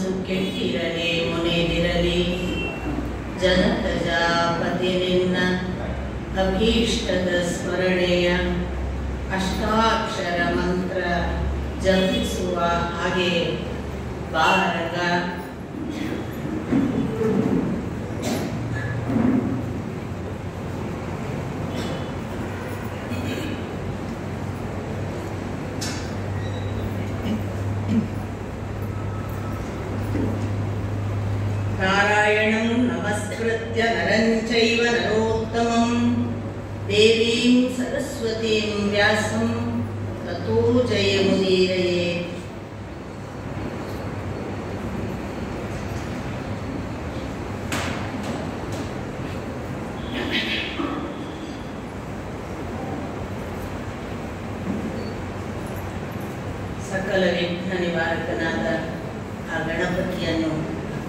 ಮನಸ್ಸು ಕೆಟ್ಟಿರಲಿ ಮುನಿದಿರಲಿ ಜನಕಜಾಪತಿ ನಿನ್ನ ಅಭೀಷ್ಟದ ಸ್ಮರಣೆಯ ಅಷ್ಟಾಕ್ಷರ ಮಂತ್ರ ಜಪಿಸುವ ಹಾಗೆ ಬಾರಗ. ನಾರಾಯಣಂ ನಮಸ್ಕೃತ್ಯ ನರಂ ಚೈವ ನರೋತ್ತಮಂ ದೇವೀಂ ಸರಸ್ವತೀಂ ವ್ಯಾಸಂ ತತೋ ಜಯಮುದೀರಯೇ. ಸಕಲ ವಿಘ್ನ ನಿವಾರಕನಾದ ಆ ಗಣಪತಿಯನ್ನು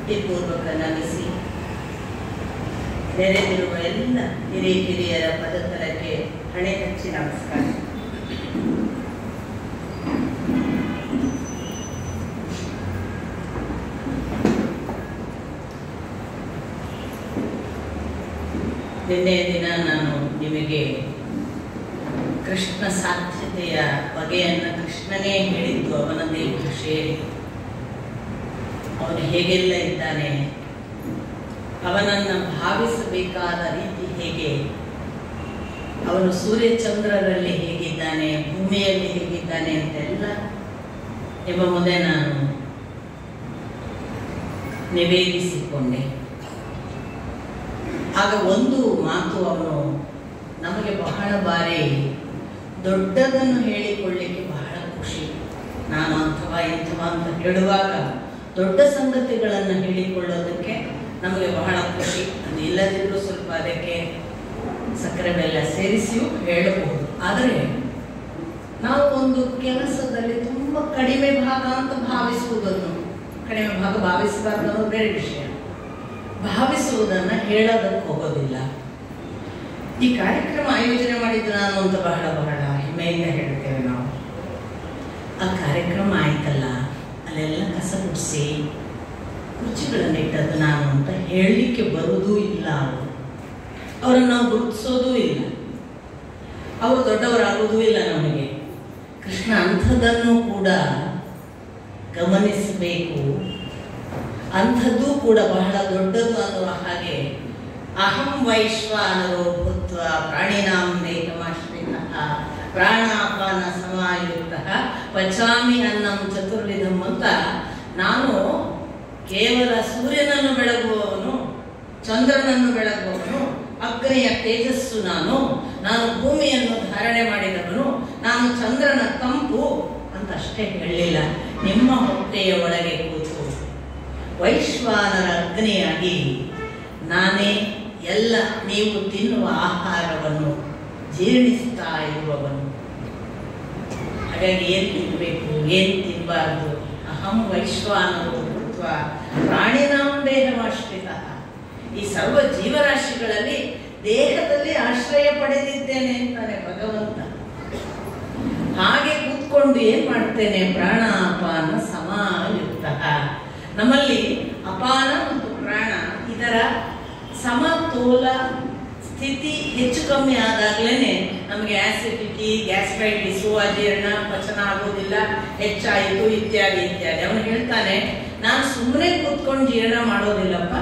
ಭಕ್ತಿಪೂರ್ವಕ ನಮಿಸಿ ನೆರೆದಿರುವ ಎಲ್ಲ ಹಿರಿಯರ ಪದತಲಕ್ಕೆ ಹಣೆ ಹಚ್ಚಿ ನಮಸ್ಕಾರ. ನಿನ್ನೆಯ ದಿನ ನಾನು ನಿಮಗೆ ಕೃಷ್ಣ ಸಾಧ್ಯತೆಯ ಬಗೆಯನ್ನು ಕೃಷ್ಣನೇ ಹೇಳಿದ್ದು ಅವನದೇ ಭಾಷೆಯಲ್ಲಿ. ಅವನು ಹೇಗೆಲ್ಲ ಇದ್ದಾನೆ, ಅವನನ್ನು ಭಾವಿಸಬೇಕಾದ ರೀತಿ ಹೇಗೆ, ಅವನು ಸೂರ್ಯಚಂದ್ರರಲ್ಲಿ ಹೇಗಿದ್ದಾನೆ, ಭೂಮಿಯಲ್ಲಿ ಹೇಗಿದ್ದಾನೆ ಅಂತೆಲ್ಲ ನಿಮ್ಮ ಮುಂದೆ ನಾನು ನಿವೇದಿಸಿಕೊಂಡೆ. ಆಗ ಒಂದು ಮಾತು ಅವನು ನಮಗೆ ಬಹಳ ಬಾರಿ ದೊಡ್ಡದನ್ನು ಹೇಳಿಕೊಳ್ಳಿಕ್ಕೆ ಬಹಳ ಖುಷಿ. ನಾನು ಅಂಥವ ಇಂಥವ ಅಂತ ಹೇಳುವಾಗ ದೊಡ್ಡ ಸಂಗತಿಗಳನ್ನು ಹೇಳಿಕೊಳ್ಳೋದಕ್ಕೆ ನಮಗೆ ಬಹಳ ಖುಷಿ. ಅದು ಇಲ್ಲದಿದ್ದರೂ ಸ್ವಲ್ಪ ಅದಕ್ಕೆ ಸಕ್ಕರೆ ಬೆಲ್ಲ ಸೇರಿಸಿಯೂ ಹೇಳಬಹುದು. ಆದರೆ ನಾವು ಒಂದು ಕೆಲಸದಲ್ಲಿ ತುಂಬ ಕಡಿಮೆ ಭಾಗ ಅಂತ ಭಾವಿಸುವುದನ್ನು, ಕಡಿಮೆ ಭಾಗ ಭಾವಿಸಬಾರ್ದು ಅನ್ನೋದು ಬೇರೆ ವಿಷಯ, ಭಾವಿಸುವುದನ್ನು ಹೇಳೋದಕ್ಕೆ ಹೋಗೋದಿಲ್ಲ. ಈ ಕಾರ್ಯಕ್ರಮ ಆಯೋಜನೆ ಮಾಡಿದ್ದು ನಾನು ಅಂತ ಬಹಳ ಬಹಳ ಹೆಮ್ಮೆಯಿಂದ ಹೇಳ್ತೇವೆ ನಾವು. ಆ ಕಾರ್ಯಕ್ರಮ ಆಯ್ತಲ್ಲ, ಅಲ್ಲೆಲ್ಲ ಕಸ ಗುಡಿಸಿ ಕುರ್ಚಿಗಳನ್ನು ಇಟ್ಟದ್ದು ನಾನು ಅಂತ ಹೇಳಲಿಕ್ಕೆ ಬರುವುದೂ ಇಲ್ಲ. ಅವರನ್ನು ನಾವು ಗುರುತಿಸೋದೂ ಇಲ್ಲ, ಅವರು ದೊಡ್ಡವರಾಗುವುದೂ ಇಲ್ಲ ನಮಗೆ. ಕೃಷ್ಣ ಅಂಥದ್ದನ್ನು ಕೂಡ ಗಮನಿಸಬೇಕು, ಅಂಥದ್ದು ಕೂಡ ಬಹಳ ದೊಡ್ಡದು ಅನ್ನುವ ಹಾಗೆ ಅಹಂ ವೈಶ್ವಾನರೋ ಭೂತ್ವ ಪ್ರಾಣಿನಾಂ ದೇಹಮಾಶ್ರಿತಃ ಪ್ರಾಣಾಪಾನ ಸಮಾಯುಕ್ತಃ ಪಚಾಮಿ ಅನ್ನಂ ಚತುರ್ವಿಧಂ ಅಂತ ನಾನು ಕೇವಲ ಸೂರ್ಯನನ್ನು ಬೆಳಗುವವನು, ಚಂದ್ರನನ್ನು ಬೆಳಗುವವನು, ಅಗ್ನಿಯ ತೇಜಸ್ಸು ನಾನು ಭೂಮಿಯನ್ನು ಧಾರಣೆ ಮಾಡಿದವನು, ನಾನು ಚಂದ್ರನ ತಂಪು ಅಂತ ಅಷ್ಟೇ ಹೇಳಲಿಲ್ಲ. ನಿಮ್ಮ ಹೊಟ್ಟೆಯ ಒಳಗೆ ಕೂತು ವೈಶ್ವಾನರ ಅಗ್ನಿಯಾಗಿ ನಾನೇ ಎಲ್ಲ ನೀವು ತಿನ್ನುವ ಆಹಾರವನ್ನು ಜೀರ್ಣಿಸ್ತಾ ಇರುವವನು. ಹಾಗಾಗಿ ಏನು ತಿನ್ನಬೇಕು, ಏನು ತಿನ್ನಬಾರ್ದು, ಅಹಂ ವೈಶ್ವಾನರೋ ಭೂತ್ವ ಪ್ರಾಣಿನಾಂ ದೇಹಮಾಶ್ರಿತಃ, ಈ ಸರ್ವ ಜೀವರಾಶಿಗಳಲ್ಲಿ ದೇಹದಲ್ಲಿ ಆಶ್ರಯ ಪಡೆದಿದ್ದೇನೆ ಅಂತಾನೆ ಭಗವಂತ. ಹಾಗೆ ಕೂತ್ಕೊಂಡು ಏನ್ ಮಾಡ್ತೇನೆ, ಪ್ರಾಣಾಪಾನ ಸಮಾಯುಕ್ತ. ನಮ್ಮಲ್ಲಿ ಅಪಾನ ಮತ್ತು ಪ್ರಾಣ ಇದರ ಸಮತೋಲ ಸ್ಥಿತಿ ಹೆಚ್ಚು ಕಮ್ಮಿ ಆದಾಗ್ಲೇನೆ ನಮಗೆ ಆಸಿಡಿಟಿ, ಗ್ಯಾಸ್ಟ್ರೈಟಿಸು, ಅಜೀರ್ಣ, ಪಚನ ಆಗೋದಿಲ್ಲ, ಹೆಚ್ಚಾಯಿತು ಇತ್ಯಾದಿ ಇತ್ಯಾದಿ. ಅವನು ಹೇಳ್ತಾನೆ, ನಾನು ಸುಮ್ಮನೆ ಕೂತ್ಕೊಂಡು ಜೀರ್ಣ ಮಾಡೋದಿಲ್ಲಪ್ಪ,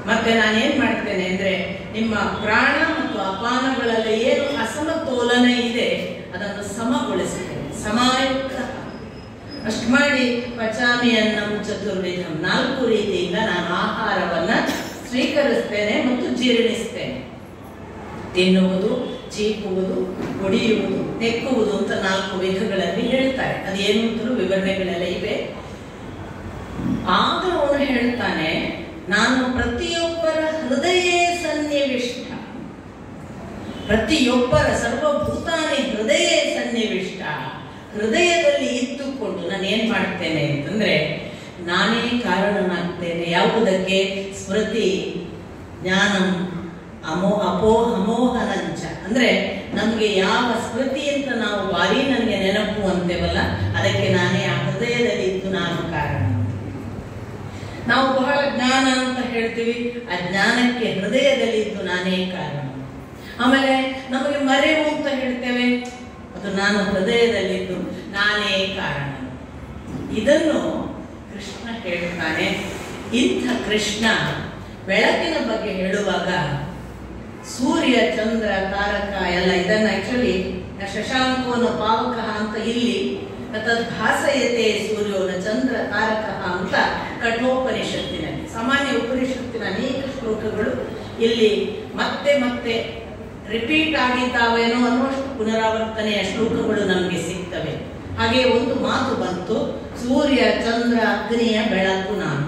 ಮತ್ತೆ ನಾನೇನ್ ಮಾಡ್ತೇನೆ ಅಂದ್ರೆ ನಿಮ್ಮ ಪ್ರಾಣ ಮತ್ತು ಅಪಾನಗಳಲ್ಲಿ ಏನು ಅಸಮತೋಲನ ಇದೆ ಅದನ್ನು ಸಮಗೊಳಿಸ್ತೇನೆ, ಸಮಾಯುಕ್ತ. ಅಷ್ಟು ಮಾಡಿ ಪಚಾಮಿ ಅನ್ನಂ ಚತುರ್ವಿಧಂ, 4 ರೀತಿಯಿಂದ ನಾನು ಆಹಾರವನ್ನ ಸ್ವೀಕರಿಸ್ತೇನೆ ಮತ್ತು ಜೀರ್ಣಿಸ್ತೇನೆ. ತಿನ್ನುವುದು, ಚೀಕುವುದು, ಕುಡಿಯುವುದು, ನೆಕ್ಕುವುದು ಅಂತ 4 ವಿಧಗಳಲ್ಲಿ ಹೇಳ್ತಾರೆ. ಅದೇನು ಅಂತಲೂ ವಿವರಣೆಗಳೆಲ್ಲ ಇವೆ. ಆಗ ಅವನು ಹೇಳ್ತಾನೆ, ನಾನು ಪ್ರತಿಯೊಬ್ಬರ ಹೃದಯ ಸನ್ನಿವಿಷ್ಟ, ಪ್ರತಿಯೊಬ್ಬರ ಸರ್ವಭೂತಾನಿ ಹೃದಯ ಸನ್ನಿವಿಷ್ಟ, ಹೃದಯದಲ್ಲಿ ಇದ್ದುಕೊಂಡು ನಾನು ಏನ್ ಮಾಡ್ತೇನೆ ಅಂತಂದ್ರೆ ನಾನೇ ಕಾರಣನಾಗ್ತೇನೆ. ಯಾವುದಕ್ಕೆ? ಸ್ಮೃತಿ, ಜ್ಞಾನಂ, ಅಮೋಹನಂಚ. ಅಂದ್ರೆ ನಮ್ಗೆ ಯಾವ ಸ್ಮೃತಿ ಅಂತ ನಾವು ಬಾರಿ ನನಗೆ ನೆನಪು ಅಂತೇವಲ್ಲ, ಅದಕ್ಕೆ ನಾನೇ ಆ ಹೃದಯದಲ್ಲಿ ಇದ್ದು ನಾನು ಕಾರಣ. ನಾವು ಬಹಳ ಜ್ಞಾನ ಅಂತ ಹೇಳ್ತೀವಿ, ಆ ಜ್ಞಾನಕ್ಕೆ ಹೃದಯದಲ್ಲಿದ್ದು ನಾನೇ ಕಾರಣ. ಆಮೇಲೆ ನಮಗೆ ಮರೆವು ಅಂತ ಹೇಳ್ತೇವೆ, ಅದು ನಾನು ಹೃದಯದಲ್ಲಿದ್ದು ನಾನೇ ಕಾರಣ. ಇದನ್ನು ಕೃಷ್ಣ ಹೇಳ್ತಾನೆ. ಇಂಥ ಕೃಷ್ಣ ಬೆಳಕಿನ ಬಗ್ಗೆ ಹೇಳುವಾಗ ಸೂರ್ಯ, ಚಂದ್ರ, ತಾರಕ ಎಲ್ಲ ಇದನ್ನ ಆಕ್ಚುಲಿ ಶಶಾಂಕವನ ಪಾವಕ ಅಂತ ಇಲ್ಲಿ ತದ್ಭಾಸಯತೆ ಸೂರ್ಯೋನ ಚಂದ್ರ ತಾರಕ ಅಂತ ಕಠೋಪನಿಷತ್ತಿನಲ್ಲಿ, ಸಾಮಾನ್ಯ ಉಪನಿಷತ್ತಿನ ಅನೇಕ ಶ್ಲೋಕಗಳು ಇಲ್ಲಿ ಮತ್ತೆ ಮತ್ತೆ ರಿಪೀಟ್ ಆಗಿದ್ದಾವೇನೋ ಅನ್ನುವಷ್ಟು ಪುನರಾವರ್ತನೆಯ ಶ್ಲೋಕಗಳು ನಮಗೆ ಸಿಗ್ತವೆ. ಹಾಗೆ ಒಂದು ಮಾತು ಬಂತು, ಸೂರ್ಯ ಚಂದ್ರ ಅಗ್ನಿಯ ಬೆಳಕು ನಾನು.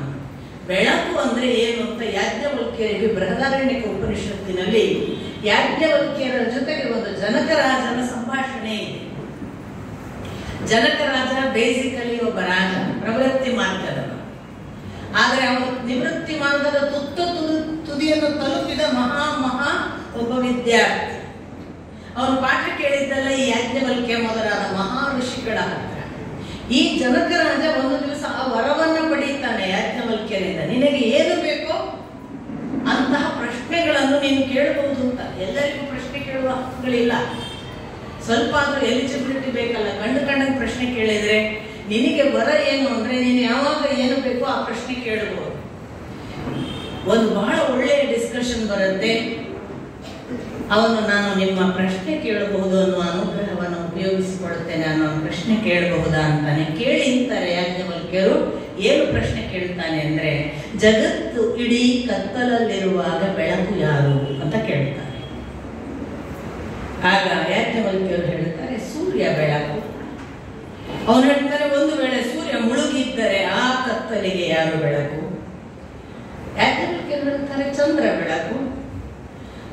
ಬೆಳಕು ಅಂದ್ರೆ ಏನು ಅಂತ ಯಾಜ್ಞವಲ್ಕ್ಯರಿಗೆ ಬೃಹದಾರಣ್ಯಕ ಉಪನಿಷತ್ತಿನಲ್ಲಿ ಯಾಜ್ಞವಲ್ಕ್ಯರ ಜೊತೆಗೆ ಒಂದು ಜನಕರಾಜನ ಸಂಭಾಷಣೆ ಇದೆ. ಜನಕರಾಜ ಬೇಸಿಕಲಿ ಒಬ್ಬ ರಾಜ, ಪ್ರವೃತ್ತಿ ಮಾರ್ಗದವ. ಆದರೆ ಅವನು ನಿವೃತ್ತಿ ಮಾರ್ಗದ ತುದಿಯನ್ನು ತಲುಪಿದ ಮಹಾ ಒಬ್ಬ ವಿದ್ಯಾರ್ಥಿ. ಅವನು ಪಾಠ ಕೇಳಿದ್ದಲ್ಲ ಈ ಯಾಜ್ಞವಲ್ಕ್ಯ ಮೊದಲಾದ ಮಹಾ ಋಷಿಗಳ ಹತ್ರ. ಈ ಜನಕರಾಜ ಒಂದು ದಿವಸ ಆ ವರವನ್ನ ಪಡೆಯುತ್ತಾನೆ ಯಾಜ್ಞವಲ್ಕ್ಯರಿಂದ. ನಿನಗೆ ಏನು ಬೇಕೋ ಅಂತಹ ಪ್ರಶ್ನೆಗಳನ್ನು ನೀನು ಕೇಳಬಹುದು ಅಂತ. ಎಲ್ಲರಿಗೂ ಪ್ರಶ್ನೆ ಕೇಳುವ ಹಕ್ಕುಗಳಿಲ್ಲ, ಸ್ವಲ್ಪ ಆದ್ರೂ ಎಲಿಜಿಬಿಲಿಟಿ ಬೇಕಲ್ಲ. ಕಂಡಂಗೆ ಪ್ರಶ್ನೆ ಕೇಳಿದ್ರೆ ನಿನಗೆ ವರ ಏನು ಅಂದ್ರೆ ನೀನು ಯಾವಾಗ ಏನು ಬೇಕೋ ಆ ಪ್ರಶ್ನೆ ಕೇಳಬಹುದು. ಒಂದು ಬಹಳ ಒಳ್ಳೆಯ ಡಿಸ್ಕಷನ್ ಬರುತ್ತೆ. ಅವನು ನಾನು ನಿಮ್ಮ ಪ್ರಶ್ನೆ ಕೇಳಬಹುದು ಅನ್ನೋ ಅನುಗ್ರಹವನ್ನು ಉಪಯೋಗಿಸಿಕೊಳ್ಳುತ್ತೇನೆ, ನಾನು ಪ್ರಶ್ನೆ ಕೇಳಬಹುದಾ ಅಂತಾನೆ. ಕೇಳಿ ಅಂತಾರೆ ಯಾಜ್ಞವಲ್ಕ್ಯರು. ಏನು ಪ್ರಶ್ನೆ ಕೇಳ್ತಾನೆ ಅಂದ್ರೆ, ಜಗತ್ತು ಇಡೀ ಕತ್ತಲಲ್ಲಿರುವಾಗ ಬೆಳಕು ಯಾರು ಅಂತ ಕೇಳ್ತಾನೆ. ಆಗ ಯಾಜ್ಞವಲ್ಕ್ಯರು ಹೇಳ್ತಾರೆ, ಸೂರ್ಯ ಬೆಳಕು. ಅವನು ಹೇಳ್ತಾರೆ, ಒಂದು ವೇಳೆ ಸೂರ್ಯ ಮುಳುಗಿದ್ದರೆ ಆ ಕತ್ತಲಿಗೆ ಯಾರು ಬೆಳಕು? ಯಾಜ್ಞವಲ್ಕ್ಯರು ಹೇಳ್ತಾರೆ, ಚಂದ್ರ ಬೆಳಕು.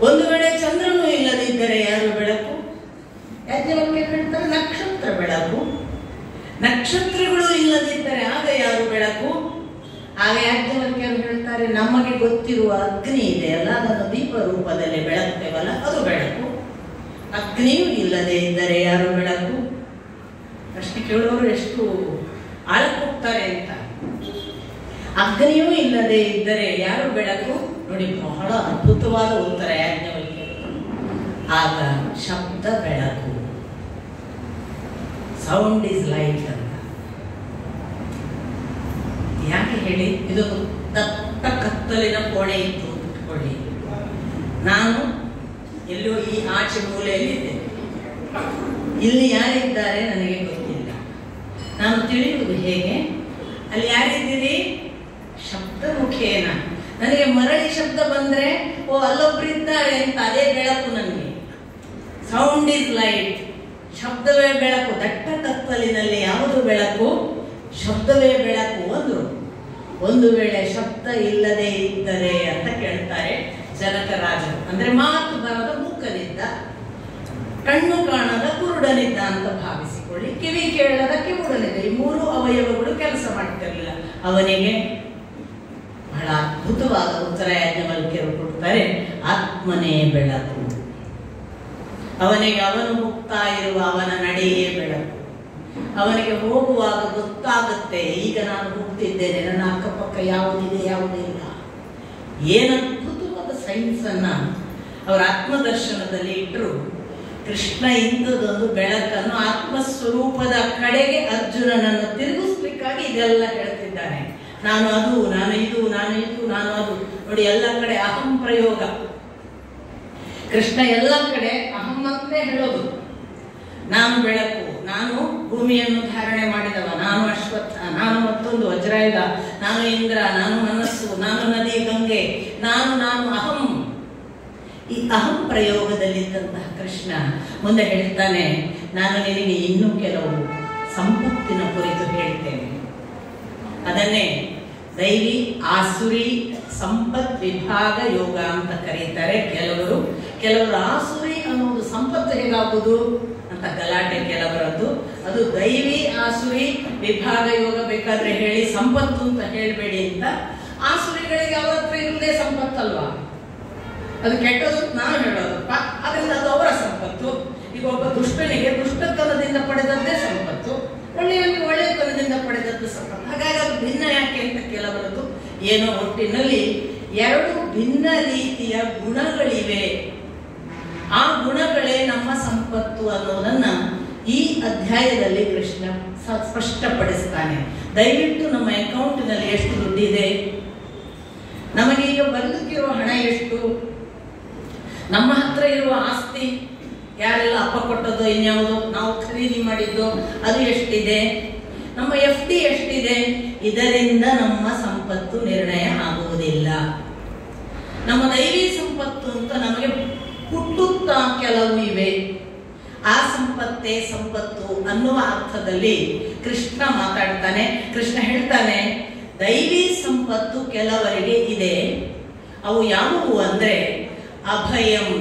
ಒಂದು ವೇಳೆ ಚಂದ್ರನು ಇಲ್ಲದಿದ್ದರೆ ಯಾರು ಬೆಳಕು? ಯಾಜ್ಞವಲ್ಕ್ಯರು ಹೇಳ್ತಾರೆ, ನಕ್ಷತ್ರ ಬೆಳಕು. ನಕ್ಷತ್ರಗಳು ಇಲ್ಲದಿದ್ದರೆ ಆಗ ಯಾರು ಬೆಳಕು? ಆಗ ಯಾಜ್ಞವಲ್ಕ್ಯರು ಹೇಳ್ತಾರೆ, ನಮಗೆ ಗೊತ್ತಿರುವ ಅಗ್ನಿ ಇದೆಯಲ್ಲ, ಅದನ್ನು ದೀಪ ರೂಪದಲ್ಲಿ ಬೆಳಗ್ತೇವಲ್ಲ, ಅದು ಬೆಳಕು. ಅಗ್ನಿಯೂ ಇಲ್ಲದೆ ಇದ್ದರೆ ಯಾರು ಬೆಳಕು? ಪ್ರಶ್ನೆ ಕೇಳುವವರು ಎಷ್ಟು ಆಳಕ್ಕೆ ಹೋಗ್ತಾರೆ ಅಂತ. ಅಗ್ನಿಯೂ ಇಲ್ಲದೆ ಇದ್ದರೆ ಯಾರು ಬೆಳಕು? ನೋಡಿ, ಬಹಳ ಅದ್ಭುತವಾದ ಉತ್ತರ ಯಾಜ್ಞವಲ್ಕ್ಯರು. ಆಗ ಶಬ್ದ ಬೆಳಕು, ಸೌಂಡ್ ಇಸ್ ಲೈಟ್ ಅಂತ. ಯಾಕೆ ಹೇಳಿ? ಇದು ದಟ್ಟ ಕತ್ತಲಿನ ಕೋಣೆ ಇತ್ತು ಇಟ್ಕೊಳ್ಳಿ. ನಾನು ಎಲ್ಲೋ ಈ ಆಚೆ ಮೂಲೆಯಲ್ಲಿದ್ದೆ, ಇಲ್ಲಿ ಯಾರಿದ್ದಾರೆ ನನಗೆ ಗೊತ್ತಿಲ್ಲ. ನಾನು ತಿಳಿಯುವುದು ಹೇಗೆ? ಅಲ್ಲಿ ಯಾರಿದ್ದೀರಿ? ಶಬ್ದ ಮುಖೇನ. ನನಗೆ ಮರಳಿ ಶಬ್ದ ಬಂದ್ರೆ ಓ ಅಲ್ಲೊಬ್ಬರಿದ್ದಾರೆ ಅಂತ, ಅದೇ ಬೆಳಕು ನನಗೆ. ಸೌಂಡ್ ಇಸ್ ಲೈಟ್, ಶಬ್ದವೇ ಬೆಳಕು. ದಟ್ಟ ಕತ್ತಲಿನಲ್ಲಿ ಯಾವುದು ಬೆಳಕು? ಶಬ್ದವೇ ಬೆಳಕು. ಒಂದು ವೇಳೆ ಶಬ್ದ ಇಲ್ಲದೆ ಇದ್ದರೆ ಅಂತ ಕೇಳ್ತಾರೆ ಜನಕರಾಜರು. ಅಂದ್ರೆ ಮಾತು ಬರದ ಮೂಕನಿದ್ದ, ಕಣ್ಣು ಕಾಣದ ಕುರುಡನಿದ್ದ ಅಂತ ಭಾವಿಸಿಕೊಳ್ಳಿ. ಕಿವಿ ಕೇಳದ ಕಿವುಡನಿದ್ದ. ಈ ಮೂರು ಅವಯವಗಳು ಕೆಲಸ ಮಾಡ್ತಿರ್ಲಿಲ್ಲ. ಅವನಿಗೆ ಬಹಳ ಅದ್ಭುತವಾದ ಉತ್ತರ ಯಾಜ್ಞವಲ್ಕ್ಯರು ಕೊಡ್ತಾರೆ, ಆತ್ಮನೇ ಬೆಳಕು. ಅವನಿಗೆ ಅವನು ಹೋಗ್ತಾ ಇರುವ ಅವನ ನಡೆಯೇ ಬೆಳಕು. ಅವನಿಗೆ ಹೋಗುವಾಗ ಗೊತ್ತಾಗುತ್ತೆ, ಈಗ ನಾನು ಹೋಗ್ತಿದ್ದೇನೆ, ನನ್ನ ಅಕ್ಕಪಕ್ಕ ಯಾವುದಿದೆ ಯಾವುದಿಲ್ಲ. ಏನದ್ಭುತವಾದ ಸೈನ್ಸ್ ಅನ್ನ ಅವರ ಆತ್ಮದರ್ಶನದಲ್ಲಿ ಇಟ್ಟರು. ಕೃಷ್ಣ ಇಂಥದೊಂದು ಬೆಳಕನ್ನು ಆತ್ಮಸ್ವರೂಪದ ಕಡೆಗೆ ಅರ್ಜುನನನ್ನು ತಿರುಗಿಸ್ಲಿಕ್ಕಾಗಿ ಇದೆಲ್ಲ ಹೇಳ್ತಿದ್ದಾನೆ. ನಾನು ಅದು, ನಾನು ಇದು, ನಾನು ಇದು, ನಾನು ಅದು. ನೋಡಿ, ಎಲ್ಲ ಕಡೆ ಅಹಂ ಪ್ರಯೋಗ. ಕೃಷ್ಣ ಎಲ್ಲ ಕಡೆ ಅಹಂ ಅಂತಲೇ ಹೇಳೋದು. ನಾನು ಬೆಳಕು, ನಾನು ಭೂಮಿಯನ್ನು ಧಾರಣೆ ಮಾಡಿದವ, ನಾನು ಅಶ್ವತ್ಥ, ನಾನು ಮತ್ತೊಂದು ವಜ್ರಾಯುಧ, ನಾನು ಇಂದ್ರ, ನಾನು ಮನಸ್ಸು, ನಾನು ನದಿ ಗಂಗೆ, ನಾನು ಅಹಂ. ಈ ಅಹಂ ಪ್ರಯೋಗದಲ್ಲಿದ್ದಂತಹ ಕೃಷ್ಣ ಮುಂದೆ ಹೇಳ್ತಾನೆ, ನಾನು ನಿನಗೆ ಇನ್ನೂ ಕೆಲವು ಸಂಪತ್ತಿನ ಕುರಿತು ಹೇಳ್ತೇನೆ. ಅದನ್ನೇ ದೈವಿ ಆಸುರಿ ಸಂಪತ್ ವಿಭಾಗ ಯೋಗ ಅಂತ ಕರೀತಾರೆ. ಕೆಲವರು ಆಸುರಿ ಅನ್ನೋದು ಸಂಪತ್ತು ಹೇಗಾಗುವುದು ಅಂತ ಗಲಾಟೆ ಕೆಲವರದ್ದು. ಅದು ದೈವಿ ಆಸುರಿ ವಿಭಾಗ ಯೋಗ ಬೇಕಾದ್ರೆ ಹೇಳಿ, ಸಂಪತ್ತು ಅಂತ ಹೇಳಬೇಡಿ ಅಂತ. ಆಸುರಿಗಳಿಗೆ ಅವರ ಹತ್ರ ಇರುವುದೇ ಸಂಪತ್ತಲ್ವಾ, ಅದು ಕೆಟ್ಟದು ನಾವು ಹೇಳೋದಪ್ಪ. ಅದರಿಂದ ಅದು ಅವರ ಸಂಪತ್ತು. ಈಗ ಒಬ್ಬ ದುಷ್ಟನಿಗೆ ದುಷ್ಟತನದಿಂದ ಪಡೆದದ್ದೇ ಸಂಪತ್ತು, ಒಳ್ಳೆಯವನಿಗೆ ಒಳ್ಳೆಯತನದಿಂದ ಪಡೆದದ್ದು ಸಂಪತ್ತು. ಹಾಗಾಗಿ ಅದು ಭಿನ್ನ ಯಾಕೆ ಅಂತ ಕೆಲವರದ್ದು. ಏನೋ ಒಟ್ಟಿನಲ್ಲಿ ಎರಡು ಭಿನ್ನ ರೀತಿಯ ಗುಣಗಳಿವೆ. ಆ ಗುಣಗಳೇ ನಮ್ಮ ಸಂಪತ್ತು ಅನ್ನೋದನ್ನ ಈ ಅಧ್ಯಾಯದಲ್ಲಿ ಕೃಷ್ಣ ಸ್ಪಷ್ಟಪಡಿಸ್ತಾನೆ. ದಯವಿಟ್ಟು ನಮ್ಮ ಅಕೌಂಟ್ನಲ್ಲಿ ಎಷ್ಟು ದುಡ್ಡಿದೆ, ನಮಗೀಗ ಬದುಕಿರುವ ಹಣ ಎಷ್ಟು, ನಮ್ಮ ಹತ್ರ ಇರುವ ಆಸ್ತಿ ಯಾರೆಲ್ಲ ಅಪ್ಪ ಕೊಟ್ಟದ್ದು, ಇನ್ಯಾವುದೋ ನಾವು ಖರೀದಿ ಮಾಡಿದ್ದು ಅದು ಎಷ್ಟಿದೆ, ನಮ್ಮ FD ಎಷ್ಟಿದೆ, ಇದರಿಂದ ನಮ್ಮ ಸಂಪತ್ತು ನಿರ್ಣಯ ಆಗುವುದಿಲ್ಲ. ನಮ್ಮ ದೈವಿ ಸಂಪತ್ತು ಅಂತ ನಮಗೆ ಹುಟ್ಟುತ್ತಾ ಕೆಲವು ಇವೆ. ಆ ಸಂಪತ್ತೇ ಸಂಪತ್ತು ಅನ್ನುವ ಅರ್ಥದಲ್ಲಿ ಕೃಷ್ಣ ಮಾತಾಡ್ತಾನೆ. ಕೃಷ್ಣ ಹೇಳ್ತಾನೆ, ದೈವಿ ಸಂಪತ್ತು ಕೆಲವರಿಗೆ ಇದೆ. ಅವು ಯಾವುವು ಅಂದ್ರೆ ಅಭಯಂ,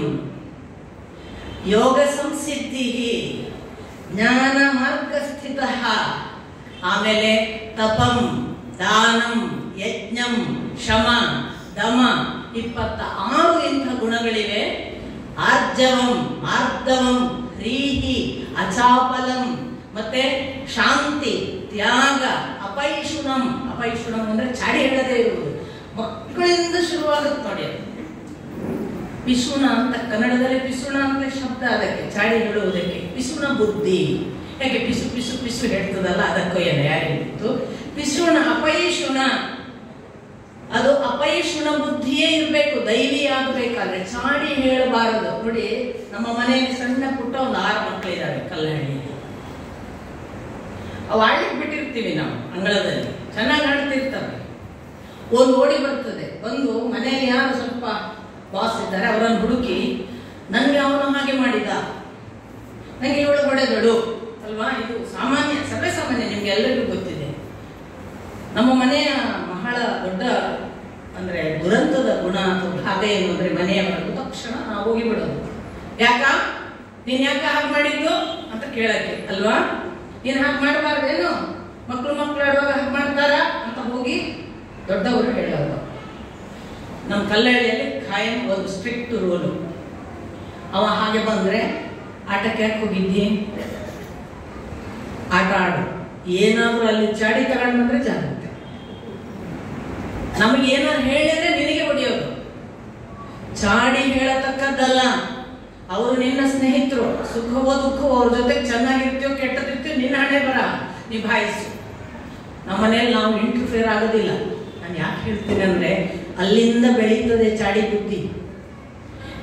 ಯೋಗ ಸಂಸಿದ್ಧಿ, ಜ್ಞಾನ ಮಾರ್ಗ ಸ್ಥಿತ, ಆಮೇಲೆ ತಪಂ, ದಾನಂ, ಯಜ್ಞಂ, ಶಮ, ದಮ, 26 ಇಂಥ ಗುಣಗಳಿವೆ. ಆರ್ಜವಂ, ಆರ್ಧವಂ, ಹ್ರೀಹಿ, ಅಚಾಪಲಂ, ಮತ್ತೆ ಶಾಂತಿ, ತ್ಯಾಗ, ಅಪೈಶುನಂ. ಅಪೈಶುನಂ ಅಂದ್ರೆ ಚಾಡಿ ಹೇಳದೇ ಇರುವುದು. ಮಕ್ಕಳಿಂದ ಶುರುವಾಗುತ್ತೆ ನೋಡಿ. ಪಿಸುಣ ಅಂತ ಕನ್ನಡದಲ್ಲಿ ಪಿಸುಣ ಅಂದ್ರೆ ಶಬ್ದ, ಅದಕ್ಕೆ ಚಾಡಿ ಹೇಳುವುದಕ್ಕೆ. ಪಿಸುಣ ಬುದ್ಧಿ, ಯಾಕೆ ಪಿಸು ಪಿಸು ಪಿಸು ಹೇಳ್ತದಲ್ಲ, ಅದಕ್ಕೂ ಏನು ಯಾರಿತ್ತು ಪಿಸುಣ. ಅಪೈಶುಣ, ಅದು ಅಪೈಶುಣ ಬುದ್ಧಿಯೇ ಇರಬೇಕು. ದೈವಿ ಆಗಬೇಕಾದ್ರೆ ಚಾಡಿ ಹೇಳಬಾರದು. ನೋಡಿ, ನಮ್ಮ ಮನೆಯಲ್ಲಿ ಸಣ್ಣ ಪುಟ್ಟ ಒಂದು 6 ಮಕ್ಕಳಿದ್ದಾವೆ ಕಲ್ಲಹಳ್ಳಿಯಲ್ಲಿ. ಅವು ಆಡ್ಲಿಕ್ಕೆ ಬಿಟ್ಟಿರ್ತೀವಿ ನಾವು ಅಂಗಳದಲ್ಲಿ, ಚೆನ್ನಾಗಿ ಆಡ್ತಿರ್ತವೆ. ಒಂದು ಓಡಿ ಬರ್ತದೆ, ಬಂದು ಮನೆಯಲ್ಲಿ ಯಾರು ಸ್ವಲ್ಪ ಬಾಸ್ ಇದ್ದಾರೆ ಅವರನ್ನು ಹುಡುಕಿ, ನನಗೆ ಅವನು ಹಾಗೆ ಮಾಡಿದ, ನನಗೆ ಇವಳು ಹೊಡೆದಳು ಅಲ್ವಾ. ಇದು ಸಾಮಾನ್ಯ, ಸರ್ವೇ ಸಾಮಾನ್ಯ, ನಿಮ್ಗೆ ಎಲ್ಲರಿಗೂ ಗೊತ್ತಿದೆ. ನಮ್ಮ ಮನೆಯ ಬಹಳ ದೊಡ್ಡ ಅಂದ್ರೆ ದುರಂತದ ಗುಣ ಅಥವಾ ಭಾಗ ಏನು ಅಂದ್ರೆ, ಮನೆಯವರೆಗೂ ತಕ್ಷಣ ನಾವು ಹೋಗಿ ಬಿಡೋದು. ಯಾಕ ನೀನ್ ಯಾಕ ಹಾಗೆ ಮಾಡಿದ್ದು ಅಂತ ಕೇಳಕ್ಕೆ ಅಲ್ವಾ. ನೀನ್ ಹಾಗೆ ಮಾಡಬಾರ್ದೇನು, ಮಕ್ಕಳು ಆಡುವಾಗ ಹಾಗೆ ಮಾಡ್ತಾರ ಅಂತ ಹೋಗಿ ದೊಡ್ಡವರು ಹೇಳೋದು. ನಮ್ಮ ಕಲ್ಲಹಳ್ಳಿಯಲ್ಲಿ ಖಾಯಂ ಒಂದು ಸ್ಟ್ರಿಕ್ಟ್ ರೂಲು. ಅವ ಹಾಗೆ ಬಂದ್ರೆ ಆಟಕ್ಕೆ ಯಾಕೆ ಹೋಗಿದ್ದಿ, ಆಟ ಆಡು, ಏನಾದ್ರೂ ಅಲ್ಲಿ ಚಾಡಿ ತಗೊಂಡು ಬಂದ್ರೆ ಜಾಗ್ರತೆ. ನಮಗೆ ಏನಾದ್ರು ಹೇಳಿದ್ರೆ ನಿನಗೆ ಹೊಡೆಯೋದು. ಚಾಡಿ ಹೇಳತಕ್ಕದ್ದಲ್ಲ. ಅವರು ನಿನ್ನ ಸ್ನೇಹಿತರು, ಸುಖವೋ ದುಃಖವೋ, ಅವ್ರ ಜೊತೆ ಚೆನ್ನಾಗಿರ್ತೀಯೋ ಕೆಟ್ಟದಿರ್ತೀಯೋ ನಿನ್ನ ಹಣೆ ಬರ, ನಿಭಾಯಿಸು. ನಮ್ಮ ಮನೆಯಲ್ಲಿ ನಾವು ಇಂಟರ್ಫಿಯರ್ ಆಗೋದಿಲ್ಲ. ನಾನು ಯಾಕೆ ಹೇಳ್ತೀನಿ ಅಂದ್ರೆ, ಅಲ್ಲಿಂದ ಬೆಳೀತದೆ ಚಾಡಿ ಬುದ್ಧಿ.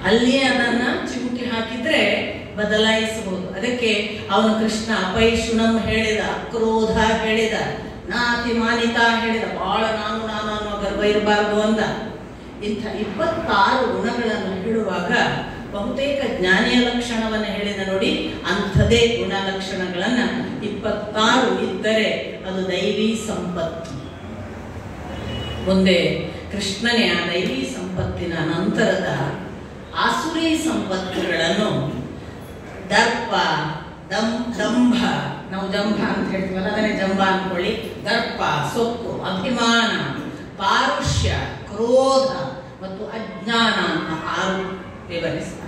ಅಲ್ಲಿಯೇ ಅದನ್ನ ಚಿಮುಕಿ ಹಾಕಿದ್ರೆ ಬದಲಾಯಿಸಬಹುದು. ಅದಕ್ಕೆ ಅವನು ಕೃಷ್ಣ ಅಪೈಶುನಂ ಹೇಳಿದ, ಅಕ್ರೋಧ ಹೇಳಿದ, ನಾತಿ ಮಾನಿತ ಹೇಳಿದ, ಬಹಳ ನಾನು ನಾನು ಅನ್ನೋ ಗರ್ವ ಇರಬಾರದು ಅಂದ. ಇಂಥ 26 ಗುಣಗಳನ್ನು ಹೇಳುವಾಗ ಬಹುತೇಕ ಜ್ಞಾನಿಯ ಲಕ್ಷಣವನ್ನು ಹೇಳಿದ ನೋಡಿ. ಅಂಥದೇ ಗುಣಲಕ್ಷಣಗಳನ್ನ 26 ಇದ್ದರೆ ಅದು ದೈವಿ ಸಂಪತ್ತು. ಮುಂದೆ ಕೃಷ್ಣನೇ ಆ ದೈವಿ ಸಂಪತ್ತಿನ ನಂತರದ ಆಸುರಿ ಸಂಪತ್ತುಗಳನ್ನು ದರ್ಪ, ದಂಭ, ನಾವು ಜಂಭ ಅಂತ ಹೇಳ್ತೀವಲ್ಲ, ಅದನ್ನೇ ಜಂಬ ಅನ್ಕೊಳ್ಳಿ. ದರ್ಪ, ಸೊಕ್ಕು, ಅಭಿಮಾನ, ಪಾರುಷ್ಯ, ಕ್ರೋಧ ಮತ್ತು ಅಜ್ಞಾನ ಅಂತ 6 ವಿವರಿಸ್ತಾರೆ.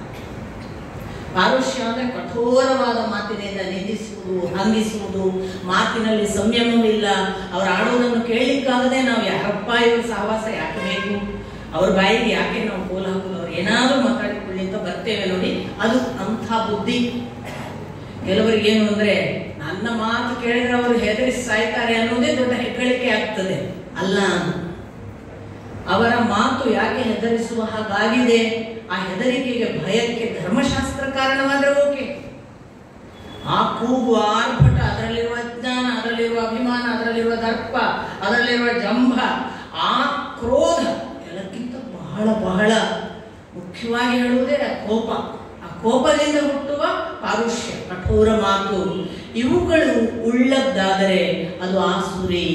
ಪಾರುಷ್ಯ ಅಂದ್ರೆ ಕಠೋರವಾದ ಮಾತಿನಿಂದ ನಿಂದಿಸುವುದು, ಹಂಗಿಸುವುದು, ಮಾತಿನಲ್ಲಿ ಸಂಯಮವಿಲ್ಲ. ಅವ್ರು ಆಡೋದನ್ನು ಕೇಳಲಿಕ್ಕಾಗದೆ ನಾವು ಯಾರಪ್ಪ ಇವ್ರ ಸಹವಾಸ ಯಾಕೆ ಬೇಕು, ಅವ್ರ ಬಾಯಿಗೆ ಯಾಕೆ ನಾವು ಕೋಲ್ ಹಾಕೋದು, ಅವ್ರು ಏನಾದ್ರೂ ಮಾತಾಡಿಕೊಳ್ಳಿ ಅಂತ ಬರ್ತೇವೆ ನೋಡಿ. ಅದು ಅಂಥ ಬುದ್ಧಿ. ಕೆಲವರಿಗೆ ಏನು ಅಂದ್ರೆ, ನನ್ನ ಮಾತು ಕೇಳಿದ್ರೆ ಅವರು ಹೆದರಿಸಿ ಸಾಯ್ತಾರೆ ಅನ್ನೋದೇ ದೊಡ್ಡ ಹೆಗ್ಗಳಿಕೆ ಆಗ್ತದೆ. ಅಲ್ಲ, ಅವರ ಮಾತು ಯಾಕೆ ಹೆದರಿಸುವ ಹಾಗಾಗಿದೆ, ಆ ಹೆದರಿಕೆಗೆ, ಭಯಕ್ಕೆ ಧರ್ಮಶಾಸ್ತ್ರ ಕಾರಣವಾದ್ರೆ ಓಕೆ. ಆ ಕೂಗು, ಆರ್ಭಟ, ಅದರಲ್ಲಿರುವ ಅಜ್ಞಾನ, ಅದರಲ್ಲಿರುವ ಅಭಿಮಾನ, ಅದರಲ್ಲಿರುವ ದರ್ಪ, ಅದರಲ್ಲಿರುವ ಜಂಭ, ಆ ಕ್ರೋಧ, ಎಲ್ಲಕ್ಕಿಂತ ಬಹಳ ಬಹಳ ಮುಖ್ಯವಾಗಿ ಹೇಳುವುದೇ ಆ ಕೋಪ. ಆ ಕೋಪದಿಂದ ಹುಟ್ಟುವ ಪಾರುಷ್ಯ, ಕಠೋರ ಮಾತು, ಇವುಗಳು ಉಳ್ಳದ್ದಾದರೆ ಅದು ಆಸುರಿ.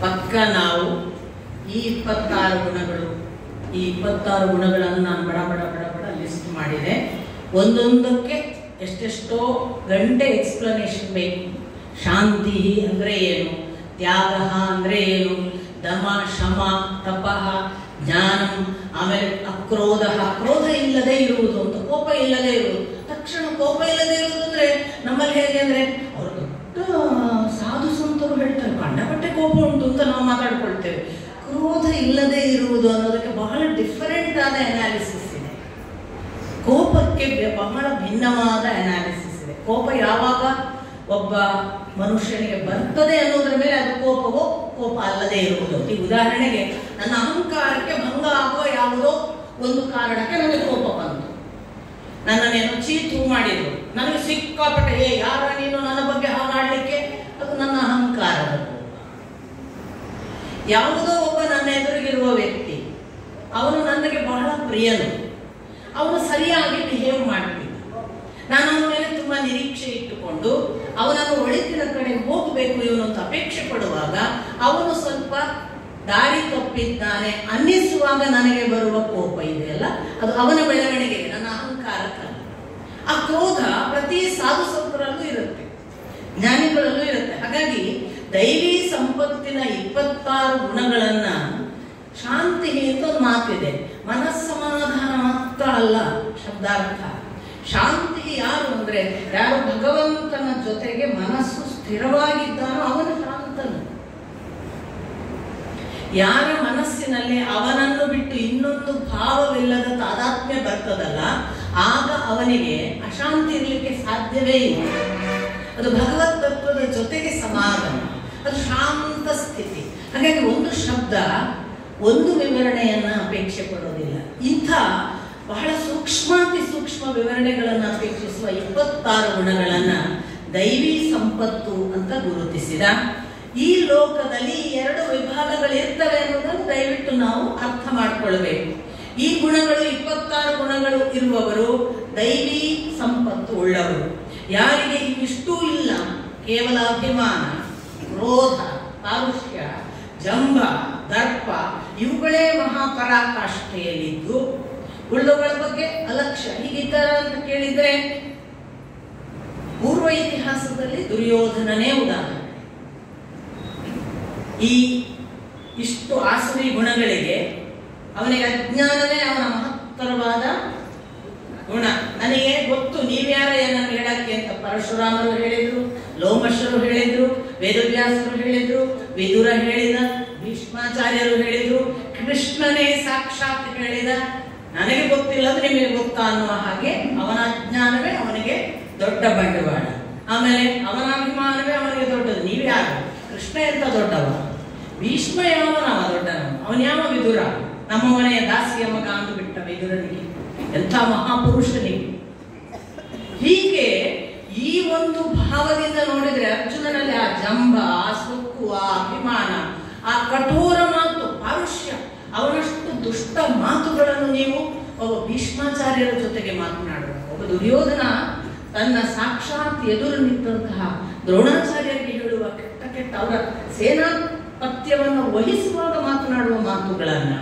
ಪಕ್ಕ ನಾವು ಈ 26 ಗುಣಗಳು, ಈ 26 ಗುಣಗಳನ್ನು ನಾನು ಬಡ ಬಡ ಬಡ ಬಡ ಲಿಸ್ಟ್ ಮಾಡಿದೆ. ಒಂದೊಂದಕ್ಕೆ ಎಷ್ಟೆಷ್ಟೋ ಗಂಟೆ ಎಕ್ಸ್ಪ್ಲನೇಷನ್ ಬೇಕು. ಶಾಂತಿ ಅಂದ್ರೆ ಏನು, ತ್ಯಾಗ ಅಂದ್ರೆ ಏನು, ದಮ, ಶಮ, ತಪಃ, ಜ್ಞಾನಂ, ಆಮೇಲೆ ಅಕ್ರೋಧ, ಕ್ರೋಧ ಇಲ್ಲದೆ ಇರುವುದು ಅಂತ, ಕೋಪ ಇಲ್ಲದೆ ಇರುವುದು. ತಕ್ಷಣ ಕೋಪ ಇಲ್ಲದೆ ಇರುವುದು ಅಂದ್ರೆ ನಮ್ಮಲ್ಲಿ ಹೇಗೆ ಅಂದ್ರೆ, ಅವರು ದೊಡ್ಡ ಸಾಧು ಸಂತರು ಹೇಳ್ತಾರೆ, ಕಂಡಪಟ್ಟೆ ಕೋಪ ಕೋಪ ಉಂಟು ಅಂತ ನಾವು ಮಾತಾಡ್ಕೊಳ್ತೇವೆ. ಕ್ರೋಧ ಇಲ್ಲದೆ ಇರುವುದು ಅನ್ನೋದಕ್ಕೆ ಬಹಳ ಡಿಫರೆಂಟ್ ಆದ ಅನಾಲಿಸಿಸ್ ಇದೆ. ಕೋಪಕ್ಕೆ ಬಹಳ ಭಿನ್ನವಾದ ಅನಾಲಿಸಿಸ್ ಇದೆ. ಕೋಪ ಯಾವಾಗ ಒಬ್ಬ ಮನುಷ್ಯನಿಗೆ ಬರ್ತದೆ ಅನ್ನೋದ್ರ ಮೇಲೆ ಅದು ಕೋಪವೋ ಕೋಪ ಅಲ್ಲದೆ ಇರುವುದು. ಈ ಉದಾಹರಣೆಗೆ ನನ್ನ ಅಹಂಕಾರಕ್ಕೆ ಭಂಗ ಆಗುವ ಯಾವುದೋ ಒಂದು ಕಾರಣಕ್ಕೆ ನನಗೆ ಕೋಪ ಬಂತು, ನನ್ನನ್ನೇನೋ ಚೀತು ಮಾಡಿದ್ರು, ನನಗೆ ಸಿಕ್ಕಾಪಟ್ಟೆ ಯಾರ ನೀನು ನನ್ನ ಬಗ್ಗೆ ಹಾಗಾಡ್ಲಿಕ್ಕೆ, ಅದು ನನ್ನ ಅಹಂಕಾರದ ಕೋಪ. ಯಾವುದೋ ಒಬ್ಬ ನನ್ನ ಎದುರಿಗಿರುವ ವ್ಯಕ್ತಿ, ಅವನು ನನಗೆ ಬಹಳ ಪ್ರಿಯನು, ಅವನು ಸರಿಯಾಗಿ ಬಿಹೇವ್ ಮಾಡ್ತಿದ್ದ, ನಾನು ಅವನ ಮೇಲೆ ತುಂಬಾ ನಿರೀಕ್ಷೆ ಇಟ್ಟುಕೊಂಡು ಅವನನ್ನು ಒಳಿತಿನ ಕಡೆ ಹೋಗಬೇಕು ಇವನು ಅಂತ ಅಪೇಕ್ಷೆ ಪಡುವಾಗ ಅವನು ಸ್ವಲ್ಪ ದಾರಿ ತಪ್ಪಿದ್ದಾನೆ ಅನ್ನಿಸುವಾಗ ನನಗೆ ಬರುವ ಕೋಪ ಇದೆಯಲ್ಲ, ಅದು ಅವನ ಬೆಳವಣಿಗೆ, ನನ್ನ ಅಹಂಕಾರಕ್ಕಲ್ಲ. ಆ ಕ್ರೋಧ ಪ್ರತಿ ಸಾಧು ಸಂತರಲ್ಲೂ ಇರುತ್ತೆ, ಜ್ಞಾನಿಗಳಲ್ಲೂ ಇರುತ್ತೆ. ಹಾಗಾಗಿ ದೈವಿ ಸಂಪತ್ತಿನ 26 ಗುಣಗಳನ್ನ ಶಾಂತಿ ಅಂತ ಒಂದು ಮಾತಿದೆ. ಮನಸ್ಸಮಾಧಾನ ಮಾತ್ರ ಅಲ್ಲ ಶಬ್ದಾರ್ಥ. ಶಾಂತಿ ಯಾರು ಅಂದ್ರೆ ಯಾರು ಭಗವಂತನ ಜೊತೆಗೆ ಮನಸ್ಸು ಸ್ಥಿರವಾಗಿದ್ದಾನೋ ಅವನು ಶಾಂತನು. ಯಾರ ಮನಸ್ಸಿನಲ್ಲಿ ಅವನನ್ನು ಬಿಟ್ಟು ಇನ್ನೊಂದು ಭಾವವಿಲ್ಲದ ತಾದಾತ್ಮ್ಯ ಬರ್ತದಲ್ಲ, ಆಗ ಅವನಿಗೆ ಅಶಾಂತಿ ಇರಲಿಕ್ಕೆ ಸಾಧ್ಯವೇ ಇಲ್ಲ. ಅದು ಭಗವತ್ ತತ್ವದ ಜೊತೆಗೆ ಸಮಾಗಮ, ಅದು ಶಾಂತ ಸ್ಥಿತಿ. ಹಾಗಾಗಿ ಒಂದು ಶಬ್ದ ಒಂದು ವಿವರಣೆಯನ್ನ ಅಪೇಕ್ಷೆ ಪಡೋದಿಲ್ಲ. ಇಂಥ ಬಹಳ ಸೂಕ್ಷ್ಮಾತಿ ಸೂಕ್ಷ್ಮ ವಿವರಣೆಗಳನ್ನು ಅಪೇಕ್ಷಿಸುವ 26 ಗುಣಗಳನ್ನ ದೈವಿ ಸಂಪತ್ತು ಅಂತ ಗುರುತಿಸಿದ. ಈ ಲೋಕದಲ್ಲಿ 2 ವಿಭಾಗಗಳಿರ್ತವೆ ಅನ್ನೋದನ್ನು ದಯವಿಟ್ಟು ನಾವು ಅರ್ಥ ಮಾಡಿಕೊಳ್ಬೇಕು. ಈ ಗುಣಗಳು 26 ಗುಣಗಳು ಇರುವವರು ದೈವಿ ಸಂಪತ್ತು ಉಳ್ಳವರು. ಯಾರಿಗೆ ಇವಿಷ್ಟೂ ಇಲ್ಲ, ಕೇವಲ ಅಭಿಮಾನ, ಕ್ರೋಧ, ಪಾರುಷ್ಯ, ಜಂಭ, ದರ್ಪ ಇವುಗಳೇ ಮಹಾಪರಾಕಾಷ್ಠೆಯಲ್ಲಿದ್ದು ಉಳ್ಳಗಳ ಬಗ್ಗೆ ಅಲಕ್ಷ್ಯ ಹೀಗಿದ್ದಾರ ಅಂತ ಕೇಳಿದ್ರೆ ಪೂರ್ವ ಇತಿಹಾಸದಲ್ಲಿ ದುರ್ಯೋಧನನೇ ಉದಾಹರಣೆ. ಈ ಇಷ್ಟು ಆಸುರಿ ಗುಣಗಳಿಗೆ ಅವನಿಗೆ ಅಜ್ಞಾನವೇ ಅವನ ಮಹತ್ತರವಾದ ಗುಣ. ನನಗೆ ಗೊತ್ತು ನೀವ್ಯಾರ ಏನನ್ನು ಹೇಳಕ್ಕೆ ಅಂತ ಪರಶುರಾಮರು ಹೇಳಿದ್ರು, ಲೋಮಶರು ಹೇಳಿದ್ರು, ವೇದವ್ಯಾಸರು ಹೇಳಿದ್ರು, ವಿದುರ ಹೇಳಿದ, ಭೀಷ್ಮಾಚಾರ್ಯರು ಹೇಳಿದ್ರು, ಕೃಷ್ಣನೇ ಸಾಕ್ಷಾತ್ ಹೇಳಿದ. ನನಗೆ ಗೊತ್ತಿಲ್ಲ ಅದು ನಿಮಗೆ ಗೊತ್ತಾ ಅನ್ನುವ ಹಾಗೆ ಅವನ ಅಜ್ಞಾನವೇ ಅವನಿಗೆ ದೊಡ್ಡ ಬಂಡವಾಳ. ಆಮೇಲೆ ಅವನ ಅಭಿಮಾನವೇ ಅವನಿಗೆ ದೊಡ್ಡದು. ನೀವ್ಯಾರು? ಕೃಷ್ಣ ಎಂತ ದೊಡ್ಡವ, ಭೀಷ್ಮ ಯಾವನವ ದೊಡ್ಡನವ, ಅವನ ಯಾವ ವಿದುರ, ನಮ್ಮ ಮನೆಯ ದಾಸಿಯ ಮಗ ಅಂದು ಬಿಟ್ಟ ವಿದುರನಿಗೆ, ಎಂಥ ಮಹಾಪುರುಷನಿಗೆ. ಹೀಗೆ ಈ ಒಂದು ಭಾವದಿಂದ ನೋಡಿದ್ರೆ ಅರ್ಜುನನಲ್ಲಿ ಆ ಜಂಬ, ಆ ಸೊಕ್ಕು, ಆ ಅಭಿಮಾನ, ಆ ಕಠೋರ ಮಾತು, ಪಾರುಷ್ಯ, ಅವನಷ್ಟು ದುಷ್ಟ ಮಾತುಗಳನ್ನು ನೀವು ಒಬ್ಬ ಭೀಷ್ಮಾಚಾರ್ಯರ ಜೊತೆಗೆ ಮಾತನಾಡುವ ಒಬ್ಬ ದುರ್ಯೋಧನ ತನ್ನ ಸಾಕ್ಷಾತ್ ಎದುರು ನಿಂತಹ ದ್ರೋಣಾಚಾರ್ಯರಿಗೆ ಹೇಳುವ ಕೆಟ್ಟ ಕೆಟ್ಟ ಅವರ ಸೇನಾಪತ್ಯವನ್ನು ವಹಿಸುವಾಗ ಮಾತನಾಡುವ ಮಾತುಗಳನ್ನ,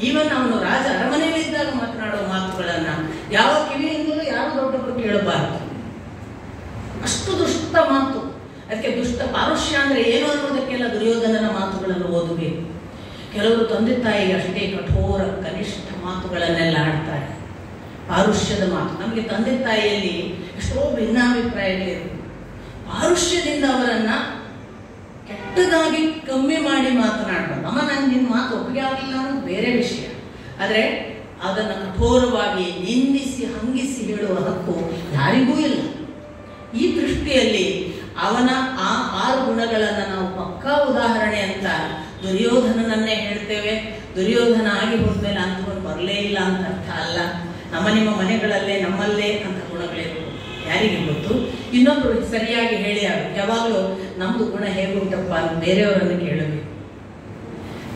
ಈವನ್ ಅವನು ರಾಜ ಅರಮನೆಯಲ್ಲಿದ್ದಾಗ ಮಾತನಾಡುವ ಮಾತುಗಳನ್ನ ಯಾವ ಕಿವಿಯಿಂದಲೂ ಯಾರು ದೊಡ್ಡವರು ಕೇಳಬಾರದು. ಅಷ್ಟು ದುಷ್ಟ ಮಾತು. ಅದಕ್ಕೆ ದುಷ್ಟ ಪಾರುಷ್ಯ ಅಂದ್ರೆ ಏನು ಅನ್ನೋದಕ್ಕೆಲ್ಲ ದುರ್ಯೋಧನನ ಮಾತುಗಳನ್ನು ಓದಬೇಕು. ಕೆಲವರು ತಂದೆ ತಾಯಿಗೆ ಅಷ್ಟೇ ಕಠೋರ ಕನಿಷ್ಠ ಮಾತುಗಳನ್ನೆಲ್ಲ ಆಡ್ತಾರೆ. ಪಾರುಷ್ಯದ ಮಾತು ನಮಗೆ ತಂದೆ ತಾಯಿಯಲ್ಲಿ ಎಷ್ಟೋ ಭಿನ್ನಾಭಿಪ್ರಾಯಗಳಿವೆ. ಪಾರುಷ್ಯದಿಂದ ಅವರನ್ನ ಕೆಟ್ಟದಾಗಿ ಕಮ್ಮಿ ಮಾಡಿ ಮಾತನಾಡಬಾರ್ದು. ನಂಗೆ ನಿನ್ನ ಮಾತು ಒಪ್ಪಿಗೆ ಆಗಿಲ್ಲ ಅನ್ನೋದು ಬೇರೆ ವಿಷಯ. ಆದರೆ ಅದನ್ನು ಕಠೋರವಾಗಿ ನಿಂದಿಸಿ ಹಂಗಿಸಿ ಹೇಳುವ ಹಕ್ಕು ಯಾರಿಗೂ ಇಲ್ಲ. ಈ ದೃಷ್ಟಿಯಲ್ಲಿ ಅವನ ಆ 6 ಗುಣಗಳನ್ನು ನಾವು ಪಕ್ಕಾ ಉದಾಹರಣೆ ಅಂತ ದುರ್ಯೋಧನನನ್ನೇ ಹೇಳ್ತೇವೆ. ದುರ್ಯೋಧನ ಆಗಿ ಹೋದ್ಮೇಲೆ ಅಂಥವ್ರು ಬರಲೇ ಇಲ್ಲ ಅಂತ ಅರ್ಥ ಅಲ್ಲ. ನಿಮ್ಮ ಮನೆಗಳಲ್ಲೇ ನಮ್ಮಲ್ಲೇ ಅಂತ ಗುಣಗಳಿರ್ಬೋದು, ಯಾರಿಗೆ ಗೊತ್ತು. ಇನ್ನೊಬ್ಬರು ಸರಿಯಾಗಿ ಹೇಳಿ ಯಾವಾಗಲೂ ನಮ್ದು ಗುಣ ಹೇಗುಂಟಪ್ಪ ಅಂತ ಬೇರೆಯವರನ್ನು ಕೇಳಬೇಕು.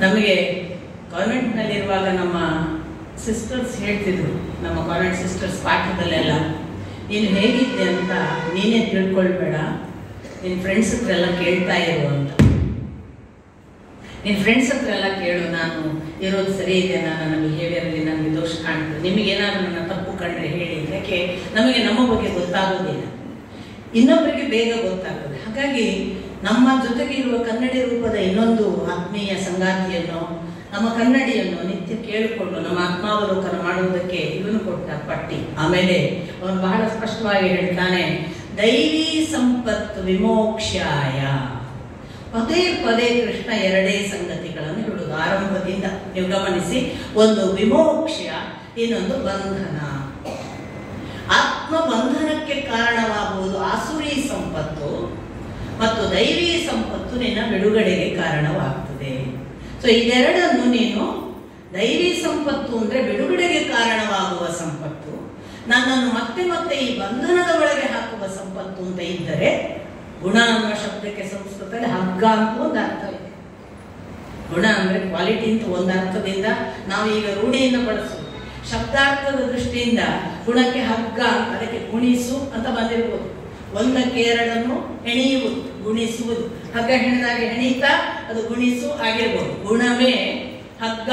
ನಮಗೆ ಕಾನ್ವೆಂಟ್ನಲ್ಲಿರುವಾಗ ನಮ್ಮ ಸಿಸ್ಟರ್ಸ್ ಹೇಳ್ತಿದ್ರು, ನಮ್ಮ ಕಾನ್ವೆಂಟ್ ಸಿಸ್ಟರ್ಸ್ ಪಾಠದಲ್ಲೆಲ್ಲ, ನೀನು ಹೇಗಿದ್ದೆ ಅಂತ ನೀನೇ ತಿಳ್ಕೊಳ್ಬೇಡ, ನಿನ್ನ ಫ್ರೆಂಡ್ಸ್ ಹತ್ರ ಎಲ್ಲ ಕೇಳ್ತಾ ಇರು ಅಂತ. ನಿನ್ನ ಫ್ರೆಂಡ್ಸ್ ಹತ್ರ ಎಲ್ಲ ಕೇಳು, ನಾನು ಇರೋದು ಸರಿ ಇದೆ, ನನ್ನ ಬಿಹೇವಿಯರಲ್ಲಿ ನನಗೆ ದೋಷ ಕಾಣ್ತದೆ, ನಿಮಗೇನಾದ್ರೂ ನನ್ನ ತಪ್ಪು ಕಂಡ್ರೆ ಹೇಳಿ. ಯಾಕೆ ನಮಗೆ ನಮ್ಮ ಬಗ್ಗೆ ಗೊತ್ತಾಗೋದಿಲ್ಲ, ಇನ್ನೊಬ್ಬರಿಗೆ ಬೇಗ ಗೊತ್ತಾಗ್ತದೆ. ಹಾಗಾಗಿ ನಮ್ಮ ಜೊತೆಗೆ ಇರುವ ಕನ್ನಡಿ ರೂಪದ ಇನ್ನೊಂದು ಆತ್ಮೀಯ ಸಂಗಾತಿಯನ್ನು, ನಮ್ಮ ಕನ್ನಡಿಯನ್ನು ನಿತ್ಯ ಕೇಳಿಕೊಂಡು ನಮ್ಮ ಆತ್ಮಾವಲೋಕನ ಮಾಡುವುದಕ್ಕೆ ಇವನು ಕೊಟ್ಟ ಪಟ್ಟಿ. ಆಮೇಲೆ ಅವನು ಬಹಳ ಸ್ಪಷ್ಟವಾಗಿ ಹೇಳ್ತಾನೆ, ದೈವಿ ಸಂಪತ್ತು ವಿಮೋಕ್ಷಾಯ. ಪದೇ ಪದೇ ಕೃಷ್ಣ ಎರಡೇ ಸಂಗತಿಗಳನ್ನು ಹೇಳುವುದು ಆರಂಭದಿಂದ. ನೀವು ಗಮನಿಸಿ, ಒಂದು ವಿಮೋಕ್ಷ, ಇನ್ನೊಂದು ಬಂಧನ. ಆತ್ಮ ಬಂಧನಕ್ಕೆ ಕಾರಣವಾಗುವುದು ಆಸುರಿ ಸಂಪತ್ತು ಮತ್ತು ದೈವಿ ಸಂಪತ್ತು ನಿನ್ನ ಬಿಡುಗಡೆಗೆ ಕಾರಣವಾಗ್ತದೆ. ಸೊ ಇದೆರಡನ್ನು ನೀನು, ದೈವಿ ಸಂಪತ್ತು ಅಂದ್ರೆ ಬಿಡುಗಡೆಗೆ ಕಾರಣವಾಗುವ ಸಂಪತ್ತು, ನನ್ನನ್ನು ಮತ್ತೆ ಮತ್ತೆ ಈ ಬಂಧನದ ಒಳಗೆ ಹಾಕುವ ಸಂಪತ್ತು ಅಂತ ಇದ್ದರೆ, ಗುಣ ಅನ್ನುವ ಶಬ್ದಕ್ಕೆ ಸಂಸ್ಕೃತದಲ್ಲಿ ಹಗ್ಗ ಅಂತ ಒಂದು ಅರ್ಥ ಇದೆ. ಗುಣ ಅಂದ್ರೆ ಕ್ವಾಲಿಟಿ ಅಂತ ಒಂದು ಅರ್ಥದಿಂದ ನಾವು ಈಗ ರೂಢಿಯಿಂದ ಬಳಸುವುದು. ಶಬ್ದಾರ್ಥದ ದೃಷ್ಟಿಯಿಂದ ಗುಣಕ್ಕೆ ಹಗ್ಗ, ಅದಕ್ಕೆ ಗುಣಿಸು ಅಂತ ಬಂದಿರ್ಬೋದು. ಒಂದಕ್ಕೆ ಎರಡನ್ನು ಹೆಣೆಯುವುದು, ಗುಣಿಸುವುದು. ಹಗ್ಗ ಹೆಣೆದಾಗ ಹೆಣೀತಾ ಅದು ಗುಣಿಸು ಆಗಿರ್ಬೋದು. ಗುಣವೇ ಹಗ್ಗ.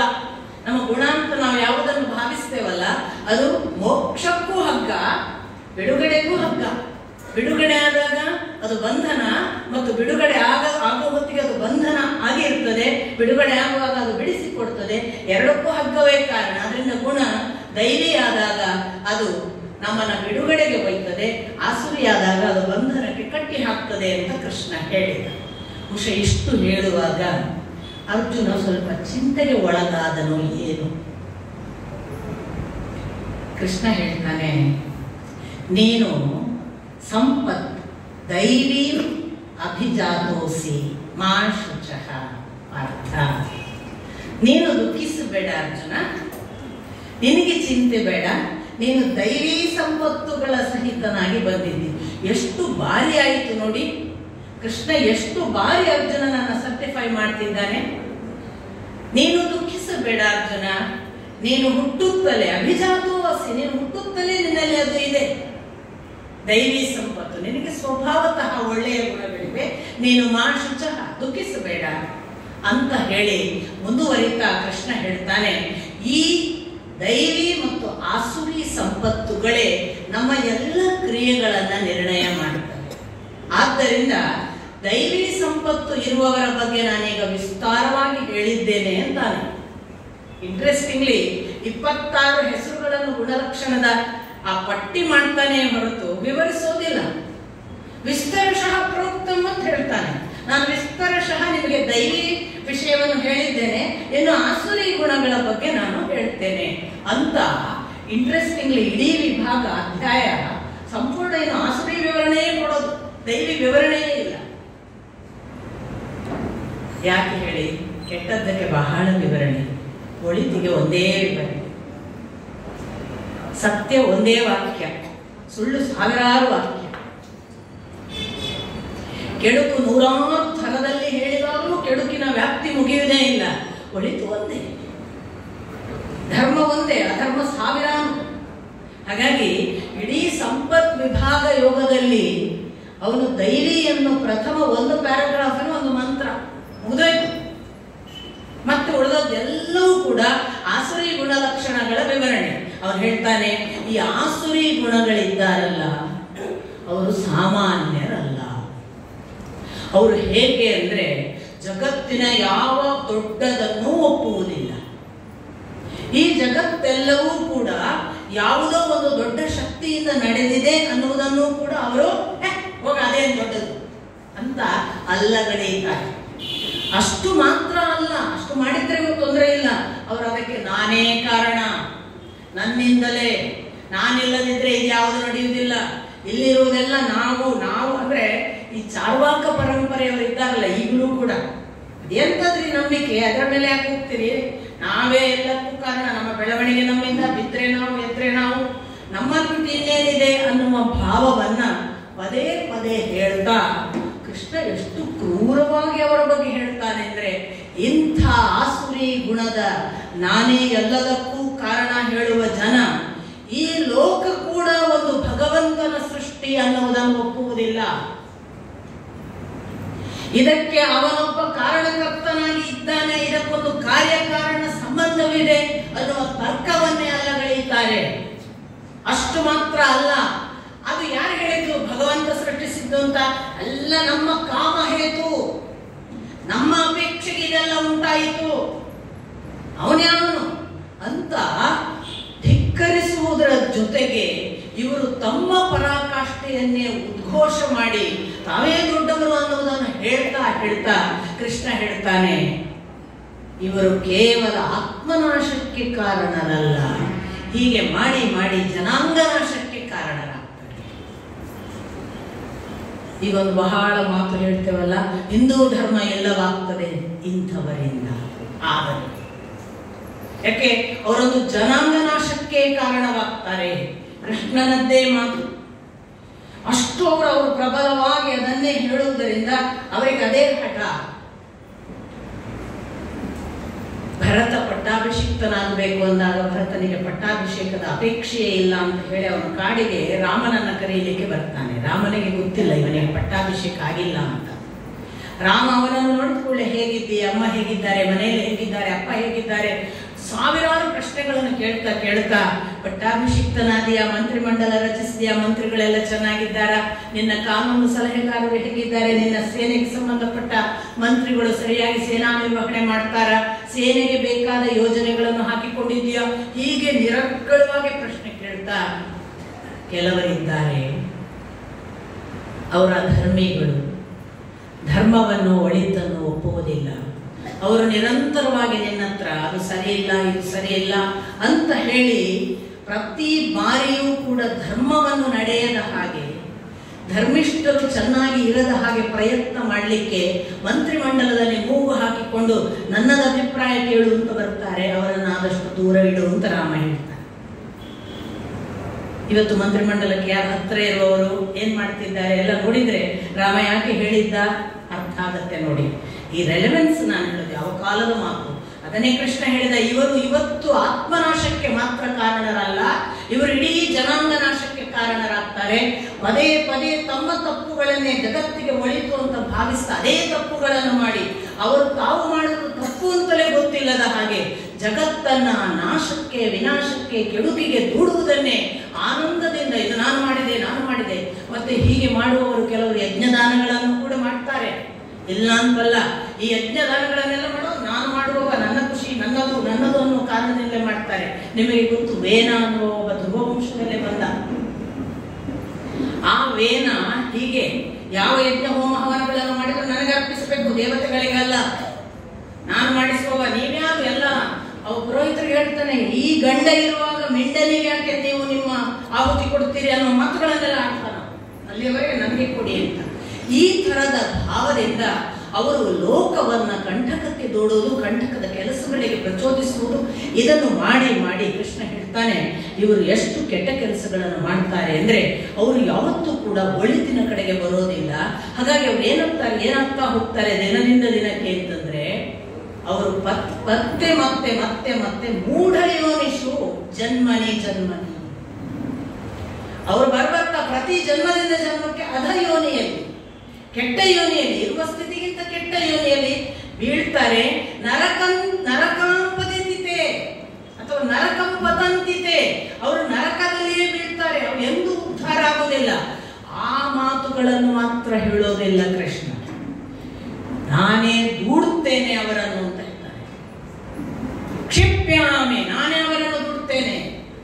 ನಮ್ಮ ಗುಣ ಅಂತ ನಾವು ಯಾವುದನ್ನು ಭಾವಿಸ್ತೇವಲ್ಲ, ಅದು ಮೋಕ್ಷಕ್ಕೂ ಹಗ್ಗ, ಬಿಡುಗಡೆಗೂ ಹಗ್ಗ. ಬಿಡುಗಡೆ ಆದಾಗ ಅದು ಬಂಧನ, ಮತ್ತು ಬಿಡುಗಡೆ ಆಗೋ ಹೊತ್ತಿಗೆ ಅದು ಬಂಧನ ಆಗಿರ್ತದೆ. ಬಿಡುಗಡೆ ಆಗುವಾಗ ಅದು ಬಿಡಿಸಿಕೊಡ್ತದೆ. ಎರಡಕ್ಕೂ ಹಗ್ಗವೇ ಕಾರಣ. ಅದರಿಂದ ಗುಣ ದೈವಿ ಆದಾಗ ಅದು ನಮ್ಮನ್ನ ಬಿಡುಗಡೆಗೆ ಒಯ್ತದೆ, ಆಸುರಿಯಾದಾಗ ಅದು ಬಂಧನಕ್ಕೆ ಕಟ್ಟಿ ಹಾಕ್ತದೆ ಅಂತ ಕೃಷ್ಣ ಹೇಳಿದ. ಬಹುಶಃ ಇಷ್ಟು ಹೇಳುವಾಗ ಅರ್ಜುನ ಸ್ವಲ್ಪ ಚಿಂತೆಗೆ ಒಳಗಾದನು. ಏನು? ಕೃಷ್ಣ ಹೇಳ್ತಾನೆ, ನೀನು ಸಂಪತ್ ದೈವೀ ಅಭಿಜಾತೋಸಿ ಮಾ ಶುಚಃ. ಅರ್ಥ, ನೀನು ದುಃಖಿಸಬೇಡ ಅರ್ಜುನ, ನಿನಗೆ ಚಿಂತೆ ಬೇಡ. ನೀನು ದೈವೀ ಸಂಪತ್ತುಗಳ ಸಹಿತನಾಗಿ ಬಂದಿದ್ದಿ. ಎಷ್ಟು ಬಾರಿ ಆಯಿತು ನೋಡಿ, ಕೃಷ್ಣ ಎಷ್ಟು ಬಾರಿ ಅರ್ಜುನನನ್ನು ಸರ್ಟಿಫೈ ಮಾಡ್ತಿದ್ದಾನೆ. ನೀನು ದುಃಖಿಸಬೇಡ ಅರ್ಜುನ, ನೀನು ಹುಟ್ಟುತ್ತಲೇ ಅಭಿಜಾತೋಸಿ, ನೀನು ಹುಟ್ಟುತ್ತಲೇ ನಿನ್ನಲ್ಲಿ ಅದು ಇದೆ, ದೈವಿ ಸಂಪತ್ತು. ನಿನಗೆ ಸ್ವಭಾವತಃ ಒಳ್ಳೆಯ ಗುಣಗಳಿವೆ. ನೀನು ಮಾ ಶುಚಃ, ದುಃಖಿಸಬೇಡ ಅಂತ ಹೇಳಿ ಮುಂದುವರಿತಾ ಕೃಷ್ಣ ಹೇಳ್ತಾನೆ, ಈ ದೈವಿ ಮತ್ತು ಆಸುರಿ ಸಂಪತ್ತುಗಳೇ ನಮ್ಮ ಎಲ್ಲ ಕ್ರಿಯೆಗಳನ್ನ ನಿರ್ಣಯ ಮಾಡುತ್ತವೆ. ಆದ್ದರಿಂದ ದೈವಿ ಸಂಪತ್ತು ಇರುವವರ ಬಗ್ಗೆ ನಾನೀಗ ವಿಸ್ತಾರವಾಗಿ ಹೇಳಿದ್ದೇನೆ ಅಂತಾನೆ. ಇಂಟ್ರೆಸ್ಟಿಂಗ್ಲಿ 26 ಹೆಸರುಗಳನ್ನು ಗುಣಲಕ್ಷಣದ ಆ ಪಟ್ಟಿ ಮಾಡ್ತಾನೆ ಹೊರತು ವಿವರಿಸೋದಿಲ್ಲ. ವಿಸ್ತರಶಃ ಪ್ರೋಕ್ತಂ ಅಂತ ಹೇಳ್ತಾನೆ. ನಾನು ವಿಸ್ತರಶಃ ನಿಮಗೆ ದೈವಿ ವಿಷಯವನ್ನು ಹೇಳಿದ್ದೇನೆ, ಇನ್ನು ಆಸುರಿ ಗುಣಗಳ ಬಗ್ಗೆ ನಾನು ಹೇಳ್ತೇನೆ ಅಂತ. ಇಂಟ್ರೆಸ್ಟಿಂಗ್ಲಿ ಇಡೀ ವಿಭಾಗ, ಅಧ್ಯಾಯ ಸಂಪೂರ್ಣ ಏನು ಆಸುರಿ ವಿವರಣೆಯೇ ಕೊಡೋದು, ದೈವಿ ವಿವರಣೆಯೇ ಇಲ್ಲ. ಯಾಕೆ ಹೇಳಿ? ಕೆಟ್ಟದ್ದಕ್ಕೆ ಬಹಳ ವಿವರಣೆ, ಒಳಿತಿಗೆ ಒಂದೇ ವಿವರಣೆ, ಸತ್ಯ ಒಂದೇ ವಾಕ್ಯ, ಸುಳ್ಳು ಸಾವಿರಾರು ವಾಕ್ಯ, ಕೆಡುಕು ನೂರಾರು ಥರದಲ್ಲಿ ಹೇಳಿದಾಗಲೂ ಕೆಡುಕಿನ ವ್ಯಾಪ್ತಿ ಮುಗಿಯುವುದೇ ಇಲ್ಲ. ಒಳಿತು ಒಂದೇ, ಧರ್ಮ ಒಂದೇ, ಅಧರ್ಮ ಸಾವಿರಾರು. ಹಾಗಾಗಿ ಇಡೀ ಸಂಪತ್ ವಿಭಾಗ ಯೋಗದಲ್ಲಿ ಅವನು ದೈವಿಯನ್ನು ಪ್ರಥಮ ಒಂದು ಪ್ಯಾರಾಗ್ರಾಫಿನ ಒಂದು ಮಂತ್ರ ಮುಗಿದೋಯ್ತು. ಮತ್ತೆ ಉಳಿದದ್ದೆಲ್ಲವೂ ಕೂಡ ಆಸುರಿ ಗುಣಲಕ್ಷಣಗಳ ವಿವರಣೆ. ಅವನು ಹೇಳ್ತಾನೆ, ಈ ಆಸುರಿ ಗುಣಗಳಿದ್ದಾರಲ್ಲ ಅವರು ಸಾಮಾನ್ಯರಲ್ಲ. ಅವರು ಹೇಗೆ ಅಂದ್ರೆ ಜಗತ್ತಿನ ಯಾವ ದೊಡ್ಡದನ್ನೂ ಒಪ್ಪುವುದಿಲ್ಲ. ಈ ಜಗತ್ತೆಲ್ಲವೂ ಕೂಡ ಯಾವುದೋ ಒಂದು ದೊಡ್ಡ ಶಕ್ತಿಯಿಂದ ನಡೆದಿದೆ ಅನ್ನುವುದನ್ನು ಕೂಡ ಅವರು ಹೋಗ ಅದೇನು ದೊಡ್ಡದು ಅಂತ ಅಲ್ಲಗಳೆಯುತ್ತಾರೆ. ಅಷ್ಟು ಮಾತ್ರ ಅಲ್ಲ, ಅಷ್ಟು ಮಾಡಿದ್ರೆ ತೊಂದರೆ ಇಲ್ಲ. ಅವರು ಅದಕ್ಕೆ ನಾನೇ ಕಾರಣ, ನನ್ನಿಂದಲೇ, ನಾನಿಲ್ಲದಿದ್ರೆ ಇದು ಯಾವುದು ನಡೆಯುವುದಿಲ್ಲ, ಇಲ್ಲಿರುವುದೆಲ್ಲ ನಾವು ಅಂದ್ರೆ ಈ ಚಾರ್ವಾಕ ಪರಂಪರೆಯವರು ಇದ್ದಾರಲ್ಲ ಈಗಲೂ ಕೂಡ, ಎಂತದ್ರಿ ನಂಬಿಕೆ, ಅದರ ಮೇಲೆ ಯಾಕೆ ಹೋಗ್ತೀರಿ? ನಾವೇ ಎಲ್ಲಕ್ಕೂ ಕಾರಣ, ನಮ್ಮ ಬೆಳವಣಿಗೆ ನಮ್ಮಿಂದ, ಬಿದ್ರೆ ನಾವು, ಎದ್ರೆ ನಾವು, ನಮ್ಮ ಬಿಟ್ಟು ಇನ್ನೇನಿದೆ ಅನ್ನುವ ಭಾವವನ್ನ ಪದೇ ಪದೇ ಹೇಳ್ತಾ ಕೃಷ್ಣ ಎಷ್ಟು ಕ್ರೂರವಾಗಿ ಅವರ ಬಗ್ಗೆ ಹೇಳ್ತಾನೆ ಅಂದ್ರೆ, ಇಂಥ ಆಸುರಿ ಗುಣದ ನಾನೇ ಎಲ್ಲದಕ್ಕೂ ಕಾರಣ ಹೇಳುವ ಜನ ಈ ಲೋಕ ಕೂಡ ಒಂದು ಭಗವಂತನ ಸೃಷ್ಟಿ ಅನ್ನುವುದನ್ನು ಒಪ್ಪುವುದಿಲ್ಲ. ಇದಕ್ಕೆ ಅವನೊಬ್ಬ ಕಾರಣಕರ್ತನಾಗಿ ಇದ್ದಾನೆ, ಇದಕ್ಕೊಂದು ಕಾರ್ಯಕಾರಣ ಸಂಬಂಧವಿದೆ ಅನ್ನುವ ತರ್ಕವನ್ನೇ ಅಲ್ಲಗಳೆಯುತ್ತಾರೆ. ಅಷ್ಟು ಮಾತ್ರ ಅಲ್ಲ, ಅದು ಯಾರು ಹೇಳಿದ್ರು ಭಗವಂತ ಸೃಷ್ಟಿಸಿದ್ದು ಅಂತ? ಎಲ್ಲ ನಮ್ಮ ಕಾಮ ಹೇತು, ನಮ್ಮ ಅಪೇಕ್ಷೆಗೆ ಇದೆಲ್ಲ ಉಂಟಾಯಿತು, ಅವನ್ಯಾವನು ಅಂತ ಧಿಕ್ಕರಿಸುವುದರ ಜೊತೆಗೆ ಇವರು ತಮ್ಮ ಪರಾಕಾಷ್ಠೆಯನ್ನೇ ಉದ್ಘೋಷ ಮಾಡಿ ತಾವೇ ದೊಡ್ಡವರು ಅನ್ನುವುದನ್ನು ಹೇಳ್ತಾ ಹೇಳ್ತಾ ಕೃಷ್ಣ ಹೇಳ್ತಾನೆ, ಇವರು ಕೇವಲ ಆತ್ಮನಾಶಕ್ಕೆ ಕಾರಣರಲ್ಲ, ಹೀಗೆ ಮಾಡಿ ಮಾಡಿ ಜನಾಂಗ ನಾಶಕ್ಕೆ ಕಾರಣರಾಗ್ತಾರೆ. ಈಗ ಒಂದು ಬಹಳ ಮಾತು ಹೇಳ್ತೇವಲ್ಲ, ಹಿಂದೂ ಧರ್ಮ ಎಲ್ಲವಾಗ್ತದೆ ಇಂಥವರಿಂದ. ಆದರೆ ಯಾಕೆ ಅವರೊಂದು ಜನಾಂಗ ನಾಶಕ್ಕೆ ಕಾರಣವಾಗ್ತಾರೆ, ಕೃಷ್ಣನದ್ದೇ ಮಾತು. ಅಷ್ಟು ಅವರು ಪ್ರಬಲವಾಗಿ ಅದನ್ನೇ ಹೇಳುವುದರಿಂದ ಅವರಿಗೆ ಅದೇ ಹಠ. ಭರತ ಪಟ್ಟಾಭಿಷಿಕ್ತನಾಗಬೇಕು ಅಂದಾಗ ಭರತನಿಗೆ ಪಟ್ಟಾಭಿಷೇಕದ ಅಪೇಕ್ಷೆಯೇ ಇಲ್ಲ ಅಂತ ಹೇಳಿ ಅವನ ಕಾಡಿಗೆ ರಾಮನನ್ನ ಕರೆಯಲಿಕ್ಕೆ ಬರ್ತಾನೆ. ರಾಮನಿಗೆ ಗೊತ್ತಿಲ್ಲ ಇವನಿಗೆ ಪಟ್ಟಾಭಿಷೇಕ ಆಗಿಲ್ಲ ಅಂತ. ರಾಮ ಅವನನ್ನು ನೋಡಿಕೊಳ್ಳೆ, ಹೇಗಿದ್ದೀಯ, ಅಮ್ಮ ಹೇಗಿದ್ದಾರೆ, ಮನೆಯಲ್ಲಿ ಹೇಗಿದ್ದಾರೆ, ಅಪ್ಪ ಹೇಗಿದ್ದಾರೆ, ಸಾವಿರಾರು ಪ್ರಶ್ನೆಗಳನ್ನು ಕೇಳ್ತಾ ಕೇಳ್ತಾ, ಪಟ್ಟಾಭಿಷಿಕ್ತನಾದಿಯ, ಮಂತ್ರಿಮಂಡಲ ರಚಿಸಿದೆಯಾ, ಮಂತ್ರಿಗಳೆಲ್ಲ ಚೆನ್ನಾಗಿದ್ದಾರ, ನಿನ್ನ ಕಾನೂನು ಸಲಹೆಗಾರರು ಹೇಗಿದ್ದಾರೆ, ನಿನ್ನ ಸೇನೆಗೆ ಸಂಬಂಧಪಟ್ಟ ಮಂತ್ರಿಗಳು ಸರಿಯಾಗಿ ಸೇನಾ ನಿರ್ವಹಣೆ ಮಾಡ್ತಾರ, ಸೇನೆಗೆ ಬೇಕಾದ ಯೋಜನೆಗಳನ್ನು ಹಾಕಿಕೊಂಡಿದೆಯಾ, ಹೀಗೆ ನಿರರ್ಗಳವಾಗಿ ಪ್ರಶ್ನೆ ಕೇಳ್ತಾ. ಕೆಲವರಿದ್ದಾರೆ ಅವರ ಧರ್ಮಿಗಳು, ಧರ್ಮವನ್ನು ಒಳಿತನ್ನು ಒಪ್ಪುವುದಿಲ್ಲ. ಅವರು ನಿರಂತರವಾಗಿ ನಿನ್ನ ಹತ್ರ ಅದು ಸರಿಯಿಲ್ಲ ಇದು ಸರಿಯಿಲ್ಲ ಅಂತ ಹೇಳಿ ಪ್ರತಿ ಬಾರಿಯೂ ಕೂಡ ಧರ್ಮವನ್ನು ನಡೆಯದ ಹಾಗೆ, ಧರ್ಮಿಷ್ಠರು ಚೆನ್ನಾಗಿ ಇರದ ಹಾಗೆ ಪ್ರಯತ್ನ ಮಾಡಲಿಕ್ಕೆ ಮಂತ್ರಿಮಂಡಲದಲ್ಲಿ ಮೂಗು ಹಾಕಿಕೊಂಡು ನನ್ನದ ಅಭಿಪ್ರಾಯ ಕೇಳು ಅಂತ ಬರ್ತಾರೆ. ಅವರನ್ನು ಆದಷ್ಟು ದೂರ ಇಡು ಅಂತ ರಾಮ ಹೇಳ್ತಾರೆ. ಇವತ್ತು ಮಂತ್ರಿಮಂಡಲಕ್ಕೆ ಯಾರು ಹತ್ರ ಇರುವವರು ಏನ್ ಮಾಡ್ತಿದ್ದಾರೆ ಎಲ್ಲ ನೋಡಿದ್ರೆ ರಾಮ ಯಾಕೆ ಹೇಳಿದ್ದ ಅರ್ಥ ಆಗತ್ತೆ ನೋಡಿ. ಈ ರೆಲೆವೆನ್ಸ್ ನಾನು ಹೇಳಿದೆ, ಯಾವ ಕಾಲದ ಮಾತು. ಅದನ್ನೇ ಕೃಷ್ಣ ಹೇಳಿದ, ಇವರು ಇವತ್ತು ಆತ್ಮನಾಶಕ್ಕೆ ಮಾತ್ರ ಕಾರಣರಲ್ಲ, ಇವರು ಇಡೀ ಜನಾಂಗ ನಾಶಕ್ಕೆ ಕಾರಣರಾಗ್ತಾರೆ. ಪದೇ ಪದೇ ತಮ್ಮ ತಪ್ಪುಗಳನ್ನೇ ಜಗತ್ತಿಗೆ ಒಳಿತು ಅಂತ ಭಾವಿಸ್ತಾ ಅದೇ ತಪ್ಪುಗಳನ್ನು ಮಾಡಿ ಅವರು ತಾವು ಮಾಡುವುದು ತಪ್ಪು ಅಂತಲೇ ಗೊತ್ತಿಲ್ಲದ ಹಾಗೆ ಜಗತ್ತನ್ನ ನಾಶಕ್ಕೆ, ವಿನಾಶಕ್ಕೆ, ಕೆಡುಕಿಗೆ ದೂಡುವುದನ್ನೇ ಆನಂದದಿಂದ ಇದು ನಾನು ಮಾಡಿದೆ ಮತ್ತೆ ಹೀಗೆ ಮಾಡುವವರು ಕೆಲವರು ಯಜ್ಞದಾನಗಳನ್ನು ಕೂಡ ಮಾಡ್ತಾರೆ. ಇಲ್ಲ ಅಂತಲ್ಲ, ಈ ಯಜ್ಞದಾನಗಳನ್ನೆಲ್ಲ ಮಾಡೋದು ನಾನು ಮಾಡುವವ, ನನ್ನ ಖುಷಿ ನನ್ನದು ಅನ್ನೋ ಕಾರಣದಲ್ಲೇ ಮಾಡ್ತಾರೆ. ನಿಮಗೆ ಗೊತ್ತು, ವೇನ ಅನ್ನುವ ಒಬ್ಬ ಧ್ರುವವಂಶದಲ್ಲೇ ಬಂದ. ಆ ವೇನ ಹೀಗೆ ಯಾವ ಯಜ್ಞ ಹೋಮ ಹವನಗಳನ್ನು ಮಾಡಿದ್ರು ನನಗೆ ಅರ್ಪಿಸಬೇಕು, ದೇವತೆಗಳಿಗಲ್ಲ, ನಾನು ಮಾಡಿಸುವವ, ನೀವ್ಯಾರು ಎಲ್ಲ. ಅವ ಪುರೋಹಿತರಿಗೆ ಹೇಳ್ತಾನೆ, ಈ ಗಂಡ ಇರುವಾಗ ಮಿಂಡನಿಗೆ ಯಾಕೆ ನೀವು ನಿಮ್ಮ ಆಹುತಿ ಕೊಡ್ತೀರಿ ಅನ್ನೋ ಮಾತುಗಳನ್ನೆಲ್ಲ ಆಡ್ತಾನ. ಅಲ್ಲಿಯವರೆಗೆ ನನಗೆ ಕೊಡಿ ಅಂತ. ಈ ತರದ ಭಾವದಿಂದ ಅವರು ಲೋಕವನ್ನ ಕಂಟಕಕ್ಕೆ ದೂಡುವುದು, ಕಂಟಕದ ಕೆಲಸಗಳಿಗೆ ಪ್ರಚೋದಿಸುವುದು, ಇದನ್ನು ಮಾಡಿ ಮಾಡಿ ಕೃಷ್ಣ ಹೇಳ್ತಾನೆ, ಇವರು ಎಷ್ಟು ಕೆಟ್ಟ ಕೆಲಸಗಳನ್ನು ಮಾಡ್ತಾರೆ ಅಂದ್ರೆ ಅವರು ಯಾವತ್ತೂ ಕೂಡ ಒಳಿತಿನ ಕಡೆಗೆ ಬರೋದಿಲ್ಲ. ಹಾಗಾಗಿ ಅವ್ರು ಏನಾಗ್ತಾ ಹೋಗ್ತಾರೆ ದಿನದಿಂದ ದಿನಕ್ಕೆ ಅಂತಂದ್ರೆ, ಅವರು ಮತ್ತೆ ಮತ್ತೆ ಮತ್ತೆ ಮತ್ತೆ ಮೂಢ ಯೋನಿಷು ಜನ್ಮನಿ ಅವರು ಬರ್ಬರ್ತಾ ಪ್ರತಿ ಜನ್ಮದಿಂದ ಜನ್ಮಕ್ಕೆ ಅಧ ಯೋನಿಯಲ್ಲಿ, ಕೆಟ್ಟ ಯೋನಿಯಲ್ಲಿ ಇರುವ ಸ್ಥಿತಿಗಿಂತ ಕೆಟ್ಟ ಯೋನಿಯಲ್ಲಿ ಬೀಳ್ತಾರೆ. ನರಕಾಂಪದಿತೆ ಅಥವಾ ನರಕಂಪತಂತಿತೆ, ಅವರು ನರಕದಲ್ಲಿಯೇ ಬೀಳ್ತಾರೆ, ಅವರು ಎಂದೂ ಉದ್ಧಾರ ಆಗುವುದಿಲ್ಲ. ಆ ಮಾತುಗಳನ್ನು ಮಾತ್ರ ಹೇಳೋದಿಲ್ಲ ಕೃಷ್ಣ, ನಾನೇ ದೂಡುತ್ತೇನೆ ಅವರನ್ನು ಅಂತ ಹೇಳ್ತಾರೆ. ಕ್ಷಿಪ್ಯಾಮಿ, ನಾನೇ ಅವರನ್ನು ದೂಡುತ್ತೇನೆ,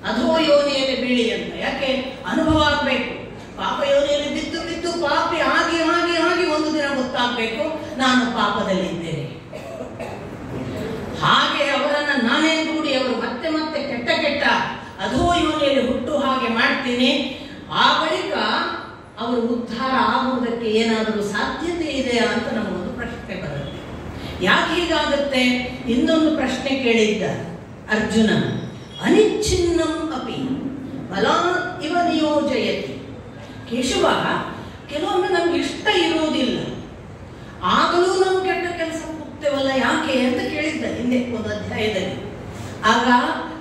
ಅಧೋ ಯೋನಿಯಲ್ಲಿ ಬೀಳಿ ಅಂತ. ಯಾಕೆ? ಅನುಭವ ಆಗ್ಬೇಕು. ಪಾಪ ಯೋನಿಯಲ್ಲಿ ಬಿದ್ದು ಬಿದ್ದು ಪಾಪಿ ಆಗಿ ಆಗಿ ಆಗಿ ಒಂದು ದಿನ ಗೊತ್ತಾಗ್ಬೇಕು ನಾನು ಪಾಪದಲ್ಲಿದ್ದೇನೆ. ಹಾಗೆ ಅವರನ್ನ ನಾನೇ ದೂಡಿ ಅವರು ಮತ್ತೆ ಮತ್ತೆ ಕೆಟ್ಟ ಕೆಟ್ಟ ಅಧೋ ಯೋನಿಯಲ್ಲಿ ಹುಟ್ಟು ಹಾಗೆ ಮಾಡ್ತೀನಿ. ಆ ಬಳಿಕ ಅವರು ಉದ್ಧಾರ ಆಗುವುದಕ್ಕೆ ಏನಾದರೂ ಸಾಧ್ಯತೆ ಇದೆಯಾ ಅಂತ ನಮಗೊಂದು ಪ್ರಶ್ನೆ ಬರುತ್ತೆ. ಯಾಕೆ ಹೀಗಾಗುತ್ತೆ? ಇನ್ನೊಂದು ಪ್ರಶ್ನೆ ಕೇಳಿದ್ದ ಅರ್ಜುನ, ಅನಿಚ್ಛಿನ್ನಂ ಅಪಿ ಬಲಾ ಇವ ನಿಯೋಜಯತಿ. ಕೇಶವ, ಕೆಲವೊಮ್ಮೆ ನಮ್ಗೆ ಇಷ್ಟ ಇರುವುದಿಲ್ಲ, ಆಗಲೂ ನಾವು ಕೆಟ್ಟ ಕೆಲಸ ಹೋಗ್ತೇವಲ್ಲ, ಯಾಕೆ ಅಂತ ಕೇಳಿದ್ದ ಹಿಂದೆ ಒಂದು ಅಧ್ಯಾಯದಲ್ಲಿ. ಆಗ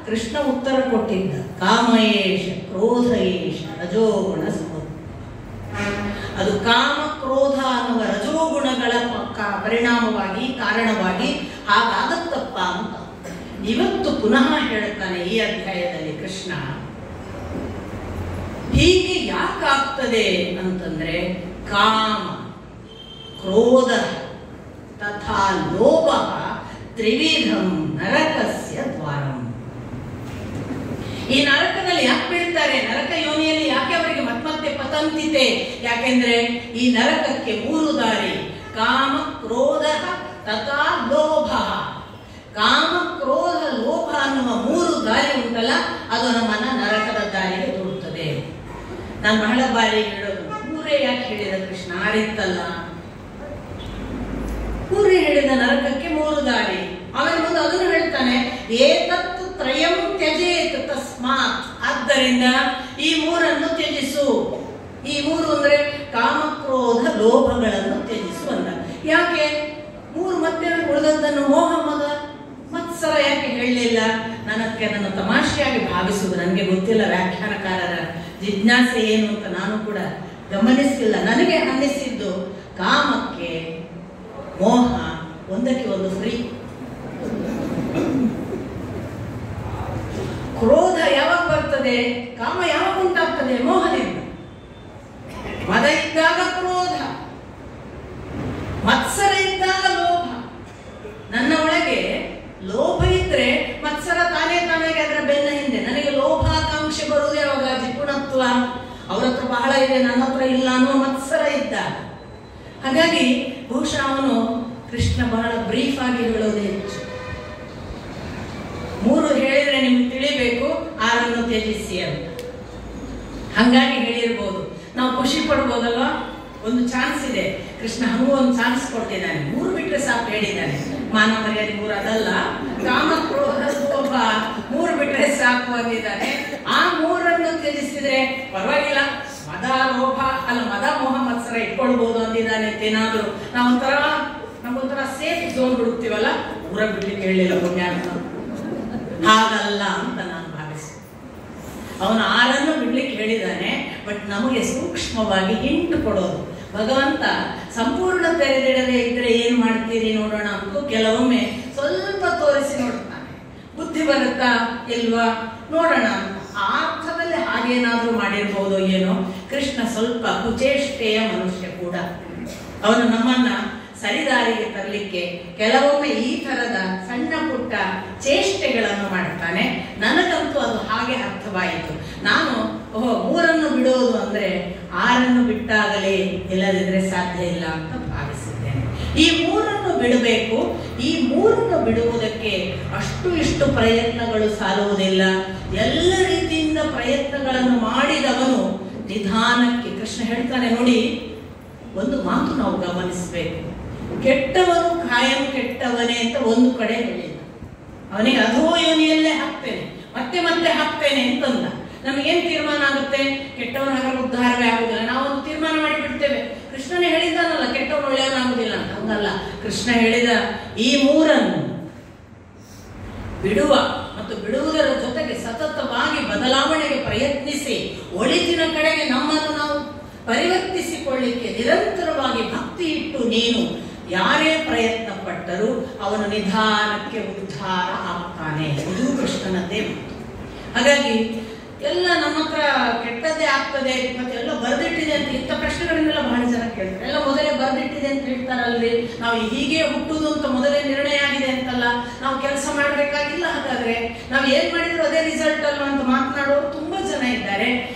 ಕೃಷ್ಣ ಉತ್ತರ ಕೊಟ್ಟಿದ್ದ, ಕಾಮಯೇಷ ಕ್ರೋಧಯೇಷ ರಜೋಗುಣ ಸಮುದ್ರ. ಅದು ಕಾಮ ಕ್ರೋಧ ಅನ್ನುವ ರಜೋಗುಣಗಳ ಪರಿಣಾಮವಾಗಿ ಕಾರಣವಾಗಿ ಹಾಗಾಗತ್ತಪ್ಪ ಅಂತ ಇವತ್ತು ಪುನಃ ಹೇಳ್ತಾನೆ ಈ ಅಧ್ಯಾಯದಲ್ಲಿ ಕೃಷ್ಣ. ಹೀಗೆ ಯಾಕಾಗ್ತದೆ ಅಂತಂದ್ರೆ, ಕಾಮ ಕ್ರೋಧ ತಥಾ ಲೋಭ ತ್ರಿವಿಧಂ ನರಕಸ್ಯ ದ್ವಾರಂ. ಈ ನರಕದಲ್ಲಿ ಯಾಕೆ ಬೀಳ್ತಾರೆ, ನರಕ ಯೋನಿಯಲ್ಲಿ ಪ್ರಪಂತಿತೆ. ಯಾಕೆಂದ್ರೆ ಈ ನರಕಕ್ಕೆ 3 ದಾರಿ: ಕಾಮ, ಕ್ರೋಧ ತಥಾ ಲೋಭ. ಕಾಮ, ಕ್ರೋಧ, ಲೋಭ ಅನ್ನುವ 3 ದಾರಿ ಉಂಟಲ್ಲ, ಅದು ನಮ್ಮನ್ನ ನರಕದ ದಾರಿಗೆ ದೂಡುತ್ತದೆ. ನಾನು ಬಹಳ ಬಾರಿ ಹೇಳೋದು, 3 ಯಾಕೆ ಹೇಳಿದ ಕೃಷ್ಣ? ಆರಿತ್ತಲ್ಲ, 3 ಹೇಳಿದ ನರಕಕ್ಕೆ 3 ದಾರಿ. ಆಮೇಲೆ ಮುಂದೆ ಅದನ್ನು ಹೇಳ್ತಾನೆ, ಏತತ್ ತ್ರಯಂ ತ್ಯಜೇತ್ ತಸ್ಮಾತ್. ಆದ್ದರಿಂದ ಈ 3 ತ್ಯಜಿಸು. ಈ 3 ಅಂದ್ರೆ ಕಾಮ, ಕ್ರೋಧ, ಲೋಭಗಳನ್ನು ತ್ಯಜಿಸು ಅಂದ. ಯಾಕೆ 3 ಮತ್ತೆ ಉಳಿದದ್ದನ್ನು ಮೋಹ, ಮದ, ಮತ್ಸರ ಯಾಕೆ ಹೇಳಲಿಲ್ಲ? ನನ್ನ ತಮಾಷೆಯಾಗಿ ಭಾವಿಸುವುದು. ನನಗೆ ಗೊತ್ತಿಲ್ಲ ವ್ಯಾಖ್ಯಾನಕಾರರ ಜಿಜ್ಞಾಸೆ ಏನು ಅಂತ ನಾನು ಕೂಡ ಗಮನಿಸಿಲ್ಲ. ನನಗೆ ಅನ್ನಿಸಿದ್ದು ಕಾಮಕ್ಕೆ ಮೋಹ ಒಂದಕ್ಕೆ ಒಂದು ಫ್ರೀ. ಕ್ರೋಧ ಯಾವಾಗ ಬರ್ತದೆ? ಕಾಮ ಯಾವಾಗ ಉಂಟಾಗ್ತದೆ? ಮೋಹದಿಂದ. ಮದ ಇದ್ದಾಗ ಕ್ರೋಧ, ಮತ್ಸರ ಇದ್ದಾಗ ಲೋಭ. ನನ್ನ ಒಳಗೆ ಲೋಭ ಇದ್ರೆ ಮತ್ಸರ ತಾನೇ ತಾನಾಗಿ ಅದರ ಬೆನ್ನ ಹಿಂದೆ. ನನಗೆ ಲೋಭಾಕಾಂಕ್ಷೆ ಬರುವುದು ಯಾವಾಗ? ಜಿಪುಣತ್ವ, ಅವ್ರ ಹತ್ರ ಬಹಳ ಇದೆ, ನನ್ನ ಹತ್ರ ಇಲ್ಲ ಅನ್ನೋ ಮತ್ಸರ ಇದ್ದಾಗ. ಹಾಗಾಗಿ ಬಹುಶಃ ಅವನು ಕೃಷ್ಣ ಬಹಳ ಬ್ರೀಫ್ ಆಗಿ ಹೇಳೋದೇ ಹೆಚ್ಚು. 3 ಹೇಳಿದ್ರೆ ನಿಮ್ಗೆ ತಿಳಿಬೇಕು, 6 ತ್ಯಜಿಸಿ ಅಂತ. ಹಂಗಾಗಿ ಹೇಳಿರ್ಬೋದು. ನಾವು ಖುಷಿ ಪಡ್ಬೋದಲ್ವಾ? ಒಂದು ಚಾನ್ಸ್ ಇದೆ. ಕೃಷ್ಣ ಹಂಗೂ ಒಂದು ಚಾನ್ಸ್ ಕೊಟ್ಟಿದ್ದಾನೆ. 3 ಬಿಟ್ರೆ ಸಾಕು ಹೇಳಿದ್ದಾನೆ. ಮಾನ ಮರ್ಯಾದೆ 3 ಅದಲ್ಲ, ಕಾಮ, ಕ್ರೋಧ, ಲೋಭ 3 ಬಿಟ್ರೆ ಸಾಕು ಅಂದಿದ್ದಾನೆ. ಆ 3 ತ್ಯಜಿಸಿದ್ರೆ ಪರವಾಗಿಲ್ಲ, ಮದ, ಲೋಭ ಅಲ್ಲ, ಮದ, ಮೋಹ, ಮತ್ಸರ ಇಟ್ಕೊಳ್ಬಹುದು ಅಂದಿದ್ದಾನೆ ಅಂತೇನಾದ್ರು ನಮ್ಗೊಂಥರ ಸೇಫ್ ಝೋನ್ ಹುಡುಕ್ತಿವಲ್ಲ, 3 ಬಿಡ್ಲಿಕ್ಕೆ ಹೇಳಿಲ್ಲ ಪುಣ್ಯಾತ್ಮ. ಹಾಗಲ್ಲ ಅಂತ ನಾನು ಭಾವಿಸಿ. ಅವನು 6 ಬಿಡ್ಲಿಕ್ಕೆ ಹೇಳಿದ್ದಾನೆ. ಬಟ್ ನಮಗೆ ಸೂಕ್ಷ್ಮವಾಗಿ ಹಿಂಟು ಕೊಡೋದು. ಭಗವಂತ ಸಂಪೂರ್ಣ ತೆರೆದಿಡದೆ ಇದ್ರೆ ಏನ್ ಮಾಡ್ತೀರಿ ನೋಡೋಣ ಅಂತ ಕೆಲವೊಮ್ಮೆ ಸ್ವಲ್ಪ ತೋರಿಸಿ ನೋಡ್ತಾನೆ. ಬುದ್ಧಿ ಬರುತ್ತಾ ಇಲ್ವಾ ನೋಡೋಣ ಅಂತ. ಆ ಅರ್ಥದಲ್ಲಿ ಹಾಗೇನಾದ್ರೂ ಮಾಡಿರ್ಬೋದು ಏನೋ. ಕೃಷ್ಣ ಸ್ವಲ್ಪ ಕುಚೇಷ್ಟೆಯ ಮನುಷ್ಯ ಕೂಡ. ಅವನು ನಮ್ಮನ್ನ ಸರಿದಾರಿಗೆ ತರಲಿಕ್ಕೆ ಕೆಲವೊಮ್ಮೆ ಈ ತರದ ಸಣ್ಣ ಪುಟ್ಟ ಚೇಷ್ಟೆಗಳನ್ನು ಮಾಡ್ತಾನೆ. ನನಗಂತೂ ಅದು ಹಾಗೆ ಅರ್ಥವಾಯಿತು. ನಾನು 3 ಬಿಡೋದು ಅಂದ್ರೆ 6 ಬಿಟ್ಟಾಗಲೇ, ಇಲ್ಲದಿದ್ರೆ ಸಾಧ್ಯ ಇಲ್ಲ ಅಂತ ಭಾವಿಸಿದ್ದೇನೆ. ಈ 3 ಬಿಡಬೇಕು. ಈ 3 ಬಿಡುವುದಕ್ಕೆ ಅಷ್ಟು ಇಷ್ಟು ಪ್ರಯತ್ನಗಳು ಸಾಲುವುದಿಲ್ಲ. ಎಲ್ಲ ರೀತಿಯಿಂದ ಪ್ರಯತ್ನಗಳನ್ನು ಮಾಡಿದವನು ನಿಧಾನಕ್ಕೆ. ಕೃಷ್ಣ ಹೇಳ್ತಾನೆ ನೋಡಿ, ಒಂದು ಮಾತು ನಾವು ಗಮನಿಸಬೇಕು. ಕೆಟ್ಟವನು ಕಾಯಂ ಕೆಟ್ಟವನೇ ಅಂತ ಒಂದು ಕಡೆ ಹೇಳಿಲ್ಲ. ಅವನಿಗೆ ಅಧೋ ಯೋನಿಯಲ್ಲೇ ಹಾಕ್ತೇನೆ, ಮತ್ತೆ ಮತ್ತೆ ಹಾಕ್ತೇನೆ ಅಂತಂದ. ನಮಗೇನ್ ತೀರ್ಮಾನ ಆಗುತ್ತೆ? ಕೆಟ್ಟವನ ಹಾಗೆ ಉದ್ಧಾರವೇ ಆಗುದಿಲ್ಲ. ನಾವೊಂದು ತೀರ್ಮಾನ ಮಾಡಿಬಿಡ್ತೇವೆ. ಕೃಷ್ಣನೇ ಹೇಳಿದ್ದಾನಲ್ಲ ಕೆಟ್ಟವನು ಒಳ್ಳೆಯವನಾಗುದಿಲ್ಲ ಅಂತ. ಹಂಗಲ್ಲ. ಕೃಷ್ಣ ಹೇಳಿದ ಈ 3 ಬಿಡುವ ಮತ್ತು ಬಿಡುವುದರ ಜೊತೆಗೆ ಸತತವಾಗಿ ಬದಲಾವಣೆಗೆ ಪ್ರಯತ್ನಿಸಿ ಒಳಿತಿನ ಕಡೆಗೆ ನಮ್ಮನ್ನು ನಾವು ಪರಿವರ್ತಿಸಿಕೊಳ್ಳಿಕ್ಕೆ ನಿರಂತರವಾಗಿ ಭಕ್ತಿ ಇಟ್ಟು ನೀನು ಯಾರೇ ಪ್ರಯತ್ನ ಪಟ್ಟರೂ ಅವನು ನಿಧಾನಕ್ಕೆ ಉದ್ಧಾರ ಆಗ್ತಾನೆ. ಇದು ಕೃಷ್ಣನದ್ದೇ ಮಾತು. ಹಾಗಾಗಿ ಎಲ್ಲ ನಮ್ಮ ಹತ್ರ ಕೆಟ್ಟದ್ದೇ ಆಗ್ತದೆ ಮತ್ತೆಲ್ಲ ಬರ್ದಿಟ್ಟಿದೆ ಅಂತ ಇಂಥ ಪ್ರಶ್ನೆಗಳನ್ನೆಲ್ಲ ಬಹಳ ಜನ ಕೇಳ್ತಾರೆ. ಎಲ್ಲ ಮೊದಲೇ ಬರ್ದಿಟ್ಟಿದೆ ಅಂತ ಹೇಳ್ತಾರಲ್ರಿ, ನಾವು ಹೀಗೆ ಹುಟ್ಟುದು ಅಂತ ಮೊದಲೇ ನಿರ್ಣಯ ಆಗಿದೆ ಅಂತಲ್ಲ, ನಾವು ಕೆಲಸ ಮಾಡಬೇಕಾಗಿಲ್ಲ. ಹಾಗಾದ್ರೆ ನಾವು ಏನ್ ಮಾಡಿದ್ರು ಅದೇ ರಿಸಲ್ಟ್ ಅಲ್ವಾ ಅಂತ ಮಾತನಾಡೋರು ತುಂಬಾ ಜನ ಇದ್ದಾರೆ.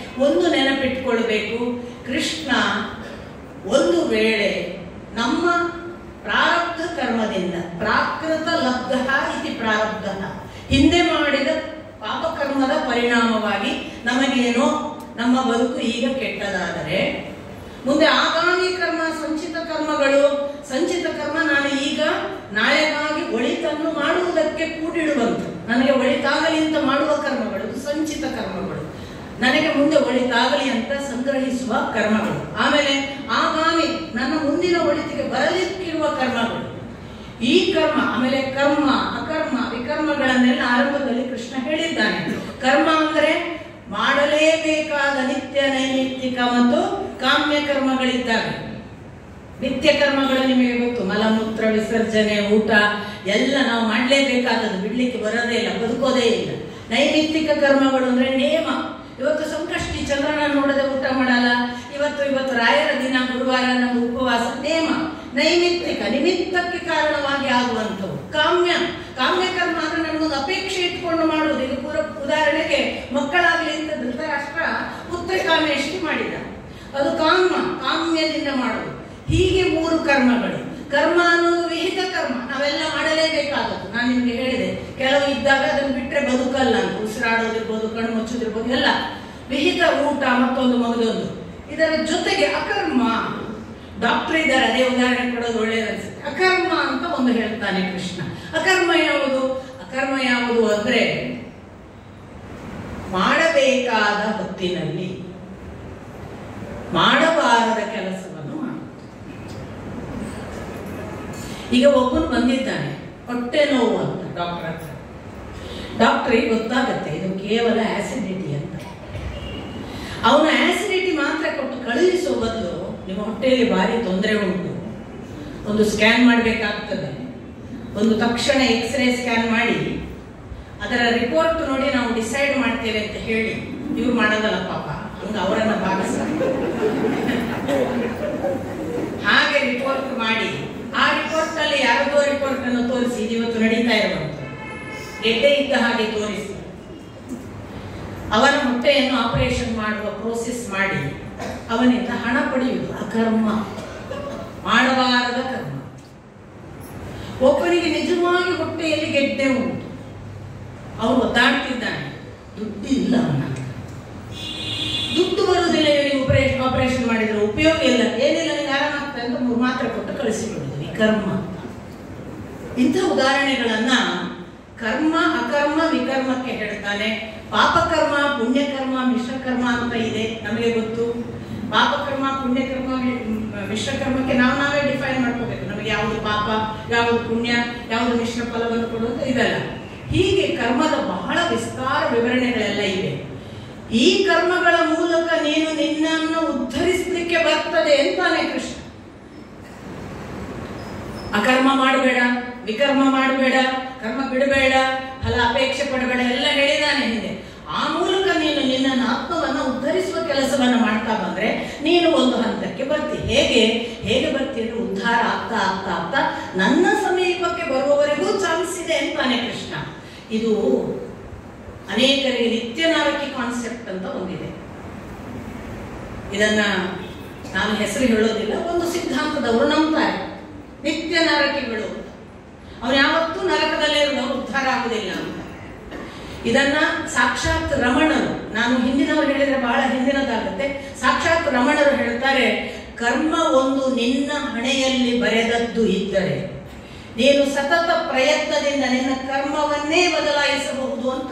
ಒಂದು ನೆನಪಿಟ್ಕೊಳ್ಬೇಕು, ಕೃಷ್ಣ ಒಂದು ವೇಳೆ ನಮ್ಮ ಪ್ರಾರಬ್ಧ ಕರ್ಮದಿಂದ, ಪ್ರಾಕೃತ ಲಬ್ಧ ಇತಿ ಪ್ರಾರಬ್ಧ, ಹಿಂದೆ ಮಾಡಿದ ಪಾಪಕರ್ಮದ ಪರಿಣಾಮವಾಗಿ ನಮಗೇನೋ ನಮ್ಮ ಬದುಕು ಈಗ ಕೆಟ್ಟದಾದರೆ, ಮುಂದೆ ಆಗಾಮಿ ಕರ್ಮ, ಸಂಚಿತ ಕರ್ಮಗಳು, ಸಂಚಿತ ಕರ್ಮ ನಾನು ಈಗ ನಾಳೆಗಾಗಿ ಒಳಿತನ್ನು ಮಾಡುವುದಕ್ಕೆ ಕೂಡಿಡುವಂತು, ನನಗೆ ಒಳಿತಾಗಲಿ ಅಂತ ಮಾಡುವ ಕರ್ಮಗಳು ಸಂಚಿತ ಕರ್ಮಗಳು, ನನಗೆ ಮುಂದೆ ಒಳಿತಾಗಲಿ ಅಂತ ಸಂಗ್ರಹಿಸುವ ಕರ್ಮಗಳು. ಆಮೇಲೆ ಆಗಾಮಿ ನನ್ನ ಮುಂದಿನ ಒಳಿತಿಗೆ ಬರಲಿಕ್ಕಿರುವ ಕರ್ಮಗಳು. ಈ ಕರ್ಮ, ಆಮೇಲೆ ಕರ್ಮ, ಅಕರ್ಮ, ವಿಕರ್ಮಗಳನ್ನೆಲ್ಲ ಆರಂಭದಲ್ಲಿ ಕೃಷ್ಣ ಹೇಳಿದ್ದಾನೆ. ಕರ್ಮ ಅಂದ್ರೆ ಮಾಡಲೇಬೇಕಾದ ನಿತ್ಯ, ನೈಮಿತ್ತಿಕ ಮತ್ತು ಕಾಮ್ಯ ಕರ್ಮಗಳಿದ್ದಾವೆ. ನಿತ್ಯ ಕರ್ಮಗಳು ನಿಮಗೆ ಗೊತ್ತು, ಮಲಮೂತ್ರ ವಿಸರ್ಜನೆ, ಊಟ ಎಲ್ಲ ನಾವು ಮಾಡಲೇಬೇಕಾದದ್ದು, ಬಿಡ್ಲಿಕ್ಕೆ ಬರೋದೇ ಇಲ್ಲ, ಬದುಕೋದೇ ಇಲ್ಲ. ನೈಮಿತ್ತಿಕ ಕರ್ಮಗಳು ಅಂದ್ರೆ ನೇಮ. ಇವತ್ತು ಸಂಕಷ್ಟಿ, ಚಂದ್ರನ ನೋಡದೆ ಊಟ ಮಾಡಲ್ಲ, ಇವತ್ತು ರಾಯರ ದಿನ, ಗುರುವಾರ ನಮ್ದು ಉಪವಾಸ, ನೇಮ. ನೈಮಿತ್ತಿಕ, ನಿಮಿತ್ತಕ್ಕೆ ಕಾರಣವಾಗಿ ಆಗುವಂಥವು. ಕಾಮ್ಯ ಕರ್ಮ ಅಂದ್ರೆ ನಮಗೊಂದು ಅಪೇಕ್ಷೆ ಇಟ್ಕೊಂಡು ಮಾಡುವುದು. ಈಗ ಉದಾಹರಣೆಗೆ ಮಕ್ಕಳಾಗಲಿ ಅಂತ ಧೃತರಾಷ್ಟ್ರ ಪುತ್ರ ಕಾಮೇಷ್ಟಿ ಮಾಡಿದ. ಅದು ಕಾಮ್ಯದಿಂದ ಮಾಡುವುದು. ಹೀಗೆ 3 ಕರ್ಮಗಳು. ಕರ್ಮ ಅನ್ನೋದು ವಿಹಿತ ಕರ್ಮ, ನಾವೆಲ್ಲ ಮಾಡಲೇಬೇಕಾದದ್ದು. ನಾನು ನಿಮ್ಗೆ ಹೇಳಿದೆ, ಕೆಲವು ಇದ್ದಾಗ ಅದನ್ನು ಬಿಟ್ಟರೆ ಬದುಕಲ್ಲ ಅಂತ. ಉಸಿರಾಡೋದಿರ್ಬೋದು, ಕಣ್ಣು ಮುಚ್ಚೋದಿರ್ಬೋದು, ಎಲ್ಲ ವಿಹಿತ, ಊಟ ಮತ್ತೊಂದು ಮಗದೊಂದು. ಇದರ ಜೊತೆಗೆ ಅಕರ್ಮ, ಡಾಕ್ಟರ್ ಇದ್ದಾರೆ, ಅದೇ ಉದಾಹರಣೆ ಕೊಡೋದು ಒಳ್ಳೇದು ಅನ್ಸುತ್ತೆ. ಅಕರ್ಮ ಅಂತ ಒಂದು ಹೇಳ್ತಾನೆ ಕೃಷ್ಣ. ಅಕರ್ಮ ಯಾವುದು? ಅಕರ್ಮ ಯಾವುದು ಅಂದ್ರೆ ಮಾಡಬೇಕಾದ ಹೊತ್ತಿನಲ್ಲಿ ಮಾಡಬಾರದ ಕೆಲಸವನ್ನು ಮಾಡುವುದು. ಈಗ ಒಬ್ಬನು ಬಂದಿದ್ದಾನೆ, ಹೊಟ್ಟೆ ನೋವು ಅಂತ ಡಾಕ್ಟರ್ ಹತ್ರ. ಡಾಕ್ಟರಿಗೆ ಗೊತ್ತಾಗತ್ತೆ ಇದು ಕೇವಲ ಆಸಿಡಿಟಿ ಅಂತ. ಅವನು ಆಸಿಡಿಟಿ ಮಾತ್ರ ಕೊಟ್ಟು ಕಳುಹಿಸುವ ಬದಲು ನಿಮ್ಮ ಹೊಟ್ಟೆಯಲ್ಲಿ ಭಾರಿ ತೊಂದರೆ ಉಂಟು, ಒಂದು ಸ್ಕ್ಯಾನ್ ಮಾಡಬೇಕಾಗ್ತದೆ, ಒಂದು ತಕ್ಷಣ ಎಕ್ಸ್ರೇ ಸ್ಕ್ಯಾನ್ ಮಾಡಿ ಅದರ ರಿಪೋರ್ಟ್ ನೋಡಿ ನಾವು ಡಿಸೈಡ್ ಮಾಡ್ತೇವೆ ಅಂತ ಹೇಳಿ ಇವ್ರು ಮಾಡೋದಲ್ಲ ಪಾಪ, ಹಂಗ ಅವರನ್ನ ಭಾಗಿಸ ಹಾಗೆ ರಿಪೋರ್ಟ್ ಮಾಡಿ ಆ ರಿಪೋರ್ಟ್ ಅಲ್ಲಿ ಯಾರದೋ ರಿಪೋರ್ಟ್ ಅನ್ನು ತೋರಿಸಿ ಇವತ್ತು ನಡೀತಾ ಇರುವಂತ ಗೆಡ್ಡೆ ಇದ್ದ ಹಾಗೆ ತೋರಿಸಿ ಅವನ ಹೊಟ್ಟೆಯನ್ನು ಆಪರೇಷನ್ ಮಾಡುವ ಪ್ರೋಸೆಸ್ ಮಾಡಿ ಅವನಿಂದ ಹಣ ಪಡೆಯುವುದು ಅಕರ್ಮ, ಮಾಡಬಾರದ ಕರ್ಮ. ಒಬ್ಬನಿಗೆ ನಿಜವಾಗಿ ಹೊಟ್ಟೆಯಲ್ಲಿ ಗೆಡ್ಡೆ ಉಂಟು, ಅವನು ಒದ್ದಾಡ್ತಿದ್ದಾನೆ, ದುಡ್ಡು ಇಲ್ಲ ಅವನ, ದುಡ್ಡು ಬರುವುದಿಲ್ಲ, ಇವನಿಗೆ ಆಪರೇಷನ್ ಮಾಡಿದ್ರೆ ಉಪಯೋಗ ಇಲ್ಲ, ಏನಿಲ್ಲ, ನೀನು ಆರಾಮಾಗ್ತದೆ ಅಂತ 3 ಮಾತ್ರೆ ಕೊಟ್ಟು ಕಳಿಸಿಬಿಡುದು. ವಿಕರ್ಮ. ಇಂಥ ಉದಾಹರಣೆಗಳನ್ನ ಕರ್ಮ, ಅಕರ್ಮ, ವಿಕರ್ಮಕ್ಕೆ ಹೇಳ್ತಾನೆ. ಪಾಪಕರ್ಮ, ಪುಣ್ಯಕರ್ಮ, ಮಿಶ್ರಕರ್ಮ ಅಂತ ಇದೆ, ನಮಗೆ ಗೊತ್ತು. ಪಾಪಕರ್ಮ, ಪುಣ್ಯಕರ್ಮ, ಮಿಶ್ರಕರ್ಮಕ್ಕೆ ನಾವೇ ಡಿಫೈನ್ ಮಾಡ್ಕೋಬೇಕು. ನಮಗೆ ಯಾವುದು ಪಾಪ, ಯಾವುದು ಪುಣ್ಯ, ಯಾವುದು ಮಿಶ್ರ ಫಲವನ್ನು ಕೊಡುವುದು ಇದೆಲ್ಲ. ಹೀಗೆ ಕರ್ಮದ ಬಹಳ ವಿಸ್ತಾರ ವಿವರಣೆಗಳೆಲ್ಲ ಇವೆ. ಈ ಕರ್ಮಗಳ ಮೂಲಕ ನೀನು ನಿನ್ನನ್ನು ಉದ್ಧರಿಸಲಿಕ್ಕೆ ಬರ್ತದೆ ಅಂತಾನೆ ಕೃಷ್ಣ. ಅಕರ್ಮ ಮಾಡಬೇಡ, ವಿಕರ್ಮ ಮಾಡಬೇಡ, ಕರ್ಮ ಬಿಡಬೇಡ, ಫಲ ಅಪೇಕ್ಷೆ ಪಡಬೇಡ ಎಲ್ಲ ಹೇಳಿದಾನೆ ಹಿಂದೆ. ಆ ಮೂಲಕ ನೀನು ನಿನ್ನ ಆತ್ಮವನ್ನು ಉದ್ಧರಿಸುವ ಕೆಲಸವನ್ನು ಮಾಡ್ತಾ ಬಂದ್ರೆ ನೀನು ಒಂದು ಹಂತಕ್ಕೆ ಬರ್ತಿ. ಹೇಗೆ ಬರ್ತಿ ಅಂದ್ರೆ ಉದ್ಧಾರ ಆಗ್ತಾ ಆಗ್ತಾ ಆಗ್ತಾ ನನ್ನ ಸಮೀಪಕ್ಕೆ ಬರುವವರೆಗೂ ಚಾನ್ಸ್ ಇದೆ ಅಂತಾನೆ ಕೃಷ್ಣ. ಇದು ಅನೇಕರಿಗೆ ನಿತ್ಯನಾರಕಿ ಕಾನ್ಸೆಪ್ಟ್ ಅಂತ ಒಂದಿದೆ. ಇದನ್ನ ನಾನು ಹೆಸರು ಹೇಳೋದಿಲ್ಲ, ಒಂದು ಸಿದ್ಧಾಂತದವರು ನಂಬ್ತಾರೆ. ನಿತ್ಯ ನರಕಿಗಳು, ಅವನು ಯಾವತ್ತೂ ನರಕದಲ್ಲೇ ಇರುವವರು ಉದ್ಧಾರ ಆಗುವುದಿಲ್ಲ ಅಂತ. ಇದನ್ನ ಸಾಕ್ಷಾತ್ ರಮಣರು, ನಾನು ಹಿಂದಿನವರು ಹೇಳಿದ್ರೆ ಬಹಳ ಹಿಂದಿನದಾಗುತ್ತೆ, ಸಾಕ್ಷಾತ್ ರಮಣರು ಹೇಳ್ತಾರೆ, ಕರ್ಮ ಒಂದು ನಿನ್ನ ಹಣೆಯಲ್ಲಿ ಬರೆದದ್ದು ಇದ್ದರೆ ನೀನು ಸತತ ಪ್ರಯತ್ನದಿಂದ ನಿನ್ನ ಕರ್ಮವನ್ನೇ ಬದಲಾಯಿಸಬಹುದು ಅಂತ.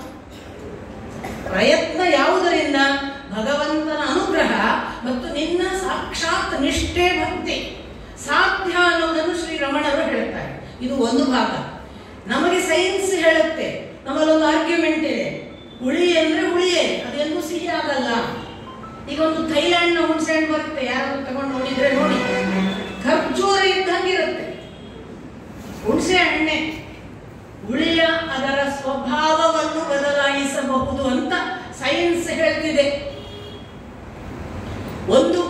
ಪ್ರಯತ್ನ ಯಾವುದರಿಂದ? ಭಗವಂತನ ಅನುಗ್ರಹ ಮತ್ತು ನಿನ್ನ ಸಾಕ್ಷಾತ್ ನಿಷ್ಠೆ ಭಕ್ತಿ ಸಾಧ್ಯ ಅನ್ನೋದನ್ನು ಶ್ರೀ ರಮಣರು ಹೇಳ್ತಾರೆ. ಇದು ಒಂದು ಭಾಗ. ನಮಗೆ ಸೈನ್ಸ್ ಹೇಳುತ್ತೆ, ನಮ್ಮಲ್ಲೊಂದು ಆರ್ಗ್ಯುಮೆಂಟ್ ಇದೆ, ಹುಳಿ ಅಂದ್ರೆ ಹುಳಿಯೇ, ಅದೆಂದೂ ಸಿಹಿ ಆಗಲ್ಲ. ಈಗ ಒಂದು ಥೈಲ್ಯಾಂಡ್ ನ ಹುಣಸೆ ಹಣ್ಣು ಬರುತ್ತೆ, ಯಾರು ತಗೊಂಡು ನೋಡಿದ್ರೆ ನೋಡಿ, ಖರ್ಜೂರ ಇದ್ದಂಗಿರುತ್ತೆ, ಹುಣಸೆ ಹಣ್ಣೆ. ಹುಳಿಯ ಅದರ ಸ್ವಭಾವವನ್ನು ಬದಲಾಯಿಸಬಹುದು ಅಂತ ಸೈನ್ಸ್ ಹೇಳ್ತಿದೆ. ಒಂದು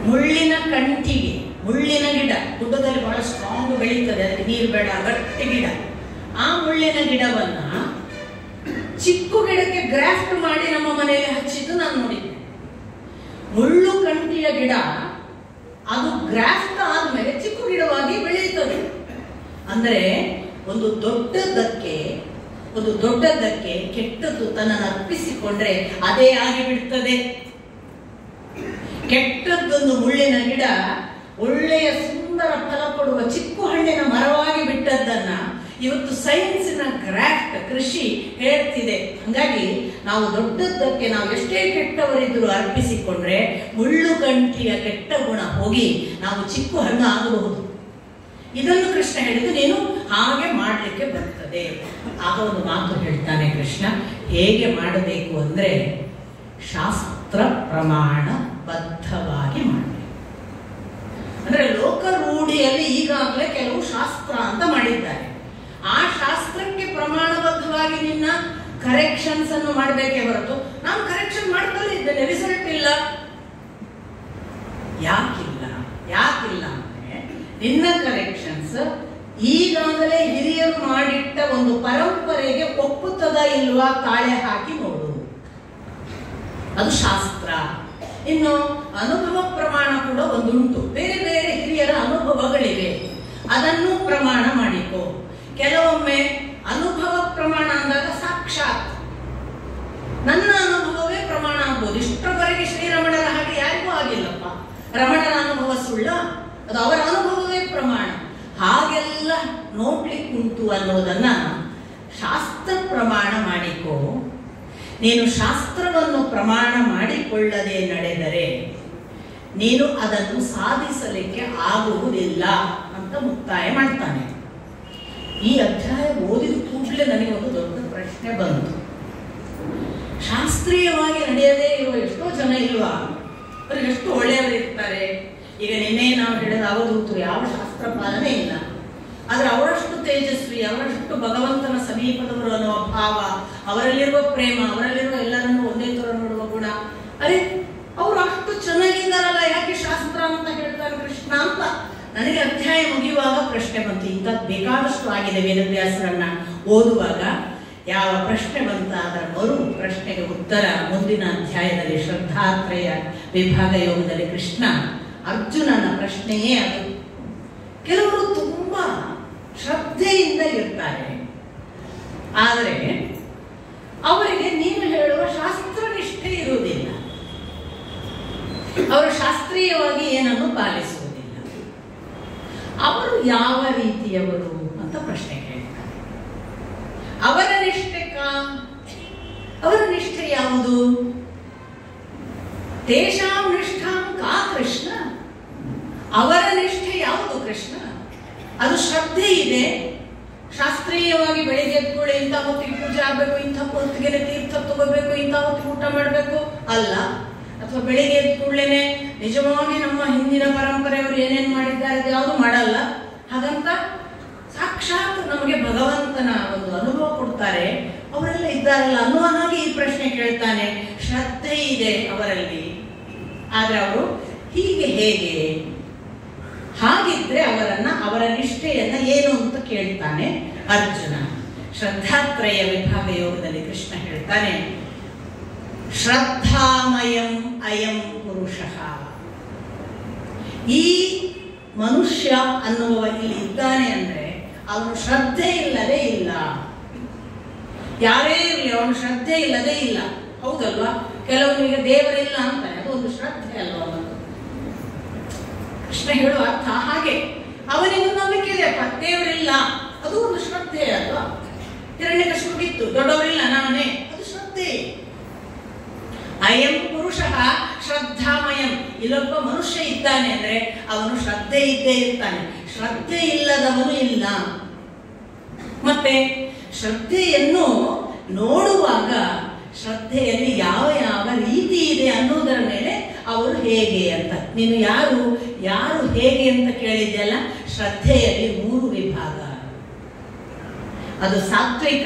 ಮುಳ್ಳಿನ ಕಂಠಿಗೆ, ಮುಳ್ಳಿನ ಗಿಡ ಗುಡ್ಡದಲ್ಲಿ ಬಹಳ ಸ್ಟ್ರಾಂಗ್ ಬೆಳೀತದೆ, ಅದಕ್ಕೆ ನೀರು ಬೇಡ, ಗಟ್ಟಿ ಗಿಡ. ಆ ಮುಳ್ಳಿನ ಗಿಡವನ್ನ ಚಿಕ್ಕ ಗಿಡಕ್ಕೆ ಗ್ರಾಫ್ಟ್ ಮಾಡಿ ನಮ್ಮ ಮನೆಯಲ್ಲಿ ಹಚ್ಚಿದ್ದು ನಾನು ನೋಡಿದ್ದೆ. ಮುಳ್ಳು ಕಂಠಿಯ ಗಿಡ ಅದು ಗ್ರಾಫ್ಟ್ ಆದ್ಮೇಲೆ ಚಿಕ್ಕ ಗಿಡವಾಗಿ ಬೆಳೆಯುತ್ತದೆ. ಅಂದ್ರೆ ಒಂದು ದೊಡ್ಡದಕ್ಕೆ ಕೆಟ್ಟದ್ದು ತನ್ನನ್ನು ಅರ್ಪಿಸಿಕೊಂಡ್ರೆ ಅದೇ ಆಗಿ ಬಿಡ್ತದೆ. ಕೆಟ್ಟದ್ದೊಂದು ಮುಳ್ಳಿನ ಗಿಡ ಒಳ್ಳೆಯ ಸುಂದರ ಫಲ ಕೊಡುವ ಚಿಕ್ಕ ಹಣ್ಣಿನ ಮರವಾಗಿ ಬಿಟ್ಟದ್ದನ್ನ ಇವತ್ತು ಸೈನ್ಸಿನ ಗ್ರಾಫ್ಟ್ ಕೃಷಿ ಹೇಳ್ತಿದೆ. ಹಾಗಾಗಿ ನಾವು ದೊಡ್ಡದಕ್ಕೆ ನಾವು ಎಷ್ಟೇ ಕೆಟ್ಟವರಿದ್ರು ಅರ್ಪಿಸಿಕೊಂಡ್ರೆ ಮುಳ್ಳು ಗಂಟಿಯ ಕೆಟ್ಟ ಗುಣ ಹೋಗಿ ನಾವು ಚಿಕ್ಕ ಹಣ್ಣು ಆಗಬಹುದು. ಇದನ್ನು ಕೃಷ್ಣ ಹೇಳಿದ್ದು, ನೀನು ಹಾಗೆ ಮಾಡಲಿಕ್ಕೆ ಬರ್ತದೆ. ಆಗ ಒಂದು ಮಾತು ಹೇಳ್ತಾನೆ ಕೃಷ್ಣ, ಹೇಗೆ ಮಾಡಬೇಕು ಅಂದ್ರೆ ಶಾಸ್ತ್ರ ಪ್ರಮಾಣ ಬದ್ಧವಾಗಿ ಮಾಡಬೇಕು. ಅಂದ್ರೆ ಲೋಕ ರೂಢಿಯಲ್ಲಿ ಈಗಾಗಲೇ ಕೆಲವು ಶಾಸ್ತ್ರ ಅಂತ ಮಾಡಿದ್ದಾರೆ. ಆ ಶಾಸ್ತ್ರಕ್ಕೆ ಪ್ರಮಾಣಬದ್ಧವಾಗಿ ನಿನ್ನ ಕರೆಕ್ಷನ್ಸ್ ಅನ್ನು ಮಾಡಬೇಕೇ ಹೊರತು ನಾನು ಕರೆಕ್ಷನ್ ಮಾಡ್ತಲೇ ಇದ್ದೇನೆ, ರಿಸಲ್ಟ್ ಇಲ್ಲ. ಯಾಕಿಲ್ಲ ಅಂದ್ರೆ ನಿನ್ನ ಕರೆಕ್ಷನ್ಸ್ ಈಗಾಗಲೇ ಹಿರಿಯರು ಮಾಡಿಟ್ಟ ಒಂದು ಪರಂಪರೆಗೆ ಒಪ್ಪುತ್ತದ ಇಲ್ವಾ ತಾಳೆ ಹಾಕಿ ನೋಡು. ಅದು ಶಾಸ್ತ್ರ. ಇನ್ನು ಅನುಭವ ಪ್ರಮಾಣ ಕೂಡ ಒಂದುಂಟು. ಬೇರೆ ಬೇರೆ ಹಿರಿಯರ ಅನುಭವಗಳಿವೆ, ಅದನ್ನು ಪ್ರಮಾಣ ಮಾಡಿಕೋ. ಕೆಲವೊಮ್ಮೆ ಅನುಭವ ಪ್ರಮಾಣ ಅಂದಾಗ ಸಾಕ್ಷಾತ್ ನನ್ನ ಅನುಭವವೇ ಪ್ರಮಾಣ ಆಗ್ಬೋದು. ಇಷ್ಟರವರೆಗೆ ಶ್ರೀರಮಣರ ಹಾಗೆ ಯಾರಿಗೂ ಆಗಿಲ್ಲಪ್ಪ. ರಮಣರ ಅನುಭವ ಸುಳ್ಳ, ಅದು ಅವರ ಅನುಭವವೇ ಪ್ರಮಾಣ. ಹಾಗೆಲ್ಲ ನೋಡ್ಲಿಕ್ಕುಂಟು ಅನ್ನೋದನ್ನ ಶಾಸ್ತ್ರ ಪ್ರಮಾಣ ಮಾಡಿಕೋ. ನೀನು ಶಾಸ್ತ್ರವನ್ನು ಪ್ರಮಾಣ ಮಾಡಿಕೊಳ್ಳದೆ ನಡೆದರೆ ನೀನು ಅದನ್ನು ಸಾಧಿಸಲಿಕ್ಕೆ ಆಗುವುದಿಲ್ಲ ಅಂತ ಮುಕ್ತಾಯ ಮಾಡ್ತಾನೆ. ಈ ಅಧ್ಯಾಯ ಓದಿದ ಕೂಡಲೇ ನನಗೆ ಒಂದು ದೊಡ್ಡ ಪ್ರಶ್ನೆ ಬಂತು. ಶಾಸ್ತ್ರೀಯವಾಗಿ ನಡೆಯದೇ ಇರುವ ಎಷ್ಟೋ ಜನ ಇಲ್ವಾ? ಅವ್ರಿಗೆ ಎಷ್ಟು ಒಳ್ಳೆಯವರು ಇರ್ತಾರೆ. ಈಗ ನಿನ್ನೆ ನಾವು ಹೇಳಿದ ಅವಧೂತರು ಯಾವ ಶಾಸ್ತ್ರ ಪಾಲನೆ ಇಲ್ಲ, ಆದ್ರೆ ಅವರಷ್ಟು ತೇಜಸ್ವಿ, ಅವರಷ್ಟು ಭಗವಂತನ ಸಮೀಪದವರು ಅನ್ನುವ ಭಾವ, ಅವರಲ್ಲಿರುವ ಪ್ರೇಮ, ಅವರಲ್ಲಿರುವ ಎಲ್ಲರನ್ನು ಒಂದೇ ತರ ನೋಡುವ ಗುಣ. ಅರೆ, ಅವರು ಅಷ್ಟು ಚೆನ್ನಾಗಿದ್ದಾರಲ್ಲ, ಯಾಕೆ ಶಾಸ್ತ್ರ ಅಂತ ಹೇಳ್ತಾರೆ ಕೃಷ್ಣ ಅಂತ ನನಗೆ ಅಧ್ಯಾಯ ಮುಗಿಯುವಾಗ ಪ್ರಶ್ನೆ ಬಂತು. ಇಂಥದ್ದು ಬೇಕಾದಷ್ಟು ಆಗಿದೆ ವೇದವ್ಯಾಸರನ್ನ ಓದುವಾಗ. ಯಾವ ಪ್ರಶ್ನೆ ಬಂತ ಅದರ ಮರು ಪ್ರಶ್ನೆಗೆ ಉತ್ತರ ಮುಂದಿನ ಅಧ್ಯಾಯದಲ್ಲಿ ಶ್ರದ್ಧಾತ್ರಯ ವಿಭಾಗ ಯೋಗದಲ್ಲಿ ಕೃಷ್ಣ ಅರ್ಜುನನ ಪ್ರಶ್ನೆಯೇ ಅದು. ಕೆಲವರು ತುಂಬಾ ಶ್ರದ್ಧೆಯಿಂದ ಇರ್ತಾರೆ, ಆದರೆ ಅವರಿಗೆ ನೀನು ಹೇಳುವ ಶಾಸ್ತ್ರ ನಿಷ್ಠೆ ಇರುವುದಿಲ್ಲ. ಅವರು ಶಾಸ್ತ್ರೀಯವಾಗಿ ಏನನ್ನು ಪಾಲಿಸುವುದಿಲ್ಲ. ಅವರು ಯಾವ ರೀತಿಯವರು ಅಂತ ಪ್ರಶ್ನೆ ಕೇಳ್ತಾರೆ. ಅವರ ನಿಷ್ಠೆ ಅವರ ನಿಷ್ಠೆ ಯಾವುದು? ತೇಷಾಂ ನಿಷ್ಠಾಂ ಕಾ ಕೃಷ್ಣ? ಅವರ ನಿಷ್ಠೆ ಯಾವುದು ಕೃಷ್ಣ? ಅದು ಶ್ರದ್ಧೆ ಇದೆ. ಶಾಸ್ತ್ರೀಯವಾಗಿ ಬೆಳಿಗ್ಗೆ ಎದ್ಕೊಳ್ಳಿ, ಇಂಥ ಹೊತ್ತಿಗೆ ಪೂಜೆ ಆಗ್ಬೇಕು, ಇಂಥ ಹೊತ್ತಿಗೆ ತೀರ್ಥ ತಗೋಬೇಕು, ಇಂಥ ಹೊತ್ತಿಗೆ ಊಟ ಮಾಡಬೇಕು ಅಲ್ಲ. ಅಥವಾ ಬೆಳಿಗ್ಗೆ ಎದ್ದ ಕೂಡಲೇ ನಿಜವಾಗಿ ನಮ್ಮ ಹಿಂದಿನ ಪರಂಪರೆಯವರು ಏನೇನು ಮಾಡಿದ್ದಾರೆ ಅದು ಯಾವುದು ಮಾಡಲ್ಲ. ಹಾಗಂತ ಸಾಕ್ಷಾತ್ ನಮಗೆ ಭಗವಂತನ ಒಂದು ಅನುಭವ ಕೊಡ್ತಾರೆ ಅವರೆಲ್ಲ ಇದ್ದಾರಲ್ಲ ಅನ್ನುವ ಹಾಗೆ ಈ ಪ್ರಶ್ನೆ ಕೇಳ್ತಾನೆ. ಶ್ರದ್ಧೆ ಇದೆ ಅವರಲ್ಲಿ, ಆದ್ರೆ ಅವರು ಹೀಗೆ ಹೇಗೆ? ಹಾಗಿದ್ರೆ ಅವರ ನಿಷ್ಠೆಯನ್ನ ಏನು ಅಂತ ಕೇಳ್ತಾನೆ ಅರ್ಜುನ. ಶ್ರದ್ಧಾತ್ರಯ ವಿಭಾಗ ಯೋಗದಲ್ಲಿ ಕೃಷ್ಣ ಹೇಳ್ತಾನೆ, ಶ್ರದ್ಧಾಮಯಂ ಅಯಂ ಪುರುಷಃ. ಈ ಮನುಷ್ಯ ಅನ್ನುವ ಇಲ್ಲಿ ಇದ್ದಾನೆ ಅಂದ್ರೆ ಅವನು ಶ್ರದ್ಧೆ ಇಲ್ಲದೆ ಇಲ್ಲ. ಯಾರೇ ಇರಲಿ ಅವನು ಶ್ರದ್ಧೆ ಇಲ್ಲದೆ ಇಲ್ಲ. ಹೌದಲ್ವಾ? ಕೆಲವರಿಗೆ ದೇವರಿಲ್ಲ ಅಂತಾನೆ, ಅದು ಒಂದು ಶ್ರದ್ಧೆ ಅಲ್ವಾ? ಕೃಷ್ಣ ಹೇಳುವ ಅರ್ಥ ಹಾಗೆ. ಅವನಿಗೆ ನಂಬಿಕೆ ಇದೆ, ದೇವರಿಲ್ಲ, ಅದು ಒಂದು ಶ್ರದ್ಧೆ ಅಲ್ವಾ? ಹಿರಣ್ಯಕಶಿಪುಗಿತ್ತು, ದೊಡ್ಡವರಿಲ್ಲ ನಾನೇ, ಅದು ಶ್ರದ್ಧೆ. ಅಯಂ ಪುರುಷಃ ಶ್ರದ್ಧಾಮಯಂ. ಇಲ್ಲೊಬ್ಬ ಮನುಷ್ಯ ಇದ್ದಾನೆ ಅಂದ್ರೆ ಅವನು ಶ್ರದ್ಧೆ ಇದ್ದೇ ಇರ್ತಾನೆ. ಶ್ರದ್ಧೆ ಇಲ್ಲದವನು ಇಲ್ಲ. ಮತ್ತೆ ಶ್ರದ್ಧೆಯನ್ನು ನೋಡುವಾಗ ಶ್ರದ್ಧೆಯಲ್ಲಿ ಯಾವ ಯಾವ ರೀತಿ ಇದೆ ಅನ್ನೋದರ ಮೇಲೆ ಅವರು ಹೇಗೆ ಅಂತ. ನೀನು ಯಾರು ಹೇಗೆ ಅಂತ ಕೇಳಿದ್ಯಲ್ಲ. ಶ್ರದ್ಧೆಯಲ್ಲಿ 3 ವಿಭಾಗ. ಅದು ಸಾತ್ವಿಕ,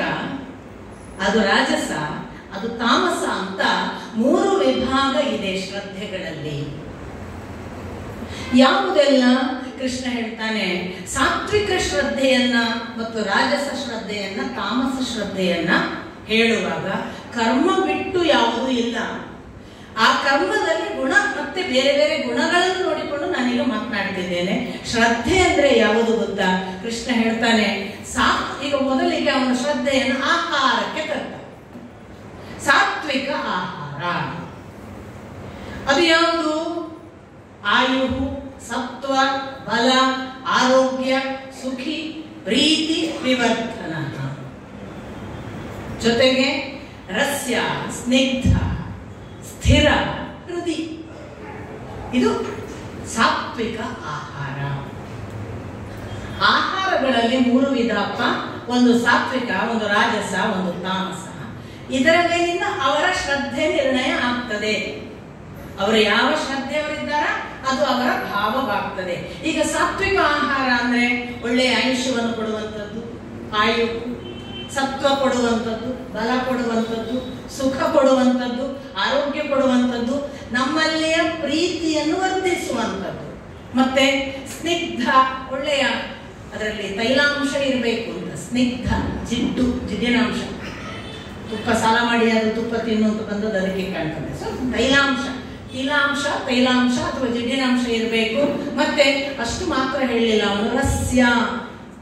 ಅದು ರಾಜಸ, ಅದು ತಾಮಸ ಅಂತ 3 ವಿಭಾಗ ಇದೆ ಶ್ರದ್ಧೆಗಳಲ್ಲಿ. ಯಾವುದೆಲ್ಲ? ಕೃಷ್ಣ ಹೇಳ್ತಾನೆ, ಸಾತ್ವಿಕ ಶ್ರದ್ಧೆಯನ್ನ ಮತ್ತು ರಾಜಸ ಶ್ರದ್ಧೆಯನ್ನ, ತಾಮಸ ಶ್ರದ್ಧೆಯನ್ನ ಹೇಳುವಾಗ ಕರ್ಮ ಬಿಟ್ಟು ಯಾವುದೂ ಇಲ್ಲ. ಆ ಕರ್ಮದಲ್ಲಿ ಗುಣ ಮತ್ತೆ ಬೇರೆ ಬೇರೆ ಗುಣಗಳನ್ನು ನೋಡಿಕೊಂಡು ನಾನೀಗ ಮಾತನಾಡ್ತಿದ್ದೇನೆ. ಶ್ರದ್ಧೆ ಅಂದ್ರೆ ಯಾವುದು ಗೊತ್ತಾ? ಕೃಷ್ಣ ಹೇಳ್ತಾನೆ, ಈಗ ಮೊದಲಿಗೆ ಅವನ ಶ್ರದ್ಧೆಯನ್ನು ಆಹಾರಕ್ಕೆ ತರ್ತಾನೆ. ಸಾತ್ವಿಕ ಆಹಾರ ಅದು ಯಾವುದು? ಆಯು, ಸತ್ವ, ಬಲ, ಆರೋಗ್ಯ, ಸುಖಿ, ಪ್ರೀತಿ, ವಿವರ್ತನ, ಜೊತೆಗೆ ರಸ್ಯ, ಸ್ನಿಗ್ಧ, ಸ್ಥಿರ, ಹೃದಿ. ಇದು ಸಾತ್ವಿಕ ಆಹಾರ. ಆಹಾರಗಳಲ್ಲಿ 3 ವಿಧಪ್ಪ. ಒಂದು ಸಾತ್ವಿಕ, ಒಂದು ರಾಜಸ, ಒಂದು ತಾಮಸ. ಇದರ ಮೇಲಿಂದ ಅವರ ಶ್ರದ್ಧೆ ನಿರ್ಣಯ ಆಗ್ತದೆ. ಅವರು ಯಾವ ಶ್ರದ್ಧೆಯವರಿದ್ದಾರ ಅದು ಅವರ ಭಾವವಾಗ್ತದೆ. ಈಗ ಸಾತ್ವಿಕ ಆಹಾರ ಅಂದ್ರೆ ಒಳ್ಳೆಯ ಆಯುಷ್ಯವನ್ನು ಕೊಡುವಂಥದ್ದು, ಆಯು, ಸತ್ವ ಕೊಡುವಂಥದ್ದು, ಬಲ ಕೊಡುವಂಥದ್ದು, ಸುಖ ಕೊಡುವಂಥದ್ದು, ಆರೋಗ್ಯ ಕೊಡುವಂಥದ್ದು, ನಮ್ಮಲ್ಲಿಯ ಪ್ರೀತಿಯನ್ನು ವರ್ಧಿಸುವಂಥದ್ದು. ಮತ್ತೆ ಸ್ನಿಗ್ಧ, ಒಳ್ಳೆಯ ಅದರಲ್ಲಿ ತೈಲಾಂಶ ಇರಬೇಕು ಅಂತ. ಸ್ನಿಗ್ಧ, ಜಿಡ್ಡಿನಾಂಶ. ತುಪ್ಪ ಸಾಲ ಮಾಡಿ ಅದು ತುಪ್ಪ ತಿನ್ನು ಅಂತ ಬಂದದ್ದು ಅದಕ್ಕೆ ಕಾಣ್ತದೆ. ಸೊ ತೈಲಾಂಶ, ಇಲಾಂಶ, ತೈಲಾಂಶ ಅಥವಾ ಜಿಡ್ಡಿನಾಂಶ ಇರಬೇಕು. ಮತ್ತೆ ಅಷ್ಟು ಮಾತ್ರ ಹೇಳಲಿಲ್ಲ ಅವನು, ರಸ್ಯ,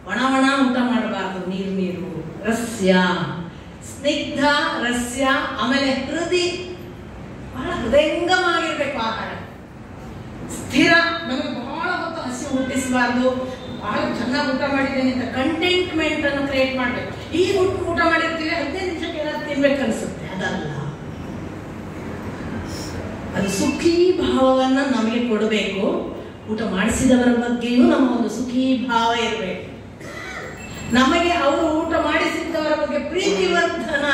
ಒಣ ಊಟ ಮಾಡಬಾರ್ದು, ನೀರು. ರಸ್ಯ, ಸ್ನಿಗ್ಧ, ರಸ್ಯ. ಆಮೇಲೆ ಬಹಳ ಹೃದಯಂಗಮಾಗಿರ್ಬೇಕು ಆಹಾರ. ಸ್ಥಿರ, ನಮಗೆ ಬಹಳ ಹೊತ್ತು ಹಸಿ ಹುಟ್ಟಿಸಬಾರ್ದು. ಬಹಳ ಚೆನ್ನಾಗಿ ಊಟ ಮಾಡಿದ್ದೇನೆ ಅಂತ ಕಂಟೆಂಟ್ಮೆಂಟ್ ಅನ್ನು ಕ್ರಿಯೇಟ್ ಮಾಡ್ಬೇಕು. ಈಗ ಊಟ ಮಾಡಿರ್ತೀವಿ, 15 ನಿಮಿಷಕ್ಕೆ ಏನಾದ್ರು ತಿನ್ಬೇಕು ಅನ್ಸುತ್ತೆ, ಅದಲ್ಲ. ಅದು ಸುಖೀ ಭಾವವನ್ನ ನಮಗೆ ಕೊಡಬೇಕು. ಊಟ ಮಾಡಿಸಿದವರ ಬಗ್ಗೆಯೂ ನಮ್ಮ ಒಂದು ಸುಖೀ ಭಾವ ಇರಬೇಕು. ನಮಗೆ ಅವರು ಊಟ ಮಾಡಿಸಿದ್ದವರ ಬಗ್ಗೆ ಪ್ರೀತಿವರ್ಧನ,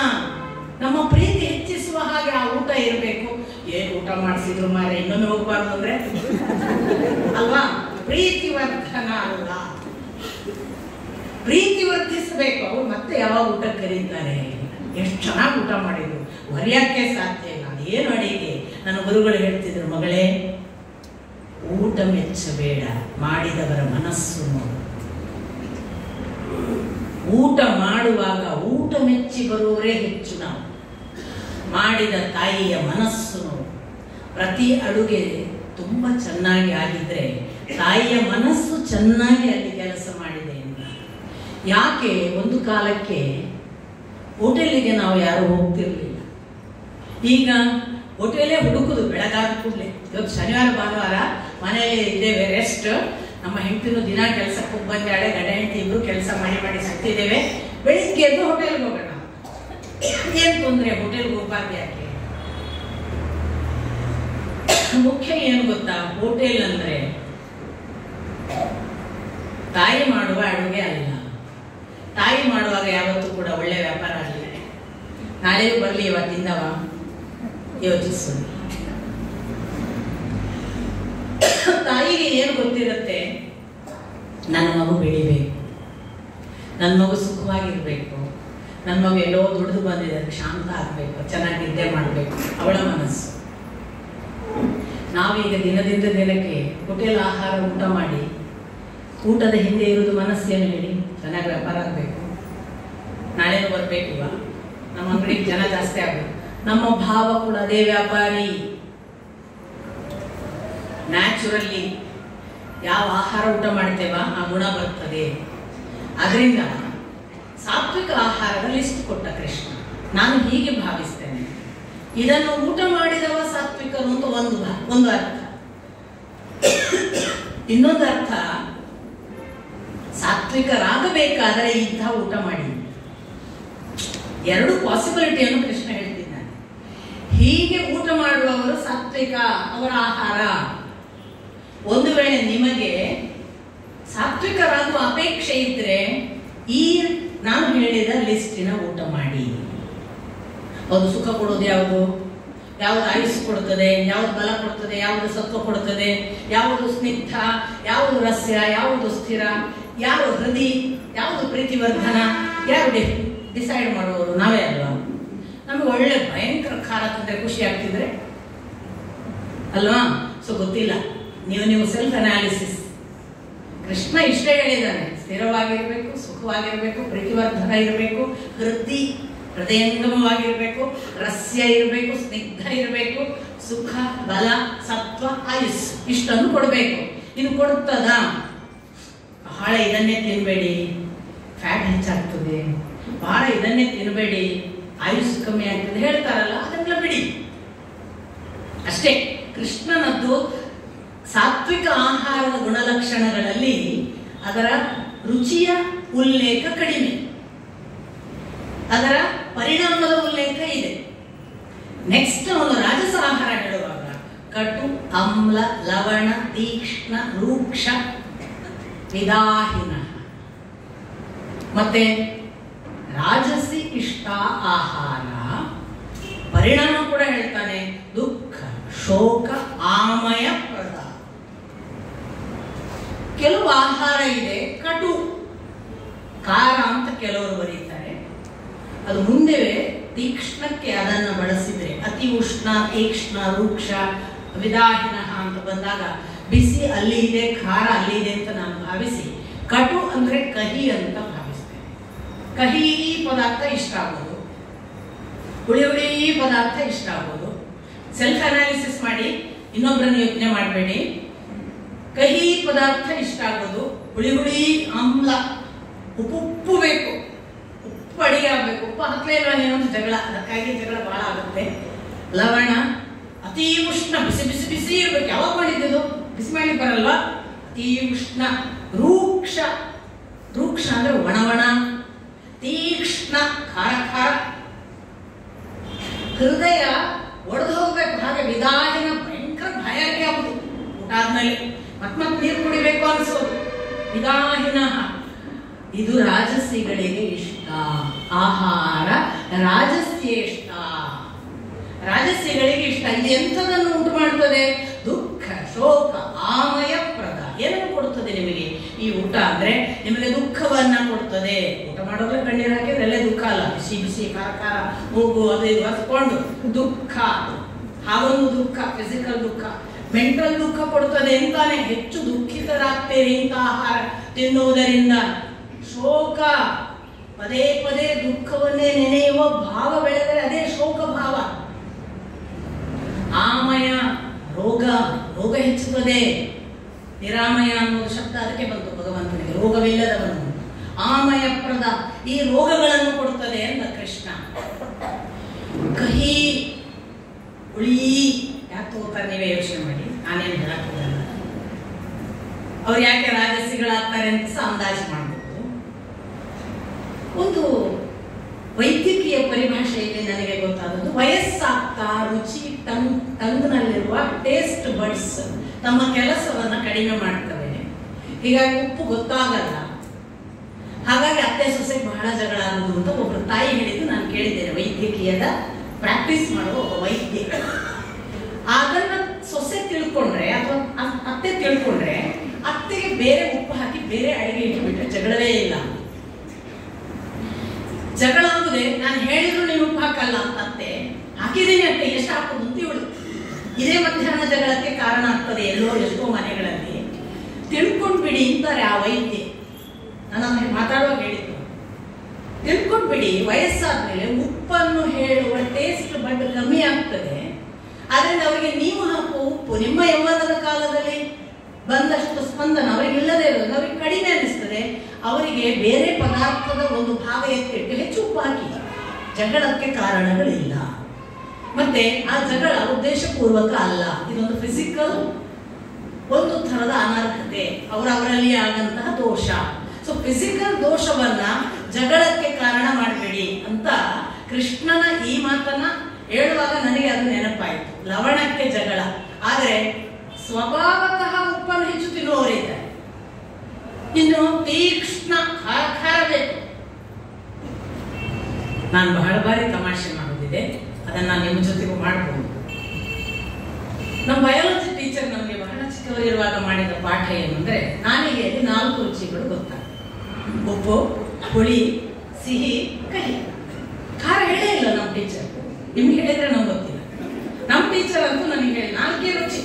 ನಮ್ಮ ಪ್ರೀತಿ ಹೆಚ್ಚಿಸುವ ಹಾಗೆ ಆ ಊಟ ಇರಬೇಕು. ಏನ್ ಊಟ ಮಾಡಿಸಿದ್ರು ಮಾರೆ, ಇನ್ನೊಮ್ಮೆ ಹೋಗ್ಬಾರ್ದು ಅಂದ್ರೆ ಅಲ್ವಾ? ಪ್ರೀತಿವರ್ಧನ ಅಲ್ಲ, ಪ್ರೀತಿ ವರ್ಧಿಸಬೇಕು. ಅವ್ರು ಮತ್ತೆ ಯಾವಾಗ ಊಟಕ್ಕೆ ಕರೀತಾರೆ, ಎಷ್ಟು ಚೆನ್ನಾಗಿ ಊಟ ಮಾಡಿದ್ರು, ಮರೆಯಕ್ಕೆ ಸಾಧ್ಯ ಇಲ್ಲ. ಏನು ಅಡಿಗೆ? ನನ್ನ ಗುರುಗಳು ಹೇಳ್ತಿದ್ರು, ಮಗಳೇ ಊಟ ಮೆಚ್ಚಬೇಡ, ಮಾಡಿದವರ ಮನಸ್ಸು ನೋಡು. ಊಟ ಮಾಡುವಾಗ ಊಟ ಮೆಚ್ಚಿ ಬರುವವರೇ ಹೆಚ್ಚು. ನಾವು ಮಾಡಿದ ತಾಯಿಯ ಮನಸ್ಸು ನೋಡು. ಪ್ರತಿ ಅಡುಗೆ ತುಂಬಾ ಚೆನ್ನಾಗಿ ಆಗಿದ್ರೆ ತಾಯಿಯ ಮನಸ್ಸು ಚೆನ್ನಾಗಿ ಅಲ್ಲಿ ಕೆಲಸ ಮಾಡಿದೆ ಅಂತ. ಯಾಕೆ ಒಂದು ಕಾಲಕ್ಕೆ ಹೋಟೆಲಿಗೆ ನಾವು ಯಾರು ಹೋಗ್ತಿರ್ಲಿಲ್ಲ, ಈಗ ಹೋಟೆಲೇ ಹುಡುಕುದು ಬೆಳಗಾದ ಕೂಡಲೇ. ಇವತ್ತು ಶನಿವಾರ ಭಾನುವಾರ ಮನೆಯಲ್ಲಿ ಇದ್ದೇವೆ, ರೆಸ್ಟ್. ನಮ್ಮ ಹೆಂಡತಿನೂ ದಿನ ಕೆಲಸಕ್ಕೆ ಹೋಗಿ ಬಂದಾಳೆ, ಗಂಡ ಹೆಂಡತಿ ಇಬ್ರು ಕೆಲಸ ಮಾಡಿ ಸತ್ತಿದ್ದೇವೆ. ಬೆಳಿಗ್ಗೆ ಎದ್ದು ಹೋಟೆಲ್ಗೆ ಹೋಗೋಣ, ಏನ್ ತೊಂದ್ರೆ, ಹೋಟೆಲ್ಗೆ ಹೋಗ್ಬಾರ್ದು ಯಾಕೆ? ಮುಖ್ಯ ಏನು ಗೊತ್ತಾ, ಹೋಟೆಲ್ ಅಂದ್ರೆ ತಾಯಿ ಮಾಡುವ ಅಡುಗೆ ಅಲ್ಲ. ತಾಯಿ ಮಾಡುವಾಗ ಯಾವತ್ತೂ ಕೂಡ ಒಳ್ಳೆ ವ್ಯಾಪಾರ ಆಗಲಿಲ್ಲ. ನಾಳೆಗೂ ಬರ್ಲಿ ಇವತ್ತಿಂದವ ಯೋಚಿಸೋದು. ತಾಯಿಗೆ ಏನು ಗೊತ್ತಿರುತ್ತೆ, ನನ್ನ ಮಗು ಬೆಳಿಬೇಕು, ನನ್ನ ಮಗು ಸುಖವಾಗಿರ್ಬೇಕು, ನನ್ನ ಮಗು ಎಲ್ಲೋ ದುಡಿದು ಬಂದಿದೆ, ಶಾಂತ ಆಗ್ಬೇಕು, ಚೆನ್ನಾಗಿ ನಿದ್ದೆ ಮಾಡಬೇಕು, ಅವಳ ಮನಸ್ಸು. ನಾವೀಗ ದಿನದಿಂದ ದಿನಕ್ಕೆ ಹೋಟೆಲ್ ಆಹಾರ ಊಟ ಮಾಡಿ, ಊಟದ ಹಿಂದೆ ಇರುವುದು ಮನಸ್ಸೇನು ಹೇಳಿ? ಚೆನ್ನಾಗಿ ವ್ಯಾಪಾರ ಆಗಬೇಕು, ನಾಳೆನೂ ಬರ್ಬೇಕಿವ, ನಮ್ಮ ಅಂಗಡಿಗೆ ಜನ ಜಾಸ್ತಿ ಆಗಬೇಕು. ನಮ್ಮ ಭಾವ ಕೂಡ ಅದೇ ವ್ಯಾಪಾರಿ. ನ್ಯಾಚುರಲಿ ಯಾವ ಆಹಾರ ಊಟ ಮಾಡ್ತೇವ ಆ ಗುಣ ಬರ್ತದೆ. ಅದರಿಂದ ಸಾತ್ವಿಕ ಆಹಾರದ ಲಿಸ್ಟ್ ಕೊಟ್ಟ ಕೃಷ್ಣ. ನಾನು ಹೀಗೆ ಭಾವಿಸ್ತೇನೆ, ಇದನ್ನು ಊಟ ಮಾಡಿದವ ಸಾತ್ವಿಕರು ಅಂತ ಒಂದು ಅರ್ಥ. ಇನ್ನೊಂದು ಅರ್ಥ, ಸಾತ್ವಿಕರಾಗಬೇಕಾದರೆ ಇಂಥ ಊಟ ಮಾಡಿ. ಎರಡು ಪಾಸಿಬಿಲಿಟಿಯನ್ನು ಕೃಷ್ಣ ಹೇಳ್ತಿದ್ದಾನೆ. ಹೀಗೆ ಊಟ ಮಾಡುವವರು ಸಾತ್ವಿಕ, ಅವರ ಆಹಾರ. ಒಂದು ವೇಳೆ ನಿಮಗೆ ಸಾತ್ವಿಕರಾಗುವ ಅಪೇಕ್ಷೆ ಇದ್ರೆ ಈ ನಾನು ಹೇಳಿದ ಲಿಸ್ಟಿನ ಊಟ ಮಾಡಿ. ಅದು ಸುಖ ಕೊಡೋದು ಯಾವುದು? ಯಾವುದು ಆಯುಷ್ ಕೊಡ್ತದೆ, ಯಾವುದು ಬಲ ಕೊಡ್ತದೆ, ಯಾವುದು ಸತ್ವ ಕೊಡ್ತದೆ, ಯಾವುದು ಸ್ನಿಗ್ಧ, ಯಾವುದು ರಸ್ಯ, ಯಾವುದು ಸ್ಥಿರ, ಯಾವ ಹೃದಯ, ಯಾವುದು ಪ್ರೀತಿವರ್ಧನ, ಯಾರು ಡಿಸೈಡ್ ಮಾಡುವವರು? ನಾವೇ ಅಲ್ವಾ? ನಮಗೆ ಒಳ್ಳೆ ಭಯಂಕರ ಖಾರ ತಿಂದ್ರೆ ಖುಷಿ ಆಗ್ತಿದ್ರೆ ಅಲ್ವಾ? ಸೊ ಗೊತ್ತಿಲ್ಲ, ನೀವು ಸೆಲ್ಫ್ ಅನಾಲಿಸಿಸ್. ಕೃಷ್ಣ ಇಷ್ಟೇ ಹೇಳಿದ್ದಾನೆ, ಸ್ಥಿರವಾಗಿರ್ಬೇಕು, ಸುಖವಾಗಿರ್ಬೇಕು, ಪ್ರೀತಿವರ್ಧನ ಇರಬೇಕು, ಹೃದಯಂಗಮವಾಗಿರ್ಬೇಕು, ರಸ್ಯ ಇರಬೇಕು, ಸ್ನಿಗ್ಧ ಇರಬೇಕು, ಸುಖ, ಬಲ, ಸತ್ವ, ಆಯುಸ್ ಇಷ್ಟನ್ನು ಕೊಡಬೇಕು. ಇದು ಕೊಡುತ್ತದ? ಬಹಳ ಇದನ್ನೇ ತಿನ್ಬೇಡಿ, ಫ್ಯಾಟ್ ಹೆಚ್ಚಾಗ್ತದೆ, ಬಹಳ ಇದನ್ನೇ ತಿನ್ಬೇಡಿ, ಆಯುಷ್ ಕಮ್ಮಿ ಆಗ್ತದೆ ಹೇಳ್ತಾರಲ್ಲ, ಅದನ್ನೆಲ್ಲ ಬಿಡಿ ಅಷ್ಟೇ. ಕೃಷ್ಣನದ್ದು ಸಾತ್ವಿಕ ಆಹಾರದ ಗುಣಲಕ್ಷಣಗಳಲ್ಲಿ ಅದರ ರುಚಿಯ ಉಲ್ಲೇಖ ಕಡಿಮೆ, ಅದರ ಪರಿಣಾಮದ ಉಲ್ಲೇಖ ಇದೆ. ನೆಕ್ಸ್ಟ್ ಅವನು ರಾಜಸ ಆಹಾರ ಹೇಳುವಾಗ ಕಟು, ಅಮ್ಲ, ಲವಣ, ತೀಕ್ಷ್ಣ, ರೂಕ್ಷ, ವಿದಾಹಿನ. ಮತ್ತೆ ರಾಜಸಿ ಇಷ್ಟ ಆಹಾರ ಪರಿಣಾಮ ಕೂಡ ಹೇಳ್ತಾನೆ, ದುಃಖ, ಶೋಕ, ಆಮಯ ಪ್ರದ. ಕೆಲವು ಆಹಾರ ಇದೆ ಕಟು, ಖಾರ ಅಂತ ಕೆಲವರು ಬರೀತಾರೆ. ಅದು ಮುಂದೆ ತೀಕ್ಷ್ಣಕ್ಕೆ ಅದನ್ನು ಬಳಸಿದ್ರೆ ಅತಿ ಉಷ್ಣ, ತೀಕ್ಷ್ಣ, ರೂಕ್ಷ, ವಿದಾಹಿನ ಅಂತ ಬಂದಾಗ ಬಿಸಿ ಅಲ್ಲಿ ಇದೆ, ಖಾರ ಅಲ್ಲಿ ಇದೆ ಅಂತ ನಾನು ಭಾವಿಸಿ ಕಟು ಅಂದ್ರೆ ಕಹಿ ಅಂತ ಭಾವಿಸ್ತೇನೆ. ಕಹಿ ಪದಾರ್ಥ ಇಷ್ಟ ಆಗೋದು, ಹುಳಿ ಪದಾರ್ಥ ಇಷ್ಟ ಆಗೋದು. ಸೆಲ್ಫ್ ಅನಾಲಿಸಿಸ್ ಮಾಡಿ, ಇನ್ನೊಬ್ಬರನ್ನು ಯೋಚನೆ ಮಾಡಬೇಡಿ. ಕಹಿ ಪದಾರ್ಥ ಇಷ್ಟ ಆಗೋದು, ಹುಳಿ ಹುಳಿ ಆಮ್ಲ, ಉಪ್ಪು ಬೇಕು, ಉಪ್ಪು ಅಡಿಗೆ ಆಗ್ಬೇಕು. ಉಪ್ಪು ಹಾಕ್ಲೇ ಇಲ್ಲ ನೀನೊಂದು ಜಗಳ, ಅದಕ್ಕಾಗಿ ಜಗಳ ಬಹಳ ಆಗುತ್ತೆ. ಲವಣ, ಅತಿ ಉಷ್ಣ, ಬಿಸಿ ಬಿಸಿ ಬಿಸಿ ಇರ್ಬೇಕು. ಯಾವಾಗ ಮಾಡಿದ್ದು? ಬಿಸಿ ಮಾಡಿ ಬರಲ್ವಾ? ಅತಿ ಉಷ್ಣ. ರೂಕ್ಷ, ರೂಕ್ಷ ಅಂದ್ರೆ ಒಣವಣ. ತೀಕ್ಷ್ಣ, ಖಾರ ಖಾರ. ಹೃದಯ ಒಡೆದು ಹೋಗ್ಬೇಕು, ಹಾಗೆ ವಿದಾಹಿನ, ಭಯಂಕರ ಭಯಕ್ಕೆ ಆಗುದು. ಊಟ ಆದ್ಮೇಲೆ ಮತ್ ನೀರು ಕುಡಿಬೇಕು ಅನ್ಸೋದು. ವಿದಾಹಿನ, ಇದು ರಾಜಸಿಗಳಿಗೆ ಇಷ್ಟ. ಆಹಾರ ರಾಜಸ್ಯೇಷ್ಟ, ರಾಜಸ್ಯಗಳಿಗೆ ಇಷ್ಟ. ಇದು ಎಂಥದನ್ನು ಉಂಟು ಮಾಡ್ತದೆ? ದುಃಖ, ಶೋಕ, ಆಮಯಪ್ರದ. ಏನನ್ನು ಕೊಡ್ತದೆ ನಿಮಗೆ ಈ ಊಟ ಅಂದ್ರೆ? ನಿಮಗೆ ದುಃಖವನ್ನ ಕೊಡ್ತದೆ. ಊಟ ಮಾಡೋದ್ರೆ ಕಣ್ಣೀರು ಹಾಕಿದ್ರೆ ಅಲ್ಲೇ ದುಃಖ ಅಲ್ಲ, ಬಿಸಿ ಬಿಸಿ ಖಾರ ಖಾರ ಮೂಗು ಅದು ಇದು ಹಚ್ಕೊಂಡು ದುಃಖ. ಹಾಗೊಂದು ದುಃಖ, ಫಿಸಿಕಲ್ ದುಃಖ. ಮೆಂಟಲ್ ದುಃಖ ಕೊಡ್ತದೆ ಅಂತಾನೆ ಹೆಚ್ಚು ದುಃಖಿತರಾಗ್ತೇವೆ ಇಂಥ ಆಹಾರ ತಿನ್ನುವುದರಿಂದ. ಶೋಕ, ಪದೇ ಪದೇ ದುಃಖವನ್ನೇ ನೆನೆಯುವ ಭಾವ ಬೆಳೆದರೆ ಅದೇ ಶೋಕ ಭಾವ. ಆಮಯ, ರೋಗ, ರೋಗ ಹೆಚ್ಚುತ್ತದೆ. ನಿರಾಮಯ ಅನ್ನೋದು ಶಬ್ದ ಅದಕ್ಕೆ ಬಂತು ಭಗವಂತನಿಗೆ, ರೋಗವಿಲ್ಲದವನು. ಆಮಯಪ್ರದ, ಈ ರೋಗಗಳನ್ನು ಕೊಡುತ್ತದೆ ಅಂತ ಕೃಷ್ಣ. ಕಹಿ, ಹುಳಿ ಯಾಕೆ ತಗೋತಾರೆ ನೀವೇ ಯೋಚನೆ ಮಾಡಿ. ನಾನೇನು ಹೇಳಕ್ಕೋಗಲ್ಲ. ಅವ್ರು ಯಾಕೆ ರಾಜಸಿಗಳಾಗ್ತಾರೆ ಅಂತ ಸಹ ಅಂದಾಜು ಮಾಡಬೇಕು. ಒಂದು ವೈದ್ಯಕೀಯ ಪರಿಭಾಷೆಯಲ್ಲಿ ನನಗೆ ಗೊತ್ತಾದದ್ದು, ವಯಸ್ಸಾಗ್ತಾ ರುಚಿ ಟಂಗ್ನಲ್ಲಿರುವ ಟೇಸ್ಟ್ ಬಡ್ಸ್ ತಮ್ಮ ಕೆಲಸವನ್ನ ಕಡಿಮೆ ಮಾಡ್ತವೆ. ಹೀಗಾಗಿ ಉಪ್ಪು ಗೊತ್ತಾಗಲ್ಲ. ಹಾಗಾಗಿ ಅತ್ತೆ ಸೊಸೆಗೆ ಬಹಳ ಜಗಳ ಆಗುದು ಅಂತ ಒಬ್ರು ತಾಯಿ ಹೇಳಿದ್ದು ನಾನು ಕೇಳಿದ್ದೇನೆ. ವೈದ್ಯಕೀಯದ ಪ್ರಾಕ್ಟೀಸ್ ಮಾಡುವ ಒಬ್ಬ ವೈದ್ಯ. ಅದನ್ನ ಸೊಸೆ ತಿಳ್ಕೊಂಡ್ರೆ ಅಥವಾ ಅತ್ತೆ ತಿಳ್ಕೊಂಡ್ರೆ, ಅತ್ತೆಗೆ ಬೇರೆ ಉಪ್ಪು ಹಾಕಿ ಬೇರೆ ಅಡಿಗೆ ಇಟ್ಬಿಟ್ರೆ ಜಗಳವೇ ಇಲ್ಲ. ಜಗಳ ಆಗುದೇ ನಾನು ಹೇಳಿದ್ರು ನೀನು ಉಪ್ಪು ಹಾಕಲ್ಲ ಅಂತ ಅತ್ತೆ, ಹಾಕಿದ್ದೀನಿ ಅತ್ತೆ ಎಷ್ಟು ಹಾಕೋದು ಅಂತ ಇವಳು. ಇದೇ ಮಧ್ಯಾಹ್ನ ಜಗಳಕ್ಕೆ ಕಾರಣ ಆಗ್ತದೆ ಎಷ್ಟೋ ಮನೆಗಳಲ್ಲಿ. ತಿಳ್ಕೊಂಡ್ಬಿಡಿ ಅಂತಾರೆ ಆ ವೈದ್ಯ. ನಾನು ಮಾತಾಡುವಾಗ ಹೇಳಿದ್ದು, ತಿಳ್ಕೊಂಡ್ಬಿಡಿ ವಯಸ್ಸಾದ್ಮೇಲೆ ಉಪ್ಪನ್ನು ಹೇಳುವ ಟೇಸ್ಟ್ ಬಡ್ ಕಮ್ಮಿ ಆಗ್ತದೆ. ಆದ್ರಿಂದ ಅವರಿಗೆ ನೀವು ಹಾಕುವ ಉಪ್ಪು ನಿಮ್ಮ ಯೌವನದ ಕಾಲದಲ್ಲಿ ಬಂದಷ್ಟು ಸ್ಪಂದನ ಅವರಿಗೆ ಇಲ್ಲದೆ ಇರೋದು ಅವರಿಗೆ ಕಡಿಮೆ ಅನಿಸ್ತದೆ. ಅವರಿಗೆ ಬೇರೆ ಪದಾರ್ಥದ ಒಂದು ಭಾಗ ಎತ್ತಿಟ್ಟು ಹೆಚ್ಚು ಉಪ್ಪು ಹಾಕಿ. ಜಗಳಕ್ಕೆ ಕಾರಣಗಳಿಲ್ಲ. ಮತ್ತೆ ಆ ಜಗಳ ಉದ್ದೇಶಪೂರ್ವಕ ಅಲ್ಲ. ಇದೊಂದು ಫಿಸಿಕಲ್ ಒಂದು ಥರದ ಅನರ್ಹತೆ, ಅವರಲ್ಲಿ ಆಗಂತಹ ದೋಷ. ಸೊ ಫಿಸಿಕಲ್ ದೋಷವನ್ನ ಜಗಳಕ್ಕೆ ಕಾರಣ ಮಾಡಬೇಡಿ ಅಂತ ಕೃಷ್ಣನ ಈ ಮಾತನ್ನ ಹೇಳುವಾಗ ನನಗೆ ಅದು ನೆನಪಾಯಿತು. ಲವಣಕ್ಕೆ ಜಗಳ, ಆದರೆ ಸ್ವಭಾವತಃ ಉಪ್ಪನ್ನು ಹೆಚ್ಚು ತಿನ್ನುವವರಿದ್ದಾರೆ. ಇನ್ನು ತೀಕ್ಷ್ಣ, ಖಾರ ಬೇಕು. ನಾನು ಬಹಳ ಬಾರಿ ತಮಾಷೆ ಮಾಡೋದಿದೆ, ಅದನ್ನ ನಿಮ್ಮ ಜೊತೆಗೂ ಮಾಡಬಹುದು. ನಮ್ಮ ಬಯಾಲಜಿ ಟೀಚರ್ ನಮಗೆ ಬಹಳ ಚಿಕ್ಕವರಿರುವಾಗ ಮಾಡಿದ ಪಾಠ ಏನಂದ್ರೆ, ನಾಲಿಗೆ 4 ರುಚಿಗಳು ಗೊತ್ತಾಗ್ತದೆ: ಉಪ್ಪು, ಹುಳಿ, ಸಿಹಿ, ಕಹಿ. ಖಾರ ಹೇಳೇ ಇಲ್ಲ ನಮ್ಮ ಟೀಚರ್. ನಿಮ್ಗೆ ಹೇಳಿದ್ರೆ ನಮ್ಗೆ ಗೊತ್ತಿಲ್ಲ. ನಮ್ಮ ಟೀಚರ್ ಅಂತೂ ನನಗೆ ಹೇಳಿ 4 ರುಚಿ.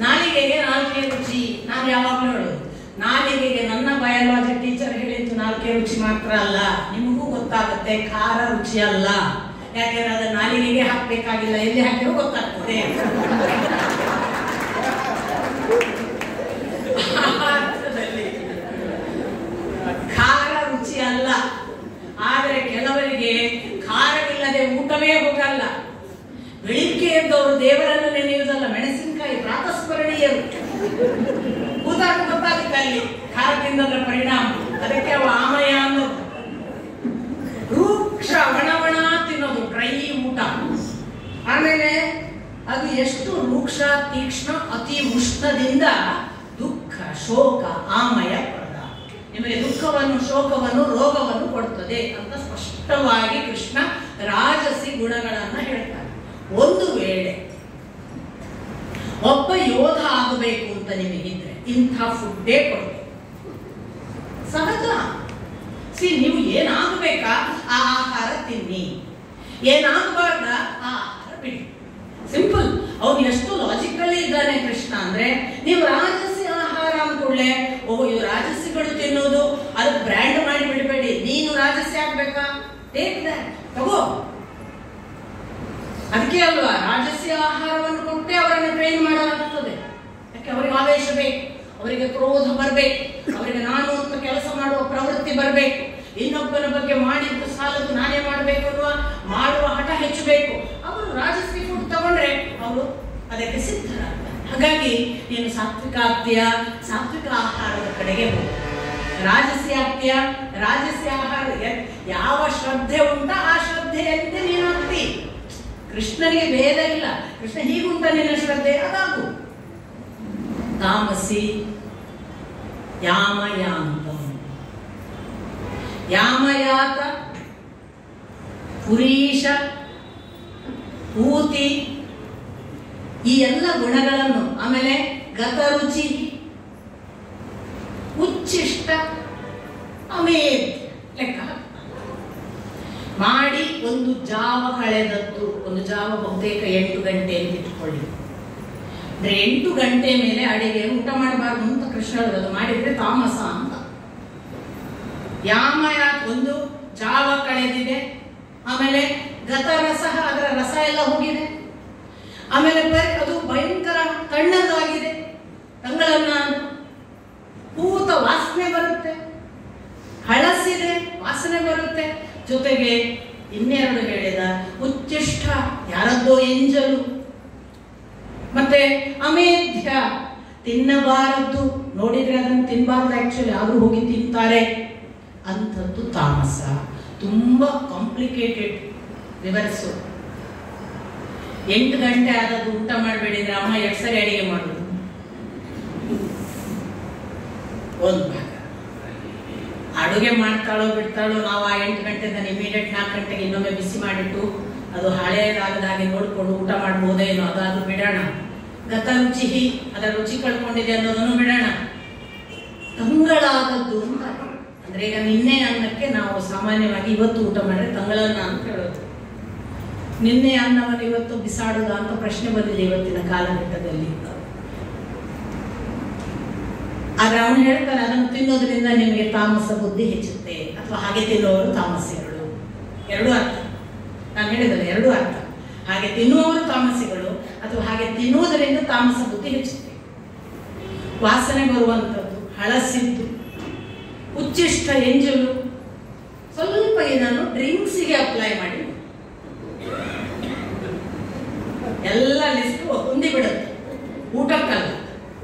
ನಾಲಿಗೆಗೆ 4 ರುಚಿ. ನಾನು ಯಾವಾಗಲೂ ಹೇಳೋದು, ನಾಲಿಗೆಗೆ ನನ್ನ ಬಯಾಲಜಿ ಟೀಚರ್ ಹೇಳಿದ್ದು 4 ರುಚಿ ಮಾತ್ರ ಅಲ್ಲ, ನಿಮಗೂ ಗೊತ್ತಾಗುತ್ತೆ ಖಾರ ರುಚಿ ಅಲ್ಲ. ಯಾಕೆಂದ್ರೆ ಅದು ನಾಲಿಗೆಗೆ ಹಾಕ್ಬೇಕಾಗಿಲ್ಲ, ಎಲ್ಲಿ ಹಾಕಿರೋ ಗೊತ್ತಾಗ್ತದೆ. ಖಾರ ರುಚಿ ಅಲ್ಲ. ಆದರೆ ಕೆಲವರಿಗೆ ಖಾರವಿಲ್ಲದೆ ಊಟವೇ ಹೋಗಲ್ಲ. ಬೆಳಿಗ್ಗೆ ಎದ್ದವರು ದೇವರನ್ನು ನೆನೆಯುವುದಲ್ಲ, ಮೆಣಸಿನಕಾಯಿ ಪ್ರಾತಸ್ಮರಣೀಯರು. ಕೂತಾಗ ಗೊತ್ತಾಗುತ್ತೆ ಅಲ್ಲಿ ಖಾರ ತಿಂದದ್ರ ಪರಿಣಾಮ. ಅದಕ್ಕೆ ಅವ ಆಮಯ ಅನ್ನೋದು. ರೂಕ್ಷ, ಒಣವಣ ತಿನ್ನೋದು, ಡ್ರೈ ಊಟ. ಆಮೇಲೆ ಅದು ಎಷ್ಟು ರೂಕ್ಷ, ತೀಕ್ಷ್ಣ, ಅತಿ ಉಷ್ಣದಿಂದ ದುಃಖ, ಶೋಕ, ಆಮಯ ಪ್ರದ. ನಿಮಗೆ ದುಃಖವನ್ನು, ಶೋಕವನ್ನು, ರೋಗವನ್ನು ಕೊಡ್ತದೆ ಅಂತ ಸ್ಪಷ್ಟವಾಗಿ ಕೃಷ್ಣ ರಾಜಸಿ ಗುಣಗಳನ್ನ ಹೇಳ್ತಾರೆ. ಒಂದು ವೇಳೆ ಒಬ್ಬ ಯೋಧ ಆಗಬೇಕು ಅಂತ ನಿಮಗಿದ್ರೆ ಇಂಥ ಫುಡ್ಡೇ ಕೊಡ್ಬೇಕು. ಸಹಜ. ನೀವು ಏನಾಗಬೇಕಾ ಆ ಆಹಾರ ತಿನ್ನಿ, ಏನಾಗಬಾರ್ದ ಆ ಆಹಾರ ಬಿಡಿ. ಸಿಂಪಲ್. ಅವ್ನು ಎಷ್ಟು ಲಾಜಿಕಲ್ ಇದ್ದಾನೆ ಕೃಷ್ಣ ಅಂದ್ರೆ, ನೀವು ರಾಜಸಿ ಆಹಾರ ಅಂದ್ಕೊಳ್ಳೆ, ಓಹೋ ಇದು ರಾಜಸಿಗಳು ತಿನ್ನೋದು, ಅದು ಬ್ರ್ಯಾಂಡ್ ಮಾಡಿ ಬಿಡಬೇಡಿ. ನೀನು ರಾಜಸಿ ಆಗ್ಬೇಕಾ, ಟೇಕ್ ದಟ್, ತಗೋ. ಅದಕ್ಕೆ ಅಲ್ವಾ ರಾಜಸ್ಯ ಆಹಾರವನ್ನು ಕೊಟ್ಟೆ ಅವರನ್ನು ಟ್ರೈನ್ ಮಾಡಲಾಗುತ್ತದೆ. ಯಾಕೆ ಅವರಿಗೆ ಆವೇಶ ಬೇಕು, ಅವರಿಗೆ ಕ್ರೋಧ ಬರಬೇಕು, ಅವರಿಗೆ ನಾನು ಅಂತ ಕೆಲಸ ಮಾಡುವ ಪ್ರವೃತ್ತಿ ಬರಬೇಕು, ಇನ್ನೊಬ್ಬನ ಬಗ್ಗೆ ಮಾಡಿದ್ದು ಸಾಲದು ನಾನೇ ಮಾಡಬೇಕು ಅನ್ನುವ ಮಾಡುವ ಹಠ ಹೆಚ್ಚಬೇಕು. ಅವರು ರಾಜಸ್ಯ ಫುಡ್ ತಗೊಂಡ್ರೆ ಅವರು ಅದಕ್ಕೆ ಸಿದ್ಧರಾಗ್ತಾರೆ. ಹಾಗಾಗಿ ನೀನು ಸಾತ್ವಿಕ ಆಗ್ತೀಯ, ಸಾತ್ವಿಕ ಆಹಾರದ ಕಡೆಗೆ ಹೋಗು. ರಾಜಸ್ಯ ಆಗ್ತೀಯ, ರಾಜಸ್ಯ ಆಹಾರ ಯಾವ ಶ್ರದ್ಧೆ ಉಂಟ ಆ ಶ್ರದ್ಧೆಯಂತೆ ನೀನು ಆಗ್ತಿ. ಕೃಷ್ಣನಿಗೆ ಭೇದ ಇಲ್ಲ. ಕೃಷ್ಣ ಹೀಗುಂಟ ನಿನ್ನ ಶ್ರದ್ಧೆ ಅದಾಗು. ತಾಮಸಿ ಯಾಮಯಾಂತ ಯಾಮಯಾತ ಪುರೀಶ ಪೂತಿ ಈ ಎಲ್ಲ ಗುಣಗಳನ್ನು, ಆಮೇಲೆ ಗತರುಚಿ ಉಚ್ಚಿಷ್ಟ ಅಮೇತ್ ಲೆಕ್ಕ ಮಾಡಿ ಒಂದು ಜಾವ ಕಳೆದದ್ದು. ಒಂದು ಜಾವ ಬಹುತೇಕ 8 ಗಂಟೆ ಅಂತ ಇಟ್ಕೊಳ್ಳಿ. ಅಂದ್ರೆ 8 ಗಂಟೆ ಮೇಲೆ ಅಡಿಗೆ ಊಟ ಮಾಡಬಾರ್ದು ಅಂತ ಕೃಷ್ಣ ಹೇಳೋದು. ಮಾಡಿದ್ರೆ ತಾಮಸ ಅಂತ. ಯಾಮಯ ಒಂದು ಜಾವ ಕಳೆದಿದೆ, ಆಮೇಲೆ ಗತರಸ ಅದರ ರಸ ಎಲ್ಲ ಹೋಗಿದೆ, ಆಮೇಲೆ ಅದು ಭಯಂಕರ ತಣ್ಣಗಾಗಿದೆ, ತಂಗಳನ್ನ ಪೂತ ವಾಸನೆ ಬರುತ್ತೆ, ಹಳಸಿದೆ ವಾಸನೆ ಬರುತ್ತೆ. ಜೊತೆಗೆ ಇನ್ನೆರಡು ಹೇಳಿದ ಉಚ್ಚಿಷ್ಟ ಯಾರದ್ದೋ ಎಂಜಲು, ಮತ್ತೆ ಅಮೇಧ್ಯ ತಿನ್ನಬಾರದ್ದು, ನೋಡಿದ್ರೆ ಅದನ್ನು ತಿನ್ನಬಾರದು, ಆಕ್ಚುಲಿ ಆದ್ರೂ ಹೋಗಿ ತಿಂತಾರೆ ಅಂಥದ್ದು ತಾಮಸ. ತುಂಬಾ ಕಾಂಪ್ಲಿಕೇಟೆಡ್ ವಿವರಿಸು. 8 ಗಂಟೆ ಆದದ್ದು ಊಟ ಮಾಡಬೇಡಿದ್ರೆ ಅಮ್ಮ 2 ಸರಿ ಅಡಿಗೆ ಮಾಡುದು ಒಂದು ಭಾಗ. ಅಡುಗೆ ಮಾಡ್ತಾಳೋ ಬಿಡ್ತಾಳೋ, ನಾವು ಆ 8 ಗಂಟೆಯಿಂದ ಇಮಿಡಿಯೇಟ್ 4 ಗಂಟೆಗೆ ಇನ್ನೊಮ್ಮೆ ಬಿಸಿ ಮಾಡಿಟ್ಟು ಅದು ಹಳೆಯದಾಗದ ಹಾಗೆ ನೋಡಿಕೊಂಡು ಊಟ ಮಾಡ್ಬೋದೇನೋ, ಅದಾದ್ರೂ ಬಿಡೋಣ. ಗತ ರುಚಿ ಅದರ ರುಚಿ ಕಳ್ಕೊಂಡಿದೆ ಅನ್ನೋದನ್ನು ಬಿಡೋಣ. ತಂಗಳಾದದ್ದು ಅಂತ ಅಂದ್ರೆ ಈಗ ನಿನ್ನೆ ಅನ್ನಕ್ಕೆ ನಾವು ಸಾಮಾನ್ಯವಾಗಿ ಇವತ್ತು ಊಟ ಮಾಡಿದ್ರೆ ತಂಗಳನ್ನ ಅಂತ ಹೇಳೋದು. ನಿನ್ನೆ ಅನ್ನವನ್ನು ಇವತ್ತು ಬಿಸಾಡುದ ಅಂತ ಪ್ರಶ್ನೆ ಬಂದಿದೆ ಇವತ್ತಿನ ಕಾಲಘಟ್ಟದಲ್ಲಿ. ಆದ್ರೆ ಅವನು ಹೇಳ್ತಾನೆ ಅದನ್ನು ತಿನ್ನೋದ್ರಿಂದ ನಿಮಗೆ ತಾಮಸ ಬುದ್ಧಿ ಹೆಚ್ಚುತ್ತೆ, ಅಥವಾ ಹಾಗೆ ತಿನ್ನುವವರು ತಾಮಸಿಗಳು. 2 ಅರ್ಥ ನಾನು ಹೇಳಿದಲ್ಲ, 2 ಅರ್ಥ. ಹಾಗೆ ತಿನ್ನುವವರು ತಾಮಸಿಗಳು, ಅಥವಾ ಹಾಗೆ ತಿನ್ನುವುದರಿಂದ ತಾಮಸ ಬುದ್ಧಿ ಹೆಚ್ಚುತ್ತೆ. ವಾಸನೆ ಬರುವಂಥದ್ದು, ಹಳಸಿದ್ದು, ಉಚ್ಚಿಷ್ಟ ಎಂಜಲು. ಸ್ವಲ್ಪ ಇದನ್ನು ಡ್ರಿಂಕ್ಸಿಗೆ ಅಪ್ಲೈ ಮಾಡಿ ಎಲ್ಲ ಲಿಸ್ಟ್ ಹೊಂದಿ ಬಿಡುತ್ತೆ. ಊಟಕ್ಕಲ್ಲ,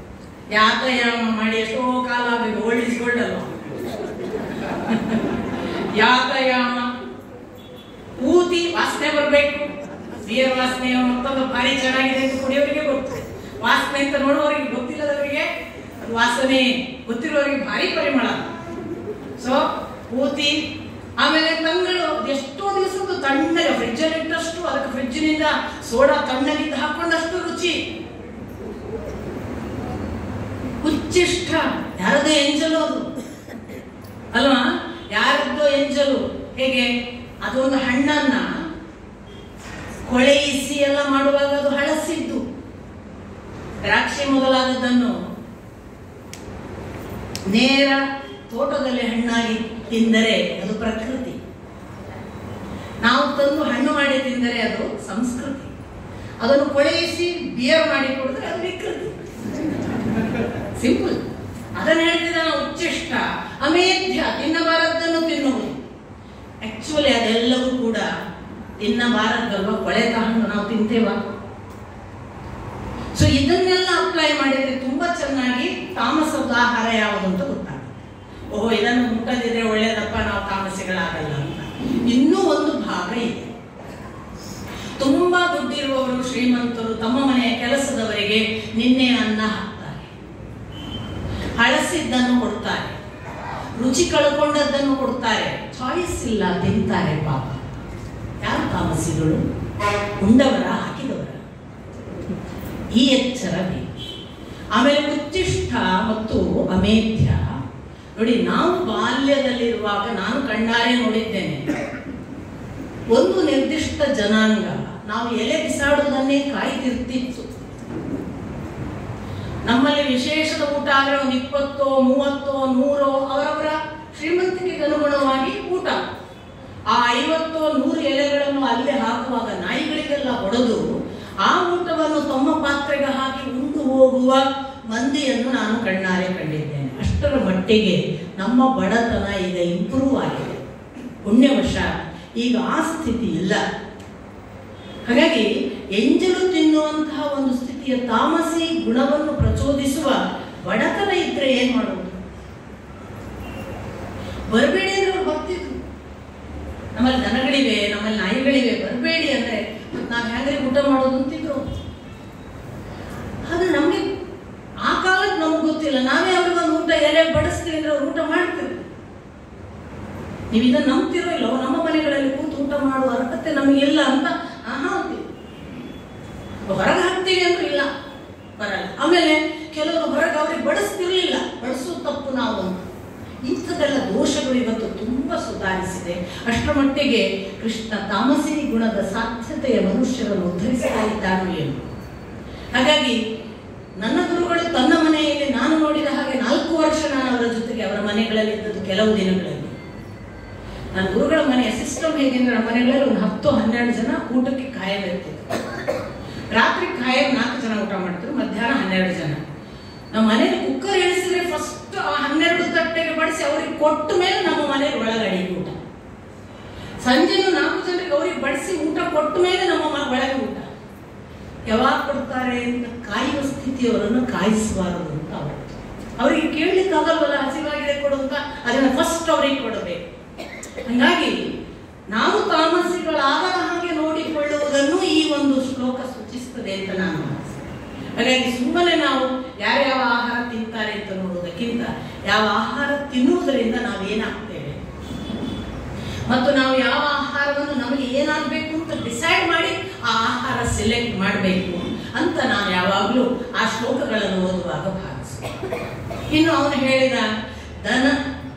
ಯಾತಾಯಾಮ ಮಾಡಿ ಎಷ್ಟೋ ಕಾಲ ಆಗಬೇಕು. ಓಲ್ಡ್ ಇಸ್ ಗೋಲ್ಡ್ ಅಲ್ವಾ? ಯಾತಾಯಾಮ ಊತಿ ವಾಸನೆ ಬರಬೇಕು. ಬಿಯರ್ ವಾಸನೆ ಮತ್ತೊಂದು ಭಾರಿ ಚೆನ್ನಾಗಿದೆ ಅಂತ ಕುಡಿಯೋರಿಗೆ ಗೊತ್ತು. ವಾಸನೆ ಅಂತ ನೋಡುವವರಿಗೆ ಗೊತ್ತಿಲ್ಲದವರಿಗೆ ಅದು ವಾಸನೆ, ಗೊತ್ತಿರೋರಿಗೆ ಭಾರಿ ಪರಿಮಳ. ಸೊ ಊತಿ, ಆಮೇಲೆ ತಂಗಳು ಎಷ್ಟೋ ದಿವಸದ್ದು ತಣ್ಣಗೆ ಫ್ರಿಜ್ ಅಲ್ಲಿ ಇಟ್ಟಷ್ಟು, ಅದಕ್ಕೆ ಫ್ರಿಜ್ನಿಂದ ಸೋಡಾ ತಣ್ಣಗಿದ್ದು ಹಾಕೊಂಡಷ್ಟು ರುಚಿ. ಉಚ್ಚಿಷ್ಟ ಯಾರದೋ ಎಂಜಲು ಅದು ಅಲ್ವಾ? ಯಾರದ್ದೋ ಎಂಜಲು. ಹೇಗೆ ಅದೊಂದು ಹಣ್ಣನ್ನ ಕೊಳೆಯಿಸಿ ಎಲ್ಲ ಮಾಡುವಾಗ ಅದು ಹಳಸಿದ್ದು. ದ್ರಾಕ್ಷಿ ಮೊದಲಾದದ್ದನ್ನು ನೇರ ತೋಟದಲ್ಲಿ ಹಣ್ಣಾಗಿ ತಿಂದರೆ ಅದು ಪ್ರಕೃತಿ. ನಾವು ತಂದು ಹಣ್ಣು ಮಾಡಿ ತಿಂದರೆ ಅದು ಸಂಸ್ಕೃತಿ. ಅದನ್ನು ಕೊಳೆಯಿಸಿ ಬಿಯರ್ ಮಾಡಿ ಕೊಡಿದ್ರೆ ಅದು ವಿಕೃತಿ. ಸಿಂಪಲ್. ಅದನ್ನು ಹೇಳ್ತಿದ್ದ ಉಚ್ಚಿಷ್ಟ ಅಮೇಧ್ಯ ತಿನ್ನಬಾರದನ್ನು ತಿನ್ನುವುದು. ಆಕ್ಚುಲಿ ಅದೆಲ್ಲವೂ ಕೂಡ ತಿನ್ನಬಾರದಲ್ವ? ಕೊಳೆತ ಹಣ್ಣು ನಾವು ತಿಂತೇವ? ಸೊ ಇದನ್ನೆಲ್ಲ ಅಪ್ಲೈ ಮಾಡಿದ್ರೆ ತುಂಬಾ ಚೆನ್ನಾಗಿ ತಾಮಸದ ಆಹಾರ ಯಾವುದು ಅಂತ ಗೊತ್ತಾಗುತ್ತೆ. ಓಹೋ, ಇದನ್ನು ಮುಟ್ಟದಿದ್ರೆ ಒಳ್ಳೇದಪ್ಪ, ನಾವು ತಾಮಸಿಗಳಾಗಲ್ಲ ಅಂತ. ಇನ್ನೂ ಒಂದು ಭಾಗ ಇದೆ. ತುಂಬಾ ದುಡ್ಡಿರುವವರು, ಶ್ರೀಮಂತರು ತಮ್ಮ ಮನೆಯ ಕೆಲಸದವರಿಗೆ ನಿನ್ನೆ ಅನ್ನ ಹಾಕ್ತಾರೆ, ಹಳಸಿದ್ದನ್ನು ಕೊಡ್ತಾರೆ, ರುಚಿ ಕಳ್ಕೊಂಡದ್ದನ್ನು ಕೊಡ್ತಾರೆ. ಚಾಯ್ಸ್ ಇಲ್ಲ, ತಿಂತಾರೆ ಪಾಪ. ಯಾರು ತಾಮಸಿಗಳು? ಉಂಡವರ, ಹಾಕಿದವರ? ಈ ಎಚ್ಚರ ಬೇಕು. ಆಮೇಲೆ ಉಚ್ಚಿಷ್ಟ ಮತ್ತು ಅಮೇಧ್ಯ ನೋಡಿ, ನಾವು ಬಾಲ್ಯದಲ್ಲಿರುವಾಗ ನಾನು ಕಣ್ಣಾರೆ ನೋಡಿದ್ದೇನೆ. ಒಂದು ನಿರ್ದಿಷ್ಟ ಜನಾಂಗ ನಾವು ಎಲೆ ಬಿಸಾಡುವುದನ್ನೇ ಕಾಯ್ತಿರ್ತಿತ್ತು. ನಮ್ಮಲ್ಲಿ ವಿಶೇಷದ ಊಟ ಆದ್ರೆ ಒಂದು 20, 30, 100 ಅವರವರ ಶ್ರೀಮಂತಿಕೆಗೆ ಅನುಗುಣವಾಗಿ ಊಟ. ಆ 50, 100 ಎಲೆಗಳನ್ನು ಅಲ್ಲೇ ಹಾಕುವಾಗ ನಾಯಿಗಳಿಗೆಲ್ಲ ಹೊಡೆದು ತಮ್ಮ ಪಾತ್ರೆಗೆ ಹಾಕಿ ಉಂಡು ಹೋಗುವ ಮಂದಿಯನ್ನು ನಾನು ಕಣ್ಣಾರೆ ಕಂಡಿದ್ದೇನೆ. ಅಷ್ಟರ ಮಟ್ಟಿಗೆ ನಮ್ಮ ಬಡತನ ಈಗ ಇಂಪ್ರೂವ್ ಆಗಿದೆ. ಪುಣ್ಯವಶ ಈಗ ಆ ಸ್ಥಿತಿ ಇಲ್ಲ. ಹಾಗಾಗಿ ಎಂಜಲು ತಿನ್ನುವಂತಹ ಒಂದು ಸ್ಥಿತಿಯ ತಾಮಸಿ ಗುಣವನ್ನು ಪ್ರಚೋದಿಸುವ ಬಡತನ ಇದ್ರೆ ಏನ್ ಮಾಡೋದು? ಬರಬೇಡಿ ಅಂದ್ರೆ ಅವ್ರು ಬರ್ತಿದ್ರು. ನಮ್ಮಲ್ಲಿ ದನಗಳಿವೆ, ನಮ್ಮಲ್ಲಿ ನಾಯಿಗಳಿವೆ, ಬರಬೇಡಿ ಅಂದ್ರೆ ನಾವು ಹೇಗೆ ಊಟ ಮಾಡೋದು ಅಂತಿದ್ರು. ಆದ್ರೆ ನಮ್ಗೆ ಆ ಕಾಲಕ್ಕೆ ನಮ್ಗೆ ಗೊತ್ತಿಲ್ಲ. ನಾವೇ ಅವ್ರಿಗೊಂದು ಊಟ ಎಲೆ ಬಡಿಸ್ತೀವಿ ಅಂದ್ರೆ ಅವ್ರು ಊಟ ಮಾಡ್ತೀವಿ. ನೀವು ಇದನ್ನು ನಂಬ್ತಿರೋ ಇಲ್ಲೋ, ನಮ್ಮ ಮನೆಗಳಲ್ಲಿ ಕೂತು ಊಟ ಮಾಡುವ ಅರ್ಹತೆ ನಮಗಿಲ್ಲ ಅಂತ ಅಂತೀವಿ. ಹೊರಗೆ ಹಾಕ್ತೀವಿ ಅಂದ್ರೆ ಇಲ್ಲ, ಬರಲ್ಲ. ಆಮೇಲೆ ಕೆಲವರು ಹೊರಗೆ ಅವ್ರಿಗೆ ಬಡಿಸ್ತಿರ್ಲಿಲ್ಲ, ಬಡಿಸೋ ತಪ್ಪು ನಾವು ಅಂತ. ಇಂಥದ್ದೆಲ್ಲ ದೋಷಗಳು ಇವತ್ತು ತುಂಬಾ ಸುಧಾರಿಸಿದೆ. ಅಷ್ಟರ ಮಟ್ಟಿಗೆ ಕೃಷ್ಣ ತಾಮಸಿ ಗುಣದ ಸಾಧ್ಯತೆಯ ಮನುಷ್ಯರನ್ನು ಉದ್ಧರಿಸ್ತಾ ಇದ್ದಾನು ಏನು. ಹಾಗಾಗಿ ನನ್ನ ಗುರುಗಳು ತನ್ನ ಮನೆಯಲ್ಲಿ ನಾನು ನೋಡಿದ ಹಾಗೆ 4 ವರ್ಷ ನಾನು ಅವರ ಜೊತೆಗೆ ಅವರ ಮನೆಗಳಲ್ಲಿ ಇದ್ದದ್ದು. ಕೆಲವು ದಿನಗಳಲ್ಲಿ ನನ್ನ ಗುರುಗಳ ಮನೆಯ ಸಿಸ್ಟಮ್ ಹೇಗೆಂದ್ರೆ, ನಮ್ಮ ಮನೆಗಳಲ್ಲಿ ಒಂದು 10-12 ಜನ ಊಟಕ್ಕೆ ಕಾಯಂ ಇರ್ತಿದ್ರು. ರಾತ್ರಿ ಕಾಯಂ 4 ಜನ ಊಟ ಮಾಡ್ತಿದ್ರು, ಮಧ್ಯಾಹ್ನ 12 ಜನ. ನಮ್ಮ ಮನೇಲಿ ಕುಕ್ಕರ್ ಇಳಿಸಿದ್ರೆ ಫಸ್ಟ್ 12 ತಟ್ಟೆಗೆ ಬಡಿಸಿ ಅವ್ರಿಗೆ ಕೊಟ್ಟ ಮೇಲೆ ನಮ್ಮ ಮನೇಲಿ ಒಳಗಡೆ ಊಟ. ಸಂಜೆನೂ 4 ಜನರಿಗೆ ಅವ್ರಿಗೆ ಬಡಿಸಿ ಊಟ ಕೊಟ್ಟ ಮೇಲೆ ನಮ್ಮ ಒಳಗೆ ಊಟ. ಯಾವಾಗ ಕೊಡ್ತಾರೆ ಅಂತ ಕಾಯುವ ಸ್ಥಿತಿಯವರನ್ನು ಕಾಯಿಸಬಾರದು ಅಂತ ಅವರಿಗೆ ಕೇಳಲಿಕ್ಕೆ ಆಗಲ್ವಲ್ಲ, ಹಸಿವಾಗಿದೆ ಕೊಡು ಅಂತ. ಅದನ್ನ ಫಸ್ಟ್ ಅವರಿಗೆ ಕೊಡಬೇಕು. ಹಾಗಾಗಿ ನಾವು ತಾಮಸಿಗಳಾಗದ ಹಾಗೆ ನೋಡಿಕೊಳ್ಳುವುದನ್ನು ಈ ಒಂದು ಶ್ಲೋಕ ಸೂಚಿಸುತ್ತದೆ ಅಂತ ನಾನು ಭಾವಿಸ್ತೇನೆ. ಹಾಗಾಗಿ ಸುಮ್ಮನೆ ನಾವು ಯಾರ್ಯಾವ ಆಹಾರ ತಿಂತಾರೆ ಅಂತ ನೋಡುವುದಕ್ಕಿಂತ ಯಾವ ಆಹಾರ ತಿನ್ನುವುದರಿಂದ ನಾವೇನಾಗ್ತೇವೆ ಮತ್ತು ನಾವು ಯಾವ ಆಹಾರವನ್ನು ನಮಗೆ ಏನಾಗಬೇಕು ಅಂತ ಡಿಸೈಡ್ ಮಾಡಿ ಆ ಆಹಾರ ಸೆಲೆಕ್ಟ್ ಮಾಡಬೇಕು ಅಂತ ನಾನು ಯಾವಾಗಲೂ ಆ ಶ್ಲೋಕಗಳನ್ನು ಓದುವಾಗ ಭಾವಿಸ್ತೇನೆ. ಇನ್ನು ಅವನು ಹೇಳಿದ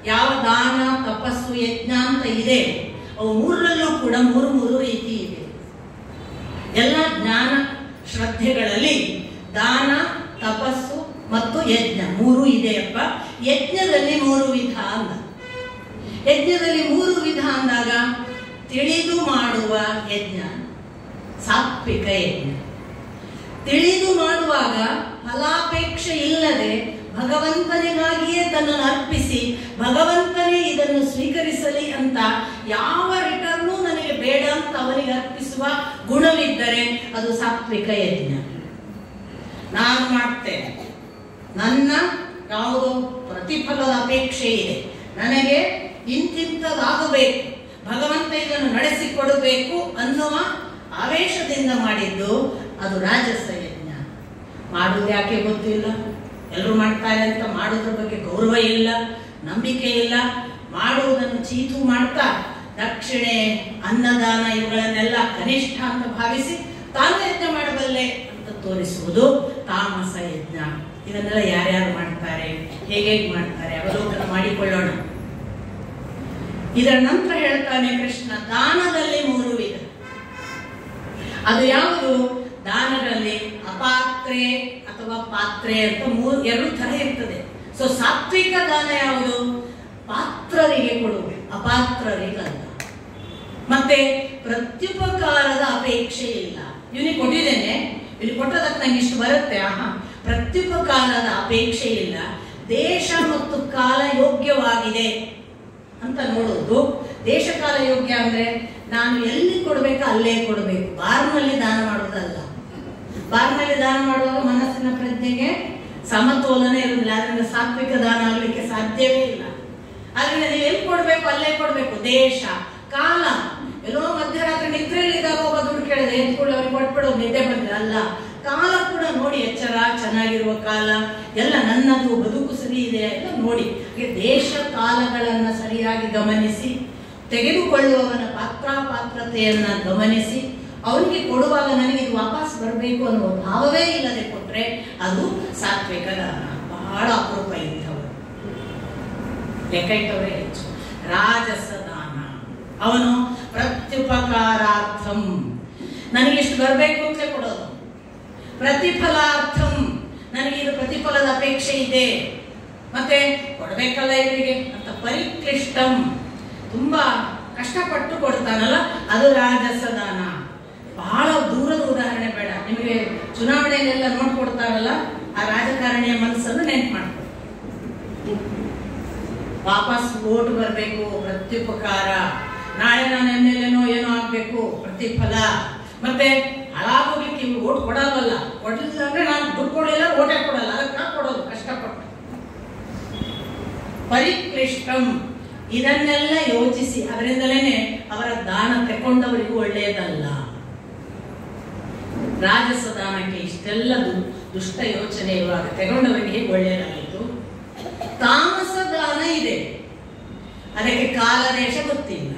ಯಾವ ದಾನ, ತಪಸ್ಸು, ಯಜ್ಞ ಅಂತ ಇದೆ, ಅವು 3ರಲ್ಲೂ ಕೂಡ 3 ರೀತಿ ಇದೆ. ಎಲ್ಲ ಜ್ಞಾನ ಶ್ರದ್ಧೆಗಳಲ್ಲಿ ದಾನ, ತಪಸ್ಸು ಮತ್ತು ಯಜ್ಞ 3 ಇದೆಯಪ್ಪ. ಯಜ್ಞದಲ್ಲಿ 3 ವಿಧ ಅಂದ. ಯಜ್ಞದಲ್ಲಿ 3 ವಿಧ ಅಂದಾಗ ತಿಳಿದು ಮಾಡುವ ಯಜ್ಞ, ಸಾತ್ವಿಕ ಯಜ್ಞ. ತಿಳಿದು ಮಾಡುವಾಗ ಫಲಾಪೇಕ್ಷೆ ಇಲ್ಲದೆ ಭಗವಂತನಿಗಾಗಿಯೇ ತನ್ನನ್ನು ಅರ್ಪಿಸಿ ಭಗವಂತನೇ ಇದನ್ನು ಸ್ವೀಕರಿಸಲಿ ಅಂತ ಯಾವ ರಿಟರ್ನು ನನಗೆ ಬೇಡ ಅಂತ ಅವನಿಗೆ ಅರ್ಪಿಸುವ ಗುಣವಿದ್ದರೆ ಅದು ಸಾತ್ವಿಕ ಯಜ್ಞ. ನಾನು ಮಾಡ್ತೇನೆ, ನನ್ನ ಯಾವುದೋ ಪ್ರತಿಫಲದ ಅಪೇಕ್ಷೆ ಇದೆ, ನನಗೆ ಇಂತಿಂತದಾಗಬೇಕು, ಭಗವಂತ ಇದನ್ನು ನಡೆಸಿಕೊಡಬೇಕು ಅನ್ನುವ ಆವೇಶದಿಂದ ಮಾಡಿದ್ದು ಅದು ರಾಜಸ ಯಜ್ಞ. ಮಾಡುವುದು ಯಾಕೆ ಗೊತ್ತಿಲ್ಲ, ಎಲ್ಲರೂ ಮಾಡ್ತಾರೆ ಅಂತ ಮಾಡೋದ್ರ ಬಗ್ಗೆ ಗೌರವ ಇಲ್ಲ, ನಂಬಿಕೆ ಇಲ್ಲ, ಮಾಡುವುದನ್ನು ಚೀತು ಮಾಡ್ತಾ ದಕ್ಷಿಣೆ, ಅನ್ನದಾನ ಇವುಗಳನ್ನೆಲ್ಲ ಕನಿಷ್ಠ ಅಂತ ಭಾವಿಸಿ ತಾನು ಯಜ್ಞ ಮಾಡಬಲ್ಲೆ ಅಂತ ತೋರಿಸುವುದು ತಾಮಸ ಯಜ್ಞ. ಇದನ್ನೆಲ್ಲ ಯಾರ್ಯಾರು ಮಾಡ್ತಾರೆ, ಹೇಗೆ ಮಾಡ್ತಾರೆ ಅವಲೋಕನ ಮಾಡಿಕೊಳ್ಳೋಣ. ಇದರ ನಂತರ ಹೇಳ್ತಾನೆ ಕೃಷ್ಣ, ದಾನದಲ್ಲಿ 3 ವಿಧ. ಅದು ಯಾವುದು? ದಾನದಲ್ಲಿ ಅಪಾತ್ರೆ ಅಥವಾ ಪಾತ್ರೆ ಅಂತ 2 ಥರ ಇರ್ತದೆ. ಸೊ ಸಾತ್ವಿಕ ದಾನ ಯಾವುದು? ಪಾತ್ರರಿಗೆ ಕೊಡುವುದು, ಅಪಾತ್ರರಿಗಲ್ಲ. ಮತ್ತೆ ಪ್ರತ್ಯುಪಕಾರದ ಅಪೇಕ್ಷೆ ಇಲ್ಲ. ಇವನಿಗೆ ಕೊಟ್ಟಿದ್ದೇನೆ, ಇಲ್ಲಿ ಕೊಟ್ಟದಕ್ಕೆ ನಂಗೆ ಇಷ್ಟು ಬರುತ್ತೆ, ಪ್ರತ್ಯುಪಕಾರದ ಅಪೇಕ್ಷೆ ಇಲ್ಲ. ದೇಶ ಮತ್ತು ಕಾಲ ಯೋಗ್ಯವಾಗಿದೆ ಅಂತ ನೋಡುವುದು. ದೇಶ ಕಾಲ ಯೋಗ್ಯ ಅಂದ್ರೆ ನಾನು ಎಲ್ಲಿ ಕೊಡಬೇಕು ಅಲ್ಲೇ ಕೊಡಬೇಕು, ಬಾರ್ನಲ್ಲಿ ದಾನ ಮಾಡುವುದಲ್ಲ. ಬಾರ್ನಲ್ಲಿ ದಾನ ಮಾಡುವಾಗ ಮನಸ್ಸಿನ ಪ್ರಜ್ಞೆಗೆ ಸಮತೋಲನ ಇರುವುದಿಲ್ಲ, ಅದರಿಂದ ಸಾತ್ವಿಕ ದಾನ ಆಗಲಿಕ್ಕೆ ಸಾಧ್ಯವೇ ಇಲ್ಲ. ಅದರಿಂದ ನೀವು ಎಲ್ಲಿ ಕೊಡಬೇಕು ಅಲ್ಲೇ ಕೊಡಬೇಕು. ದೇಶ ಕಾಲ, ಎಲ್ಲೋ ಮಧ್ಯರಾತ್ರಿ ನಿದ್ರೆಯಲ್ಲಿದ್ದಾಗ ಒಬ್ಬ ದುಡ್ಡು ಕೇಳಿದೆ, ಎತ್ಕೊಳ್ಳಿ ಅವ್ರಿಗೆ ಕೊಟ್ಬಿಡೋದು, ನಿದ್ದೆ ಬಂದ್ರೆ ಅಲ್ಲ. ಕಾಲ ಕೂಡ ನೋಡಿ, ಎಚ್ಚರ, ಚೆನ್ನಾಗಿರುವ ಕಾಲ ಎಲ್ಲ, ನನ್ನದು ಬದುಕು ಸರಿ ಇದೆ ಎಲ್ಲ ನೋಡಿ. ದೇಶ ಕಾಲಗಳನ್ನ ಸರಿಯಾಗಿ ಗಮನಿಸಿ ತೆಗೆದುಕೊಳ್ಳುವವನ ಪಾತ್ರತೆಯನ್ನ ಗಮನಿಸಿ ಅವನಿಗೆ ಕೊಡುವಾಗ ನನಗೆ ಇದು ವಾಪಸ್ ಬರಬೇಕು ಅನ್ನುವ ಭಾವವೇ ಇಲ್ಲದೆ ಕೊಟ್ರೆ ಅದು ಸಾತ್ವಿಕ ದಾನ. ಬಹಳ ಅಪರೂಪ ಇದ್ದವರು, ಲೆಕ್ಕ ಇಟ್ಟವರೇ ಹೆಚ್ಚು. ರಾಜಸ ದಾನ ಅವನು ಪ್ರತ್ಯುಪಕಾರಾರ್ಥಂ, ನನಗೆ ಇಷ್ಟು ಬರಬೇಕು ಅಂತ ಕೊಡೋದು. ಪ್ರತಿಫಲಾರ್ಥಂ, ನನಗೆ ಇದು ಪ್ರತಿಫಲದ ಅಪೇಕ್ಷೆ ಇದೆ ಮತ್ತೆ ಕೊಡಬೇಕಲ್ಲ ಇವರಿಗೆ ಅಂತ ಪರಿಕ್ಲಿಷ್ಟಂ, ತುಂಬಾ ಕಷ್ಟಪಟ್ಟು ಕೊಡ್ತಾನಲ್ಲ ಅದು ರಾಜಸ ದಾನ. ಬಹಳ ದೂರದ ಉದಾಹರಣೆ ಬೇಡ, ನಿಮಗೆ ಚುನಾವಣೆ ಎಲ್ಲ ನೋಟ್ ಕೊಡ್ತಾರಲ್ಲ, ಆ ರಾಜಕಾರಣಿಯ ಮನಸ್ಸನ್ನು ನೆನ್ಪು ಮಾಡ್ತಾರೆ. ವಾಪಸ್ ಓಟ್ ಬರಬೇಕು, ಪ್ರತ್ಯುಪಕಾರ, ನಾಳೆ ನಾನು ಎಮ್ಮೆಲ್ಲೆನೋ ಏನೋ ಆಗ್ಬೇಕು, ಪ್ರತಿಫಲ, ಮತ್ತೆ ಹಾಳಾಗೋಗ್ಲಿಕ್ಕೆ ಇವ್ರು ಓಟ್ ಕೊಡಲ್ವಲ್ಲ, ಕೊಡಲಿಲ್ಲ ಅಂದ್ರೆ ನಾನು ದುಡ್ಡು ಕೊಡಲಿಲ್ಲ, ಓಟೇ ಕೊಡಲ್ಲ, ಅದಕ್ಕೆ ಕೊಡೋದು ಕಷ್ಟಪಟ್ಟು. ಪರಿಕ್ಲಿಷ್ಟಂ, ಇದನ್ನೆಲ್ಲ ಯೋಚಿಸಿ, ಅದರಿಂದಲೇ ಅವರ ದಾನ ತಗೊಂಡವರಿಗೂ ಒಳ್ಳೆಯದಲ್ಲ. ರಾಜಸ ದಾನಕ್ಕೆ ಇಷ್ಟೆಲ್ಲ ದುಷ್ಟ ಯೋಚನೆ ಇರುವಾಗ ತಗೊಂಡವರಿಗೆ ಹೇಗೆ ಒಳ್ಳೆಯದಾಗಿತ್ತು? ತಾಮಸ ದಾನ ಇದೆ, ಅದಕ್ಕೆ ಕಾಲ ದೇಶ ಗೊತ್ತಿಲ್ಲ,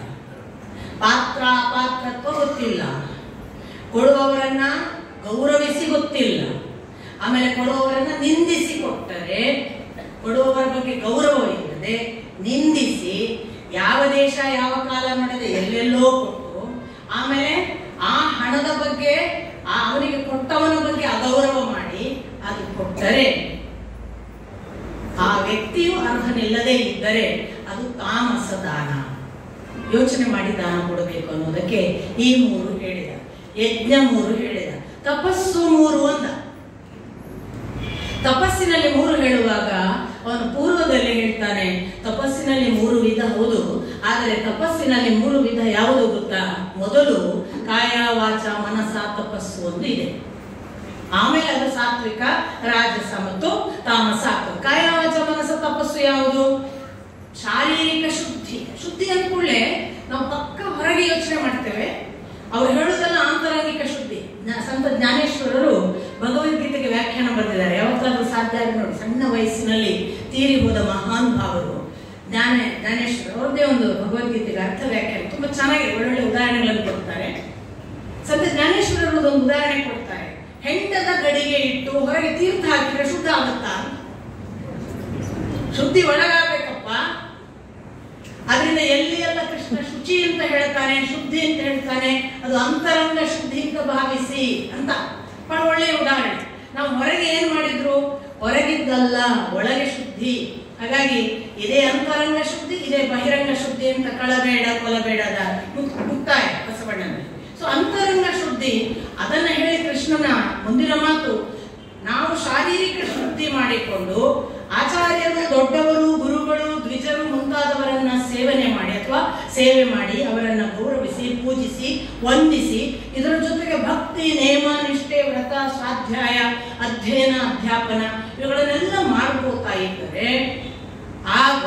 ಪಾತ್ರ ಅಪಾತ್ರತ್ವ ಗೊತ್ತಿಲ್ಲ, ಕೊಡುವವರನ್ನ ಗೌರವಿಸಿ ಗೊತ್ತಿಲ್ಲ, ಆಮೇಲೆ ಕೊಡುವವರನ್ನ ನಿಂದಿಸಿ ಕೊಟ್ಟರೆ, ಕೊಡುವವರ ಬಗ್ಗೆ ಗೌರವ ಇಲ್ಲದೆ ನಿಂದಿಸಿ, ಯಾವ ದೇಶ ಯಾವ ಕಾಲ ನಡೆದ ಎಲ್ಲೆಲ್ಲೋ ಕೊಟ್ಟು, ಆಮೇಲೆ ಆ ಹಣದ ಬಗ್ಗೆ ಅವನಿಗೆ ಕೊಟ್ಟವನ ಬಗ್ಗೆ ಅಗೌರವ ಮಾಡಿ ಅದು ಕೊಟ್ಟರೆ, ಆ ವ್ಯಕ್ತಿಯು ಅರ್ಹನಿಲ್ಲದೆ ಇದ್ದರೆ ಅದು ತಾಮಸ ದಾನ. ಯೋಚನೆ ಮಾಡಿ ದಾನ ಕೊಡಬೇಕು ಅನ್ನೋದಕ್ಕೆ ಈ 3 ಹೇಳಿದ. ಯಜ್ಞ 3 ಹೇಳಿದ, ತಪಸ್ಸು 3 ಅಂದ. ತಪಸ್ಸಿನಲ್ಲಿ 3 ಹೇಳುವಾಗ ಅವನು ಪೂರ್ವದಲ್ಲಿ ಹೇಳ್ತಾನೆ, ತಪಸ್ಸಿನಲ್ಲಿ 3 ವಿಧ ಹೌದು, ಆದರೆ ತಪಸ್ಸಿನಲ್ಲಿ 3 ವಿಧ ಯಾವುದು ಗೊತ್ತಾ? ಮೊದಲು ಕಾಯ ವಾಚ ಮನಸ ತಪಸ್ಸು ಒಂದು ಇದೆ, ಆಮೇಲೆ ಅದು ಸಾತ್ವಿಕ, ರಾಜಸ ಮತ್ತು ತಾಮಸ ಆಗ್ತದೆ. ಕಾಯ ವಾಚ ಮನಸ ತಪಸ್ಸು ಯಾವುದು? ಶಾರೀರಿಕ ಶುದ್ಧಿ. ಶುದ್ಧಿ ಅಂದ್ಕೂಡ್ಲೆ ನಾವು ಪಕ್ಕ ಹೊರಗೆ ಯೋಚನೆ ಮಾಡ್ತೇವೆ, ಅವ್ರು ಹೇಳುದಲ್ಲ ಆಂತರಂಗಿಕ ಶುದ್ಧಿ. ಸಂತ ಜ್ಞಾನೇಶ್ವರರು ಭಗವದ್ಗೀತೆಗೆ ವ್ಯಾಖ್ಯಾನ ಬರೆದಿದ್ದಾರೆ. ಯಾವತ್ತಾದ್ರೂ ಸಾಧ್ಯ ಆಗಿ ನೋಡಿ, ಸಣ್ಣ ವಯಸ್ಸಿನಲ್ಲಿ ತೀರಿ ಹೋದ ಮಹಾನ್ ಭಾವರು ಜ್ಞಾನೇಶ್ವರ ಅವ್ರದ್ದೇ ಒಂದು ಭಗವದ್ಗೀತೆಗೆ ಅರ್ಥ ವ್ಯಾಖ್ಯಾನ ತುಂಬಾ ಚೆನ್ನಾಗಿ ಒಳ್ಳೊಳ್ಳೆ ಉದಾಹರಣೆಗಳನ್ನು ಕೊಡ್ತಾರೆ. ಸಂತ ಜ್ಞಾನೇಶ್ವರರು ಒಂದು ಉದಾಹರಣೆ ಕೊಡ್ತಾರೆ. ಹೆಂಡದ ಗಡಿಗೆ ಇಟ್ಟು ಹೊರಗೆ ತೀರ್ಥ ಹಾಕಿದ್ರೆ ಶುದ್ಧ ಆಗುತ್ತಾ? ಶುದ್ಧಿ ಒಳಗಾಗಬೇಕಪ್ಪ. ಅದರಿಂದ ಎಲ್ಲಿ ಎಲ್ಲ ಕೃಷ್ಣ ಶುಚಿ ಅಂತ ಹೇಳ್ತಾನೆ, ಶುದ್ಧಿ ಅಂತ ಹೇಳ್ತಾನೆ, ಅದು ಅಂತರಂಗ ಶುದ್ಧಿ ಅಂತ ಭಾವಿಸಿ ಅಂತ ಒಳ್ಳೆಯ ಉದಾಹರಣೆ. ನಾವು ಹೊರಗೆ ಏನ್ ಮಾಡಿದ್ರು? ಹೊರಗಿದ್ದಲ್ಲ, ಒಳಗೆ ಶುದ್ಧಿ. ಹಾಗಾಗಿ ಇದೇ ಅಂತರಂಗ ಶುದ್ಧಿ, ಇದೇ ಬಹಿರಂಗ ಶುದ್ಧಿ ಅಂತ ಕಳಬೇಡ ಕೊಲಬೇಡದ ಮುಕ್ತಾಯ ಬಸವಣ್ಣನಲ್ಲಿ. ಸೊ ಅಂತರಂಗ ಶುದ್ಧಿ ಅದನ್ನ ಹೇಳಿ ಕೃಷ್ಣನ ಮುಂದಿನ ಮಾತು, ನಾವು ಶಾರೀರಿಕ ಶುದ್ಧಿ ಮಾಡಿಕೊಂಡು ಆಚಾರ್ಯರು, ದೊಡ್ಡವರು, ಗುರುಗಳು, ದ್ವಿಜರು ಮುಂತಾದವರನ್ನ ಸೇವನೆ ಮಾಡಿ ಅಥವಾ ಸೇವೆ ಮಾಡಿ ಅವರನ್ನ ಗೌರವಿಸಿ, ಪೂಜಿಸಿ, ವಂದಿಸಿ, ಇದರ ಜೊತೆಗೆ ಭಕ್ತಿ, ನೇಮ, ನಿಷ್ಠೆ, ವ್ರತ, ಸ್ವಾಧ್ಯಾಯ, ಅಧ್ಯಯನ, ಅಧ್ಯಾಪನ ಇವುಗಳನ್ನೆಲ್ಲ ಮಾಡ್ಕೋತಾ ಇದ್ದರೆ ಆಗ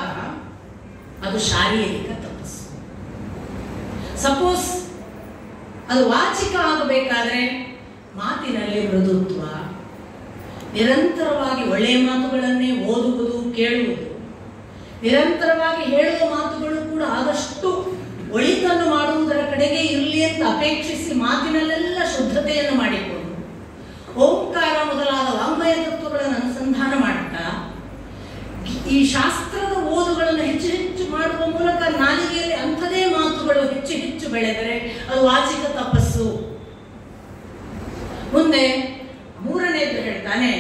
ಅದು ಶಾರೀರಿಕ ತಪಸ್ಸು. ಸಪೋಸ್ ಅದು ವಾಚಿಕ ಆಗಬೇಕಾದ್ರೆ ಮಾತಿನಲ್ಲಿ ಮೃದುತ್ವ, ನಿರಂತರವಾಗಿ ಒಳ್ಳೆಯ ಮಾತುಗಳನ್ನೇ ಓದುವುದು, ಕೇಳುವುದು, ನಿರಂತರವಾಗಿ ಹೇಳುವ ಮಾತುಗಳು ಕೂಡ ಆದಷ್ಟು ಒಳಿತನ್ನು ಮಾಡುವುದರ ಕಡೆಗೆ ಇರಲಿ ಅಂತ ಅಪೇಕ್ಷಿಸಿ ಮಾತಿನಲ್ಲೆಲ್ಲ ಶುದ್ಧತೆಯನ್ನು ಮಾಡಿಕೊಂಡು ಓಂಕಾರ ಮೊದಲಾದ ವಾಂಗ್ಮಯ ತತ್ವಗಳನ್ನು ಅನುಸಂಧಾನ ಮಾಡ್ತಾ ಈ ಶಾಸ್ತ್ರದ ಓದುಗಳನ್ನು ಹೆಚ್ಚು ಹೆಚ್ಚು ಮಾಡುವ ಮೂಲಕ ನಾಲಿಗೆಯಲ್ಲಿ ಅಂಥದೇ ಮಾತುಗಳು ಹೆಚ್ಚು ಹೆಚ್ಚು ಬೆಳೆದರೆ ಅದು ವಾಚಿಕ ತಪಸ್ಸು. ಮುಂದೆ 3ನೇದು ಹೇಳ್ತಾನೆ,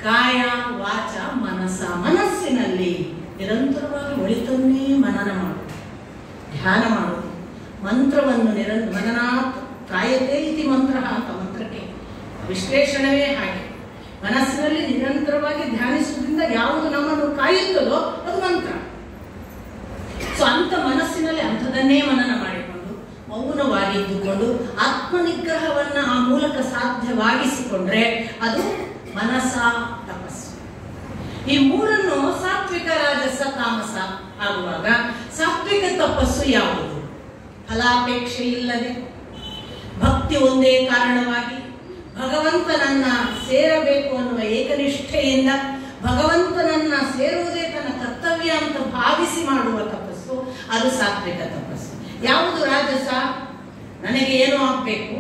ಕಾಯ ವಾಚ ಮನಸ. ಮನಸ್ಸಿನಲ್ಲಿ ನಿರಂತರವಾಗಿ ಒಳಿತನ್ನೇ ಮನನ ಮಾಡುವುದು, ಧ್ಯಾನ ಮಾಡುವುದು, ಮಂತ್ರವನ್ನು ಮನನಾತ್ ತ್ರಾಯತೆ ಇತಿ ಮಂತ್ರ ಅಂತ ಮಂತ್ರಕ್ಕೆ ವಿಶ್ಲೇಷಣವೇ ಹಾಗೆ. ಮನಸ್ಸಿನಲ್ಲಿ ನಿರಂತರವಾಗಿ ಧ್ಯಾನಿಸುವುದರಿಂದ ಯಾವುದು ನಮ್ಮನ್ನು ಕಾಯುತ್ತದೋ ಅದು ಮಂತ್ರ. ಸೊ ಅಂತ ಮನಸ್ಸಿನಲ್ಲಿ ಅಂಥದನ್ನೇ ಮನನ ಮಾಡಿಕೊಂಡು ಮೌನವಾಗಿ ಇದ್ದುಕೊಂಡು ಆತ್ಮನಿಗ್ರಹವನ್ನ ಆ ಮೂಲಕ ಸಾಧ್ಯವಾಗಿಸಿಕೊಂಡ್ರೆ ಅದು ಮನಸ ತಪಸ್ಸು. ಈ 3ನ್ನು ಸಾತ್ವಿಕ, ರಾಜಸ, ತಾಮಸ ಆಗುವಾಗ ಸಾತ್ವಿಕ ತಪಸ್ಸು ಯಾವುದು? ಫಲಾಪೇಕ್ಷೆ ಇಲ್ಲದೆ ಭಕ್ತಿ ಒಂದೇ ಕಾರಣವಾಗಿ ಭಗವಂತನನ್ನ ಸೇರಬೇಕು ಅನ್ನುವ ಏಕನಿಷ್ಠೆಯಿಂದ ಭಗವಂತನನ್ನ ಸೇರುವುದೇ ತನ್ನ ಕರ್ತವ್ಯ ಅಂತ ಭಾವಿಸಿ ಮಾಡುವ ತಪಸ್ಸು, ಅದು ಸಾತ್ವಿಕ ತಪಸ್ಸು. ಯಾವುದು ರಾಜಸ? ನನಗೆ ಏನೋ ಆಗ್ಬೇಕು,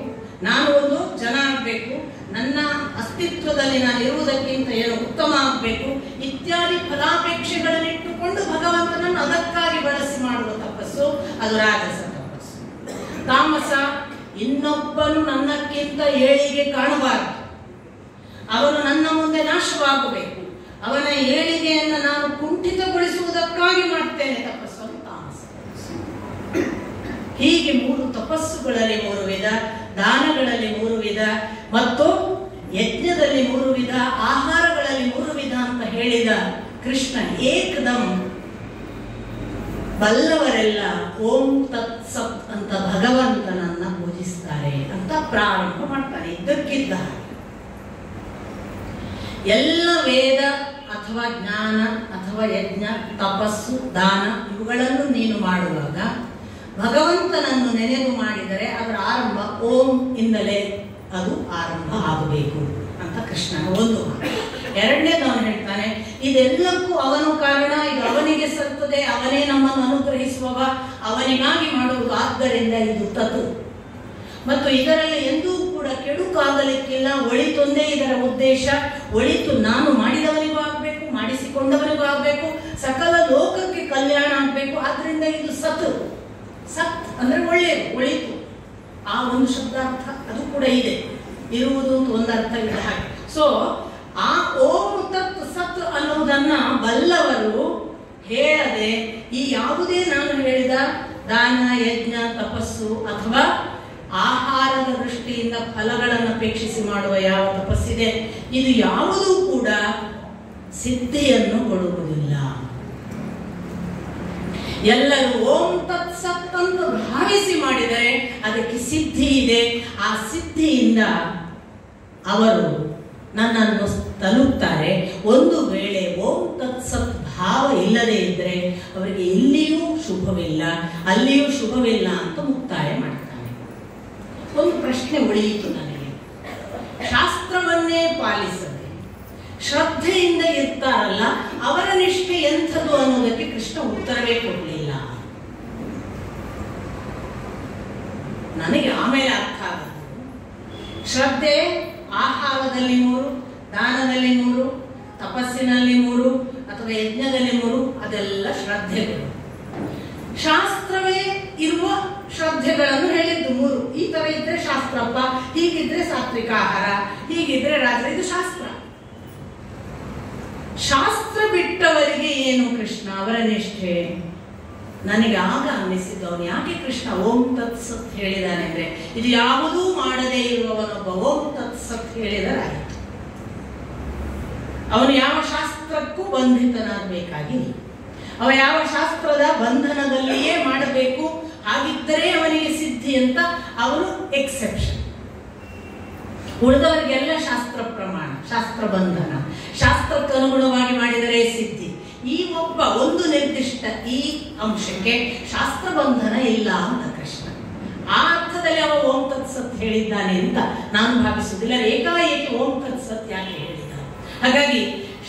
ನಾನು ಒಂದು ಜನ ಆಗ್ಬೇಕು, ನನ್ನ ಅಸ್ತಿತ್ವದಲ್ಲಿ ನಾನು ಇರುವುದಕ್ಕಿಂತ ಏನೋ ಉತ್ತಮ ಆಗ್ಬೇಕು ಇತ್ಯಾದಿ ಫಲಾಪೇಕ್ಷೆಗಳನ್ನಿಟ್ಟುಕೊಂಡು ಭಗವಂತನನ್ನು ಅದಕ್ಕಾಗಿ ಬಳಸಿ ಮಾಡುವ ತಪಸ್ಸು, ಅದು ರಾಜಸ ತಪಸ್ಸು. ತಾಮಸ, ಇನ್ನೊಬ್ಬನು ನನ್ನಕ್ಕಿಂತ ಏಳಿಗೆ ಕಾಣಬಾರದು, ಅವನು ನನ್ನ ಮುಂದೆ ನಾಶವಾಗಬೇಕು, ಅವನ ಏಳಿಗೆಯನ್ನು ನಾನು ಕುಂಠಿತಗೊಳಿಸುವುದಕ್ಕಾಗಿ ಮಾಡ್ತೇನೆ ತಪಸ್ಸು, ತಾಮಸ. ಹೀಗೆ 3 ತಪಸ್ಸುಗಳಲ್ಲಿ 3 ವಿಧ, ದಾನಗಳಲ್ಲಿ 3 ವಿಧ, ಮತ್ತು ಯಜ್ಞದಲ್ಲಿ 3 ವಿಧ, ಆಹಾರಗಳಲ್ಲಿ 3 ವಿಧ ಅಂತ ಹೇಳಿದ ಕೃಷ್ಣ ಏಕದಂ ಬಲ್ಲವರೆಲ್ಲ ಓಂ ತತ್ ಸತ್ ಅಂತ ಭಗವಂತನನ್ನ ಪೂಜಿಸ್ತಾರೆ ಅಂತ ಪ್ರಾರಂಭ ಮಾಡ್ತಾನೆ. ಇದ್ದಕ್ಕಿದ್ದ ಎಲ್ಲ ವೇದ ಅಥವಾ ಜ್ಞಾನ ಅಥವಾ ಯಜ್ಞ, ತಪಸ್ಸು, ದಾನ ಇವುಗಳನ್ನು ನೀನು ಮಾಡುವಾಗ ಭಗವಂತನನ್ನು ನೆನೆದು ಮಾಡಿದರೆ ಅದರ ಆರಂಭ ಓಂ ಇಂದಲೇ ಅದು ಆರಂಭ ಆಗಬೇಕು ಅಂತ ಕೃಷ್ಣನ ಒಂದು ಮಾತು. ಎರಡನೇದು ಅವನು ಹೇಳ್ತಾನೆ, ಇದೆಲ್ಲಕ್ಕೂ ಅವನು ಕಾರಣ, ಇದು ಅವನಿಗೆ ಸತ್ತದೆ, ಅವನೇ ನಮ್ಮನ್ನು ಅನುಗ್ರಹಿಸುವವ, ಅವನಿಗಾಗಿ ಮಾಡುವುದು, ಆದ್ದರಿಂದ ಇದು ತತು. ಮತ್ತು ಇದರಲ್ಲಿ ಎಂದೂ ಕೂಡ ಕೆಡುಕಾಗಲಿಕ್ಕಿಲ್ಲ, ಒಳಿತೊಂದೇ ಇದರ ಉದ್ದೇಶ. ಒಳಿತು ನಾನು ಮಾಡಿದವನಿಗೂ ಆಗಬೇಕು, ಮಾಡಿಸಿಕೊಂಡವನಿಗೂ ಆಗಬೇಕು, ಸಕಲ ಲೋಕಕ್ಕೆ ಕಲ್ಯಾಣ ಆಗಬೇಕು. ಆದ್ರಿಂದ ಇದು ಸತ್. ಸತ್ ಅಂದ್ರೆ ಒಳ್ಳೆಯದು, ಒಳಿತು. ಆ ಒಂದು ಶಬ್ದಾರ್ಥ ಅದು ಕೂಡ ಇದೆ, ಇರುವುದು ಅಂತ ಒಂದು ಅರ್ಥ ಇದೆ ಹಾಗೆ. ಸೊ ಆ ಓಂ ತತ್ ಸತ್ ಅನ್ನೋದನ್ನ ಬಲ್ಲವರು ಹೇಳದೆ ಈ ಯಾವುದೇ ನಾನು ಹೇಳಿದ ದಾನ, ಯಜ್ಞ, ತಪಸ್ಸು ಅಥವಾ ಆಹಾರದ ದೃಷ್ಟಿಯಿಂದ ಫಲಗಳನ್ನು ಅಪೇಕ್ಷಿಸಿ ಮಾಡುವ ಯಾವ ತಪಸ್ಸಿದೆ, ಇದು ಯಾವುದೂ ಕೂಡ ಸಿದ್ಧಿಯನ್ನು ಕೊಡುವುದಿಲ್ಲ. ಎಲ್ಲರೂ ಓಂ ತತ್ ಸತ್ ಅಂತ ಭಾವಿಸಿ ಮಾಡಿದರೆ ಅದಕ್ಕೆ ಸಿದ್ಧಿ ಇದೆ. ಆ ಸಿದ್ಧಿಯಿಂದ ಅವರು ನನ್ನನ್ನು ತಲುಪ್ತಾರೆ. ಒಂದು ವೇಳೆ ಓಂ ತತ್ ಸತ್ ಭಾವ ಇಲ್ಲದೆ ಇದ್ದರೆ ಅವರಿಗೆ ಎಲ್ಲಿಯೂ ಶುಭವಿಲ್ಲ, ಅಲ್ಲಿಯೂ ಶುಭವಿಲ್ಲ ಅಂತ ಮುಕ್ತಾಯ ಮಾಡ್ತಾನೆ. ಒಂದು ಪ್ರಶ್ನೆ ಉಳಿಯಿತು ನನಗೆ. ಶಾಸ್ತ್ರವನ್ನೇ ಪಾಲಿಸದೆ ಶ್ರದ್ಧೆಯಿಂದ ಇರ್ತಾರಲ್ಲ, ಅವರ ನಿಷ್ಠೆ ಎಂಥದ್ದು ಅನ್ನೋದಕ್ಕೆ ಕೃಷ್ಣ ಉತ್ತರವೇ ಕೊಡಲಿಲ್ಲ. ನನಗೆ ಆಮೇಲೆ ಅರ್ಥ ಆಗುತ್ತೆ. ಶ್ರದ್ಧೆ ಆಹಾರದಲ್ಲಿ 3, ದಾನದಲ್ಲಿ 3, ತಪಸ್ಸಿನಲ್ಲಿ 3 ಅಥವಾ ಯಜ್ಞದಲ್ಲಿ 3, ಅದೆಲ್ಲ ಶ್ರದ್ಧೆಗಳು. ಶಾಸ್ತ್ರವೇ ಇರುವ ಶ್ರದ್ಧೆಗಳನ್ನು ಹೇಳಿದ್ದು 3. ಈ ತರ ಇದ್ರೆ ಶಾಸ್ತ್ರಪ್ಪ, ಹೀಗಿದ್ರೆ ಸಾತ್ವಿಕ ಆಹಾರ, ಹೀಗಿದ್ರೆ ರಾಜ, ಇದು ಶಾಸ್ತ್ರ. ಶಾಸ್ತ್ರ ಬಿಟ್ಟವರಿಗೆ ಏನು ಕೃಷ್ಣ ಅವರ ನಿಷ್ಠೆ? ನನಗೆ ಆಗ ಅನ್ನಿಸಿದ್ದು, ಅವನು ಯಾಕೆ ಕೃಷ್ಣ ಓಂ ತತ್ ಸತ್ ಹೇಳಿದಾನೆ ಅಂದ್ರೆ, ಇದು ಯಾವುದೂ ಮಾಡದೇ ಇರುವವನೊಬ್ಬ ಓಂ ತತ್ ಸತ್ ಹೇಳಿದರಾಯಿತು. ಅವನು ಯಾವ ಶಾಸ್ತ್ರಕ್ಕೂ ಬಂಧಿತನಾಗಬೇಕಾಗಿಲ್ಲ. ಅವ ಯಾವ ಶಾಸ್ತ್ರದ ಬಂಧನದಲ್ಲಿಯೇ ಮಾಡಬೇಕು, ಹಾಗಿದ್ದರೆ ಅವನಿಗೆ ಸಿದ್ಧಿ ಅಂತ ಅವನು ಎಕ್ಸೆಪ್ಷನ್. ಉಳಿದವರಿಗೆಲ್ಲ ಶಾಸ್ತ್ರ ಪ್ರಮಾಣ, ಶಾಸ್ತ್ರ ಬಂಧನ, ಶಾಸ್ತ್ರಕ್ಕೆ ಅನುಗುಣವಾಗಿ ಮಾಡಿದರೆ ಸಿದ್ಧಿ. ಈ ಒಬ್ಬ ಒಂದು ನಿರ್ದಿಷ್ಟ ಈ ಅಂಶಕ್ಕೆ ಶಾಸ್ತ್ರ ಬಂಧನ ಇಲ್ಲ ಅಂತ ಕೃಷ್ಣ ಆ ಅರ್ಥದಲ್ಲಿ ಅವ ಓಂ ತತ್ ಸತ್ ಹೇಳಿದ್ದಾನೆ ಅಂತ ನಾನು ಭಾವಿಸುವುದಿಲ್ಲ. ಏಕಾಏಕಿ ಓಂ ತತ್ ಸತ್ ಯಾಕೆ ಹೇಳಿದ? ಹಾಗಾಗಿ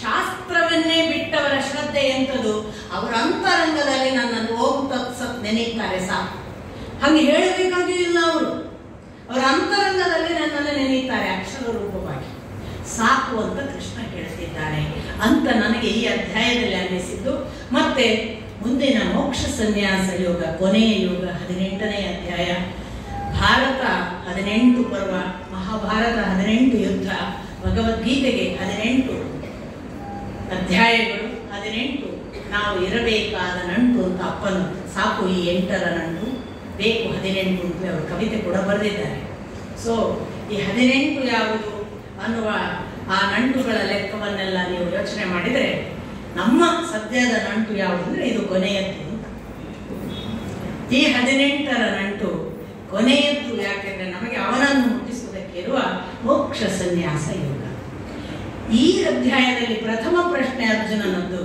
ಶಾಸ್ತ್ರವನ್ನೇ ಬಿಟ್ಟವರ ಶ್ರದ್ಧೆ ಎಂಥದ್ದು? ಅವರ ಅಂತರಂಗದಲ್ಲಿ ನನ್ನನ್ನು ಓಂ ತತ್ ಸತ್ ನೆನೆಯುತ್ತಾರೆ ಸಾಕು. ಹಾಗೆ ಹೇಳಬೇಕಾಗಿಯೂ ಇಲ್ಲ. ಅವರ ಅಂತರಂಗದಲ್ಲಿ ನನ್ನನ್ನು ನೆನೆಯುತ್ತಾರೆ ಅಕ್ಷರ ರೂಪವಾಗಿ ಸಾಕು ಅಂತ ಕೃಷ್ಣ ಹೇಳ್ತಿದ್ದಾನೆ ಅಂತ ನನಗೆ ಈ ಅಧ್ಯಾಯದಲ್ಲಿ ಅನ್ನಿಸಿದ್ದು. ಮತ್ತೆ ಮುಂದಿನ ಮೋಕ್ಷ ಸನ್ಯಾಸ ಯೋಗ, ಕೊನೆಯ ಯೋಗ, 18ನೇ ಅಧ್ಯಾಯ. ಭಾರತ 18 ಪರ್ವ, ಮಹಾಭಾರತ 18 ಯುದ್ಧ, ಭಗವದ್ಗೀತೆಗೆ 18 ಅಧ್ಯಾಯಗಳು, 18 ನಾವು ಇರಬೇಕಾದ ನಂಟು ಅಂತ ಅಪ್ಪನು. ಸಾಕು ಈ 8ರ ನಂಟು ಬೇಕು, 18 ಅಂತ ಅವರು ಕವಿತೆ ಕೂಡ ಬರೆದಿದ್ದಾರೆ. ಸೊ ಈ 18 ಯಾವುದು ಅನ್ನುವ ಆ ನಂಟುಗಳ ಲೆಕ್ಕವನ್ನೆಲ್ಲ ನೀವು ಯೋಚನೆ ಮಾಡಿದರೆ ನಮ್ಮ ಸದ್ಯದ ನಂಟು ಯಾವುದಂದ್ರೆ ಇದು ಕೊನೆಯದ್ದು ಅಂತ. ಈ 18ರ ನಂಟು ಕೊನೆಯದ್ದು. ಯಾಕೆಂದ್ರೆ ನಮಗೆ ಅವನನ್ನು ಮುಟ್ಟಿಸುವುದಕ್ಕಿರುವ ಮೋಕ್ಷ ಸನ್ಯಾಸ ಯೋಗ. ಈ ಅಧ್ಯಾಯದಲ್ಲಿ ಪ್ರಥಮ ಪ್ರಶ್ನೆ ಅರ್ಜುನನದ್ದು,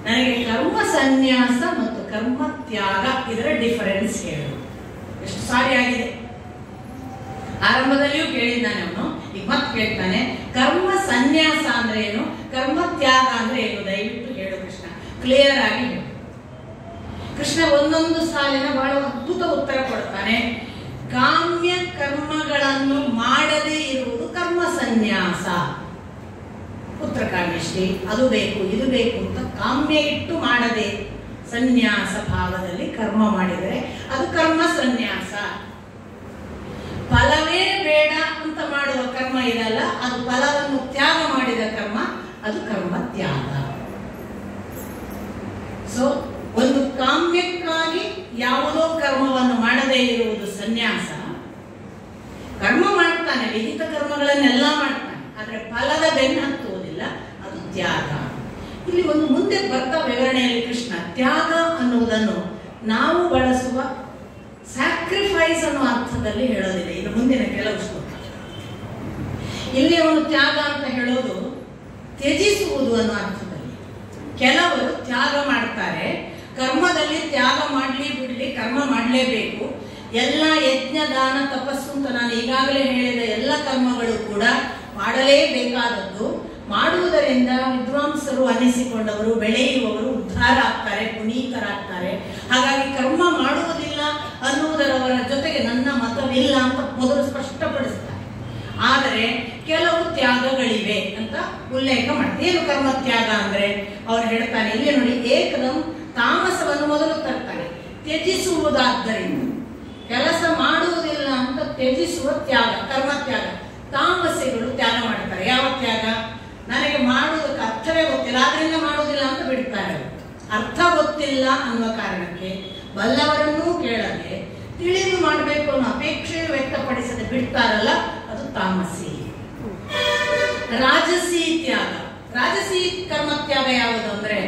ನನಗೆ ಕರ್ಮ ಸನ್ಯಾಸ ಮತ್ತು ಕರ್ಮ ತ್ಯಾಗ ಇದರ ಡಿಫರೆನ್ಸ್ ಹೇಳು. ಎಷ್ಟು ಸಾರಿ ಆಗಿದೆ. ಆರಂಭದಲ್ಲಿಯೂ ಕೇಳಿದ್ದಾನೆ ಅವನು, ಈಗ ಮತ್ತೆ ಕೇಳ್ತಾನೆ, ಕರ್ಮ ಸನ್ಯಾಸ ಅಂದ್ರೆ ಏನು, ಕರ್ಮ ತ್ಯಾಗ ಅಂದ್ರೆ ಏನು? ದಯವಿಟ್ಟು ಹೇಳು ಕೃಷ್ಣ, ಕ್ಲಿಯರ್ ಆಗಿ ಹೇಳು. ಕೃಷ್ಣ ಒಂದೊಂದು ಸಾಲಿನ ಬಹಳ ಅದ್ಭುತ ಉತ್ತರ ಕೊಡ್ತಾನೆ. ಕಾಮ್ಯ ಕರ್ಮಗಳನ್ನು ಮಾಡದೇ ಇರುವುದು ಕರ್ಮ ಸನ್ಯಾಸ. ಪುತ್ರಕಾಮೇಷ್ಟಿ ಅದು ಬೇಕು ಇದು ಬೇಕು ಅಂತ ಕಾಮ್ಯ ಇಟ್ಟು ಮಾಡದೆ ಸನ್ಯಾಸ ಭಾವದಲ್ಲಿ ಕರ್ಮ ಮಾಡಿದರೆ ಅದು ಕರ್ಮ ಸನ್ಯಾಸ. ಫಲವೇ ಬೇಡ ಅಂತ ಮಾಡುವ ಕರ್ಮ ಇದಲ್ಲ, ಅದು ಫಲವನ್ನು ತ್ಯಾಗ ಮಾಡಿದ ಕರ್ಮ, ಅದು ಕರ್ಮ ತ್ಯಾಗ. ಸೊ ಒಂದು ಕಾಮ್ಯಕ್ಕಾಗಿ ಯಾವುದೋ ಕರ್ಮವನ್ನು ಮಾಡದೇ ಇರುವುದು ಸನ್ಯಾಸ. ಕರ್ಮ ಮಾಡ್ತಾನೆ, ವಿಹಿತ ಕರ್ಮಗಳನ್ನೆಲ್ಲ ಮಾಡ್ತಾನೆ, ಆದರೆ ಫಲದ ಬೆನ್ನು ಹತ್ತುವುದಿಲ್ಲ, ಅದು ತ್ಯಾಗ. ಇಲ್ಲಿ ಒಂದು ಮುಂದೆ ಬರ್ತಾ ವಿವರಣೆಯಲ್ಲಿ ಕೃಷ್ಣ ತ್ಯಾಗ ಅನ್ನುವುದನ್ನು ನಾವು ಬಳಸುವ ಸ್ಯಾಕ್ರಿಫೈಸ್ ಅನ್ನೋ ಅರ್ಥದಲ್ಲಿ ಹೇಳೋದಿಲ್ಲ. ಇನ್ನು ಮುಂದಿನ ಕೆಲವು ಶ್ಲೋಕ ಇಲ್ಲಿ ಅವನು ತ್ಯಾಗ ಅಂತ ಹೇಳೋದು ತ್ಯಜಿಸುವುದು ಅನ್ನೋ ಅರ್ಥದಲ್ಲಿ. ಕೆಲವರು ತ್ಯಾಗ ಮಾಡ್ತಾರೆ, ಕರ್ಮದಲ್ಲಿ ತ್ಯಾಗ ಮಾಡಲಿ ಬಿಡಲಿ ಕರ್ಮ ಮಾಡಲೇಬೇಕು. ಎಲ್ಲ ಯಜ್ಞ ದಾನ ತಪಸ್ಸು ಅಂತ ನಾನು ಈಗಾಗಲೇ ಹೇಳಿದ ಎಲ್ಲ ಕರ್ಮಗಳು ಕೂಡ ಮಾಡಲೇಬೇಕಾದದ್ದು. ಮಾಡುವುದರಿಂದ ವಿದ್ವಾಂಸರು ಅನಿಸಿಕೊಂಡವರು, ಬೆಳೆಯುವವರು ಉದ್ಧಾರ ಆಗ್ತಾರೆ, ಪುನೀತರಾಗ್ತಾರೆ. ಹಾಗಾಗಿ ಕರ್ಮ ಮಾಡುವುದಿಲ್ಲ ಅನ್ನುವುದರವರ ಜೊತೆಗೆ ನನ್ನ ಮತವಿಲ್ಲ ಅಂತ ಮೊದಲು ಸ್ಪಷ್ಟಪಡಿಸ್ತಾರೆ. ಆದರೆ ಕೆಲವು ತ್ಯಾಗಗಳಿವೆ ಅಂತ ಉಲ್ಲೇಖ ಮಾಡ್ತಾರೆ. ಏನು ಕರ್ಮ ತ್ಯಾಗ ಅಂದ್ರೆ ಅವ್ರು ಹೇಳ್ತಾನೆ ಇಲ್ಲಿ ನೋಡಿ, ಏಕದಂ ತಾಮಸವನ್ನು ಮೊದಲು ತರ್ತಾನೆ. ತ್ಯಜಿಸುವುದಾದ್ದರಿಂದ ಕೆಲಸ ಮಾಡುವುದಿಲ್ಲ ಅಂತ ತ್ಯಜಿಸುವ ತ್ಯಾಗ ಕರ್ಮ ತ್ಯಾಗ. ತಾಮಸೆಗಳು ತ್ಯಾಗ ಮಾಡ್ತಾರೆ. ಯಾವ ತ್ಯಾಗ? ನನಗೆ ಮಾಡುವುದಕ್ಕೆ ಅರ್ಥವೇ ಗೊತ್ತಿಲ್ಲ ಆದ್ರಿಂದ ಮಾಡುವುದಿಲ್ಲ ಅಂತ ಬಿಡ್ತಾರೆ. ಅರ್ಥ ಗೊತ್ತಿಲ್ಲ ಅನ್ನುವ ಕಾರಣಕ್ಕೆ ಬಲ್ಲವರನ್ನೂ ಕೇಳದೆ ತಿಳಿದು ಮಾಡಬೇಕು ಅನ್ನೋ ಅಪೇಕ್ಷೆ ವ್ಯಕ್ತಪಡಿಸದೆ ಬಿಡ್ತಾರಲ್ಲ, ಅದು ತಾಮಸಿ. ರಾಜಸಿ ತ್ಯಾಗ. ರಾಜಸಿ ಕರ್ಮ ತ್ಯಾಗ ಯಾವುದು ಅಂದ್ರೆ,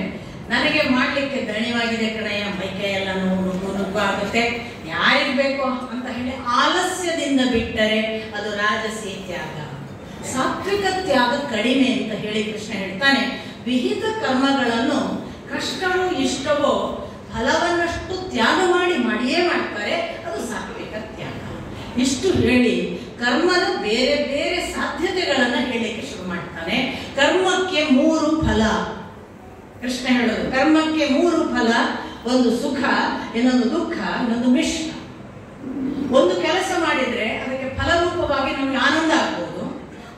ನನಗೆ ಮಾಡ್ಲಿಕ್ಕೆ ದಣಿವಾಗಿದೆ ಕಣಯ್ಯ, ಮೈಕೈ ಎಲ್ಲ ನುಗ್ಗು ಆಗುತ್ತೆ, ಯಾರಿಗ್ ಬೇಕೋ ಅಂತ ಹೇಳಿ ಆಲಸ್ಯದಿಂದ ಬಿಟ್ಟರೆ ಅದು ರಾಜಸಿ ತ್ಯಾಗ. ಸಾತ್ವಿಕ ತ್ಯಾಗ ಕಡಿಮೆ ಅಂತ ಹೇಳಿ ಕೃಷ್ಣ ಹೇಳ್ತಾನೆ. ವಿಹಿತ ಕರ್ಮಗಳನ್ನು ಕಷ್ಟವೋ ಇಷ್ಟವೋ ಫಲವನ್ನಷ್ಟು ತ್ಯಾಗ ಮಾಡಿಯೇ ಮಾಡ್ತಾರೆ, ಅದು ಸಾತ್ವಿಕ ತ್ಯಾಗ. ಇಷ್ಟು ಹೇಳಿ ಕರ್ಮದ ಬೇರೆ ಬೇರೆ ಸಾಧ್ಯತೆಗಳನ್ನ ಹೇಳಲಿಕ್ಕೆ ಶುರು ಮಾಡ್ತಾನೆ. ಕರ್ಮಕ್ಕೆ 3 ಫಲ ಕೃಷ್ಣ ಹೇಳೋದು. ಕರ್ಮಕ್ಕೆ 3 ಫಲ, ಒಂದು ಸುಖ, ಇನ್ನೊಂದು ದುಃಖ, ಇನ್ನೊಂದು ಮಿಶ್ರ. ಒಂದು ಕೆಲಸ ಮಾಡಿದ್ರೆ ಅದಕ್ಕೆ ಫಲರೂಪವಾಗಿ ನಮಗೆ ಆನಂದ ಆಗ್ಬೋದು,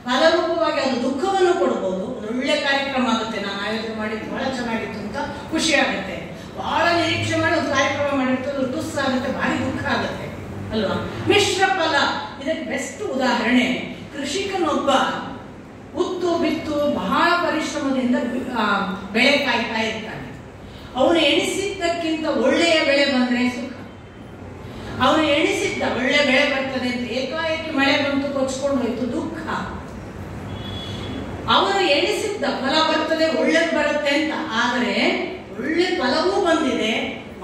ಫಲರೂಪವಾಗಿ ಅದು ದುಃಖವನ್ನು ಕೊಡ್ಬೋದು. ಒಳ್ಳೆ ಕಾರ್ಯಕ್ರಮ ಆಗುತ್ತೆ, ನಾನು ಆಯೋಜನೆ ಮಾಡಿದ್ದು ಬಹಳ ಚೆನ್ನಾಗಿತ್ತು ಅಂತ ಖುಷಿ ಆಗುತ್ತೆ. ಬಹಳ ನಿರೀಕ್ಷೆ ಮಾಡಿ ಒಂದು ಕಾರ್ಯಕ್ರಮ ಮಾಡಿರ್ತದೆ, ತುಸ್ಸ ಆಗುತ್ತೆ, ಭಾರಿ ದುಃಖ ಆಗುತ್ತೆ ಅಲ್ವಾ. ಮಿಶ್ರ ಫಲ ಇದಕ್ಕೆ ಬೆಸ್ಟ್ ಉದಾಹರಣೆ, ಕೃಷಿಕನೊಬ್ಬ ಉತ್ತು ಬಿತ್ತು ಬಹಳ ಪರಿಶ್ರಮದಿಂದ ಬೆಳೆ ಕಾಯ್ತಾ ಇರ್ತಾನೆ. ಅವನು ಎಣಿಸಿದ್ದಕ್ಕಿಂತ ಒಳ್ಳೆಯ ಬೆಳೆ ಬಂದ್ರೆ ಸುಖ. ಅವನು ಎಣಿಸಿದ್ದ ಒಳ್ಳೆ ಬೆಳೆ ಬರ್ತದೆ ಅಂತ ಏಕಾಏಕಿ ಮಳೆ ಬಂತು, ಕೊಚ್ಕೊಂಡು ಹೋಯ್ತು, ದುಃಖ. ಅವನು ಎಣಿಸಿದ್ದ ಫಲ ಬರ್ತದೆ, ಒಳ್ಳೇದು ಬರುತ್ತೆ ಅಂತ, ಆದರೆ ಒಳ್ಳೆ ಫಲವೂ ಬಂದಿದೆ,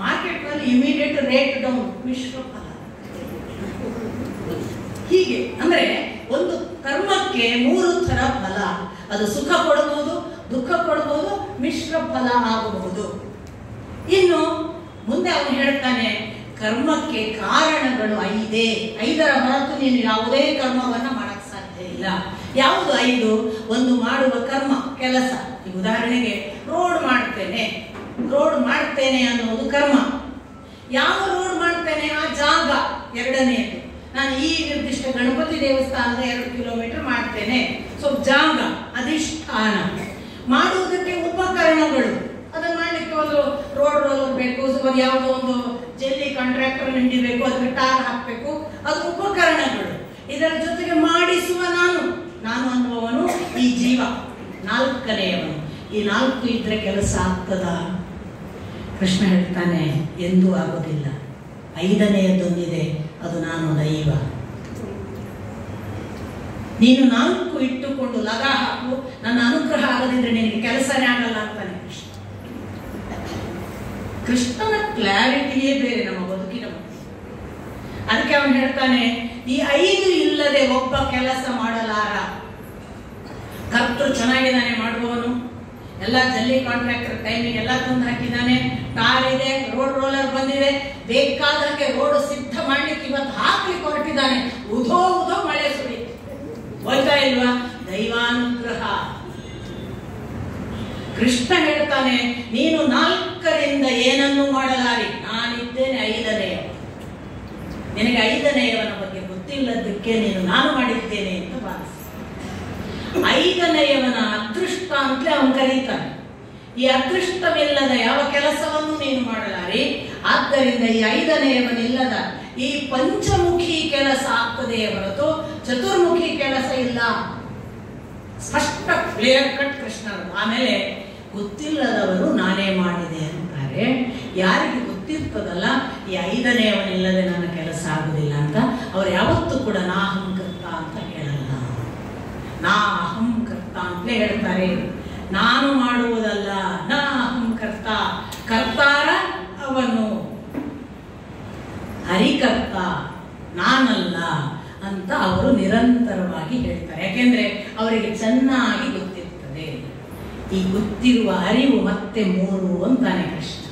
ಮಾರ್ಕೆಟ್ ನಲ್ಲಿ ಇಮಿಡಿಯೇಟ್ ರೇಟ್ ಡೌನ್, ಮಿಶ್ರ ಫಲ. ಹೀಗೆ ಅಂದ್ರೆ ಒಂದು ಕರ್ಮಕ್ಕೆ 3 ಥರ ಫಲ. ಅದು ಸುಖ ಕೊಡಬಹುದು, ದುಃಖ ಕೊಡಬಹುದು, ಮಿಶ್ರ ಫಲ ಆಗಬಹುದು. ಇನ್ನು ಮುಂದೆ ಅವನು ಹೇಳ್ತಾನೆ, ಕರ್ಮಕ್ಕೆ ಕಾರಣಗಳು 5ರ ಹೊರತು ನೀನು ಯಾವುದೇ ಕರ್ಮವನ್ನ ಮಾಡಕ್ ಸಾಧ್ಯ ಇಲ್ಲ. ಯಾವುದು 5? ಒಂದು ಮಾಡುವ ಕರ್ಮ, ಕೆಲಸ. ಈಗ ಉದಾಹರಣೆಗೆ ರೋಡ್ ಮಾಡ್ತೇನೆ ಅನ್ನೋದು ಕರ್ಮ. ಯಾವ ರೋಡ್ ಮಾಡ್ತೇನೆ ಆ ಜಾಗ. 2ನೇದು, ನಾನು ಈ ನಿರ್ದಿಷ್ಟ ಗಣಪತಿ ದೇವಸ್ಥಾನದ 2 ಕಿಲೋಮೀಟರ್ ಮಾಡ್ತೇನೆ, ಸೊ ಜಾಗ, ಅಧಿಷ್ಠಾನ. ಮಾಡುವುದಕ್ಕೆ ಉಪಕರಣಗಳು, ಅದನ್ನ ಮಾಡ್ಲಿಕ್ಕೆ ಒಂದು ರೋಡ್ ರೋಲರ್ ಬೇಕು, ಯಾವುದೋ ಒಂದು ಜಲ್ಲಿ ಕಾಂಟ್ರಾಕ್ಟರ್ ಹಿಡಿಬೇಕು, ಅದಕ್ಕೆ ಟಾರ್ ಹಾಕ್ಬೇಕು, ಅದು ಉಪಕರಣಗಳು. ಇದರ ಜೊತೆಗೆ ಮಾಡಿಸುವ ನಾನು ಅನ್ನುವವನು ಈ ಜೀವ, 4ನೇಯವನು. ಈ 4 ಇದ್ರೆ ಕೆಲಸ ಆಗ್ತದ? ಕೃಷ್ಣ ಹೇಳ್ತಾನೆ, ಎಂದೂ ಆಗೋದಿಲ್ಲ. 5ನೇಯದೊಂದಿದೆ, ಅದು ನಾನು ದೈವ. ನೀನು 4 ಇಟ್ಟುಕೊಂಡು ಲಗ ಹಾಕು, ನನ್ನ ಅನುಗ್ರಹ ಆಗದಿದ್ರೆ ನಿನಗೆ ಕೆಲಸನೇ ಆಗಲ್ಲ ಅಂತಾನೆ ಕೃಷ್ಣ. ಕೃಷ್ಣನ ಕ್ಲಾರಿಟಿಯೇ ಬೇರೆ ನಮ್ಮ ಬದುಕಿನ ಬಗ್ಗೆ. ಅದಕ್ಕೆ ಅವನು ಹೇಳ್ತಾನೆ, ಈ 5 ಇಲ್ಲದೆ ಒಬ್ಬ ಕೆಲಸ ಮಾಡಲಾರ. ಕರ್ತೃ ಚೆನ್ನಾಗಿದ್ದಾನೆ ಮಾಡುವವನು, ಎಲ್ಲ ಜಲ್ಲಿ ಕಾಂಟ್ರಾಕ್ಟರ್ ಟೈಮಿಗೆ ಎಲ್ಲ ತಂದು ಹಾಕಿದ್ದಾನೆ, ಟಾರ್ ಇದೆ, ರೋಡ್ ರೋಲರ್ ಬಂದಿದೆ, ಬೇಕಾದಂಗೆ ರೋಡ್ ಸಿದ್ಧ ಮಾಡ್ಲಿಕ್ಕೆ ಇವತ್ತು ಹಾಕ್ಲಿಕ್ಕೆ ಹೊರಟಿದ್ದಾನೆ. ಉಧೋ ಮಳೆ ಸುರಿ ಹೋಯ್ತಾ ಇಲ್ವಾ? ದೈವಾನುಗ್ರಹ. ಕೃಷ್ಣ ಹೇಳ್ತಾನೆ, ನೀನು 4ರಿಂದ ಏನನ್ನು ಮಾಡಲಾರಿ, ನಾನಿದ್ದೇನೆ 5ನೇಯವ. ನಿನಗೆ 5ನೇಯವನ ಬಗ್ಗೆ ಗೊತ್ತಿಲ್ಲದಕ್ಕೆ ನೀನು ನಾನು ಮಾಡಿದ್ದೇನೆ ಅಂತ ಭಾವಿಸಿ. 5ನೇಯವನ ಅದೃಷ್ಟ ಅಂತಲೇ ಅವನು ಕರೀತಾನೆ. ಈ ಅದೃಷ್ಟವಿಲ್ಲದ ಯಾವ ಕೆಲಸವನ್ನು ನೀನು ಮಾಡಲಾರಿ. ಆದ್ದರಿಂದ ಈ 5ನೇಯವನಿಲ್ಲದ ಈ ಪಂಚಮುಖಿ ಕೆಲಸ ಆಗ್ತದೆಯೇ ಹೊರತು ಚತುರ್ಮುಖಿ ಕೆಲಸ ಇಲ್ಲ. ಸ್ಪಷ್ಟ ಕ್ಲಿಯರ್ ಕಟ್ ಕೃಷ್ಣರು. ಆಮೇಲೆ ಗೊತ್ತಿಲ್ಲದವರು ನಾನೇ ಮಾಡಿದೆ ಅಂತಾರೆ. ಯಾರಿಗೆ ಗೊತ್ತಿರ್ತದಲ್ಲ, ಈ 5ನೇಯವನಿಲ್ಲದೆ ನನ್ನ ಕೆಲಸ ಆಗುದಿಲ್ಲ ಅಂತ, ಅವ್ರು ಯಾವತ್ತೂ ಕೂಡ ನಾಹಂಕರ್ತ ಅಂತ ಹೇಳಲ್ಲ. ನಾಹಂ ಅಂತಲೇ ಹೇಳ್ತಾರೆ. ನಾನು ಮಾಡುವುದಲ್ಲ, ನ ಅಹಂ ಕರ್ತ, ಕರ್ತಾರ ಅವನು, ಹರಿಕರ್ತ ನಾನಲ್ಲ ಅಂತ ಅವರು ನಿರಂತರವಾಗಿ ಹೇಳ್ತಾರೆ. ಯಾಕೆಂದ್ರೆ ಅವರಿಗೆ ಚೆನ್ನಾಗಿ ಗೊತ್ತಿರ್ತದೆ. ಈ ಗೊತ್ತಿರುವ ಅರಿವು ಮತ್ತೆ ಮೂರು ಅಂತಾನೆ ಕೃಷ್ಣ.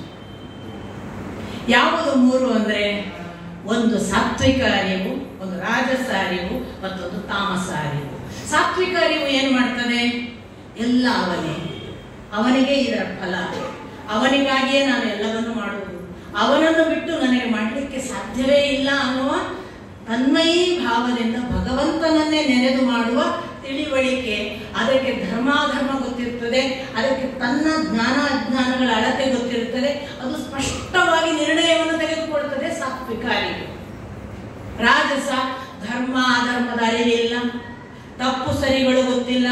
ಯಾವುದು ಮೂರು ಅಂದ್ರೆ, ಒಂದು ಸಾತ್ವಿಕ ಅರಿವು, ಒಂದು ರಾಜಸ ಅರಿವು, ಮತ್ತೊಂದು ತಾಮಸ ಅರಿವು. ಸಾತ್ವಿಕ ಅರಿವು ಏನ್ ಮಾಡ್ತದೆ? ಎಲ್ಲ ಅವನಿಗೆ ಇದರ ಫಲ, ಅವನಿಗಾಗಿಯೇ ನಾನು ಎಲ್ಲವನ್ನು ಮಾಡುವುದು, ಅವನನ್ನು ಬಿಟ್ಟು ನನಗೆ ಮಾಡಲಿಕ್ಕೆ ಸಾಧ್ಯವೇ ಇಲ್ಲ ಅನ್ನುವ ತನ್ಮಯೀ ಭಾವದಿಂದ ಭಗವಂತನನ್ನೇ ನೆನೆದು ಮಾಡುವ ತಿಳಿವಳಿಕೆ. ಅದಕ್ಕೆ ಧರ್ಮಾಧರ್ಮ ಗೊತ್ತಿರ್ತದೆ, ಅದಕ್ಕೆ ತನ್ನ ಜ್ಞಾನ ಅಜ್ಞಾನಗಳ ಅಳತೆ ಗೊತ್ತಿರುತ್ತದೆ, ಅದು ಸ್ಪಷ್ಟವಾಗಿ ನಿರ್ಣಯವನ್ನು ತೆಗೆದುಕೊಳ್ತದೆ ಸಾತ್ವಿಕ ಅರಿವು. ರಾಜಸ ಧರ್ಮ ಅಧರ್ಮದ ಅರಿವಿಲ್ಲ, ತಪ್ಪು ಸರಿಗಳು ಗೊತ್ತಿಲ್ಲ,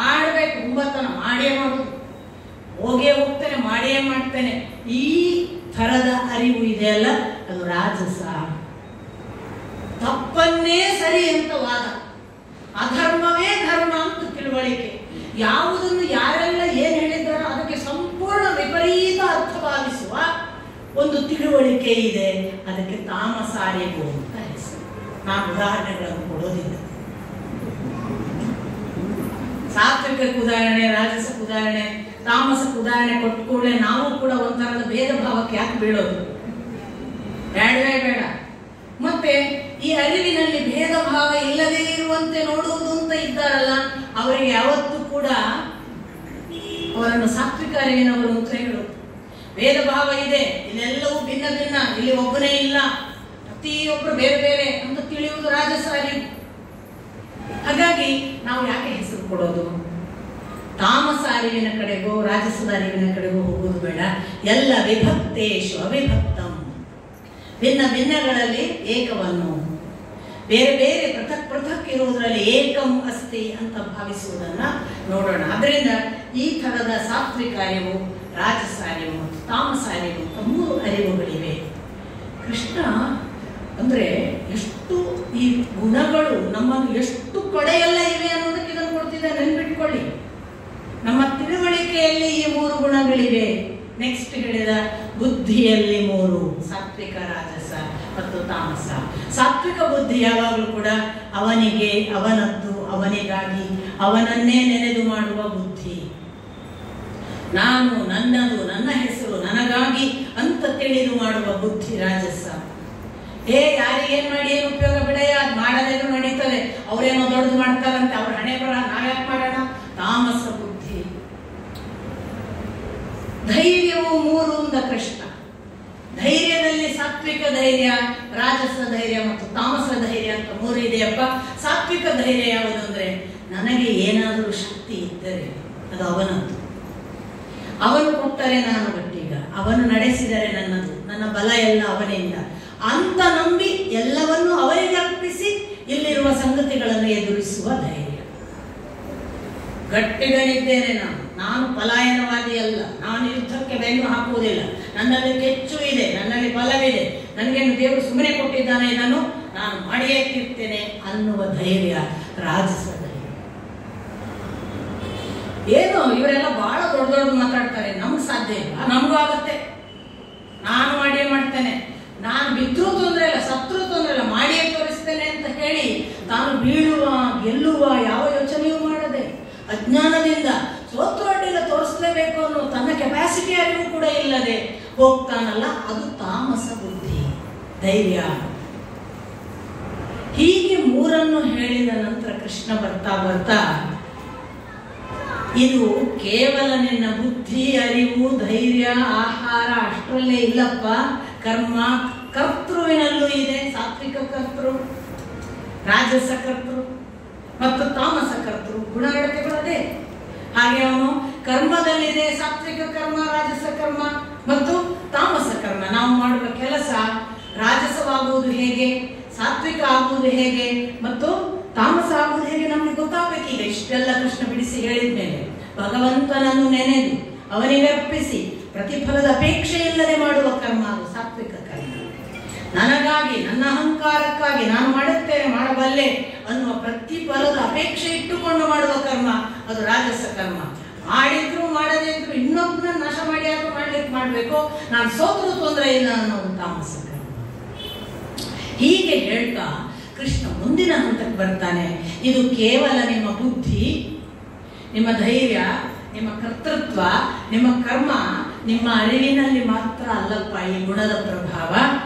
ಆಡ್ಬೇಕು ಹುಂಬತನ ಮಾಡಿಯೇ ಮಾಡುದು, ಹೋಗೇ ಹೋಗ್ತೇನೆ ಮಾಡಿಯೇ ಮಾಡ್ತೇನೆ, ಈ ಥರದ ಅರಿವು ಇದೆಯಲ್ಲ ಅದು ರಾಜಸ. ತಪ್ಪನ್ನೇ ಸರಿ ಅಂತ ವಾದ, ಅಧರ್ಮವೇ ಧರ್ಮ ಅಂತ ತಿಳುವಳಿಕೆ, ಯಾವುದನ್ನು ಯಾರೆಲ್ಲ ಏನ್ ಹೇಳಿದ್ದಾರೋ ಅದಕ್ಕೆ ಸಂಪೂರ್ಣ ವಿಪರೀತ ಅರ್ಥ ಭಾವಿಸುವ ಒಂದು ತಿಳುವಳಿಕೆ ಇದೆ, ಅದಕ್ಕೆ ತಾಮಸ ಅರಿವು ಅಂತ ಹೆಸರು. ನಾನು ಉದಾಹರಣೆಗಳನ್ನು ಕೊಡೋದಿಲ್ಲ. ಸಾತ್ವಿಕಕ್ಕೆ ಉದಾಹರಣೆ, ರಾಜಸಕ್ಕೆ ಉದಾಹರಣೆ, ತಾಮಸಕ್ಕೆ ಉದಾಹರಣೆ ಕೊಟ್ಟು ಕೂಡಲೇ ನಾವು ಕೂಡ ಒಂಥರದ ಭೇದ ಭಾವಕ್ಕೆ ಯಾಕೆ ಬೀಳೋದು? ಬೇಡವೇ ಬೇಡ. ಮತ್ತೆ ಈ ಅರಿವಿನಲ್ಲಿ ಭೇದ ಭಾವ ಇಲ್ಲದೇ ಇರುವಂತೆ ನೋಡುವುದು ಅಂತ ಇದ್ದಾರಲ್ಲ, ಅವರಿಗೆ ಯಾವತ್ತೂ ಕೂಡ ಅವರನ್ನು ಸಾತ್ವಿಕ ಅರಿವಿನವರು ಅಂತ ಹೇಳೋದು. ಭೇದ ಭಾವ ಇದೆ, ಇಲ್ಲೆಲ್ಲವೂ ಭಿನ್ನ ಭಿನ್ನ, ಇಲ್ಲಿ ಒಬ್ಬನೇ ಇಲ್ಲ, ಪ್ರತಿಯೊಬ್ಬರು ಬೇರೆ ಬೇರೆ ಅಂತ ತಿಳಿಯುವುದು ರಾಜಸ ಅರಿವು. ಹಾಗಾಗಿ ನಾವು ಯಾಕೆ ಹೆಸರು ಕೊಡೋದು? ತಾಮಸ ಅರಿವಿನ ಕಡೆಗೋ ರಾಜಸದ ಅರಿವಿನ ಕಡೆಗೋ ಹೋಗುವುದು ಬೇಡ. ಎಲ್ಲ ವಿಭಕ್ತೇಶು ಅವಿಭಕ್ತಂ, ಭಿನ್ನ ಭಿನ್ನಗಳಲ್ಲಿ ಏಕವನ್ನು, ಬೇರೆ ಬೇರೆ ಪೃಥಕ್ ಪೃಥಕ್ ಇರುವುದರಲ್ಲಿ ಏಕಂ ಅಸ್ತಿ ಅಂತ ಭಾವಿಸುವುದನ್ನ ನೋಡೋಣ. ಅದರಿಂದ ಈ ಥರದ ಸಾತ್ವಿಕ ಅರಿವು, ರಾಜಸ ಅರಿವು ಮತ್ತು ತಾಮಸ ಅರಿವು ಅಂತ ಮೂರು ಅರಿವುಗಳಿವೆ. ಕೃಷ್ಣ ಅಂದ್ರೆ ಎಷ್ಟು ಈ ಗುಣಗಳು ನಮ್ಮನ್ನು ಎಷ್ಟು ಕಡೆಯೆಲ್ಲ ಇವೆ ಅನ್ನೋದಕ್ಕೆ ಇದನ್ನು ಕೊಡ್ತಿದ್ದ, ನೆನ್ಪಿಟ್ಕೊಳ್ಳಿ. ನಮ್ಮ ತಿಳುವಳಿಕೆಯಲ್ಲಿ ಈ ಮೂರು ಗುಣಗಳಿವೆ. ನೆಕ್ಸ್ಟ್ ಹೇಳಿದ ಬುದ್ಧಿಯಲ್ಲಿ ಮೂರು, ಸಾತ್ವಿಕ ರಾಜಸ ಮತ್ತು ತಾಮಸ. ಸಾತ್ವಿಕ ಬುದ್ಧಿ ಯಾವಾಗಲೂ ಕೂಡ ಅವನಿಗೆ, ಅವನದ್ದು, ಅವನಿಗಾಗಿ, ಅವನನ್ನೇ ನೆನೆದು ಮಾಡುವ ಬುದ್ಧಿ. ನಾನು, ನನ್ನದು, ನನ್ನ ಹೆಸರು, ನನಗಾಗಿ ಅಂತ ತಿಳಿದು ಮಾಡುವ ಬುದ್ಧಿ ರಾಜಸ. ಯಾರಿಗೇನ್ ಮಾಡಿ ಏನು ಉಪಯೋಗ ಬಿಡಯ್ಯ, ಅದು ಮಾಡದೇನು ನಡೀತದೆ, ಅವ್ರೇನೋ ದೊಡ್ಡದು ಮಾಡ್ತಾರಂತೆ, ಅವ್ರ ಹಣೆ ಬರ, ನಾವ್ಯಾಕೆ ಮಾಡೋಣ? ತಾಮಸ ಬುದ್ಧಿ. ಧೈರ್ಯವು ಮೂರು ಅಂದ ಕೃಷ್ಣ. ಧೈರ್ಯದಲ್ಲಿ ಸಾತ್ವಿಕ ಧೈರ್ಯ, ರಾಜಸ ಧೈರ್ಯ ಮತ್ತು ತಾಮಸ ಧೈರ್ಯ ಅಂತ ಮೂರು ಇದೆಯಪ್ಪ. ಸಾತ್ವಿಕ ಧೈರ್ಯ ಯಾವುದು ಅಂದ್ರೆ, ನನಗೆ ಏನಾದರೂ ಶಕ್ತಿ ಇದ್ದರೆ ಅದು ಅವನದ್ದು, ಅವನು ಕೊಟ್ಟರೆ ನಾನು ಗಟ್ಟಿಗ, ಅವನು ನಡೆಸಿದರೆ ನನ್ನದು, ನನ್ನ ಬಲ ಎಲ್ಲ ಅವನಿಂದ ಅಂತ ನಂಬಿ ಎಲ್ಲವನ್ನೂ ಅವರಿಗೆ ಅರ್ಪಿಸಿ ಇಲ್ಲಿರುವ ಸಂಗತಿಗಳನ್ನು ಎದುರಿಸುವ ಧೈರ್ಯ. ಗಟ್ಟಿಗನಿದ್ದೇನೆ ನಾನು ಪಲಾಯನವಾದಿ ಅಲ್ಲ, ನಾನು ಯುದ್ಧಕ್ಕೆ ಬೆನ್ನು ಹಾಕುವುದಿಲ್ಲ, ನನ್ನಲ್ಲಿ ಕೆಚ್ಚು ಇದೆ, ನನ್ನಲ್ಲಿ ಬಲವಿದೆ, ನನಗೇನು ದೇವರು ಸುಮ್ಮನೆ ಕೊಟ್ಟಿದ್ದಾನೆ, ಇದನ್ನು ನಾನು ಮಾಡಿಯೇ ತೀರ್ತೇನೆ ಅನ್ನುವ ಧೈರ್ಯ ರಾಜಸ ಧೈರ್ಯ. ಏನು ಇವರೆಲ್ಲ ಬಹಳ ದೊಡ್ಡ ದೊಡ್ಡ ಮಾತಾಡ್ತಾರೆ, ನಮ್ಗೆ ಸಾಧ್ಯ ಇಲ್ಲ, ನಮಗೂ ಆಗತ್ತೆ, ನಾನು ಮಾಡಿಯೇ ಮಾಡ್ತೇನೆ, ನಾನು ಬಿದ್ರೂ ತೊಂದರೆ ಇಲ್ಲ, ಸತ್ರು ತೊಂದರೆ ಇಲ್ಲ, ಮಾಡಿಯೇ ತೋರಿಸ್ತೇನೆ ಅಂತ ಹೇಳಿ ತಾನು ಬೀಳುವ ಗೆಲ್ಲುವ ಯಾವ ಯೋಚನೆಯೂ ಮಾಡದೆ ಅಜ್ಞಾನದಿಂದ ಸೋತ್ರು ಅಡ್ಡಿಲ್ಲ ತೋರಿಸಲೇಬೇಕು ಅನ್ನೋ ತನ್ನ ಕೆಪಾಸಿಟಿ ಅರಿವು ಕೂಡ ಇಲ್ಲದೆ ಹೋಗ್ತಾನಲ್ಲ, ಅದು ತಾಮಸ ಬುದ್ಧಿ ಧೈರ್ಯ. ಹೀಗೆ ಮೂರನ್ನು ಹೇಳಿದ ನಂತರ ಕೃಷ್ಣ ಬರ್ತಾ ಬರ್ತಾ, ಇದು ಕೇವಲ ನಿನ್ನ ಬುದ್ಧಿ, ಅರಿವು, ಧೈರ್ಯ, ಆಹಾರ ಅಷ್ಟರಲ್ಲೇ ಇಲ್ಲಪ್ಪ, ಕರ್ಮ ಕರ್ತೃವಿನಲ್ಲೂ ಇದೆ. ಸಾತ್ವಿಕ ಕರ್ತೃ, ರಾಜಸ ಕರ್ತೃ ಮತ್ತು ತಾಮಸ ಕರ್ತೃ ಗುಣನಡತೆಗಳದೇ. ಹಾಗೆ ಅವನು ಕರ್ಮದಲ್ಲಿದೆ, ಸಾತ್ವಿಕ ಕರ್ಮ, ರಾಜಸ ಕರ್ಮ ಮತ್ತು ತಾಮಸ ಕರ್ಮ. ನಾವು ಮಾಡುವ ಕೆಲಸ ರಾಜಸವಾಗುವುದು ಹೇಗೆ, ಸಾತ್ವಿಕ ಆಗುವುದು ಹೇಗೆ ಮತ್ತು ತಾಮಸ ಆಗುವುದು ಹೇಗೆ ನಮ್ಗೆ ಗೊತ್ತಾಗಬೇಕೀಗ. ಇಷ್ಟೆಲ್ಲ ಕೃಷ್ಣ ಬಿಡಿಸಿ ಹೇಳಿದ ಮೇಲೆ ಭಗವಂತನನ್ನು ನೆನೆದು ಅವನಿಗೆ ಅರ್ಪಿಸಿ ಪ್ರತಿಫಲದ ಅಪೇಕ್ಷೆ ಇಲ್ಲದೆ ಮಾಡುವ ಕರ್ಮ ಅದು ಸಾತ್ವಿಕ ಕರ್ಮ. ನನಗಾಗಿ, ನನ್ನ ಅಹಂಕಾರಕ್ಕಾಗಿ ನಾನು ಮಾಡುತ್ತೇನೆ, ಮಾಡಬಲ್ಲೆ ಅನ್ನುವ ಪ್ರತಿಫಲದ ಅಪೇಕ್ಷೆ ಇಟ್ಟುಕೊಂಡು ಮಾಡುವ ಕರ್ಮ ಅದು ರಾಜಸ ಕರ್ಮ. ಮಾಡಿದ್ರು ಮಾಡದೇ ಇದ್ರು ಇನ್ನೊಬ್ಬನ ನಾಶ ಮಾಡಿ ಆದ್ರೂ ಮಾಡಬೇಕು, ನಾನು ಸೋತರೂ ತೊಂದರೆ ಇಲ್ಲ ಅನ್ನೋದು ತಾಮಸ ಕರ್ಮ. ಹೀಗೆ ಹೇಳ್ತಾ ಕೃಷ್ಣ ಮುಂದಿನ ಹಂತಕ್ಕೆ ಬರ್ತಾನೆ. ಇದು ಕೇವಲ ನಿಮ್ಮ ಬುದ್ಧಿ, ನಿಮ್ಮ ಧೈರ್ಯ, ನಿಮ್ಮ ಕರ್ತೃತ್ವ, ನಿಮ್ಮ ಕರ್ಮ, ನಿಮ್ಮ ಅರಿವಿನಲ್ಲಿ ಮಾತ್ರ ಅಲ್ಲಪ್ಪ ಈ ಗುಣದ ಪ್ರಭಾವ.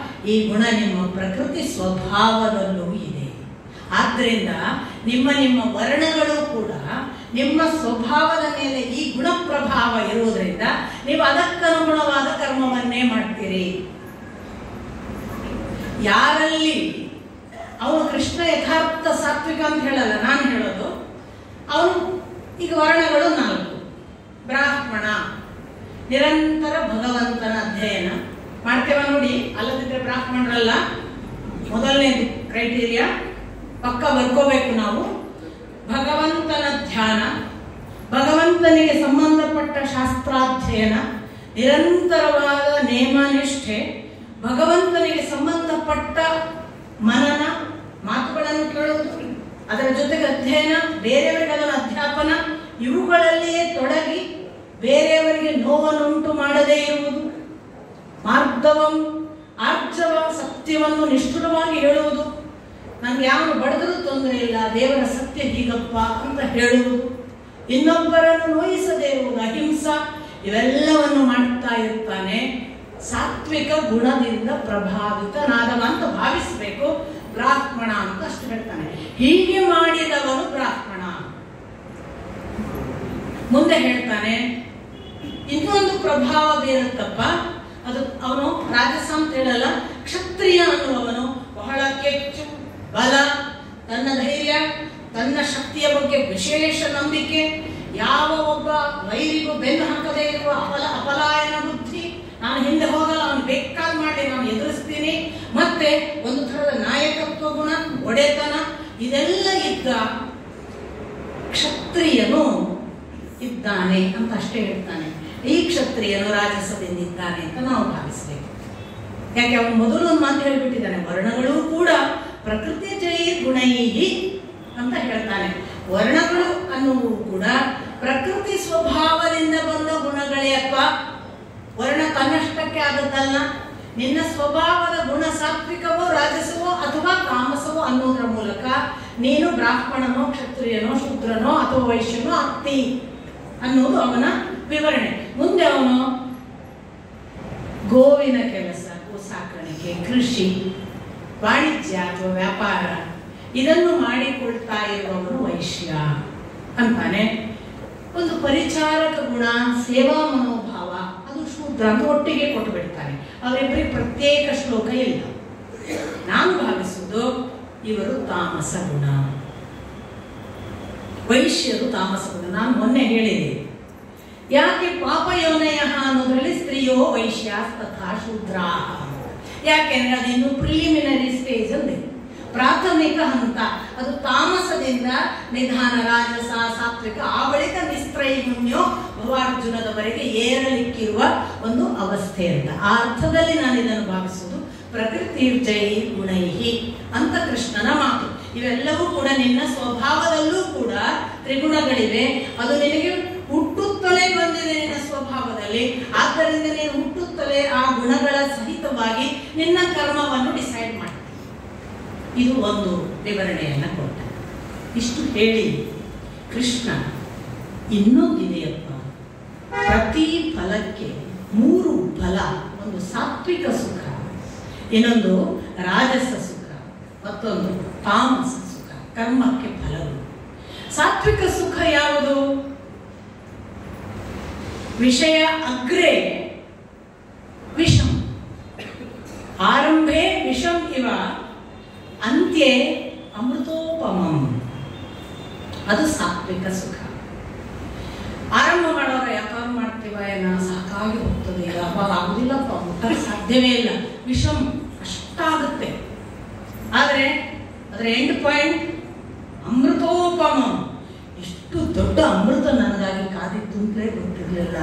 ಈ ಗುಣ ನಿಮ್ಮ ಪ್ರಕೃತಿ ಸ್ವಭಾವದಲ್ಲೂ ಇದೆ. ಆದ್ದರಿಂದ ನಿಮ್ಮ ವರ್ಣಗಳು ಕೂಡ ನಿಮ್ಮ ಸ್ವಭಾವದ ಮೇಲೆ ಈ ಗುಣ ಪ್ರಭಾವ ಇರುವುದರಿಂದ ನೀವು ಅದಕ್ಕನುಗುಣವಾದ ಕರ್ಮವನ್ನೇ ಮಾಡ್ತೀರಿ. ಯಾರಲ್ಲಿ ಅವನು ಕೃಷ್ಣ ಯಥಾರ್ಥ ಸಾತ್ವಿಕ ಅಂತ ಹೇಳಲ್ಲ, ನಾನು ಹೇಳೋದು ಅವನು ಈಗ ವರ್ಣಗಳು 4. ಬ್ರಾಹ್ಮಣ ನಿರಂತರ ಭಗವಂತನ ಅಧ್ಯಯನ ಮಾಡ್ತೇವ ನೋಡಿ, ಅಲ್ಲದಿದ್ರೆ ಬ್ರಾಹ್ಮಣರಲ್ಲ. ಮೊದಲನೇ ಕ್ರೈಟೀರಿಯಾ ಪಕ್ಕ ಬರ್ಕೋಬೇಕು ನಾವು. ಭಗವಂತನ ಧ್ಯಾನ, ಭಗವಂತನಿಗೆ ಸಂಬಂಧಪಟ್ಟ ಶಾಸ್ತ್ರಾಧ್ಯಯನ, ನಿರಂತರವಾದ ನೇಮನಿಷ್ಠೆ, ಭಗವಂತನಿಗೆ ಸಂಬಂಧಪಟ್ಟ ಮನನ, ಮಾತುಗಳನ್ನು ಕೇಳುವುದು, ಅದರ ಜೊತೆಗೆ ಅಧ್ಯಯನ, ಬೇರೆಯವರಿಗೆ ಅದನ್ನು ಅಧ್ಯಾಪನ, ಇವುಗಳಲ್ಲಿಯೇ ತೊಡಗಿ ಬೇರೆಯವರಿಗೆ ನೋವನ್ನುಂಟು ಮಾಡದೇ ಇರುವುದು, ಮಾರ್ಧವಂ ಆರ್ಜವ ಸತ್ಯವನ್ನು ನಿಷ್ಠುರವಾಗಿ ಹೇಳುವುದು, ನನಗೆ ಯಾವನು ಬಡದರೂ ತೊಂದರೆ ಇಲ್ಲ, ದೇವರ ಸತ್ಯ ಹೀಗಪ್ಪ ಅಂತ ಹೇಳುವುದು, ಇನ್ನೊಬ್ಬರನ್ನು ನೋಯಿಸದೇ ಇರುವುದು, ಅಹಿಂಸಾ, ಇವೆಲ್ಲವನ್ನು ಮಾಡ್ತಾ ಇರ್ತಾನೆ. ಸಾತ್ವಿಕ ಗುಣದಿಂದ ಪ್ರಭಾವಿತನಾದವ ಅಂತ ಭಾವಿಸಬೇಕು. ಬ್ರಾಹ್ಮಣ ಅಂತ ಅಷ್ಟು ಹೇಳ್ತಾನೆ. ಹೀಗೆ ಮಾಡಿದವನು ಬ್ರಾಹ್ಮಣ. ಮುಂದೆ ಹೇಳ್ತಾನೆ ಇನ್ನೊಂದು ಪ್ರಭಾವ ಬೇರುತ್ತಪ್ಪ, ಅದು ಅವನು ರಾಜಸ ಅಂತ ಹೇಳಲ್ಲ, ಕ್ಷತ್ರಿಯ ಅನ್ನುವವನು ಬಹಳ ಕೆಚ್ಚು, ಬಲ, ತನ್ನ ಧೈರ್ಯ, ತನ್ನ ಶಕ್ತಿಯ ಬಗ್ಗೆ ವಿಶೇಷ ನಂಬಿಕೆ, ಯಾವ ಒಬ್ಬ ವೈರಿಗೂ ಬೆನ್ನು ಹಾಕದೇ ಇರುವ ಅಪಲಾಯನ ಬುದ್ಧಿ, ನಾನು ಹಿಂದೆ ಹೋಗಲ್ಲ, ಅವನು ಬೇಕಾದ ಮಾಡಿ ನಾನು ಎದುರಿಸ್ತೀನಿ, ಮತ್ತೆ ಒಂದು ಥರದ ನಾಯಕತ್ವ ಗುಣ, ಒಡೆತನ, ಇದೆಲ್ಲ ಇದ್ದ ಕ್ಷತ್ರಿಯನು ಇದ್ದಾನೆ ಅಂತ ಅಷ್ಟೇ ಹೇಳ್ತಾನೆ. ಈ ಕ್ಷತ್ರಿಯನು ರಾಜಸದಿಂದ ಇದ್ದಾನೆ ಅಂತ ನಾವು ಭಾವಿಸಬೇಕು. ಯಾಕೆ ಅವನು ಮೊದಲು ಒಂದು ಮಾತು ಹೇಳ್ಬಿಟ್ಟಿದ್ದಾನೆ, ವರ್ಣಗಳು ಕೂಡ ಪ್ರಕೃತಿ ಜೈ ಗುಣೈಹಿ ಅಂತ ಹೇಳ್ತಾನೆ. ವರ್ಣಗಳು ಅನ್ನುವು ಕೂಡ ಪ್ರಕೃತಿ ಸ್ವಭಾವದಿಂದ ಬಂದ ಗುಣಗಳೇ ಅಪ್ಪ. ವರ್ಣ ತನ್ನಷ್ಟಕ್ಕೆ ಆದದ್ದಲ್ಲ. ನಿನ್ನ ಸ್ವಭಾವದ ಗುಣ ಸಾತ್ವಿಕವೋ ರಾಜಸವೋ ಅಥವಾ ತಾಮಸವೋ ಅನ್ನೋದ್ರ ಮೂಲಕ ನೀನು ಬ್ರಾಹ್ಮಣನೋ ಕ್ಷತ್ರಿಯನೋ ಶೂದ್ರನೋ ಅಥವಾ ವೈಶ್ಯನೋ ಆಗ್ತಿ ಅನ್ನೋದು ಅವನ ವಿವರಣೆ. ಮುಂದೆ ಅವನು ಗೋವಿನ ಕೆಲಸ, ಗೋ ಸಾಕಾಣಿಕೆ, ಕೃಷಿ, ವಾಣಿಜ್ಯ ಅಥವಾ ವ್ಯಾಪಾರ ಇದನ್ನು ಮಾಡಿಕೊಳ್ತಾ ಇರುವವನು ವೈಶ್ಯ ಅಂತಾನೆ. ಒಂದು ಪರಿಚಾರಕ ಗುಣ, ಸೇವಾ ಮನೋಭಾವ, ಅದು ಶೂದ್ರ ಅಂತ ಒಟ್ಟಿಗೆ ಕೊಟ್ಟು ಬಿಡ್ತಾನೆ. ಅವರಿಬ್ಬರಿಗೆ ಪ್ರತ್ಯೇಕ ಶ್ಲೋಕ ಇಲ್ಲ. ನಾನು ಭಾವಿಸುವುದು ಇವರು ತಾಮಸ ಗುಣ, ವೈಶ್ಯರು ತಾಮಸ ಗುಣ. ನಾನು ಮೊನ್ನೆ ಹೇಳಿದೆ, ಯಾಕೆ ಪಾಪಯೋನಯ ಅನ್ನೋದ್ರಲ್ಲಿ ಸ್ತ್ರೀಯೋ ವೈಶ್ಯ ತಥಾ ಶೂದ್ರ. ಯಾಕೆಂದ್ರೆ ಅದು ಇನ್ನು ಪ್ರಿಲಿಮಿನರಿ ಸ್ಟೇಜ್ ಅಲ್ಲಿ, ಪ್ರಾಥಮಿಕ ಹಂತ. ಅದು ತಾಮಸದಿಂದ ನಿಧಾನ ರಾಜಸ ಸಾತ್ವಿಕ, ಆ ಬಳಿಕ ನಿಸ್ತ್ರೈಗುಣ್ಯೋ ಭವಾರ್ಜುನದವರೆಗೆ ಏರಲಿಕ್ಕಿರುವ ಒಂದು ಅವಸ್ಥೆ ಅಂತ. ಆ ಅರ್ಥದಲ್ಲಿ ನಾನು ಇದನ್ನು ಭಾವಿಸುವುದು ಪ್ರಕೃತಿ ಜೈ ಗುಣೈಹಿ ಅಂತ ಕೃಷ್ಣನ ಮಾತು. ಇವೆಲ್ಲವೂ ಕೂಡ ನಿನ್ನ ಸ್ವಭಾವದಲ್ಲೂ ಕೂಡ ತ್ರಿಗುಣಗಳಿವೆ. ಅದು ನಿನಗೆ ಹುಟ್ಟುತ್ತಲೇ ಬಂದಿದೆ ನಿನ್ನ ಸ್ವಭಾವದಲ್ಲಿ. ಆದ್ದರಿಂದ ನೀನು ಹುಟ್ಟುತ್ತಲೇ ಆ ಗುಣಗಳ ಸಹಿತವಾಗಿ ನಿನ್ನ ಕರ್ಮವನ್ನು ಡಿಸೈಡ್ ಮಾಡ್ತೀನಿ. ಇದು ಒಂದು ವಿವರಣೆಯನ್ನ ಕೊಟ್ಟ. ಇಷ್ಟು ಹೇಳಿ ಕೃಷ್ಣ ಇನ್ನೊಂದಿದೆಯಪ್ಪ, ಪ್ರತಿ ಫಲಕ್ಕೆ 3 ಫಲ. ಒಂದು ಸಾತ್ವಿಕ ಸುಖ, ಇನ್ನೊಂದು ರಾಜಸ ಸುಖ, ಮತ್ತೊಂದು ತಾಮಸ ಸುಖ. ಕರ್ಮಕ್ಕೆ ಫಲವು. ಸಾತ್ವಿಕ ಸುಖ ಯಾವುದು? ವಿಷಯ ಅಗ್ರೆ ವಿಷಂ, ಆರಂಭೆ ವಿಷಂ ಇವ ಅಂತ್ಯೆ ಅಮೃತೋಪಮಂ. ಅದು ಸಾತ್ವಿಕ ಸುಖ. ಆರಂಭ ಮಾಡುವಾಗ ಯಾಕಾದ್ರೂ ಮಾಡ್ತೀವ, ಏನೋ ಸಾಕಾಗಿ ಹೋಗ್ತದೆ, ಅವಾಗ ಆಗುದಿಲ್ಲಪ್ಪ, ಮುಟ್ಟಕ್ಕೆ ಸಾಧ್ಯವೇ ಇಲ್ಲ, ವಿಷಂ ಅಷ್ಟಾಗುತ್ತೆ. ಆದರೆ ಅದರ ಎಂಡ್ ಪಾಯಿಂಟ್ ಅಮೃತೋಪಮಂ. ಎಷ್ಟು ದೊಡ್ಡ ಅಮೃತ ನನಗಾಗಿ ಕಾದಿತ್ತು ಅಂತಲೇ ಗೊತ್ತಿರಲಿಲ್ಲ.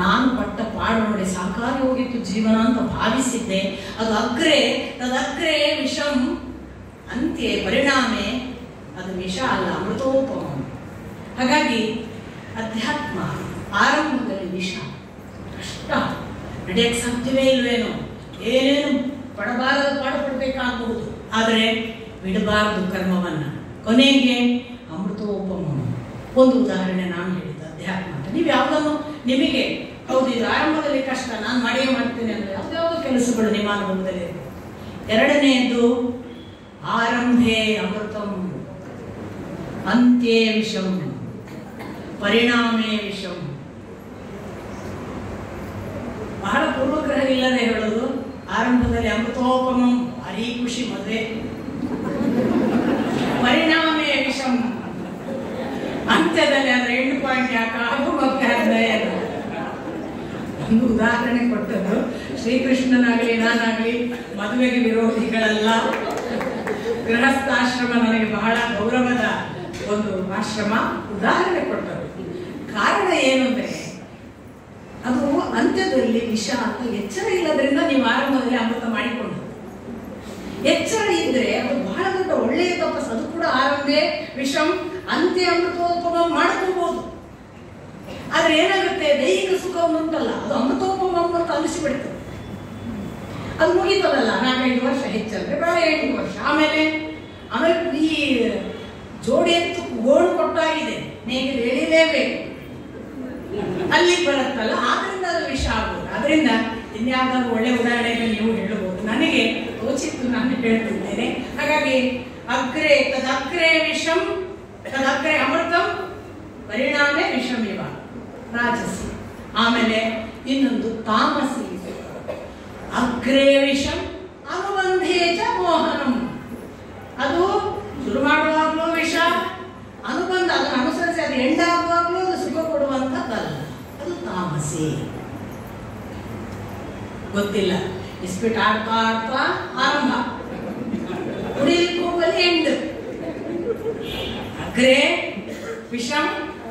ನಾನು ಪಟ್ಟ ಪಾಡು ನೋಡಿ ಸಾಕಾಗಿ ಹೋಗಿತ್ತು ಜೀವನ ಅಂತ ಭಾವಿಸಿದ್ದೆ. ಅದು ಅಗ್ರೆ, ತದಗ್ರೆ ವಿಷಂ ಅಂತ್ಯ ಪರಿಣಾಮೆ ಅದು ವಿಷ ಅಲ್ಲ, ಅಮೃತೋಪಮ. ಹಾಗಾಗಿ ಅಧ್ಯಾತ್ಮ ಆರಂಭದಲ್ಲಿ ವಿಷ, ಕಷ್ಟ, ನಡೆಯಕ್ಕೆ ಸಾಧ್ಯವೇ ಇಲ್ವೇನೋ, ಏನೇನು ಪಡಬಾರದು ಪಾಡುಪಡಬೇಕಾಗಬಹುದು, ಆದರೆ ಬಿಡಬಾರದು ಕರ್ಮವನ್ನು. ಕೊನೆಗೆ ಅಮೃತೋಪಮ. ಒಂದು ಉದಾಹರಣೆ ನಾನು ಹೇಳಿದ್ದೆ ಅಧ್ಯಾತ್ಮ ಅಂತ. ನೀವು ಯಾವುದನ್ನು ನಿಮಗೆ ಹೌದು ಇದು ಆರಂಭದಲ್ಲಿ ಕಷ್ಟ, ನಾನು ಮಾಡಿಯೇ ಮಾಡ್ತೇನೆ ಅಂದರೆ ಯಾವುದ್ಯಾವುದೋ ಕೆಲಸಗಳು ನಿಮ್ಮ ಅನುಭವದಲ್ಲಿ. ಎರಡನೆಯದು ಆರಂಭೆ ಅಮೃತಂ ಅಂತ್ಯೇ ವಿಷಂ ಪರಿಣಾಮೇ ವಿಷಂ. ಬಹಳ ಪೂರ್ವಗ್ರಹ ಇಲ್ಲದೆ ಹೇಳೋದು, ಆರಂಭದಲ್ಲಿ ಅಮೃತೋಪಮಂ ಭಾರಿ ಖುಷಿ ಮದುವೆ, ಪರಿಣಾಮೇ ವಿಷಂ, ಅಂತ್ಯದಲ್ಲಿ ಅದರ ಎಂಡ್ ಪಾಯಿಂಟ್ ಯಾಕ ಅದು ಮಕ್ಕಳೇ. ಒಂದು ಉದಾಹರಣೆ ಕೊಟ್ಟದ್ದು, ಶ್ರೀಕೃಷ್ಣನಾಗಲಿ ನಾನಾಗಲಿ ಮದುವೆಗೆ ವಿರೋಧಿಗಳಲ್ಲ. ಗೃಹಸ್ಥಾಶ್ರಮ ನನಗೆ ಬಹಳ ಗೌರವದ ಒಂದು ಆಶ್ರಮ. ಉದಾಹರಣೆ ಕೊಟ್ಟದ್ದು ಕಾರಣ ಏನು ಅಂದರೆ ಅದು ಅಂತ್ಯದಲ್ಲಿ ವಿಷ ಅಂತ ಎಚ್ಚರ ಇಲ್ಲದ್ರಿಂದ ನೀವು ಆರಂಭದಲ್ಲಿ ಅಮೃತ ಮಾಡಿಕೊಂಡು. ಎಚ್ಚರ ಇದ್ರೆ ಅದು ಬಹಳ ದೊಡ್ಡ ಒಳ್ಳೆಯ ತಪಸ್ಸು. ಅದು ಕೂಡ ಆರಂಭೆ ವಿಷಂ ಅಂತ್ಯ ಅಮೃತೋಪಮ ಮಾಡ್ಕೋಬಹುದು. ಆದ್ರೆ ಏನಾಗುತ್ತೆ, ದೈಹಿಕ ಸುಖವನ್ನು ಉಂಟಲ್ಲ ಅದು ಅಮೃತೋಪಮ ಅಂತ ಅನಿಸಿಬಿಡ್ತದೆ. ಅದು ಮುಗಿತದಲ್ಲ, 4-5 ವರ್ಷ ಹೆಚ್ಚಲ್ರೆ ಬೇಡ 8 ವರ್ಷ. ಆಮೇಲೆ ಈ ಜೋಡಿ ಎತ್ತು ಗೋಳು ಕೊಟ್ಟಾಗಿದೆ, ನೇಗೆ ಎಳಿಲೇಬೇಕು, ಅಲ್ಲಿ ಬರುತ್ತಲ್ಲ, ಆದ್ರಿಂದ ಅದು ವಿಷ ಆಗುವುದು. ಅದರಿಂದ ಇನ್ಯಾವುದಾದ್ರು ಒಳ್ಳೆ ಉದಾಹರಣೆಗೆ ನೀವು ಹೇಳಬಹುದು. ನನಗೆ ತೋಚಿತ್ತು, ನಾನು ಹೇಳ್ತಿದ್ದೇನೆ. ಹಾಗಾಗಿ ಅಗ್ರೆ ತದಗ್ರೆ ವಿಷಂ ತದಗ್ರೆ ಅಮೃತಂ ಪರಿಣಾಮೇ ವಿಷಂ ಇವ ರಾಜಸಿ. ಆಮೇಲೆ ಇನ್ನೊಂದು ತಾಮಸಿ, ಅಗ್ರೆ ವಿಷಂ ಅನುಬಂಧೇ ಚ ಮೋಹನಂ. ಅದು ಶುರು ಮಾಡುವಾಗಲೂ ವಿಷ, ಅನುಬಂಧ ಅದನ್ನು ಅನುಸರಿಸಿ ಅದು ಎಂಡಾಗುವಾಗಲೂ ಅದು ಸುಖ ಕೊಡುವಂಥದ್ದಲ್ಲ, ಅದು ತಾಮಸಿ. ಗೊತ್ತಿಲ್ಲ, ಇಸ್ಪಿಟ್ ಆಡ್ತಾ ಆಡ್ತಾ ಆರಂಭ, ಕುಡಿಲಿಕ್ಕೂಗಲಿ ಎಂಡ್. ಅಗ್ರೆ ವಿಷಂ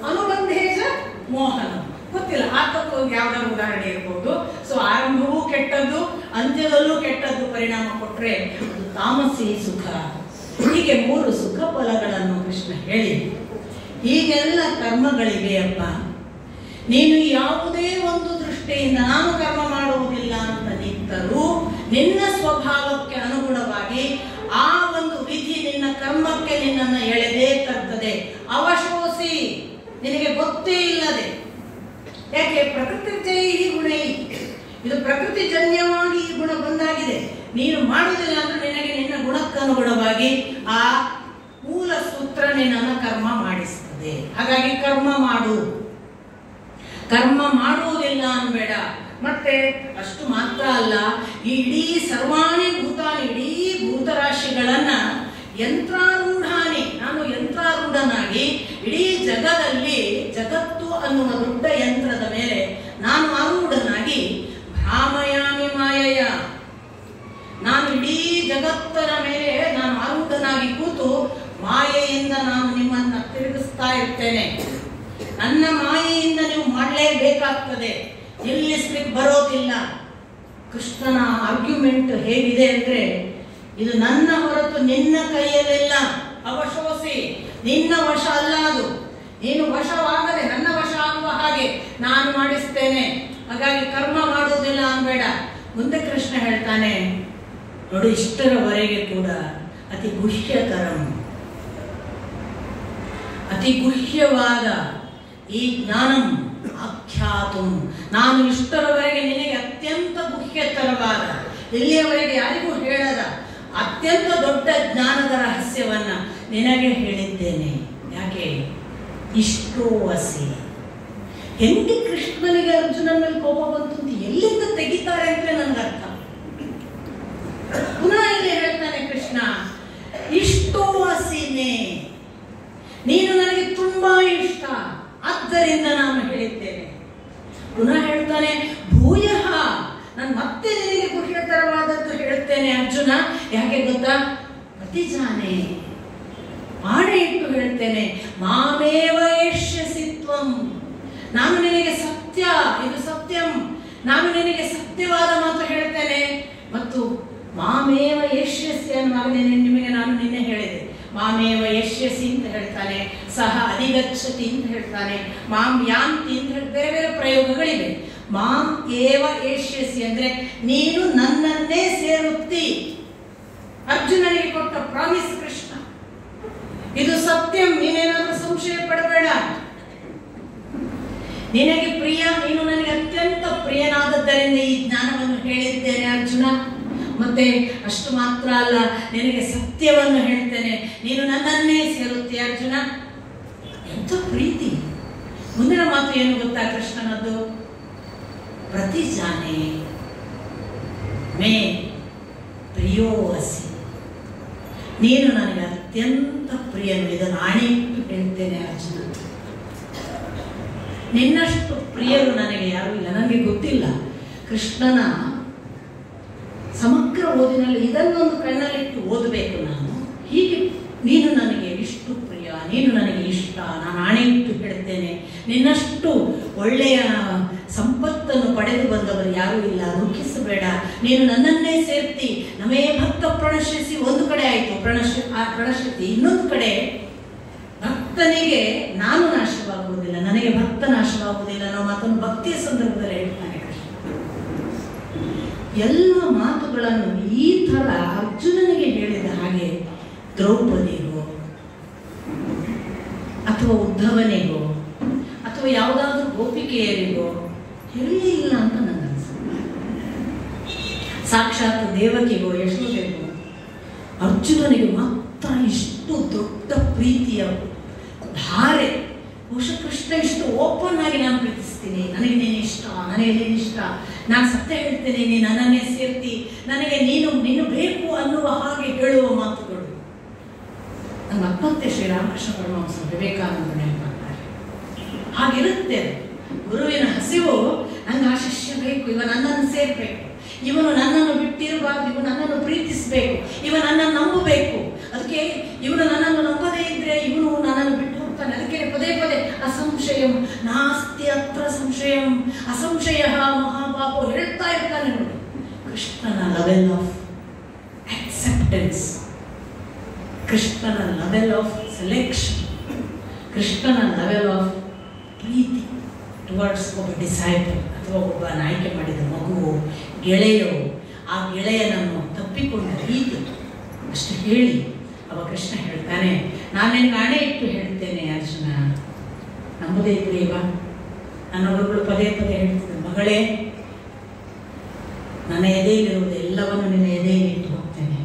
ಅನುಬಂಧೇ ಚ ಮೋಹನಂ. ಗೊತ್ತಿಲ್ಲ, ಆತಕ್ಕೂ ಯಾವ್ದಾದ್ರು ಉದಾಹರಣೆ ಇರ್ಬೋದು. ಸೊ ಆರಂಭವೂ ಕೆಟ್ಟದ್ದು, ಅಂತ್ಯದಲ್ಲೂ ಕೆಟ್ಟದ್ದು ಪರಿಣಾಮ ಕೊಟ್ರೆ ಅದು ತಾಮಸಿ ಸುಖ. ಹೀಗೆ 3 ಸುಖ ಫಲಗಳನ್ನು ಕೃಷ್ಣ ಹೇಳಿ, ಹೀಗೆಲ್ಲ ಕರ್ಮಗಳಿವೆಯಪ್ಪ, ನೀನು ಯಾವುದೇ ಒಂದು ದೃಷ್ಟಿಯಿಂದ ನಾನು ಕರ್ಮ ಮಾಡುವುದಿಲ್ಲ ಅಂತ ನಿಂತರೂ ನಿನ್ನ ಸ್ವಭಾವಕ್ಕೆ ಅನುಗುಣವಾಗಿ ಆ ಒಂದು ವಿಧಿ ನಿನ್ನ ಕರ್ಮಕ್ಕೆ ನಿನ್ನನ್ನು ಎಳೆದೇ ತರ್ತದೆ. ಅವಶೋಸಿ, ನಿನಗೆ ಗೊತ್ತೇ ಇಲ್ಲದೆ. ಯಾಕೆ? ಪ್ರಕೃತಿ ಈ ಗುಣ, ಇದು ಪ್ರಕೃತಿ ಜನ್ಯವಾಗಿ ಈ ಗುಣ ಬಂದಾಗಿದೆ. ನೀನು ಮಾಡುವುದಿಲ್ಲ ಅಂದ್ರೆ ನಿನಗೆ ನಿನ್ನ ಗುಣಕ್ಕನುಗುಣವಾಗಿ ಆ ಮೂಲ ಸೂತ್ರ ನಿನ್ನನ್ನು ಕರ್ಮ ಮಾಡಿಸ್ತದೆ. ಹಾಗಾಗಿ ಕರ್ಮ ಮಾಡು, ಕರ್ಮ ಮಾಡುವುದಿಲ್ಲ ಅನ್ಬೇಡ. ಮತ್ತೆ ಅಷ್ಟು ಮಾತ್ರ ಅಲ್ಲ, ಈ ಇಡೀ ಸರ್ವಾಣಿ ಭೂತಾನಿ, ಇಡೀ ಭೂತರಾಶಿಗಳನ್ನ ಯಂತ್ರಾರೂಢಾನಿ, ನಾನು ಯಂತ್ರಾರೂಢನಾಗಿ ಇಡೀ ಜಗದಲ್ಲಿ, ಜಗತ್ತು ಅನ್ನುವ ದೊಡ್ಡ ಯಂತ್ರದ ಮೇಲೆ ನಾನು ಆರೂಢನಾಗಿ ಭ್ರಾಮಯಾಮಿ ಮಾಯಯ, ನಾನು ಇಡೀ ಜಗತ್ತರ ಮೇಲೆ ನಾನು ಆರೂಢನಾಗಿ ಕೂತು ಮಾಯೆಯಿಂದ ನಾನು ನಿಮ್ಮನ್ನ ತಿರುಗಿಸ್ತಾ ಇರ್ತೇನೆ. ನನ್ನ ಮಾಯೆಯಿಂದ ನೀವು ಮಾಡಲೇಬೇಕಾಗ್ತದೆ, ನಿಲ್ಲಿಸ್ಲಿಕ್ಕೆ ಬರೋದಿಲ್ಲ. ಕೃಷ್ಣನ ಆರ್ಗ್ಯುಮೆಂಟ್ ಹೇಗಿದೆ ಅಂದ್ರೆ, ಇದು ನನ್ನ ಹೊರತು ನಿನ್ನ ಕೈಯಲ್ಲಿಲ್ಲ. ಅವಶೋಸಿ, ನಿನ್ನ ವಶ ಅಲ್ಲ ಅದು. ನೀನು ವಶವಾಗದೆ ನನ್ನ ವಶ ಆಗುವ ಹಾಗೆ ನಾನು ಮಾಡಿಸ್ತೇನೆ. ಹಾಗಾಗಿ ಕರ್ಮ ಮಾಡುವುದಿಲ್ಲ ಅನ್ಬೇಡ. ಮುಂದೆ ಕೃಷ್ಣ ಹೇಳ್ತಾನೆ ನೋಡು, ಇಷ್ಟರವರೆಗೆ ಕೂಡ ಅತಿ ಗುಹ್ಯಕರಂ, ಅತಿ ಗುಹ್ಯವಾದ ಈ ಜ್ಞಾನಂ ಆಖ್ಯಾತು, ನಾನು ಇಷ್ಟರವರೆಗೆ ನಿನಗೆ ಅತ್ಯಂತ ಗುಹ್ಯತರವಾದ, ಇಲ್ಲಿಯವರೆಗೆ ಯಾರಿಗೂ ಹೇಳದ ಅತ್ಯಂತ ದೊಡ್ಡ ಜ್ಞಾನದ ರಹಸ್ಯವನ್ನ ನಿನಗೆ ಹೇಳಿದ್ದೇನೆ. ಯಾಕೆ? ಇಷ್ಟೋ ಅಸಿ. ಹೆಂಗೆ ಕೃಷ್ಣನಿಗೆ ಅರ್ಜುನನ ಮೇಲೆ ಕೋಪ ಬಂತು ಅಂತ ಎಲ್ಲಿಂದ ತೆಗಿತಾರೆ ಅಂತ ನನಗೆ ಅರ್ಥ. ಪುನಃ ಇಲ್ಲಿ ಹೇಳ್ತಾನೆ ಕೃಷ್ಣ, ಇಷ್ಟೋ ಅಸಿನೇ, ನೀನು ನನಗೆ ತುಂಬಾ ಇಷ್ಟ, ಆದ್ದರಿಂದ ನಾನು ಹೇಳಿದ್ದೇನೆ. ಪುನಃ ಹೇಳ್ತಾನೆ ಭೂಯಃ, ನಾನು ಮತ್ತೆ ನಿನಗೆ ಗುಹ್ಯತರವಾದದ್ದು ಹೇಳ್ತೇನೆ ಅರ್ಜುನ. ಯಾಕೆ ಗೊತ್ತಾ? ಪ್ರತಿಜಾನೆ, ಆಣೆ ಇಟ್ಟು ಹೇಳ್ತೇನೆ, ಮಾಮೇವ ಯಶ್ಯಸಿ ತ್ವಂ, ನಾನು ನಿನಗೆ ಸತ್ಯ, ಇದು ಸತ್ಯಂ, ನಾನು ನಿನಗೆ ಸತ್ಯವಾದ ಮಾತು ಹೇಳ್ತೇನೆ. ಮತ್ತು ಮಾಮೇವ ಯಶ್ಯಸಿ ಅನ್ನುವಾಗ ನಿಮಗೆ ನಾನು ನಿನ್ನೆ ಹೇಳಿದೆ, ಮಾಮೇವ ಯಶ್ಯಸಿ ಅಂತ ಹೇಳ್ತಾನೆ, ಸಹ ಅಧಿಗಚ್ಚತಿ ಅಂತ ಹೇಳ್ತಾನೆ, ಮಾಂ ಯಾಂತಿ ಅಂತ ಹೇಳಿ ಬೇರೆ ಬೇರೆ ಪ್ರಯೋಗಗಳಿವೆ. ಮಾಂ ಏವ ಯಶ್ಯಸಿ ಅಂದ್ರೆ ನೀನು ನನ್ನನ್ನೇ ಸೇರುತ್ತಿ. ಅರ್ಜುನನಿಗೆ ಕೊಟ್ಟ ಪ್ರಾಮಿಸ್ ಕೃಷ್ಣ, ಇದು ಸತ್ಯಂ, ನೀನೇನಾದ್ರೂ ಸಂಶಯ ಪಡಬೇಡ. ನಿನಗೆ ಪ್ರಿಯ, ನೀನು ನನಗೆ ಅತ್ಯಂತ ಪ್ರಿಯನಾದದ್ದರಿಂದ ಈ ಜ್ಞಾನವನ್ನು ಹೇಳಿದ್ದೇನೆ ಅರ್ಜುನ. ಮತ್ತೆ ಅಷ್ಟು ಮಾತ್ರ ಅಲ್ಲ, ನಿನಗೆ ಸತ್ಯವನ್ನು ಹೇಳ್ತೇನೆ, ನೀನು ನನ್ನನ್ನೇ ಸೇರುತ್ತೀಯ ಅರ್ಜುನ. ಎಂಥ ಪ್ರೀತಿ! ಮುಂದಿನ ಮಾತು ಏನು ಗೊತ್ತಾ ಕೃಷ್ಣನದ್ದು? ಪ್ರತಿ ಜಾನೆ ಮೇ ಪ್ರಿಯೋ ಅಸಿ, ನೀನು ನನಗೆ ಅತ್ಯಂತ ಪ್ರಿಯನು, ಇದನ್ನು ಆಣಿಟ್ಟು ಹೇಳ್ತೇನೆ ಅರ್ಜುನ. ನಿನ್ನಷ್ಟು ಪ್ರಿಯರು ನನಗೆ ಯಾರೂ ಇಲ್ಲ. ನನಗೆ ಗೊತ್ತಿಲ್ಲ, ಕೃಷ್ಣನ ಸಮಗ್ರ ಓದಿನಲ್ಲಿ ಇದನ್ನೊಂದು ಕಣ್ಣಲ್ಲಿಟ್ಟು ಓದಬೇಕು ನಾನು. ಹೀಗೆ ನೀನು ನನಗೆ ಇಷ್ಟು ಪ್ರಿಯ, ನೀನು ನನಗೆ ಇಷ್ಟ, ನಾನು ಆಣೆಯಿಟ್ಟು ಹೇಳ್ತೇನೆ, ನಿನ್ನಷ್ಟು ಒಳ್ಳೆಯ ಸಂಪತ್ತನ್ನು ಪಡೆದು ಬಂದವರು ಯಾರೂ ಇಲ್ಲ, ದುಃಖಿಸಬೇಡ, ನೀನು ನನ್ನನ್ನೇ ಸೇರ್ತಿ. ನಮೇ ಭಕ್ತ ಪ್ರಣಶ್ಯಸಿ ಒಂದು ಕಡೆ ಆಯಿತು, ಪ್ರಣಶ್ಯತಿ ಇನ್ನೊಂದು ಕಡೆ ಭಕ್ತನಿಗೆ ನಾನು ನಾಶವಾಗುವುದಿಲ್ಲ, ನನಗೆ ಭಕ್ತ ನಾಶವಾಗುವುದಿಲ್ಲ ಅನ್ನೋ ಮಾತನ್ನು ಭಕ್ತಿಯ ಸಂದರ್ಭದಲ್ಲಿ ಹೇಳ್ತಾನೆ ಕೃಷ್ಣ. ಎಲ್ಲ ಮಾತುಗಳನ್ನು ಈ ತರ ಅರ್ಜುನನಿಗೆ ಹೇಳಿದ ಹಾಗೆ ದ್ರೌಪದಿಗೋ ಅಥವಾ ಉದ್ಧವನಿಗೋ ಅಥವಾ ಯಾವುದಾದ್ರೂ ಗೋಪಿಕೆಯರಿಗೋ ಹೇಳಿಲ್ಲ ಅಂತ ನನಗನ್ಸುತ್ತೆ. ಸಾಕ್ಷಾತ್ ದೇವಕಿಗೋ ಯಶೋದೆಗೋ ಅರ್ಜುನನಿಗೆ ಮಾತ್ರ ಇಷ್ಟು ದೊಡ್ಡ ಪ್ರೀತಿಯ ಧಾರೆ. ಬಹುಶಃ ಕೃಷ್ಣ ಇಷ್ಟು ಓಪನ್ ಆಗಿ ನಾನು ಪ್ರೀತಿಸ್ತೀನಿ, ನನಗೆ ನೀನು ಇಷ್ಟ, ನನಗೆ ನೀನು ಇಷ್ಟ, ನಾನು ಸತ್ಯ ಹೇಳ್ತೇನೆ, ನೀನು ನನ್ನನ್ನೇ ಸೇರ್ತಿ, ನನಗೆ ನೀನು ಬೇಕು ಅನ್ನುವ ಹಾಗೆ ಹೇಳುವ ಮಾತುಗಳು. ನಮ್ಮ ಮತ್ತೆ ಶ್ರೀರಾಮಕೃಷ್ಣ ಪರಮಹಂಸ ವಿವೇಕಾನಂದ ನೆನಪಾಗ್ತಾರೆ. ಹಾಗಿರುತ್ತೆ ಗುರುವಿನ ಹಸಿವು. ನಂಗೆ ಆ ಶಿಷ್ಯ ಬೇಕು, ಇವ ನನ್ನನ್ನು ಸೇರ್ಬೇಕು, ಇವನು ನನ್ನನ್ನು ಬಿಟ್ಟಿರಬಾರ್ದು, ಇವನು ನನ್ನನ್ನು ಪ್ರೀತಿಸಬೇಕು, ಇವ ನನ್ನನ್ನು ನಂಬಬೇಕು. ಅದಕ್ಕೆ ಇವನು ನನ್ನನ್ನು ನಂಬದೇ ಇದ್ರೆ ಇವನು ನನ್ನನ್ನು ಬಿಟ್ಟು ಹೋಗ್ತಾನೆ. ಅದಕ್ಕೆ ಪದೇ ಪದೇ ಅಸಂಶಯಂ ನಾಸ್ತಿ ಅತ್ರ ಸಂಶಯಂ ಅಸಂಶಯ ಮಹಾಪಾಪೋ ಹೇಳ್ತಾ ಇರ್ತಾನೆ ನೋಡಿ. ಕೃಷ್ಣನ ಲೆವೆಲ್ ಆಫ್ ಅಕ್ಸೆಪ್ಟೆನ್ಸ್, ಕೃಷ್ಣನ ಲೆವೆಲ್ ಆಫ್ ಸೆಲೆಕ್ಷನ್, ಕೃಷ್ಣನ ಲೆವೆಲ್ ಆಫ್ ಪ್ರೀತಿ ಟುವರ್ಡ್ಸ್ ಒಬ್ಬ ಡಿಸೈಪಲ್ ಅಥವಾ ಒಬ್ಬ ಆಯ್ಕೆ ಮಾಡಿದ ಮಗುವು, ಗೆಳೆಯವು, ಆ ಗೆಳೆಯನನ್ನು ತಪ್ಪಿಕೊಂಡ ರೀತಿ ಅಷ್ಟು ಹೇಳಿ ಅವ ಕೃಷ್ಣ ಹೇಳ್ತಾನೆ, ನಾನೇನು ನಾನೇ ಇಟ್ಟು ಹೇಳ್ತೇನೆ ಅರ್ಜುನ, ನಂಬುದೇ ಇದ್ರೆ ಇವ. ನನ್ನ ಮಗಳು ಪದೇ ಪದೇ ಹೇಳ್ತಿದ್ದೆ, ಮಗಳೇ ನನ್ನ ಎದೆಯಲ್ಲಿರುವುದು ಎಲ್ಲವನ್ನು ನಿನ್ನ ಎದೆಯಲ್ಲಿ ಇಟ್ಟು ಹೋಗ್ತೇನೆ,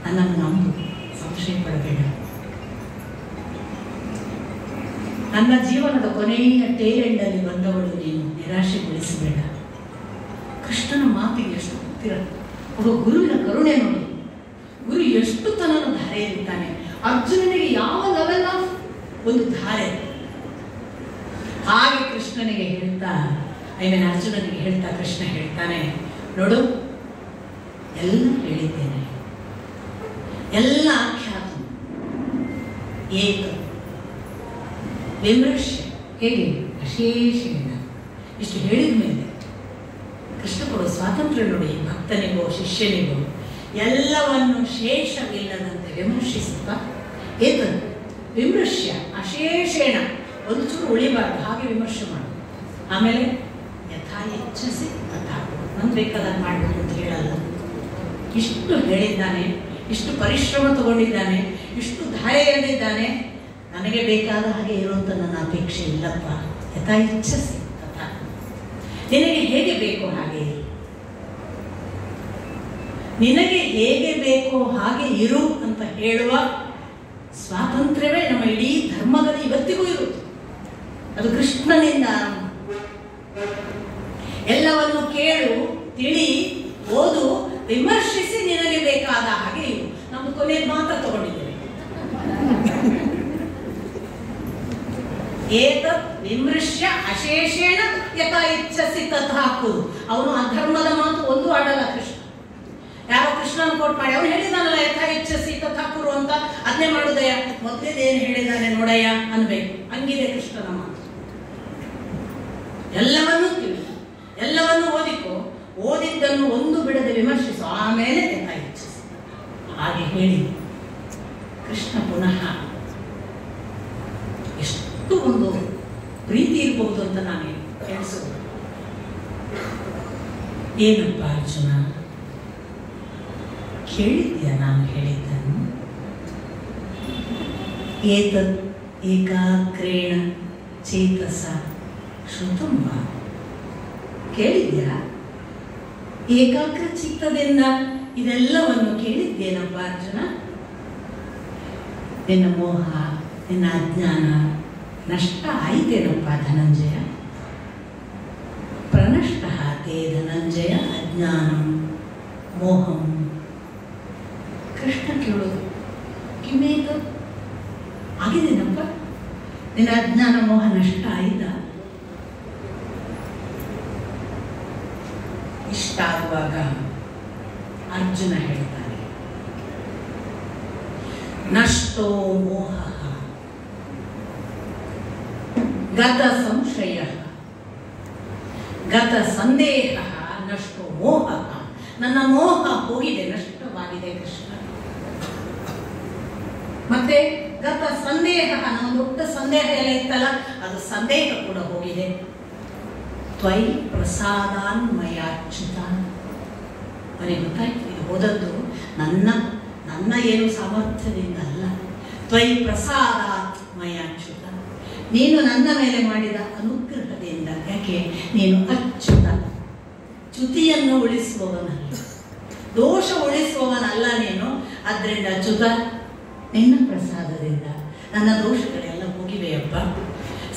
ನನ್ನನ್ನು ನಂಬು, ಸಂಶಯ ಪಡಬೇಡ. ನನ್ನ ಜೀವನದ ಕೊನೆಯ ಟೇಲೆಂಡಲ್ಲಿ ಬಂದವಳು ನೀನು, ನಿರಾಶೆಗೊಳಿಸಬೇಡ. ಕೃಷ್ಣನ ಮಾತಿಗೆ ಎಷ್ಟು ಗೊತ್ತಿರ. ಒಬ್ಬ ಗುರುವಿನ ಕರುಣೆ ನೋಡಿ, ಗುರು ಎಷ್ಟು ತನ್ನನ್ನು ಧಾರೆ ಇರುತ್ತಾನೆ. ಅರ್ಜುನನಿಗೆ ಯಾವ ಲೆವೆಲ್ ಆಫ್ ಒಂದು ಧಾರೆ, ಹಾಗೆ ಕೃಷ್ಣನಿಗೆ ಹೇಳ್ತಾ, ಅರ್ಜುನನಿಗೆ ಹೇಳ್ತಾ ಕೃಷ್ಣ ಹೇಳ್ತಾನೆ, ನೋಡು ಎಲ್ಲ ಹೇಳಿದ್ದೇನೆ, ಎಲ್ಲ ಆಖ್ಯಾತ ಏಕ ವಿಮರ್ಶೆ ಹೇಗೆ ಅಶೇಷದಿಂದ ಇಷ್ಟು ಹೇಳಿದ ಮೇಲೆ ಕೃಷ್ಣ ಕೊಡುವ ಸ್ವಾತಂತ್ರ್ಯ ನೋಡಿ ಭಕ್ತನಿಗೋ ಶಿಷ್ಯನಿಗೋ. ಎಲ್ಲವನ್ನು ಶೇಷವಿಲ್ಲದಂತೆ ವಿಮರ್ಶಿಸುತ್ತಾ, ಏಕ ವಿಮರ್ಶ್ಯ ಅಶೇಷೇಣ, ಒಂದು ಚೂರು ಉಳಿಬಾರ್ದು, ಹಾಗೆ ವಿಮರ್ಶೆ ಮಾಡು. ಆಮೇಲೆ ಯಥಾ ಇಚ್ಛಿಸಿ ತಥಾ, ನಮ್ಗೆ ಬೇಕಾದಾಗ ಮಾಡಬೇಕು ಅಂತ ಹೇಳಲ್ಲ. ಇಷ್ಟು ಹೇಳಿದ್ದಾನೆ, ಇಷ್ಟು ಪರಿಶ್ರಮ ತಗೊಂಡಿದ್ದಾನೆ, ಇಷ್ಟು ಧಾರೆ ಎಳೆದಿದ್ದಾನೆ. ನನಗೆ ಬೇಕಾದ ಹಾಗೆ ಇರುವಂತ ನನ್ನ ಅಪೇಕ್ಷೆ ಇಲ್ಲಪ್ಪ. ಯಥಾ ಇಚ್ಛಿಸಿ ತಥಾ, ನಿನಗೆ ಹೇಗೆ ಬೇಕೋ ಹಾಗೆ, ನಿನಗೆ ಹೇಗೆ ಬೇಕೋ ಹಾಗೆ ಇರು ಅಂತ ಹೇಳುವ ಸ್ವಾತಂತ್ರ್ಯವೇ ನಮ್ಮ ಇಡೀ ಧರ್ಮದಲ್ಲಿ ಇವತ್ತಿಗೂ ಇರುವುದು. ಅದು ಕೃಷ್ಣನಿಂದ ಆರಂಭ. ಎಲ್ಲವನ್ನು ಕೇಳು, ತಿಳಿ, ಓದು, ವಿಮರ್ಶಿಸಿ, ನಿನಗೆ ಬೇಕಾದ ಹಾಗೆ ಇರು. ನಮ್ದು ಕೊನೆ ಮಾತ್ರ ತಗೊಂಡಿದ್ದೇವೆ, ಏತತ್ ವಿಮೃಶ್ಯ ಅಶೇಷೇಣ ಯಥಾ ಇಚ್ಛಸಿ ತಥಾ ಹಾಕುದು. ಅವನು ಅಧರ್ಮದ ಮಾತು ಒಂದು ಆಡಲ್ಲ ಕೃಷ್ಣ. ಯಾರೋ ಕೃಷ್ಣನ ಕೋಟ್ ಮಾಡಿ ಅವನು ಹೇಳಿದಾನಲ್ಲ ಯಥಾ ಇಚ್ಛಸಿ ತಥಾ ಕುರು ಅಂತ, ಅದನ್ನೇ ಮಾಡುದಯ್ಯ, ಮೊದಲೇದೇನು ಹೇಳಿದ್ದಾನೆ ನೋಡಯ್ಯ ಅನ್ಬೇಕು. ಹಂಗಿದೆ ಕೃಷ್ಣನ ಮಾತು. ಎಲ್ಲವನ್ನೂ ತಿಳಿ, ಎಲ್ಲವನ್ನೂ ಓದಿಕೋ, ಓದಿದ್ದನ್ನು ಒಂದು ಬಿಡದೆ ವಿಮರ್ಶಿಸು, ಆಮೇಲೆ ಯಥಾ ಇಚ್ಛಸಿ. ಹಾಗೆ ಹೇಳಿ ಕೃಷ್ಣ ಪುನಃ ಎಷ್ಟು ಒಂದು ಪ್ರೀತಿ ಇರಬಹುದು ಅಂತ ನಾನು ಕೇಳಿಸೋದು. ಏನಪ್ಪ ಅರ್ಜುನ, ಕೇಳಿದ್ಯಾ ನಾನು ಹೇಳಿದ್ದನ್ನು? ಏತದ್ ಏಕಾಗ್ರೇಣ ಚೇತಸ ಶ್ರುತಂ ವಾ. ಕೇಳಿದ್ಯಾ? ಏಕಾಗ್ರ ಚಿತ್ತದಿಂದ ಇದೆಲ್ಲವನ್ನು ಕೇಳಿದ್ದೇನಪ್ಪ ಅರ್ಜುನ? ನಿನ್ನ ಮೋಹ, ನಿನ್ನ ಅಜ್ಞಾನ ನಷ್ಟ ಆಯಿತೇನಪ್ಪ ಧನಂಜಯ? ಪ್ರನಷ್ಟ ತೇ ಧನಂಜಯ ಅಜ್ಞಾನಂ ಮೋಹಂ. ಕೃಷ್ಣ ಕೇಳೋದು, ಕಿಮೇತ ಆಗಿದೇನಪ್ಪ? ನಿನ್ನ ಅಜ್ಞಾನ ಮೋಹ ನಷ್ಟ ಆಯಿತಾ? ಇಷ್ಟ ಆಗುವಾಗ ಅರ್ಜುನ ಹೇಳ್ತಾನೆ, ನಷ್ಟೋ ಮೋಹ ಗತ ಸಂಶಯ ಗತ ಸಂದೇಹ ನಷ್ಟೋ ಮೋಹ. ನನ್ನ ಮೋಹ ಹೋಗಿದೆ, ನಷ್ಟವಾಗಿದೆ ಕೃಷ್ಣ. ಮತ್ತೆ ಗತ ಸಂದೇಹ, ನನ್ನ ದೊಡ್ಡ ಸಂದೇಹ ಎಲ್ಲ ಇತ್ತಲ್ಲ, ಅದು ಸಂದೇಹ ಕೂಡ ಹೋಗಿದೆ. ತ್ವಯಿ ಪ್ರಸಾದಾನ್ಮಯಾಚ್ಯುತ. ಅವನಿಗೆ ಗೊತ್ತಾಯ್ತು, ಇದು ಹೋದದ್ದು ನನ್ನ ಏನು ಸಾಮರ್ಥ್ಯದಿಂದ ಅಲ್ಲ. ತ್ವಯಿ ಪ್ರಸಾದಾತ್ ಮಯಾಚ್ಯುತ, ನೀನು ನನ್ನ ಮೇಲೆ ಮಾಡಿದ ಅನುಗ್ರಹದಿಂದ. ಯಾಕೆ? ನೀನು ಅಚ್ಯುತ, ಚ್ಯುತಿಯನ್ನು ಉಳಿಸುವವನಲ್ಲ, ದೋಷ ಉಳಿಸುವವನಲ್ಲ ನೀನು. ಆದ್ದರಿಂದ ಅಚ್ಯುತ, ನಿನ್ನ ಪ್ರಸಾದದಿಂದ ನನ್ನ ದೋಷಗಳೆಲ್ಲ ಹೋಗಿವೆಯಪ್ಪ.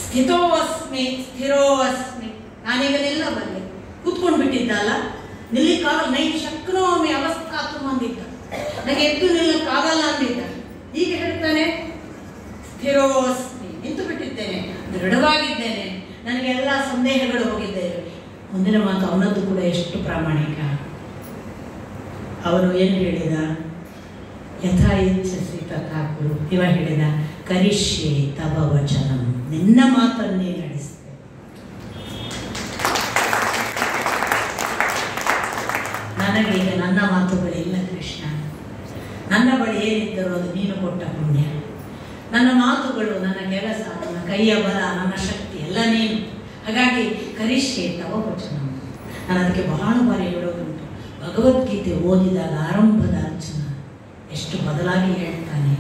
ಸ್ಥಿತೋ ಅಸ್ಮಿ ಸ್ಥಿರೋ ಅಸ್ಮಿ. ನಾನೀಗ ನಿಲ್ಲ ಬರಲಿ, ಕೂತ್ಕೊಂಡು ಬಿಟ್ಟಿದ್ದಲ್ಲ, ನಿಲ್ಲಿಕ್ಕಾಗಲ್ಲ. ನೈ ಶಕ್ನೋಮಿ ಅವಸ್ಥಾತು ಅಂದಿದ್ದ, ನನಗೆ ಎದ್ದು ನಿಲ್ಲಕ್ಕಾಗಲ್ಲ ಅಂದಿದ್ದ. ಈಗ ಹೇಳ್ತಾನೆ ಸ್ಥಿರೋ ಅಸ್ಮಿ, ನಿಂತು ಬಿಟ್ಟಿದ್ದೇನೆ, ದೃಢವಾಗಿದ್ದೇನೆ, ನನಗೆ ಎಲ್ಲ ಸಂದೇಹಗಳು ಹೋಗಿದ್ದೇವೆ. ಮುಂದಿನ ಮಾತು ಅವನದ್ದು ಕೂಡ ಎಷ್ಟು ಪ್ರಾಮಾಣಿಕ. ಅವನು ಏನು ಹೇಳಿದ? ಯಥಾ ಇಚ್ಛಸಿ ತಥಾ ಕುರು. ಇವ ಹೇಳಿದ, ಕರಿಷ್ಯೆ ತವ ವಚನಂ, ನಿನ್ನ ಮಾತನ್ನೇ ನಡೆಸಿದೆ. ನನಗೀಗ ನನ್ನ ಮಾತುಗಳಿಲ್ಲ ಕೃಷ್ಣ. ನನ್ನ ಬಳಿ ಏನಿದ್ದರೂ ಅದು ನೀನು ಕೊಟ್ಟ ಪುಣ್ಯ. ನನ್ನ ಮಾತುಗಳು, ನನ್ನ ಕೆಲಸ, ನನ್ನ ಕೈಯ ಬಲ, ನನ್ನ ಶಕ್ತಿ ಎಲ್ಲ ನೀನು. ಹಾಗಾಗಿ ಕರಿಷ್ಯೆ ತವ ವಚನಂ. ನಾನು ಅದಕ್ಕೆ ಬಹಳ ಬಾರಿ ಹೇಳೋದುಂಟು. ಭಗವದ್ಗೀತೆ ಓದಿದಾಗ ಆರಂಭದ ಅರ್ಜುನ ಎಷ್ಟು ಬದಲಾಗಿ ಹೇಳ್ತಾನೆ.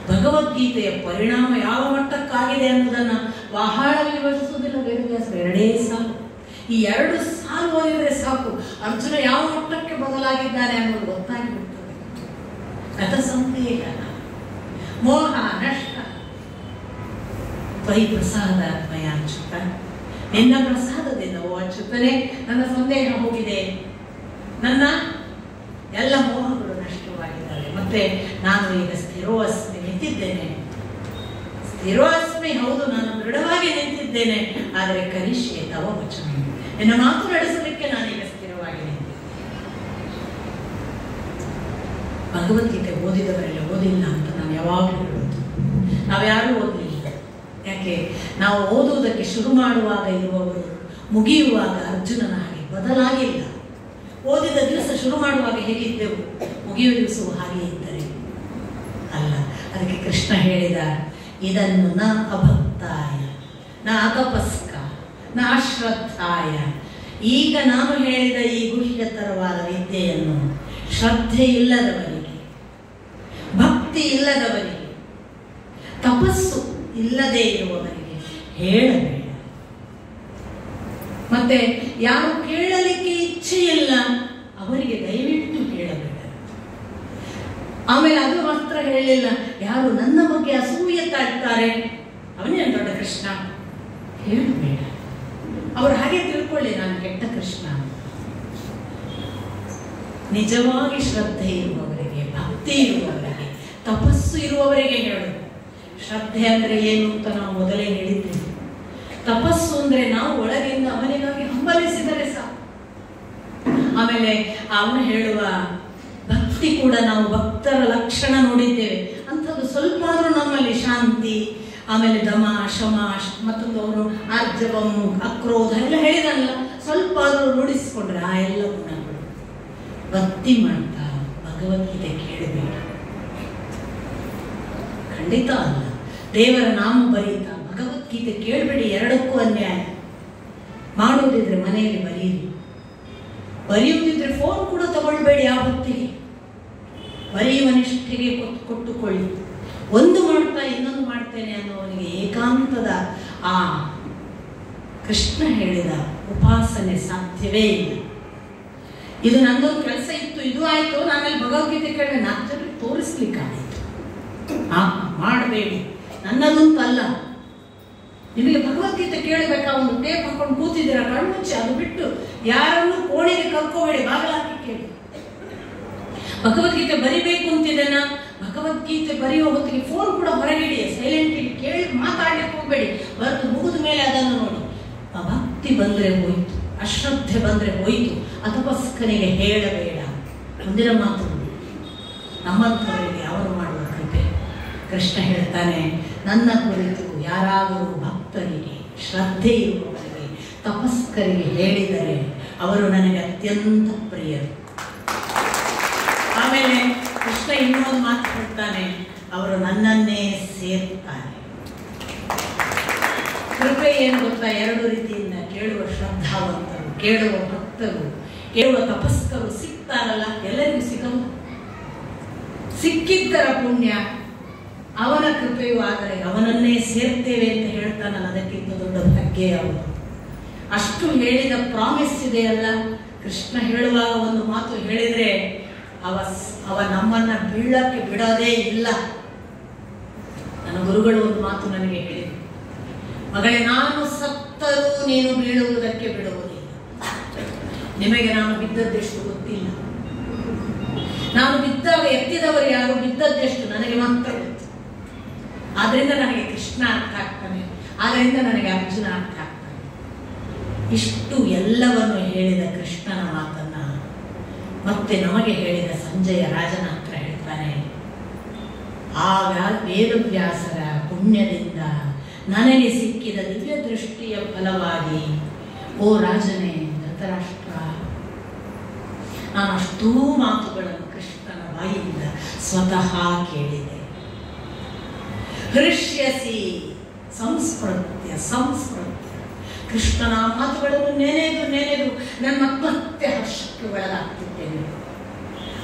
ಭಗವದ್ಗೀತೆಯ ಪರಿಣಾಮ ಯಾವ ಮಟ್ಟಕ್ಕಾಗಿದೆ ಅನ್ನೋದನ್ನು ಬಹಳ ವಿವರಿಸುವುದಿಲ್ಲ ವೇದವ್ಯಾಸರು. ಎರಡೇ ಸಾಲು, ಈ 2 ಸಾಲು ಓದಿದರೆ ಸಾಕು ಅರ್ಜುನ ಯಾವ ಮಟ್ಟಕ್ಕೆ ಬದಲಾಗಿದ್ದಾನೆ ಅನ್ನೋದು ಗೊತ್ತಾಗಿಬಿಡ್ತದೆ. ಗತ ಸಂದೇಹ ಮೋಹ ನಷ್ಟ ತ್ವಯಿ ಪ್ರಸಾದಾತ್ಮಯ ಅಚ್ಯುತ. ನಿನ್ನ ಪ್ರಸಾದದಿಂದ ಓ ಅಚ್ಯುತನೇ ನನ್ನ ಸಂದೇಹ ಹೋಗಿದೆ, ನನ್ನ ಎಲ್ಲ ಮೋಹಗಳು ನಷ್ಟವಾಗಿದ್ದಾವೆ. ಮತ್ತೆ ನಾನು ಈಗ ಸ್ಥಿರೋಸ್ಮಿ, ನಿಂತಿದ್ದೇನೆ. ಸ್ಥಿರೋಸ್ಮಿ, ಹೌದು ನಾನು ದೃಢವಾಗಿ ನಿಂತಿದ್ದೇನೆ. ಆದರೆ ಕರಿಷ್ಯೆ ತವ ವಚನ, ನಿನ್ನ ಮಾತು ನಡೆಸಲಿಕ್ಕೆ ನಾನೀಗ ಸ್ಥಿರವಾಗಿ ನಿಂತಿದ್ದೇನೆ. ಭಗವದ್ಗೀತೆ ಓದಿದವರೆಲ್ಲ ಓದಿಲ್ಲ ಅಂತ ನಾನು ಯಾವಾಗಲೂ ಹೇಳೋದು. ನಾವ್ಯಾರೂ ಓದಲಿಲ್ಲ. ಯಾಕೆ? ನಾವು ಓದುವುದಕ್ಕೆ ಶುರು ಮಾಡುವಾಗ ಇರುವವರು ಮುಗಿಯುವಾಗ ಅರ್ಜುನನ ಹಾಗೆ ಬದಲಾಗಿಲ್ಲ. ಓದಿದ ದಿವಸ ಶುರು ಮಾಡುವಾಗ ಹೇಗಿದ್ದೆವು, ಮುಗಿಯುವ ದಿವಸವೂ ಹಾಗೆ ಇದ್ದರೆ ಅಲ್ಲ. ಅದಕ್ಕೆ ಕೃಷ್ಣ ಹೇಳಿದ, ಇದನ್ನು ನ ಅಭಕ್ತಾಯ ನ ಅತಪಸ್ಕ ನ ಅಶ್ರದ್ಧಾಯ. ಈಗ ನಾನು ಹೇಳಿದ ಈ ಗುಹ್ಯತರವಾದ ವಿದ್ಯೆಯನ್ನು ಶ್ರದ್ಧೆ ಇಲ್ಲದವರಿಗೆ, ಭಕ್ತಿ ಇಲ್ಲದವರಿಗೆ, ತಪಸ್ಸು ಇಲ್ಲದೆ ಇರುವವರಿಗೆ ಹೇಳಬೇಡ. ಮತ್ತೆ ಯಾರು ಕೇಳಲಿಕ್ಕೆ ಇಚ್ಛೆ ಇಲ್ಲ ಅವರಿಗೆ ದಯವಿಟ್ಟು ಹೇಳಬೇಡ. ಆಮೇಲೆ ಅದು ಮಾತ್ರ ಹೇಳಲಿಲ್ಲ, ಯಾರು ನನ್ನ ಬಗ್ಗೆ ಅಸೂಯೆ ತಾಳ್ತಾರೆ ಅವನೇ ದೊಡ್ಡ ಕೃಷ್ಣ, ಹೇಳಬೇಡ. ಅವರು ಹಾಗೆ ತಿಳ್ಕೊಳ್ಳಿ ನಾನು ಕೆಟ್ಟ ಕೃಷ್ಣ. ನಿಜವಾಗಿ ಶ್ರದ್ಧೆ ಇರುವವರಿಗೆ, ಭಕ್ತಿ ಇರುವವರಿಗೆ, ತಪಸ್ಸು ಇರುವವರಿಗೆ ಹೇಳು. ಶ್ರದ್ಧೆ ಅಂದರೆ ಏನು ಅಂತ ನಾವು ಮೊದಲೇ ಹೇಳಿದ್ದೇವೆ. ತಪಸ್ಸು ಅಂದರೆ ನಾವು ಒಳಗಿಂದ ಅವನಿಗಾಗಿ ಹಂಬಲಿಸಿದರೆ ಸಾಕು. ಆಮೇಲೆ ಅವನು ಹೇಳುವ ಭಕ್ತಿ ಕೂಡ ನಾವು ಭಕ್ತರ ಲಕ್ಷಣ ನೋಡಿದ್ದೇವೆ. ಅಂಥದ್ದು ಸ್ವಲ್ಪ ಆದರೂ ನಮ್ಮಲ್ಲಿ ಶಾಂತಿ, ಆಮೇಲೆ ದಮ ಶಮ, ಮತ್ತೊಂದು ಅವರು ಆರ್ಜವಂ ಅಕ್ರೋಧ ಎಲ್ಲ ಹೇಳಿದಲ್ಲ, ಸ್ವಲ್ಪ ಆದರೂ ರೂಢಿಸಿಕೊಂಡ್ರೆ ಆ ಎಲ್ಲ ಗುಣಗಳು. ಭಕ್ತಿ ಮಾಡ್ತಾ ಭಗವದ್ಗೀತೆ ಕೇಳಬೇಡ. ಖಂಡಿತ ಅಲ್ಲ. ದೇವರ ನಾಮ ಬರೀತಾ ಭಗವದ್ಗೀತೆ ಕೇಳಬೇಡಿ, ಎರಡಕ್ಕೂ ಅನ್ಯಾಯ. ಮಾಡೋದಿದ್ರೆ ಮನೆಯಲ್ಲಿ ಬರೀರಿ, ಬರೆಯುವುದಿದ್ರೆ ಫೋನ್ ಕೂಡ ತಗೊಳ್ಬೇಡಿ. ಆ ಹೊತ್ತಿಗೆ ಬರೆಯುವ ನಿಷ್ಠೆಗೆ ಕೊಟ್ಟುಕೊಳ್ಳಿ. ಒಂದು ಮಾಡ್ತಾ ಇನ್ನೊಂದು ಮಾಡ್ತೇನೆ ಅನ್ನೋವನಿಗೆ ಏಕಾಂತದ ಆ ಕೃಷ್ಣ ಹೇಳಿದ ಉಪಾಸನೆ ಸಾಧ್ಯವೇ ಇಲ್ಲ. ಇದು ನಂದೊಂದು ಕೆಲಸ ಇತ್ತು, ಇದು ಆಯ್ತು, ನಾನಲ್ಲಿ ಭಗವದ್ಗೀತೆ ಕೇಳಿದೆ, 4 ಜನರಿಗೆ ತೋರಿಸ್ಲಿಕ್ಕಾಗಿತ್ತು. ಮಾಡಬೇಡಿ, ನನ್ನದಂತಲ್ಲ. ನಿಮಗೆ ಭಗವದ್ಗೀತೆ ಕೇಳಬೇಕಾ, ಒಂದು ಟೇಪ್ ಹಾಕೊಂಡು ಕೂತಿದ್ದೀರಾ, ಕಣ್ಮುಚ್ಚಿ, ಅದು ಬಿಟ್ಟು ಯಾರನ್ನು ಕೋಣೆಗೆ ಕರ್ಕೋಬೇಡಿ, ಬಾಗಿಲಾಕಿ ಕೇಳಿ. ಭಗವದ್ಗೀತೆ ಬರಿಬೇಕು ಅಂತಿದ್ದೇನ, ಭಗವದ್ಗೀತೆ ಬರೆಯುವ ಹೊತ್ತಿಗೆ ಫೋನ್ ಕೂಡ ಹೊರಗಿಡಿ, ಸೈಲೆಂಟ್ ಇಡಿ, ಕೇಳಿ ಮಾತಾಡ್ಲಿಕ್ಕೆ ಹೋಗ್ಬೇಡಿ. ಬರೆದು ಮುಗಿದ ಮೇಲೆ ಅದನ್ನು ನೋಡಿ. ಭಕ್ತಿ ಬಂದ್ರೆ ಹೋಯ್ತು, ಅಶ್ರದ್ಧೆ ಬಂದ್ರೆ ಹೋಯ್ತು, ತಪಸ್ಕನಿಗೆ ಹೇಳಬೇಡ. ಮುಂದಿನ ಮಾತು ನಮ್ಮಂಥವರಿಗೆ ಅವರು ಮಾಡುವ ಕೃಪೆ. ಕೃಷ್ಣ ಹೇಳ್ತಾನೆ, ನನ್ನ ಕುರಿತು ಯಾರಾದರೂ ಭಕ್ತರಿಗೆ, ಶ್ರದ್ಧೆ ಇರುವವರಿಗೆ, ತಪಸ್ಕರಿಗೆ ಹೇಳಿದರೆ ಅವರು ನನಗೆ ಅತ್ಯಂತ ಪ್ರಿಯರು. ಆಮೇಲೆ ಕೃಷ್ಣ ಇನ್ನೊಂದು ಮಾತು ಹೇಳ್ತಾನೆ, ಅವರು ನನ್ನನ್ನೇ ಸೇರ್ತಾರೆ. ಕೃಪೆ ಏನು ಗೊತ್ತಾ? 2 ರೀತಿಯಿಂದ ಕೇಳುವ ಶ್ರದ್ಧಾವಂತರು, ಕೇಳುವ ಭಕ್ತರು, ಕೇಳುವ ತಪಸ್ಕರು ಸಿಗ್ತಾರಲ್ಲ, ಎಲ್ಲರಿಗೂ ಸಿಗಲ್ಲ. ಸಿಕ್ಕಿದ್ದರ ಪುಣ್ಯ, ಅವನ ಕೃಪೆಯೂ ಆದರೆ ಅವನನ್ನೇ ಸೇರ್ತೇವೆ ಅಂತ ಹೇಳ್ತಾನಲ್ಲ, ಅದಕ್ಕಿಂತ ದೊಡ್ಡ ಭಾಗ್ಯ ಯಾವುದು? ಅಷ್ಟು ಹೇಳಿದ ಪ್ರಾಮಿಸ್ ಇದೆಯಲ್ಲ. ಕೃಷ್ಣ ಹೇಳುವಾಗ ಒಂದು ಮಾತು ಹೇಳಿದ್ರೆ ಅವ ನಮ್ಮನ್ನ ಬೀಳಕ್ಕೆ ಬಿಡೋದೇ ಇಲ್ಲ. ನನ್ನ ಗುರುಗಳು ಒಂದು ಮಾತು ನನಗೆ ಹೇಳಿದರು, ಮಗಳೇ, ನಾನು ಸತ್ತರೂ ನೀನು ಬೀಳುವುದಕ್ಕೆ ಬಿಡುವುದಿಲ್ಲ. ನಿಮಗೆ ನಾನು ಬಿದ್ದದ್ದೆಷ್ಟು ಗೊತ್ತಿಲ್ಲ, ನಾನು ಬಿದ್ದಾಗ ಎತ್ತಿದವರು ಯಾರು, ಬಿದ್ದದ್ದೆಷ್ಟು ನನಗೆ ಮಾತ್ರ ಗೊತ್ತು. ಆದ್ರಿಂದ ನನಗೆ ಕೃಷ್ಣ ಅರ್ಥ ಆಗ್ತಾನೆ, ಆದ್ರಿಂದ ನನಗೆ ಅರ್ಜುನ ಅರ್ಥ ಆಗ್ತಾನೆ. ಇಷ್ಟು ಎಲ್ಲವನ್ನು ಹೇಳಿದ ಕೃಷ್ಣನ ಮಾತನ್ನ ಮತ್ತೆ ನಮಗೆ ಹೇಳಿದ ಸಂಜಯ ರಾಜನ ಹತ್ರ ಹೇಳ್ತಾನೆ, ಆ ವೇದವ್ಯಾಸರ ಪುಣ್ಯದಿಂದ ನನಗೆ ಸಿಕ್ಕಿದ ದಿವ್ಯ ದೃಷ್ಟಿಯ ಫಲವಾಗಿ, ಓ ರಾಜನೇ ಧೃತರಾಷ್ಟ್ರ, ನಾನು ಅಷ್ಟೂ ಮಾತುಗಳನ್ನು ಕೃಷ್ಣನ ಬಾಯಿಯಿಂದ ಸ್ವತಃ ಕೇಳಿದೆ. ಹೃಷ್ಯಸಿ ಸಂಸ್ಮೃತ್ಯ ಕೃಷ್ಣನ ಮಾತುಗಳನ್ನು ನೆನೆದು ನನ್ನ ಮತ್ತೆ ಹರ್ಷಕ್ಕೆ ಒಳಗಾಗ್ತಿದ್ದೇನೆ.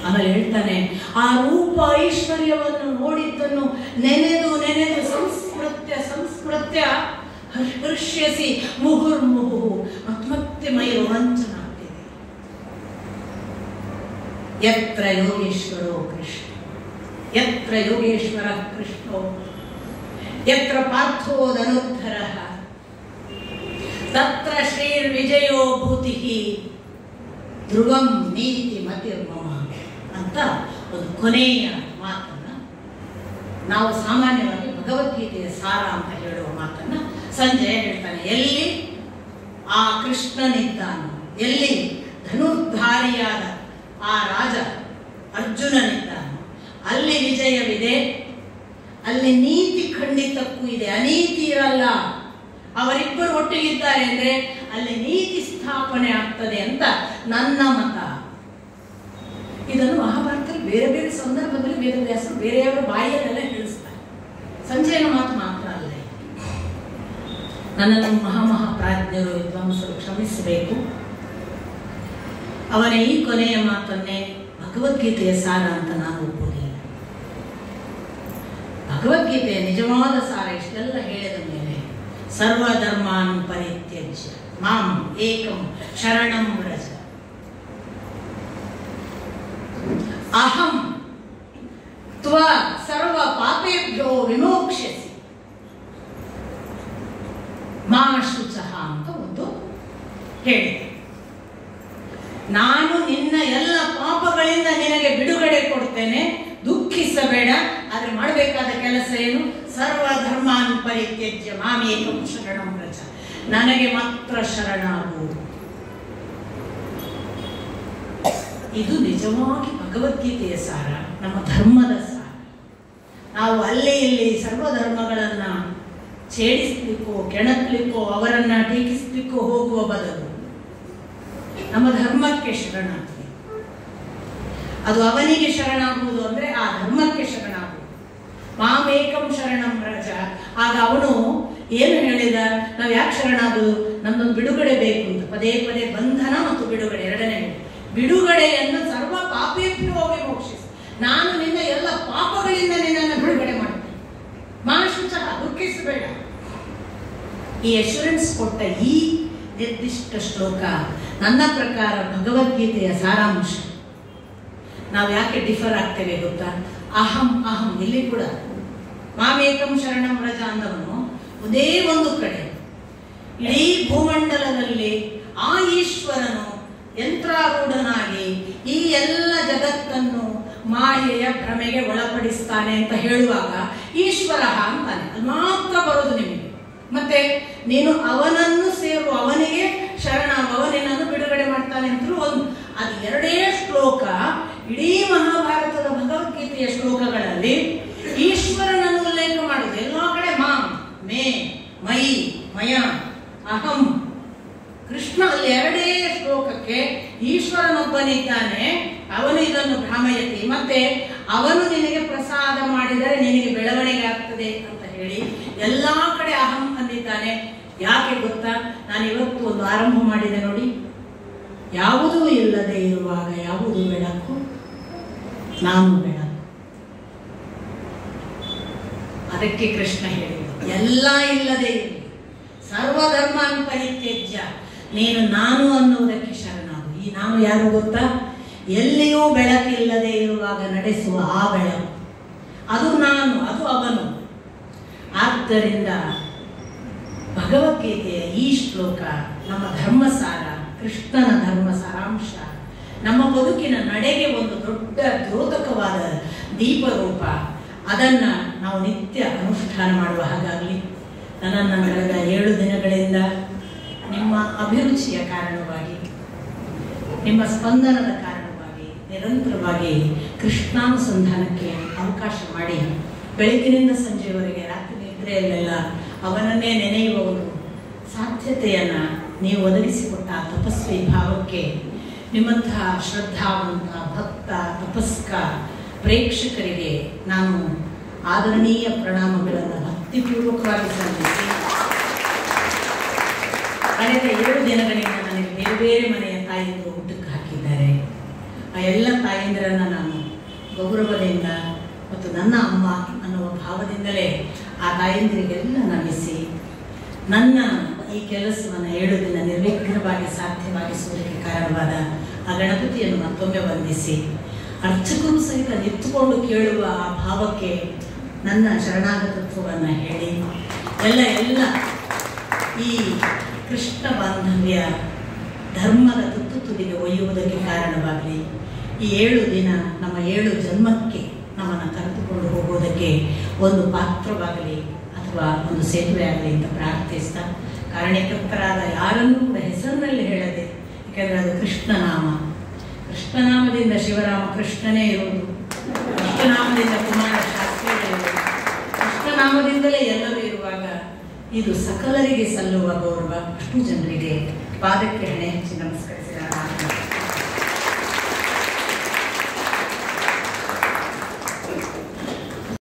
ಆಮೇಲೆ ಹೇಳ್ತಾನೆ, ಆ ರೂಪ ಐಶ್ವರ್ಯವನ್ನು ನೋಡಿದ್ದನ್ನು ನೆನೆದು ಸಂಸ್ಮೃತ್ಯ ಹೃಷ್ಯಸಿ ಮುಹುರ್ಮುಹು, ಮತ್ತೆ ಮೈ ರೋಮಾಂಚನ ಆಗ್ತಿದೆ. ಯತ್ರ ಯೋಗೇಶ್ವರ ಕೃಷ್ಣೋ ಯತ್ರ ಪಾರ್ಥೋ ಧನುರ್ಧರಃ ತತ್ರ ಶ್ರೀರ್ವಿಜಯೋ ಭೂತಿಃ ಧ್ರುವಂ ನೀತಿ ಮತಿರ್ಮಮ ಅಂತ ಒಂದು ಕೊನೆಯ ಮಾತನ್ನ ನಾವು ಸಾಮಾನ್ಯವಾಗಿ ಭಗವದ್ಗೀತೆಯ ಸಾರ ಅಂತ ಹೇಳುವ ಮಾತನ್ನ ಸಂಜಯ ಹೇಳ್ತಾನೆ. ಎಲ್ಲಿ ಆ ಕೃಷ್ಣನಿದ್ದಾನೋ, ಎಲ್ಲಿ ಧನುರ್ಧಾರಿಯಾದ ಆ ರಾಜ ಅರ್ಜುನನಿದ್ದಾನೋ, ಅಲ್ಲಿ ವಿಜಯವಿದೆ, ಅಲ್ಲಿ ನೀತಿ ಖಂಡಿತಕ್ಕೂ ಇದೆ, ಅನೀತಿ ಇರಲ್ಲ. ಅವರಿಬ್ಬರು ಒಟ್ಟಿಗಿದ್ದಾರೆ ಅಂದ್ರೆ ಅಲ್ಲಿ ನೀತಿ ಸ್ಥಾಪನೆ ಆಗ್ತದೆ ಅಂತ ನನ್ನ ಮತ. ಇದನ್ನು ಮಹಾಭಾರತದಲ್ಲಿ ಬೇರೆ ಬೇರೆ ಸಂದರ್ಭದಲ್ಲಿ ವೇದವ್ಯಾಸರು ಬೇರೆಯವರ ಬಾಯಿಯಲ್ಲೆಲ್ಲ ಹೇಳಿಸ್ತಾರೆ. ಸಂಜಯನ ಮಾತು ಮಾತ್ರ ಅಲ್ಲ. ನನ್ನನ್ನು ಮಹಾಪ್ರಾಜ್ಞರು ವಿದ್ವಾಂಸರು ಕ್ಷಮಿಸಬೇಕು. ಅವನ ಈ ಕೊನೆಯ ಮಾತನ್ನೇ ಭಗವದ್ಗೀತೆಯ ಸಾರ ಅಂತ ನಾನು ಒಪ್ಪುವುದಿಲ್ಲ. ಭಗವದ್ಗೀತೆಯ ನಿಜವಾದ ಸಾರ ಇಷ್ಟೆಲ್ಲ ಹೇಳಿದ ಮೇಲೆ, ಸರ್ವಧರ್ಮಾನ್ ಪರಿತ್ಯಜ್ಯ ಮಾಂ ಏಕಂ ಶರಣಂ ವ್ರಜ, ಅಹಂ ತ್ವ ಸರ್ವ ಪಾಪೇಭ್ಯೋ ವಿಮೋಕ್ಷ್ಯಸಿ ಮಾ ಶುಚಃ ಅಂತ ಒಂದು ಹೇಳಿದೆ. ನಾನು ನಿನ್ನ ಎಲ್ಲ ಪಾಪಗಳಿಂದ ನಿನಗೆ ಬಿಡುಗಡೆ ಕೊಡ್ತೇನೆ, ದುಃಖಿಸಬೇಡ. ಆದ್ರೆ ಮಾಡಬೇಕಾದ ಕೆಲಸ ಏನು? ಸರ್ವಧರ್ಮಾನ್ ಪರಿತ್ಯಜ್ಯ ಮಾಮೇಕಂ ಶರಣಂ ವ್ರಜ, ನನಗೆ ಮಾತ್ರ ಶರಣಾಗು. ಇದು ನಿಜವಾಗಿ ಭಗವದ್ಗೀತೆಯ ಸಾರ, ನಮ್ಮ ಧರ್ಮದ ಸಾರ. ನಾವು ಅಲ್ಲಿ ಇಲ್ಲಿ ಸರ್ವಧರ್ಮಗಳನ್ನ ಛೇಡಿಸ್ಲಿಕ್ಕೋ ಕೆಣಕ್ಲಿಕ್ಕೋ ಅವರನ್ನ ಟೀಕಿಸ್ಲಿಕ್ಕೋ ಹೋಗುವ ಬದಲು ನಮ್ಮ ಧರ್ಮಕ್ಕೆ ಶರಣಾಗ್ತೀವಿ. ಅದು ಅವನಿಗೆ ಶರಣಾಗುವುದು ಅಂದ್ರೆ ಆ ಧರ್ಮಕ್ಕೆ ಶರಣಾಗುವುದು. ಮಾಮೇಕಂ ಆಗ ಅವನು ಏನು ಹೇಳಿದ, ನಾವು ಯಾಕೆ ಶರಣಾಗುವುದು, ನಮ್ಮದೊಂದು ಬಿಡುಗಡೆ ಬೇಕು ಅಂತ. ಪದೇ ಪದೇ ಬಂಧನ ಮತ್ತು ಬಿಡುಗಡೆ, ಎರಡನೇ ಬಿಡುಗಡೆಯನ್ನು ಸರ್ವ ಪಾಪೇಭ್ಯೋ ವಿಮೋಕ್ಷಿಸಿ, ನಾನು ನಿನ್ನ ಎಲ್ಲ ಪಾಪಗಳಿಂದ ನಿನ್ನನ್ನು ಬಿಡುಗಡೆ ಮಾಡ್ತೇನೆ, ಮಾಶುಚಃ ದುಃಖಿಸಬೇಡ. ಈ ಅಶ್ಯೂರೆನ್ಸ್ ಕೊಟ್ಟ ಈ ನಿರ್ದಿಷ್ಟ ಶ್ಲೋಕ ನನ್ನ ಪ್ರಕಾರ ಭಗವದ್ಗೀತೆಯ ಸಾರಾಂಶ. ನಾವು ಯಾಕೆ ಡಿಫರ್ ಆಗ್ತೇವೆ ಗೊತ್ತಾ? ಅಹಂ ಅಹಂ ಇಲ್ಲಿ ಕೂಡ ಮಾಮೇಕಂ ಶರಣಂ ವ್ರಜ ಅಂದವನು ಒಂದೇ ಒಂದು ಕಡೆ ಇಡೀ ಭೂಮಂಡಲದಲ್ಲಿ ಆ ಈಶ್ವರನು ಯಂತ್ರಾರೂಢನಾಗಿ ಈ ಎಲ್ಲ ಜಗತ್ತನ್ನು ಮಾಯೆಯ ಭ್ರಮೆಗೆ ಒಳಪಡಿಸ್ತಾನೆ ಅಂತ ಹೇಳುವಾಗ ಈಶ್ವರ ಅಂತಾನೆ, ಅದು ಮಾತ್ರ ಬರೋದು ನಿಮಗೆ. ಮತ್ತೆ ನೀನು ಅವನನ್ನು ಸೇರು, ಅವನಿಗೆ ಶರಣಾಗು, ಅವನಿನನ್ನು ಬಿಡುಗಡೆ ಮಾಡ್ತಾನೆ ಅಂತಲೂ ಒಂದು. ಅದು ಎರಡೇ ಶ್ಲೋಕ ಇಡೀ ಮಹಾಭಾರತದ ಭಗವದ್ಗೀತೆಯ ಶ್ಲೋಕಗಳಲ್ಲಿ ಈಶ್ವರನನ್ನು ಉಲ್ಲೇಖ ಮಾಡುವುದು. ಎಲ್ಲ ಕಡೆ ಮಾಂ, ಮೇ, ಮಯಿ, ಮಯ, ಅಹಂ. ಕೃಷ್ಣ ಅಲ್ಲಿ ಎರಡೇ ಶ್ಲೋಕಕ್ಕೆ ಈಶ್ವರನೊಬ್ಬನಿದ್ದಾನೆ, ಅವನು ಇದನ್ನು ಭ್ರಾಮಯತಿ, ಮತ್ತೆ ಅವನು ನಿನಗೆ ಪ್ರಸಾದ ಮಾಡಿದರೆ ನಿನಗೆ ಬೆಳವಣಿಗೆ ಆಗ್ತದೆ ಅಂತ ಹೇಳಿ ಎಲ್ಲಾ ಕಡೆ ಅಹಂ ಅಂದಿದ್ದಾನೆ. ಯಾಕೆ ಗೊತ್ತಾ? ನಾನು ಇವತ್ತು ಒಂದು ಆರಂಭ ಮಾಡಿದೆ ನೋಡಿ, ಯಾವುದೂ ಇಲ್ಲದೆ ಇರುವಾಗ ಯಾವುದು ಬೆಳಕು? ನಾನು ಬೆಳಕು. ಅದಕ್ಕೆ ಕೃಷ್ಣ ಹೇಳಿದ್ದು ಎಲ್ಲ ಇಲ್ಲದೆ ಇರಲಿ, ಸರ್ವಧರ್ಮಾನ್ ಪರಿತ್ಯಜ್ಯ, ನೀನು ನಾನು ಅನ್ನುವುದಕ್ಕೆ ಶರಣಾಗು. ಈ ನಾನು ಯಾರು ಗೊತ್ತಾ? ಎಲ್ಲಿಯೂ ಬೆಳಕಿಲ್ಲದೆ ಇರುವಾಗ ನಡೆಸುವ ಆ ಬೆಳಕು, ಅದು ನಾನು, ಅದು ಅವನು. ಆದ್ದರಿಂದ ಭಗವದ್ಗೀತೆಯ ಈ ಶ್ಲೋಕ ನಮ್ಮ ಧರ್ಮಸಾರ, ಕೃಷ್ಣನ ಧರ್ಮ ಸಾರಾಂಶ, ನಮ್ಮ ಬದುಕಿನ ನಡೆಗೆ ಒಂದು ದೊಡ್ಡ ದ್ಯೋತಕವಾದ ದೀಪರೂಪ. ಅದನ್ನ ನಾವು ನಿತ್ಯ ಅನುಷ್ಠಾನ ಮಾಡುವ ಹಾಗಾಗಲಿ. ನನ್ನನ್ನು ಕಳೆದ 7 ದಿನಗಳಿಂದ ನಿಮ್ಮ ಅಭಿರುಚಿಯ ಕಾರಣವಾಗಿ, ನಿಮ್ಮ ಸ್ಪಂದನದ ಕಾರಣವಾಗಿ ನಿರಂತರವಾಗಿ ಕೃಷ್ಣಾನುಸಂಧಾನಕ್ಕೆ ಅವಕಾಶ ಮಾಡಿ ಬೆಳಗಿನಿಂದ ಸಂಜೆಯವರೆಗೆ ರಾತ್ರಿ ನಿದ್ರೆಯಲ್ಲೆಲ್ಲ ಅವನನ್ನೇ ನೆನೆಯುವ ಒಂದು ಸಾಧ್ಯತೆಯನ್ನು ನೀವು ಒದಗಿಸಿಕೊಟ್ಟ ತಪಸ್ವಿ ಭಾವಕ್ಕೆ ನಿಮ್ಮಂತಹ ಶ್ರದ್ಧಾವಂತ ಭಕ್ತ ತಪಸ್ಕ ಪ್ರೇಕ್ಷಕರಿಗೆ ನಾನು ಆದರಣೀಯ ಪ್ರಣಾಮಗಳನ್ನು ಭಕ್ತಿಪೂರ್ವಕವಾಗಿ ಸಲ್ಲಿಸಿ, ಕಳೆದ 7 ದಿನಗಳಿಂದ ನನಗೆ ಬೇರೆ ಬೇರೆ ಮನೆಯ ತಾಯಿಯರು ಊಟಕ್ಕೆ ಹಾಕಿದ್ದಾರೆ. ಆ ಎಲ್ಲ ತಾಯಂದಿರನ್ನು ನಾನು ಗೌರವದಿಂದ ಮತ್ತು ನನ್ನ ಅಮ್ಮ ಅನ್ನುವ ಭಾವದಿಂದಲೇ ಆ ತಾಯಂದಿರಿಗೆಲ್ಲ ನಮಿಸಿ, ನನ್ನ ಈ ಕೆಲಸವನ್ನು 7 ದಿನ ನಿರ್ವಿಘ್ನವಾಗಿ ಸಾಧ್ಯವಾಗಿಸುವುದಕ್ಕೆ ಕಾರಣವಾದ ಆ ಗಣಪತಿಯನ್ನು ಮತ್ತೊಮ್ಮೆ ವಂದಿಸಿ, ಅರ್ಚಕರು ಸಹಿತ ನಿಂತುಕೊಂಡು ಕೇಳುವ ಆ ಭಾವಕ್ಕೆ ನನ್ನ ಶರಣಾಗತತ್ವವನ್ನು ಹೇಳಿ, ಎಲ್ಲ ಈ ಕೃಷ್ಣ ಬಾಂಧವ್ಯ ಧರ್ಮದ ತುದಿಗೆ ಒಯ್ಯುವುದಕ್ಕೆ ಕಾರಣವಾಗಲಿ. ಈ 7 ದಿನ ನಮ್ಮ 7 ಜನ್ಮಕ್ಕೆ ನಮ್ಮನ್ನು ಕರೆದುಕೊಂಡು ಹೋಗುವುದಕ್ಕೆ ಒಂದು ಪಾತ್ರವಾಗಲಿ ಅಥವಾ ಒಂದು ಸೇತುವೆ ಆಗಲಿ ಅಂತ ಪ್ರಾರ್ಥಿಸ್ತಾ, ಕಾರಣಕರ್ತರಾದ ಯಾರನ್ನೂ ಕೂಡ ಹೆಸರಿನಲ್ಲಿ ಹೇಳದೆ, ಯಾಕೆಂದರೆ ಅದು ಕೃಷ್ಣನಾಮ. ಕೃಷ್ಣನಾಮದಿಂದ ಶಿವರಾಮ ಕೃಷ್ಣನೇ ಇರುವುದು, ಕೃಷ್ಣನಾಮದಿಂದ ಕುಮಾರ ಶಾಸ್ತ್ರಿಗಳೇ ಇರುವುದು, ಕೃಷ್ಣನಾಮದಿಂದಲೇ ಎಲ್ಲರೂ ಇರುವಾಗ ಇದು ಸಕಲರಿಗೆ ಸಲ್ಲುವ ಗೌರವ. ಅಷ್ಟು ಜನರಿಗೆ ಪಾದಕ್ಕೆ ಹಣೆ ಹಚ್ಚಿ ನಮಸ್ಕರಿಸಿದ